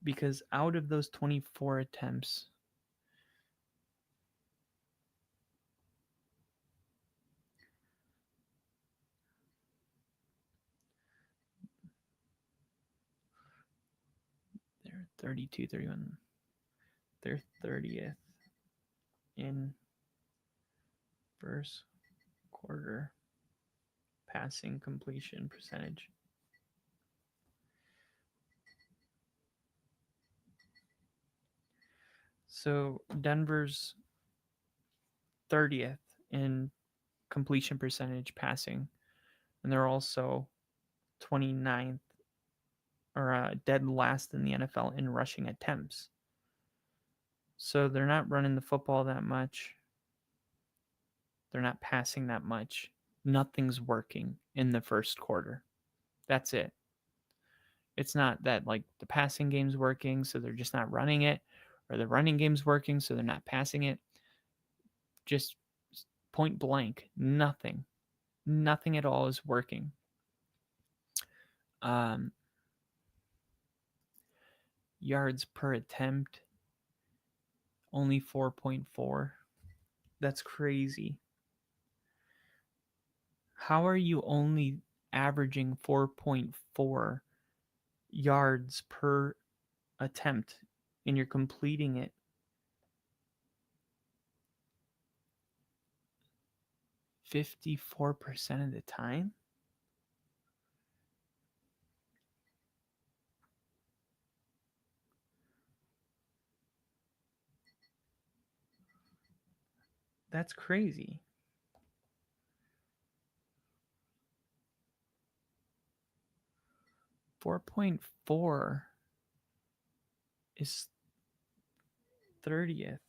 Because out of those 24 attempts, they're 32, 31. They're 30th in first quarter passing completion percentage. So Denver's 30th in completion percentage passing, and they're also 29th or dead last in the NFL in rushing attempts. So they're not running the football that much. They're not passing that much. Nothing's working in the first quarter. That's it. It's not that like the passing game's working, so they're just not running it, or the running game's working, so they're not passing it. Just point blank, nothing. Nothing at all is working. Yards per attempt, only 4.4. That's crazy. How are you only averaging 4.4 yards per attempt and you're completing it 54% of the time? That's crazy. 4.4 is 30th.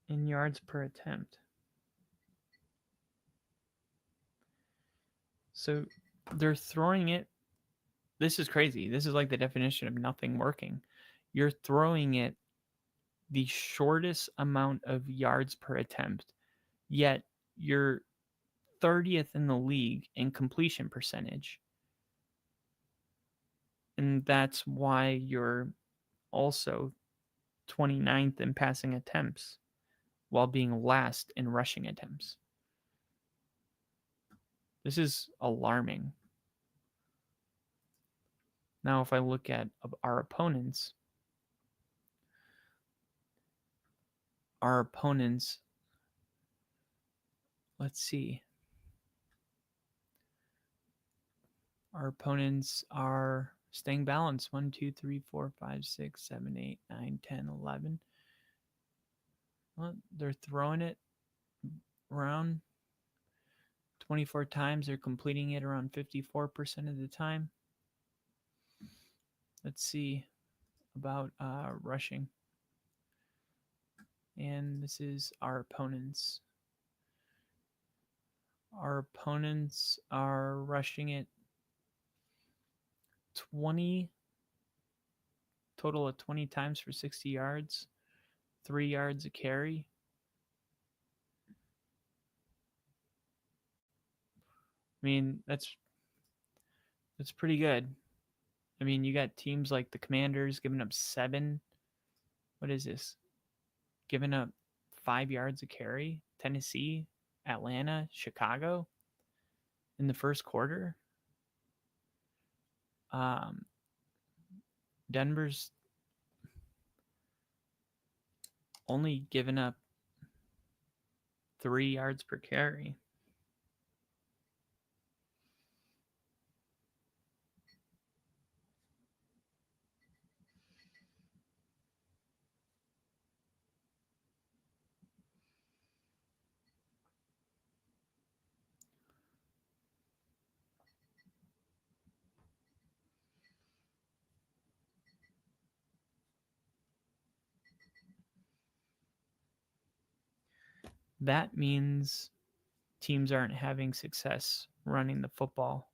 In yards per attempt. So they're throwing it. This is crazy. This is like the definition of nothing working. You're throwing it the shortest amount of yards per attempt, yet you're 30th in the league in completion percentage. And that's why you're also 29th in passing attempts while being last in rushing attempts. This is alarming. Now, if I look at our opponents, let's see. Our opponents are staying balanced. 1, 2, 3, 4, 5, 6, 7, 8, 9, 10, 11. Well, they're throwing it around 24 times. They're completing it around 54% of the time. Let's see about rushing. And this is our opponents. Our opponents are rushing it total of 20 times for 60 yards, 3 yards a carry. I mean, that's pretty good. I mean, you got teams like the Commanders giving up 7. What is this? Giving up 5 yards a carry. Tennessee, Atlanta, Chicago in the first quarter. Denver's only given up 3 yards per carry. That means teams aren't having success running the football,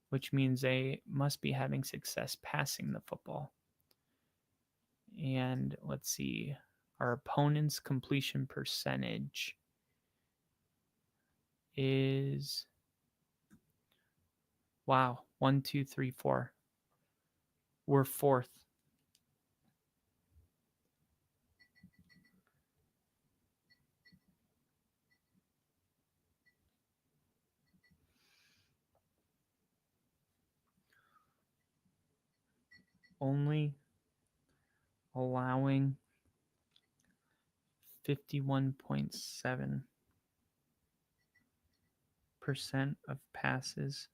which means they must be having success passing the football. And let's see, our opponent's completion percentage is, wow, 1, 2, 3, 4. We're 4th. Only allowing 51.7% of passes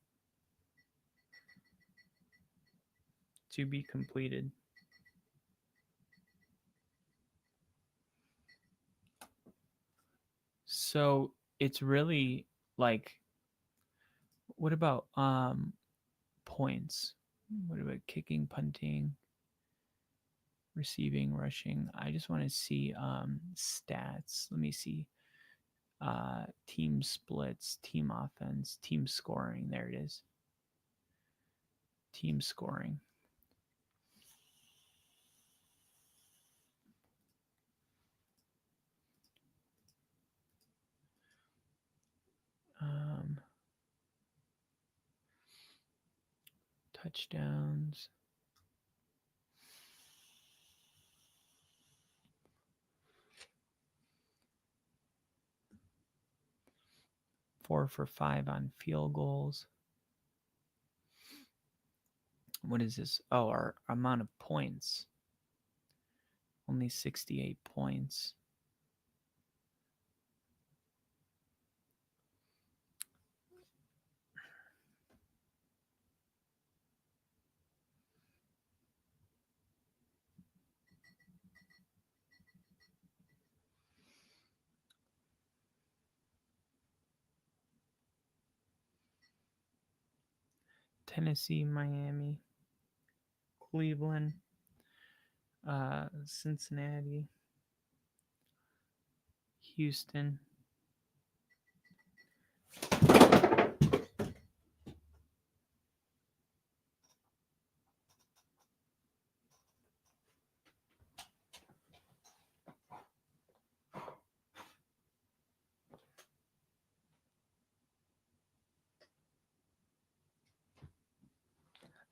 to be completed. So it's really like, what about points? What about kicking, punting, receiving, rushing? I just want to see stats. Let me see. Team splits, team offense, team scoring. There it is. Team scoring. Touchdowns. Four for 5 on field goals. What is this? Oh, our amount of points. Only 68 points. Tennessee, Miami, Cleveland, Cincinnati, Houston.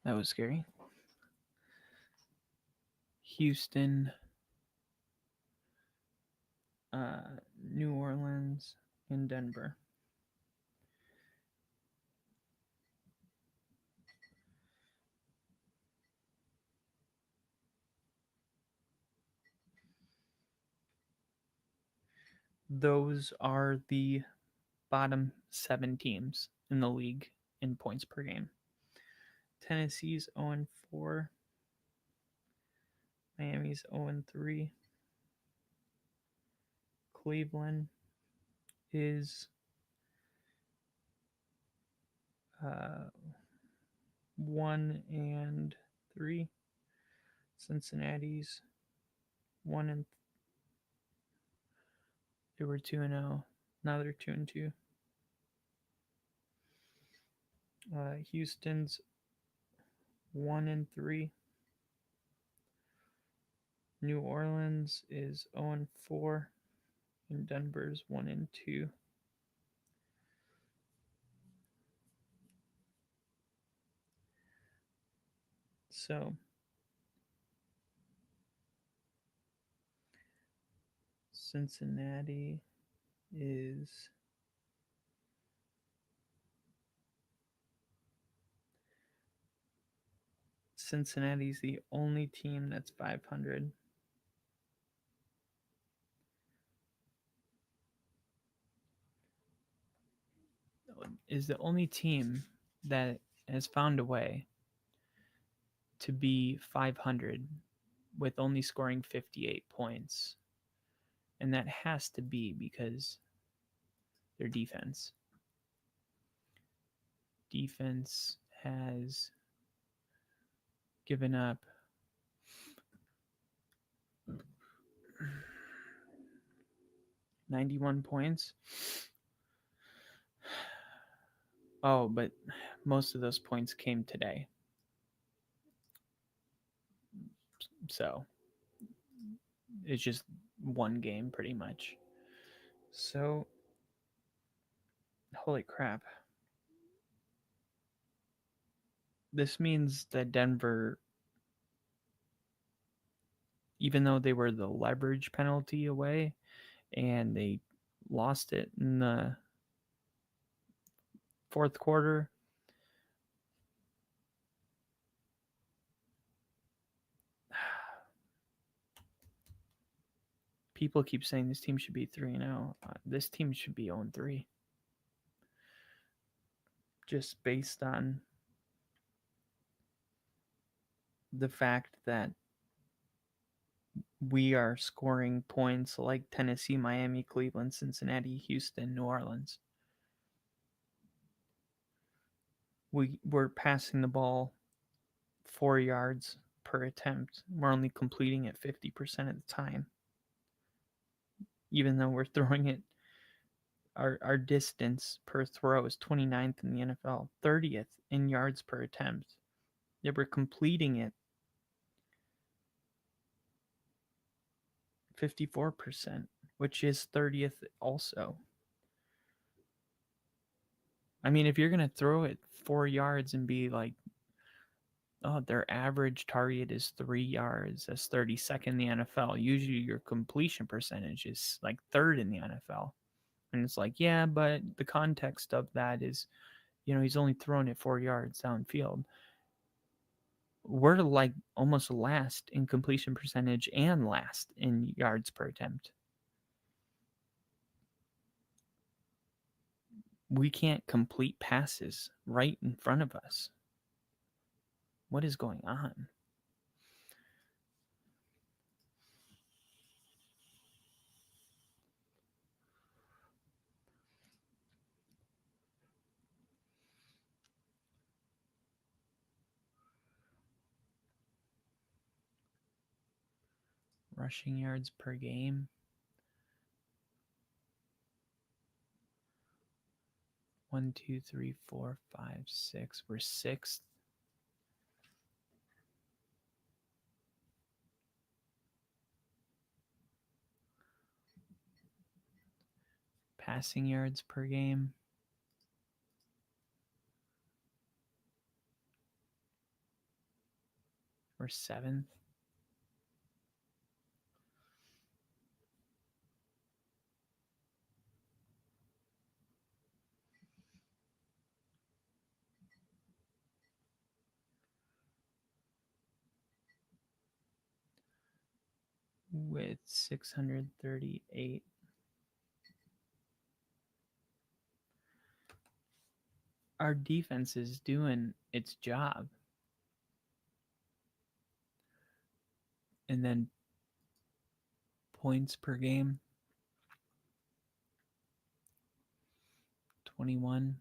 That was scary. Houston, New Orleans, and Denver. Those are the bottom 7 teams in the league in points per game. Tennessee's 0-4. Miami's 0-3. Cleveland is 1-3. Cincinnati's 1 and they were 2-0. Now they're 2-2. Houston's 1-3. New Orleans is 0-4, and Denver's 1-2. So Cincinnati's the only team that's 500. Is the only team that has found a way to be 500 with only scoring 58 points. And that has to be because their defense. Defense has given up 91 points. Oh, but most of those points came today. So it's just one game pretty much. So, holy crap. This means that Denver, even though they were the leverage penalty away and they lost it in the fourth quarter, people keep saying this team should be 3-0. This team should be 0-3. Just based on the fact that we are scoring points like Tennessee, Miami, Cleveland, Cincinnati, Houston, New Orleans. We're passing the ball 4 yards per attempt. We're only completing it 50% of the time. Even though we're throwing it, our distance per throw is 29th in the NFL, 30th in yards per attempt. Yeah, we're completing it 54%, which is 30th also. I mean, if you're going to throw it 4 yards and be like, oh, their average target is 3 yards, that's 32nd in the NFL. Usually your completion percentage is like 3rd in the NFL. And it's like, yeah, but the context of that is, he's only throwing it 4 yards downfield. We're like almost last in completion percentage and last in yards per attempt. We can't complete passes right in front of us. What is going on? Rushing yards per game. One, two, three, four, five, six. We're sixth. Passing yards per game. We're seventh. With 638. Our defense is doing its job. And then points per game 21.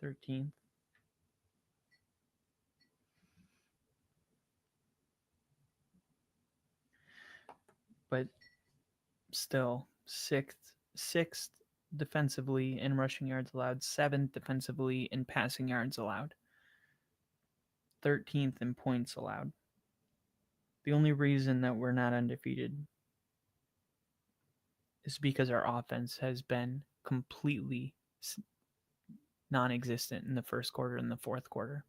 Thirteenth. But still sixth defensively in rushing yards allowed, seventh defensively in passing yards allowed, 13th in points allowed. The only reason that we're not undefeated is because our offense has been completely non-existent in the first quarter and the fourth quarter.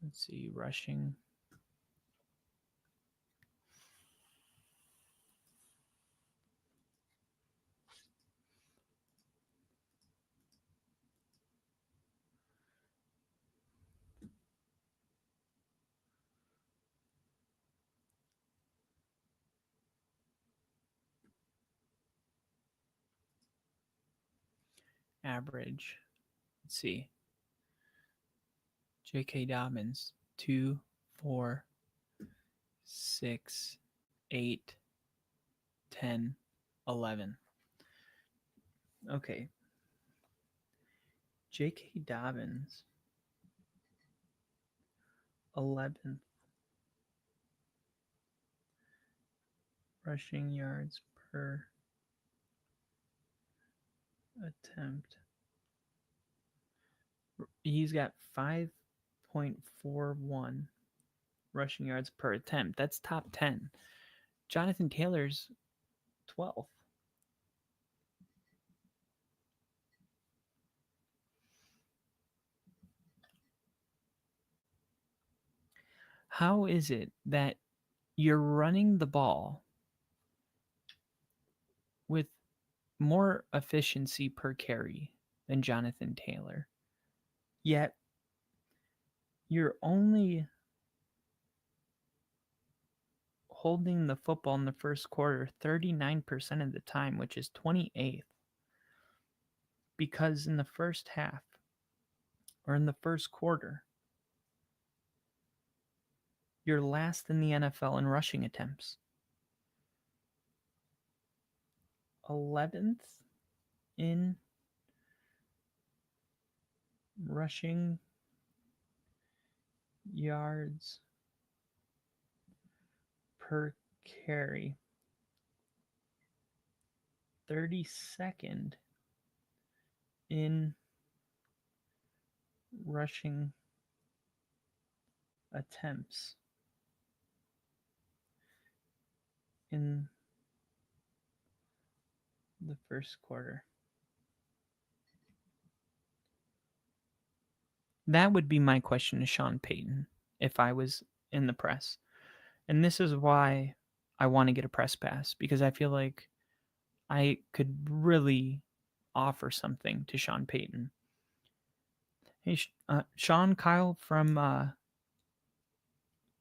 Let's see, rushing. Average. Let's see. J.K. Dobbins, 2, 4, 6, 8, 10, 11. Okay. J.K. Dobbins, 11th rushing yards per attempt. He's got 5.41 rushing yards per attempt. That's top 10. Jonathan Taylor's 12th. How is it that you're running the ball with more efficiency per carry than Jonathan Taylor, yet you're only holding the football in the first quarter 39% of the time, which is 28th? Because in the first half or in the first quarter, you're last in the NFL in rushing attempts. 11th in rushing yards per carry. 32nd in rushing attempts in the first quarter. That would be my question to Sean Payton if I was in the press. And this is why I want to get a press pass, because I feel like I could really offer something to Sean Payton. Hey, Sean, Kyle from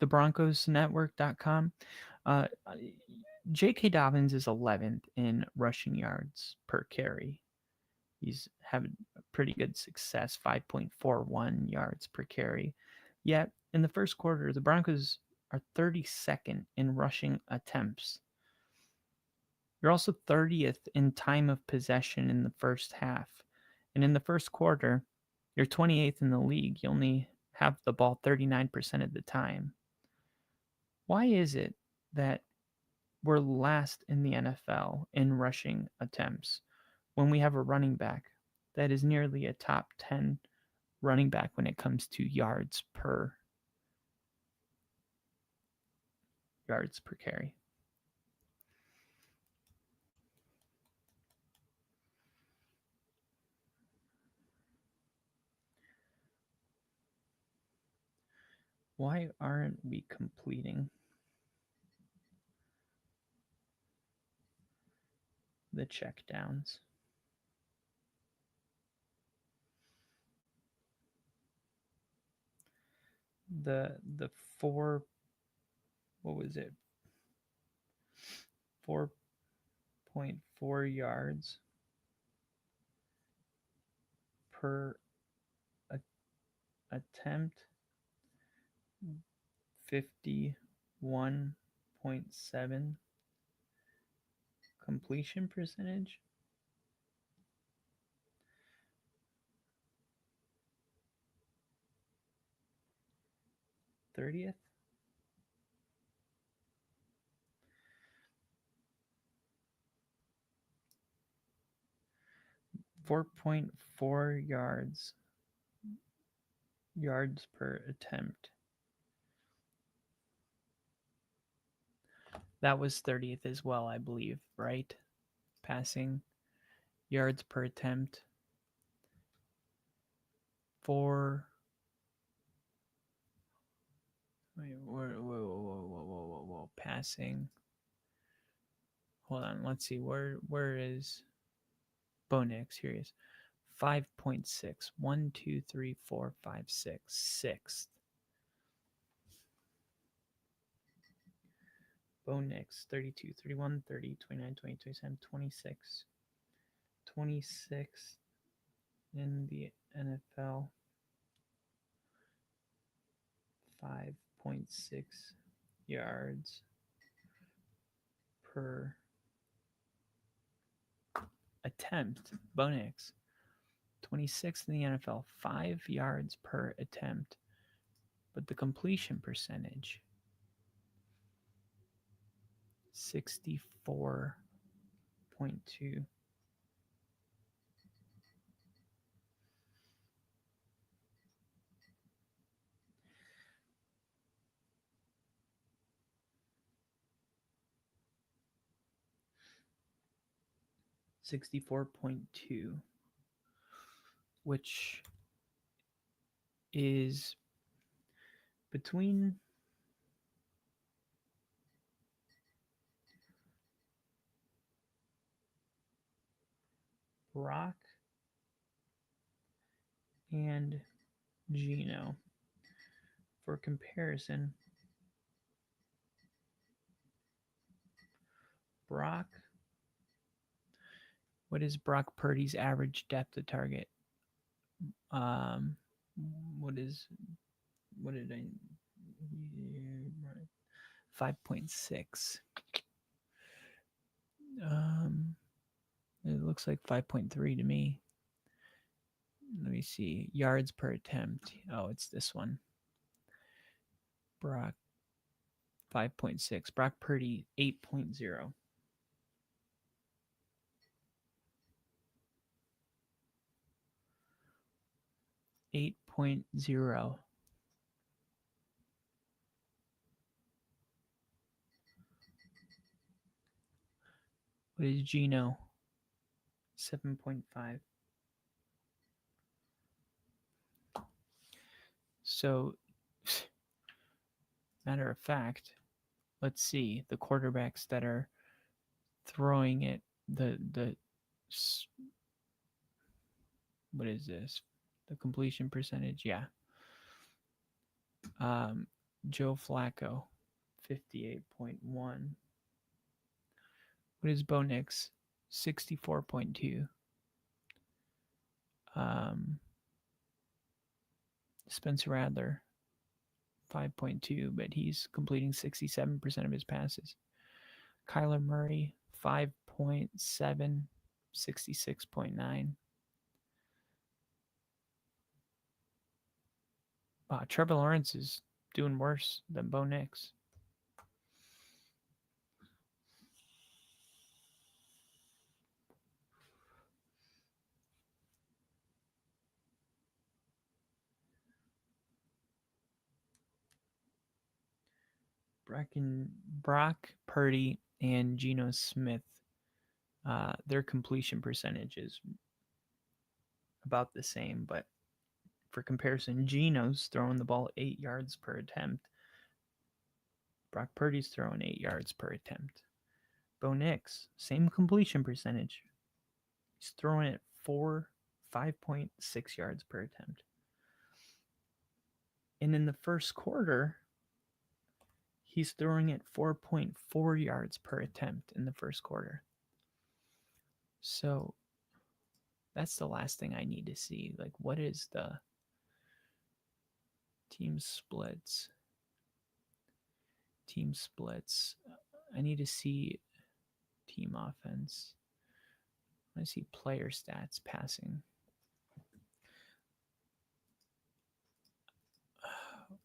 the BroncosNetwork.com. Uh, J.K. Dobbins is 11th in rushing yards per carry. He's having pretty good success, 5.41 yards per carry. Yet in the first quarter, the Broncos are 32nd in rushing attempts. You're also 30th in time of possession in the first half. And in the first quarter, you're 28th in the league. You only have the ball 39% of the time. Why is it that we're last in the NFL in rushing attempts when we have a running back that is nearly a top 10 running back when it comes to yards per carry? Why aren't we completing the checkdowns? The four, what was it? 4.4 yards per attempt, 51.7 completion percentage. '30th. 4.4 yards per attempt. That was 30th as well, I believe, right? Passing yards per attempt. For wait, whoa, passing. Hold on, let's see. Where is Bo Nix? Here he is. 5.6. 1, 2, 3, 4, 5, 6. Sixth. Bo Nix, 32, 31, 30, 29, 20, 27, 26. 26 in the NFL. 5.6 yards per attempt. Bo Nix, 26th in the NFL, 5 yards per attempt. But the completion percentage, 64.2. Which is between Brock and Gino. For comparison, Brock, what is Brock Purdy's average depth of target? Um, what did I? 5.6. It looks like 5.3 to me. Let me see. Yards per attempt. Oh, it's this one. Brock 5.6. Brock Purdy 8.0. 8.0. What is Gino? 7.5. So, matter of fact, let's see the quarterbacks that are throwing it. The what is this? The completion percentage, yeah. Joe Flacco, 58.1. What is Bo Nix? 64.2. Um, Spencer Radler, 5.2, but he's completing 67% of his passes. Kyler Murray, 5.7, 66.9. Trevor Lawrence is doing worse than Bo Nix. Brock Purdy and Geno Smith, their completion percentage is about the same, but for comparison, Geno's throwing the ball 8 yards per attempt. Brock Purdy's throwing 8 yards per attempt. Bo Nix, same completion percentage. He's throwing it 5.6 yards per attempt. And in the first quarter, he's throwing it 4.4 yards per attempt in the first quarter. So that's the last thing I need to see. Like, what is the team splits? Team splits. I need to see team offense. I see player stats passing.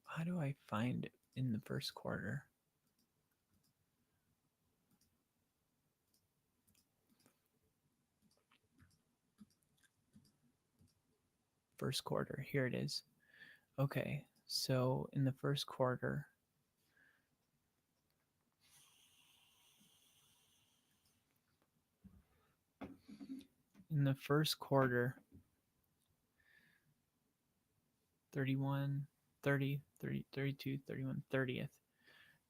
How do I find it in the first quarter? First quarter. Here it is. Okay, so in the first quarter, in the first quarter, 31, 30, 30, 32, 31, 30th,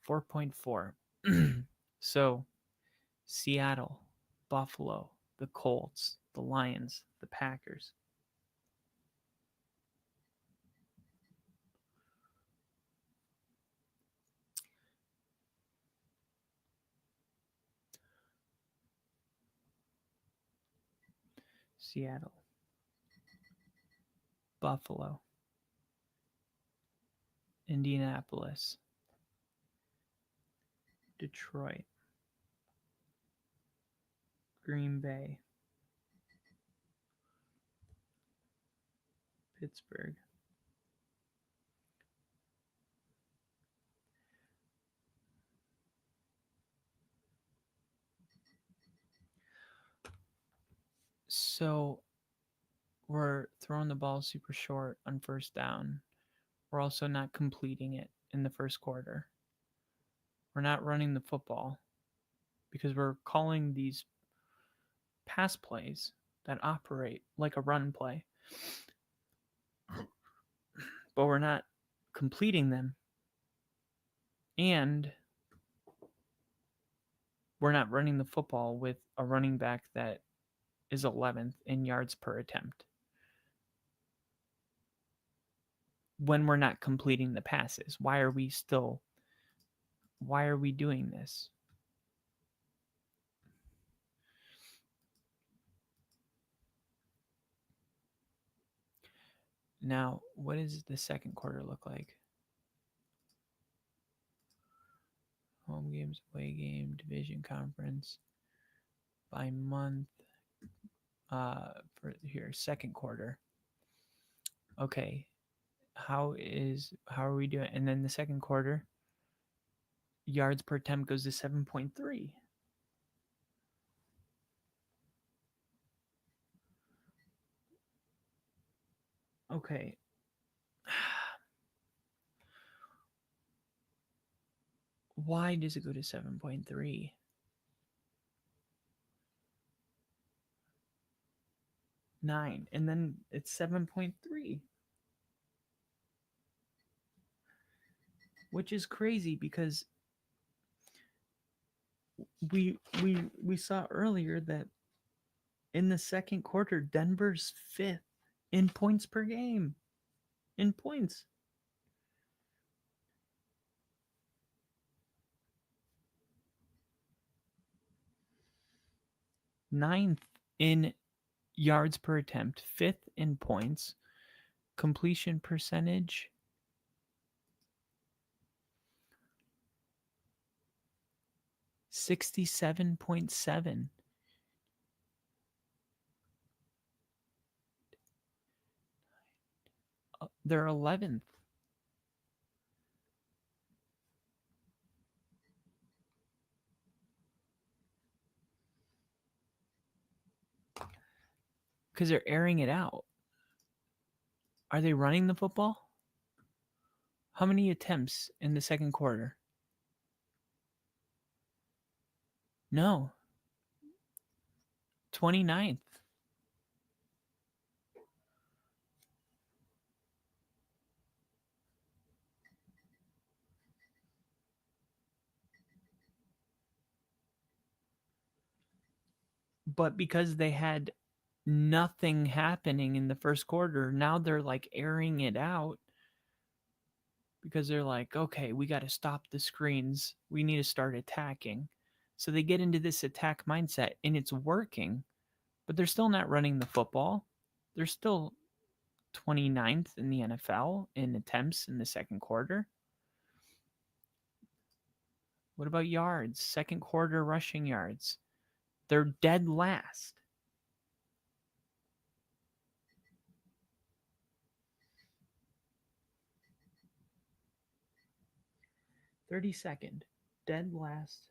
4.4. So Seattle, Buffalo, the Colts, the Lions, the Packers. Seattle, Buffalo, Indianapolis, Detroit, Green Bay, Pittsburgh. So we're throwing the ball super short on first down. We're also not completing it in the first quarter. We're not running the football because we're calling these pass plays that operate like a run play, but we're not completing them. And we're not running the football with a running back that is 11th in yards per attempt when we're not completing the passes. Why are we doing this? Now, what does the second quarter look like? Home games, away game, division conference by month. For here, second quarter. Okay, how are we doing? And then the second quarter, yards per attempt goes to 7.3. Okay. Why does it go to 7.3? Nine, and then it's 7.3, which is crazy because we saw earlier that in the second quarter, Denver's fifth in points per game. In points. ninth in yards per attempt, fifth in points, completion percentage 67.7. They're 11th. Because they're airing it out. Are they running the football? How many attempts in the second quarter? No. 29th. But because they had nothing happening in the first quarter, now they're like airing it out because they're like, okay, we got to stop the screens. We need to start attacking. So they get into this attack mindset and it's working, but they're still not running the football. They're still 29th in the NFL in attempts in the second quarter. What about yards? Second quarter rushing yards. They're dead last. (30-second), dead last.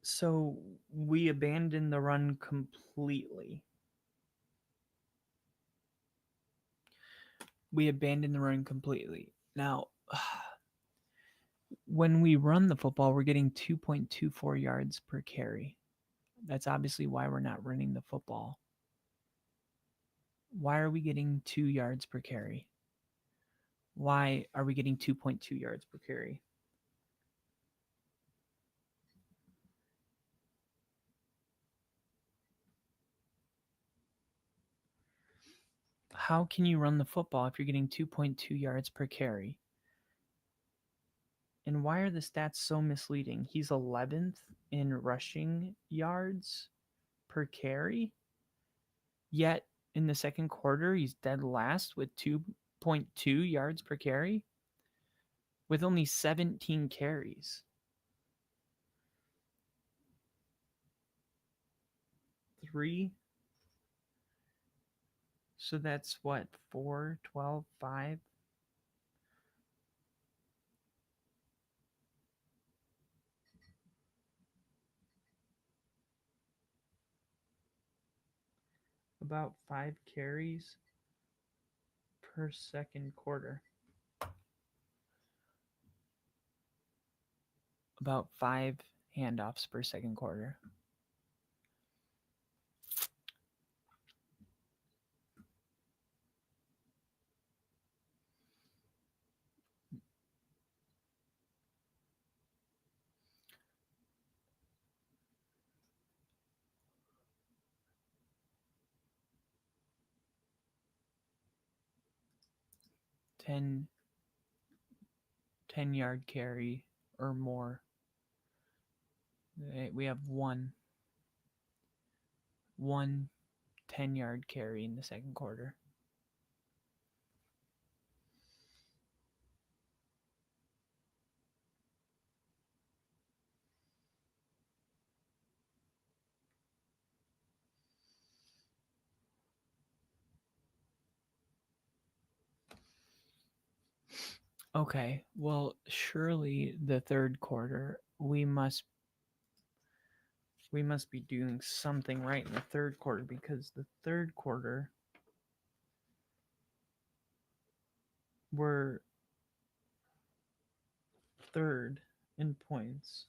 So we abandoned the run completely. Now, when we run the football, we're getting 2.24 yards per carry. That's obviously why we're not running the football. Why are we getting 2 yards per carry? Why are we getting 2.2 yards per carry? How can you run the football if you're getting 2.2 yards per carry? And why are the stats so misleading? He's 11th in rushing yards per carry, yet in the second quarter, he's dead last with 2.2 yards per carry with only 17 carries. Three. So that's what? 4, 12, 5. About 5 carries per second quarter. About 5 handoffs per second quarter. Ten 10-yard carry or more. We have one 10-yard carry in the second quarter. Okay, well, surely the third quarter we must be doing something right in the third quarter, because the third quarter we're third in points.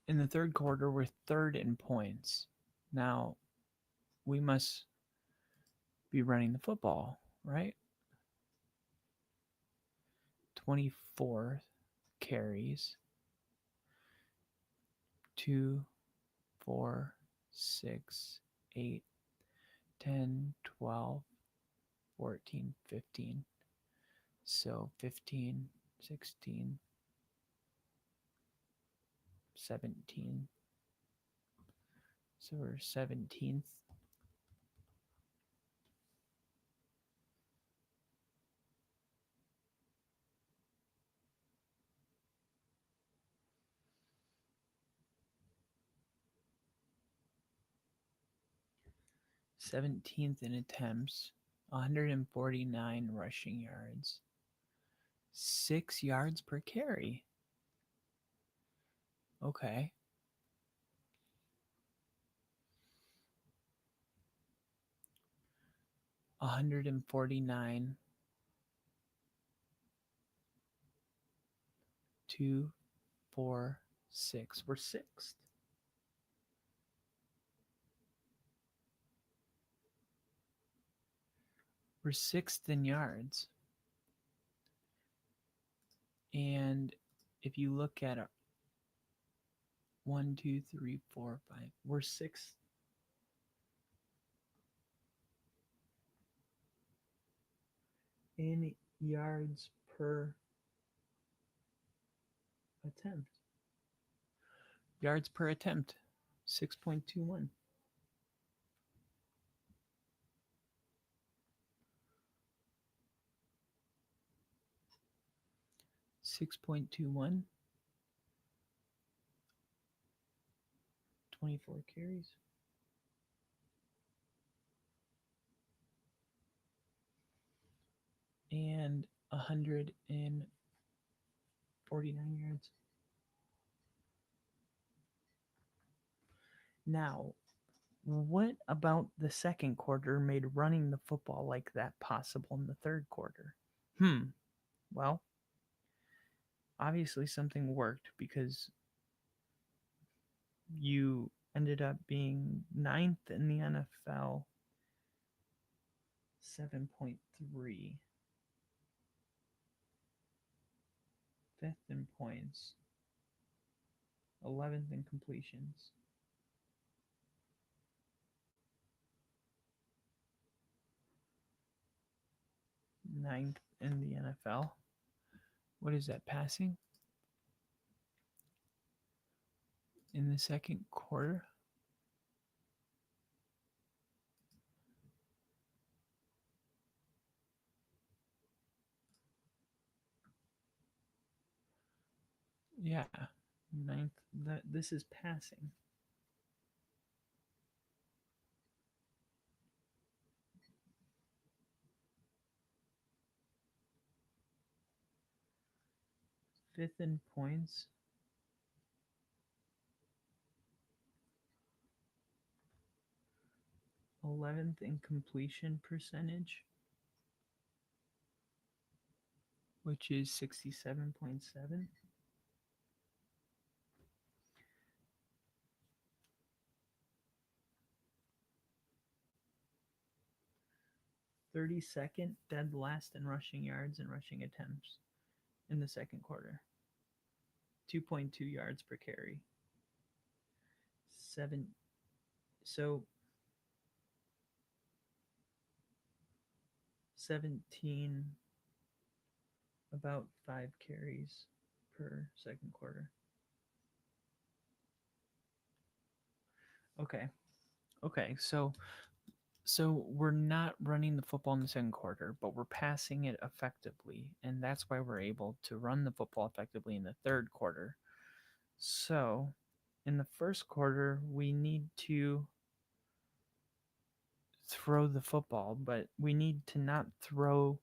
In the third quarter, we're third in points. Now, we must be running the football, right? 24 carries, 2, 4, 6, 8, 10, 12, 14, 15. So 15, 16, 17. So we're 17th. 17th in attempts, 149 rushing yards, 6 yards per carry. Okay. A 149, 2, 4, 6. We're sixth. We're sixth in yards. And if you look at a 1, 2, 3, 4, 5, we're sixth in yards per attempt. Yards per attempt, 6.21. 6.21, 24 carries. And 149 yards. Now, what about the second quarter made running the football like that possible in the third quarter? Well, obviously something worked because you ended up being ninth in the NFL, 7.3, fifth in points, 11th in completions. Ninth in the NFL. What is that, passing? In the second quarter? Yeah, ninth. This is passing. Fifth in points. 11th in completion percentage, which is 67.7. 32nd, dead last in rushing yards and rushing attempts in the second quarter. 2.2 yards per carry. 7. So 17, about 5 carries per second quarter. Okay. Okay, so we're not running the football in the second quarter, but we're passing it effectively, and that's why we're able to run the football effectively in the third quarter. So, in the first quarter, we need to throw the football, but we need to not throw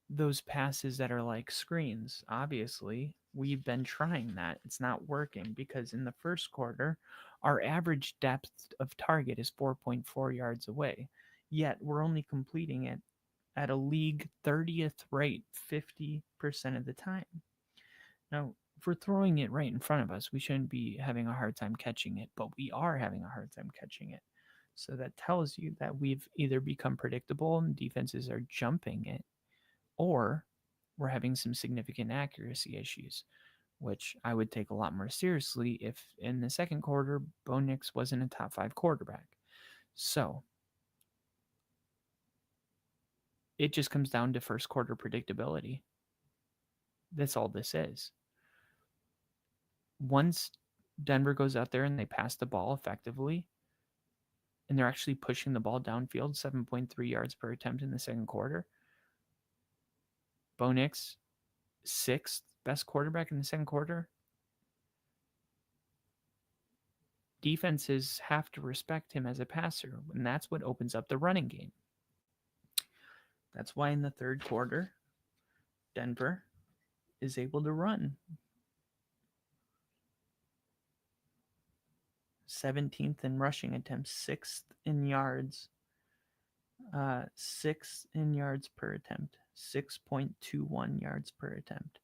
those passes that are like screens. Obviously, we've been trying that. It's not working because in the first quarter, our average depth of target is 4.4 yards away. Yet we're only completing it at a league 30th rate 50% of the time. Now, if we're throwing it right in front of us, we shouldn't be having a hard time catching it, but we are having a hard time catching it. So that tells you that we've either become predictable and defenses are jumping it, or were having some significant accuracy issues, which I would take a lot more seriously if in the second quarter, Bo Nix wasn't a top 5 quarterback. So it just comes down to first quarter predictability. That's all this is. Once Denver goes out there and they pass the ball effectively, and they're actually pushing the ball downfield 7.3 yards per attempt in the second quarter, Bo Nix, sixth best quarterback in the second quarter. Defenses have to respect him as a passer, and that's what opens up the running game. That's why in the third quarter, Denver is able to run. 17th in rushing attempts, 6th in yards, 6th in yards per attempt, 6.21 yards per attempt,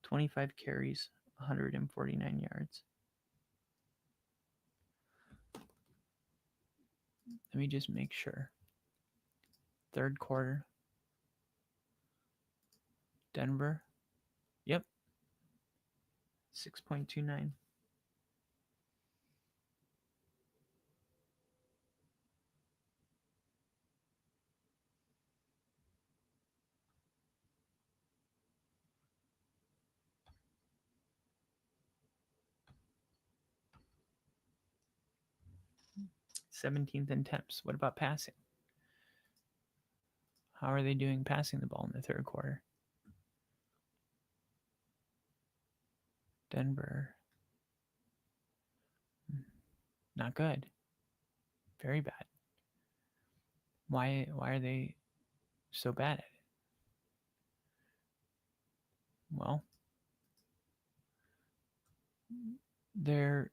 25 carries, 149 yards. Let me just make sure. Third quarter, Denver, yep, 6.29. '17th in attempts. What about passing? How are they doing passing the ball in the third quarter? Denver, not good. Very bad. Why are they so bad at it? Well, they're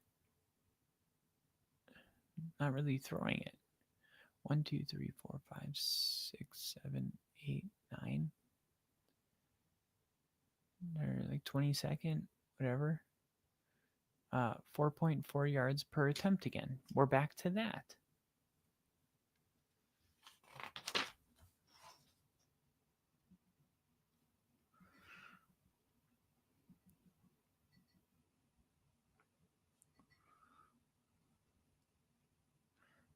not really throwing it. 1, 2, 3, 4, 5, 6, 7, 8, 9. They're like 22nd, whatever. 4.4 yards per attempt again. We're back to that.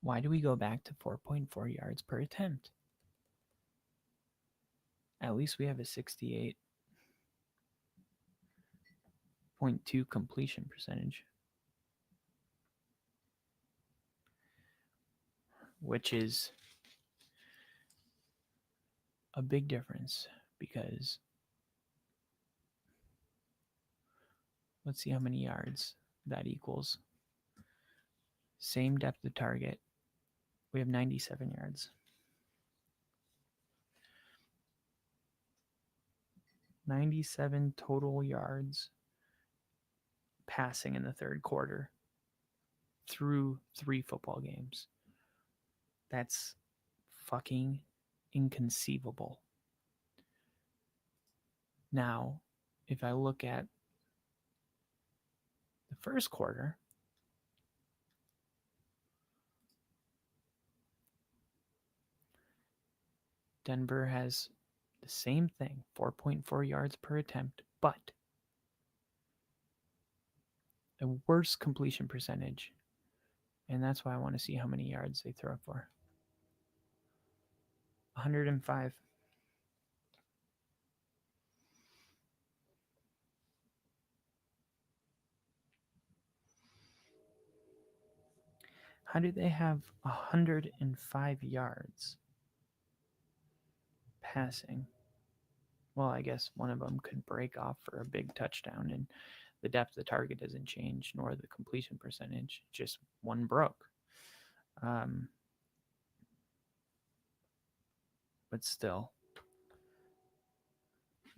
Why do we go back to 4.4 yards per attempt? At least we have a 68.2 completion percentage, which is a big difference because let's see how many yards that equals. Same depth of target. We have 97 yards. 97 total yards passing in the third quarter through 3 football games. That's fucking inconceivable. Now, if I look at the first quarter, Denver has the same thing, 4.4 yards per attempt, but a worse completion percentage. And that's why I want to see how many yards they throw for. 105. How do they have 105 yards passing? Well, I guess one of them could break off for a big touchdown, and the depth of target doesn't change, nor the completion percentage. Just one broke. But still,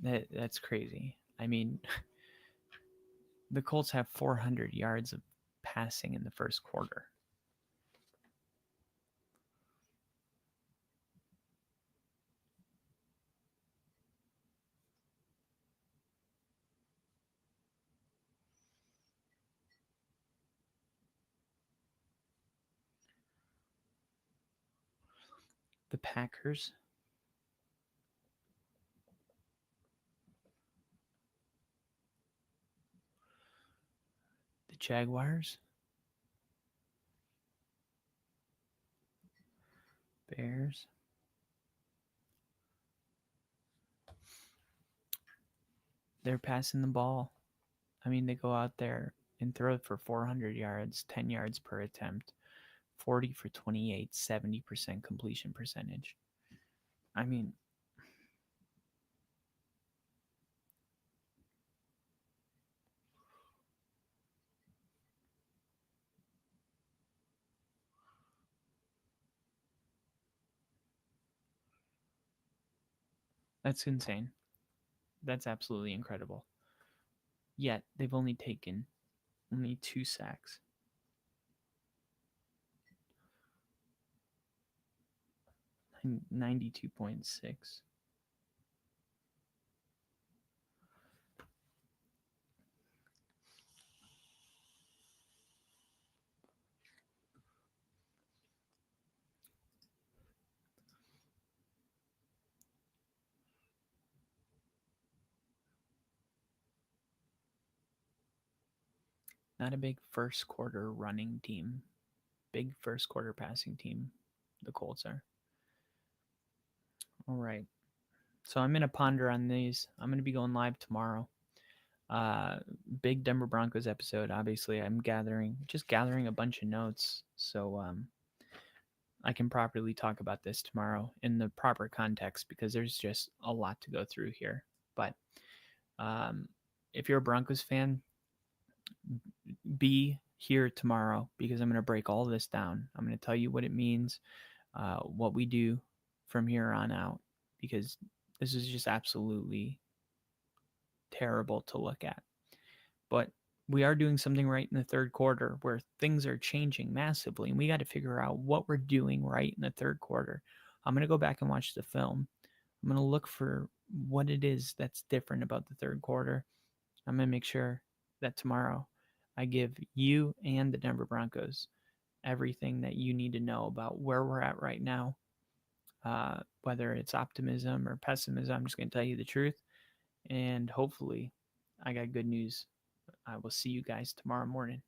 that's crazy. I mean, the Colts have 400 yards of passing in the first quarter. The Packers Jaguars. Bears. They're passing the ball. I mean, they go out there and throw it for 400 yards, 10 yards per attempt, 40 for 28, 70% completion percentage. I mean, that's insane. That's absolutely incredible. Yet, they've only taken only 2 sacks. 92.6. Not a big first quarter running team. Big first quarter passing team, the Colts are. All right. So I'm going to ponder on these. I'm going to be going live tomorrow. Big Denver Broncos episode. Obviously, I'm gathering a bunch of notes so I can properly talk about this tomorrow in the proper context because there's just a lot to go through here. But if you're a Broncos fan, be here tomorrow because I'm going to break all this down. I'm going to tell you what it means, what we do from here on out, because this is just absolutely terrible to look at. But we are doing something right in the third quarter where things are changing massively, and we got to figure out what we're doing right in the third quarter. I'm going to go back and watch the film. I'm going to look for what it is that's different about the third quarter. I'm going to make sure that tomorrow I give you and the Denver Broncos everything that you need to know about where we're at right now, whether it's optimism or pessimism. I'm just going to tell you the truth, and hopefully I got good news. I will see you guys tomorrow morning.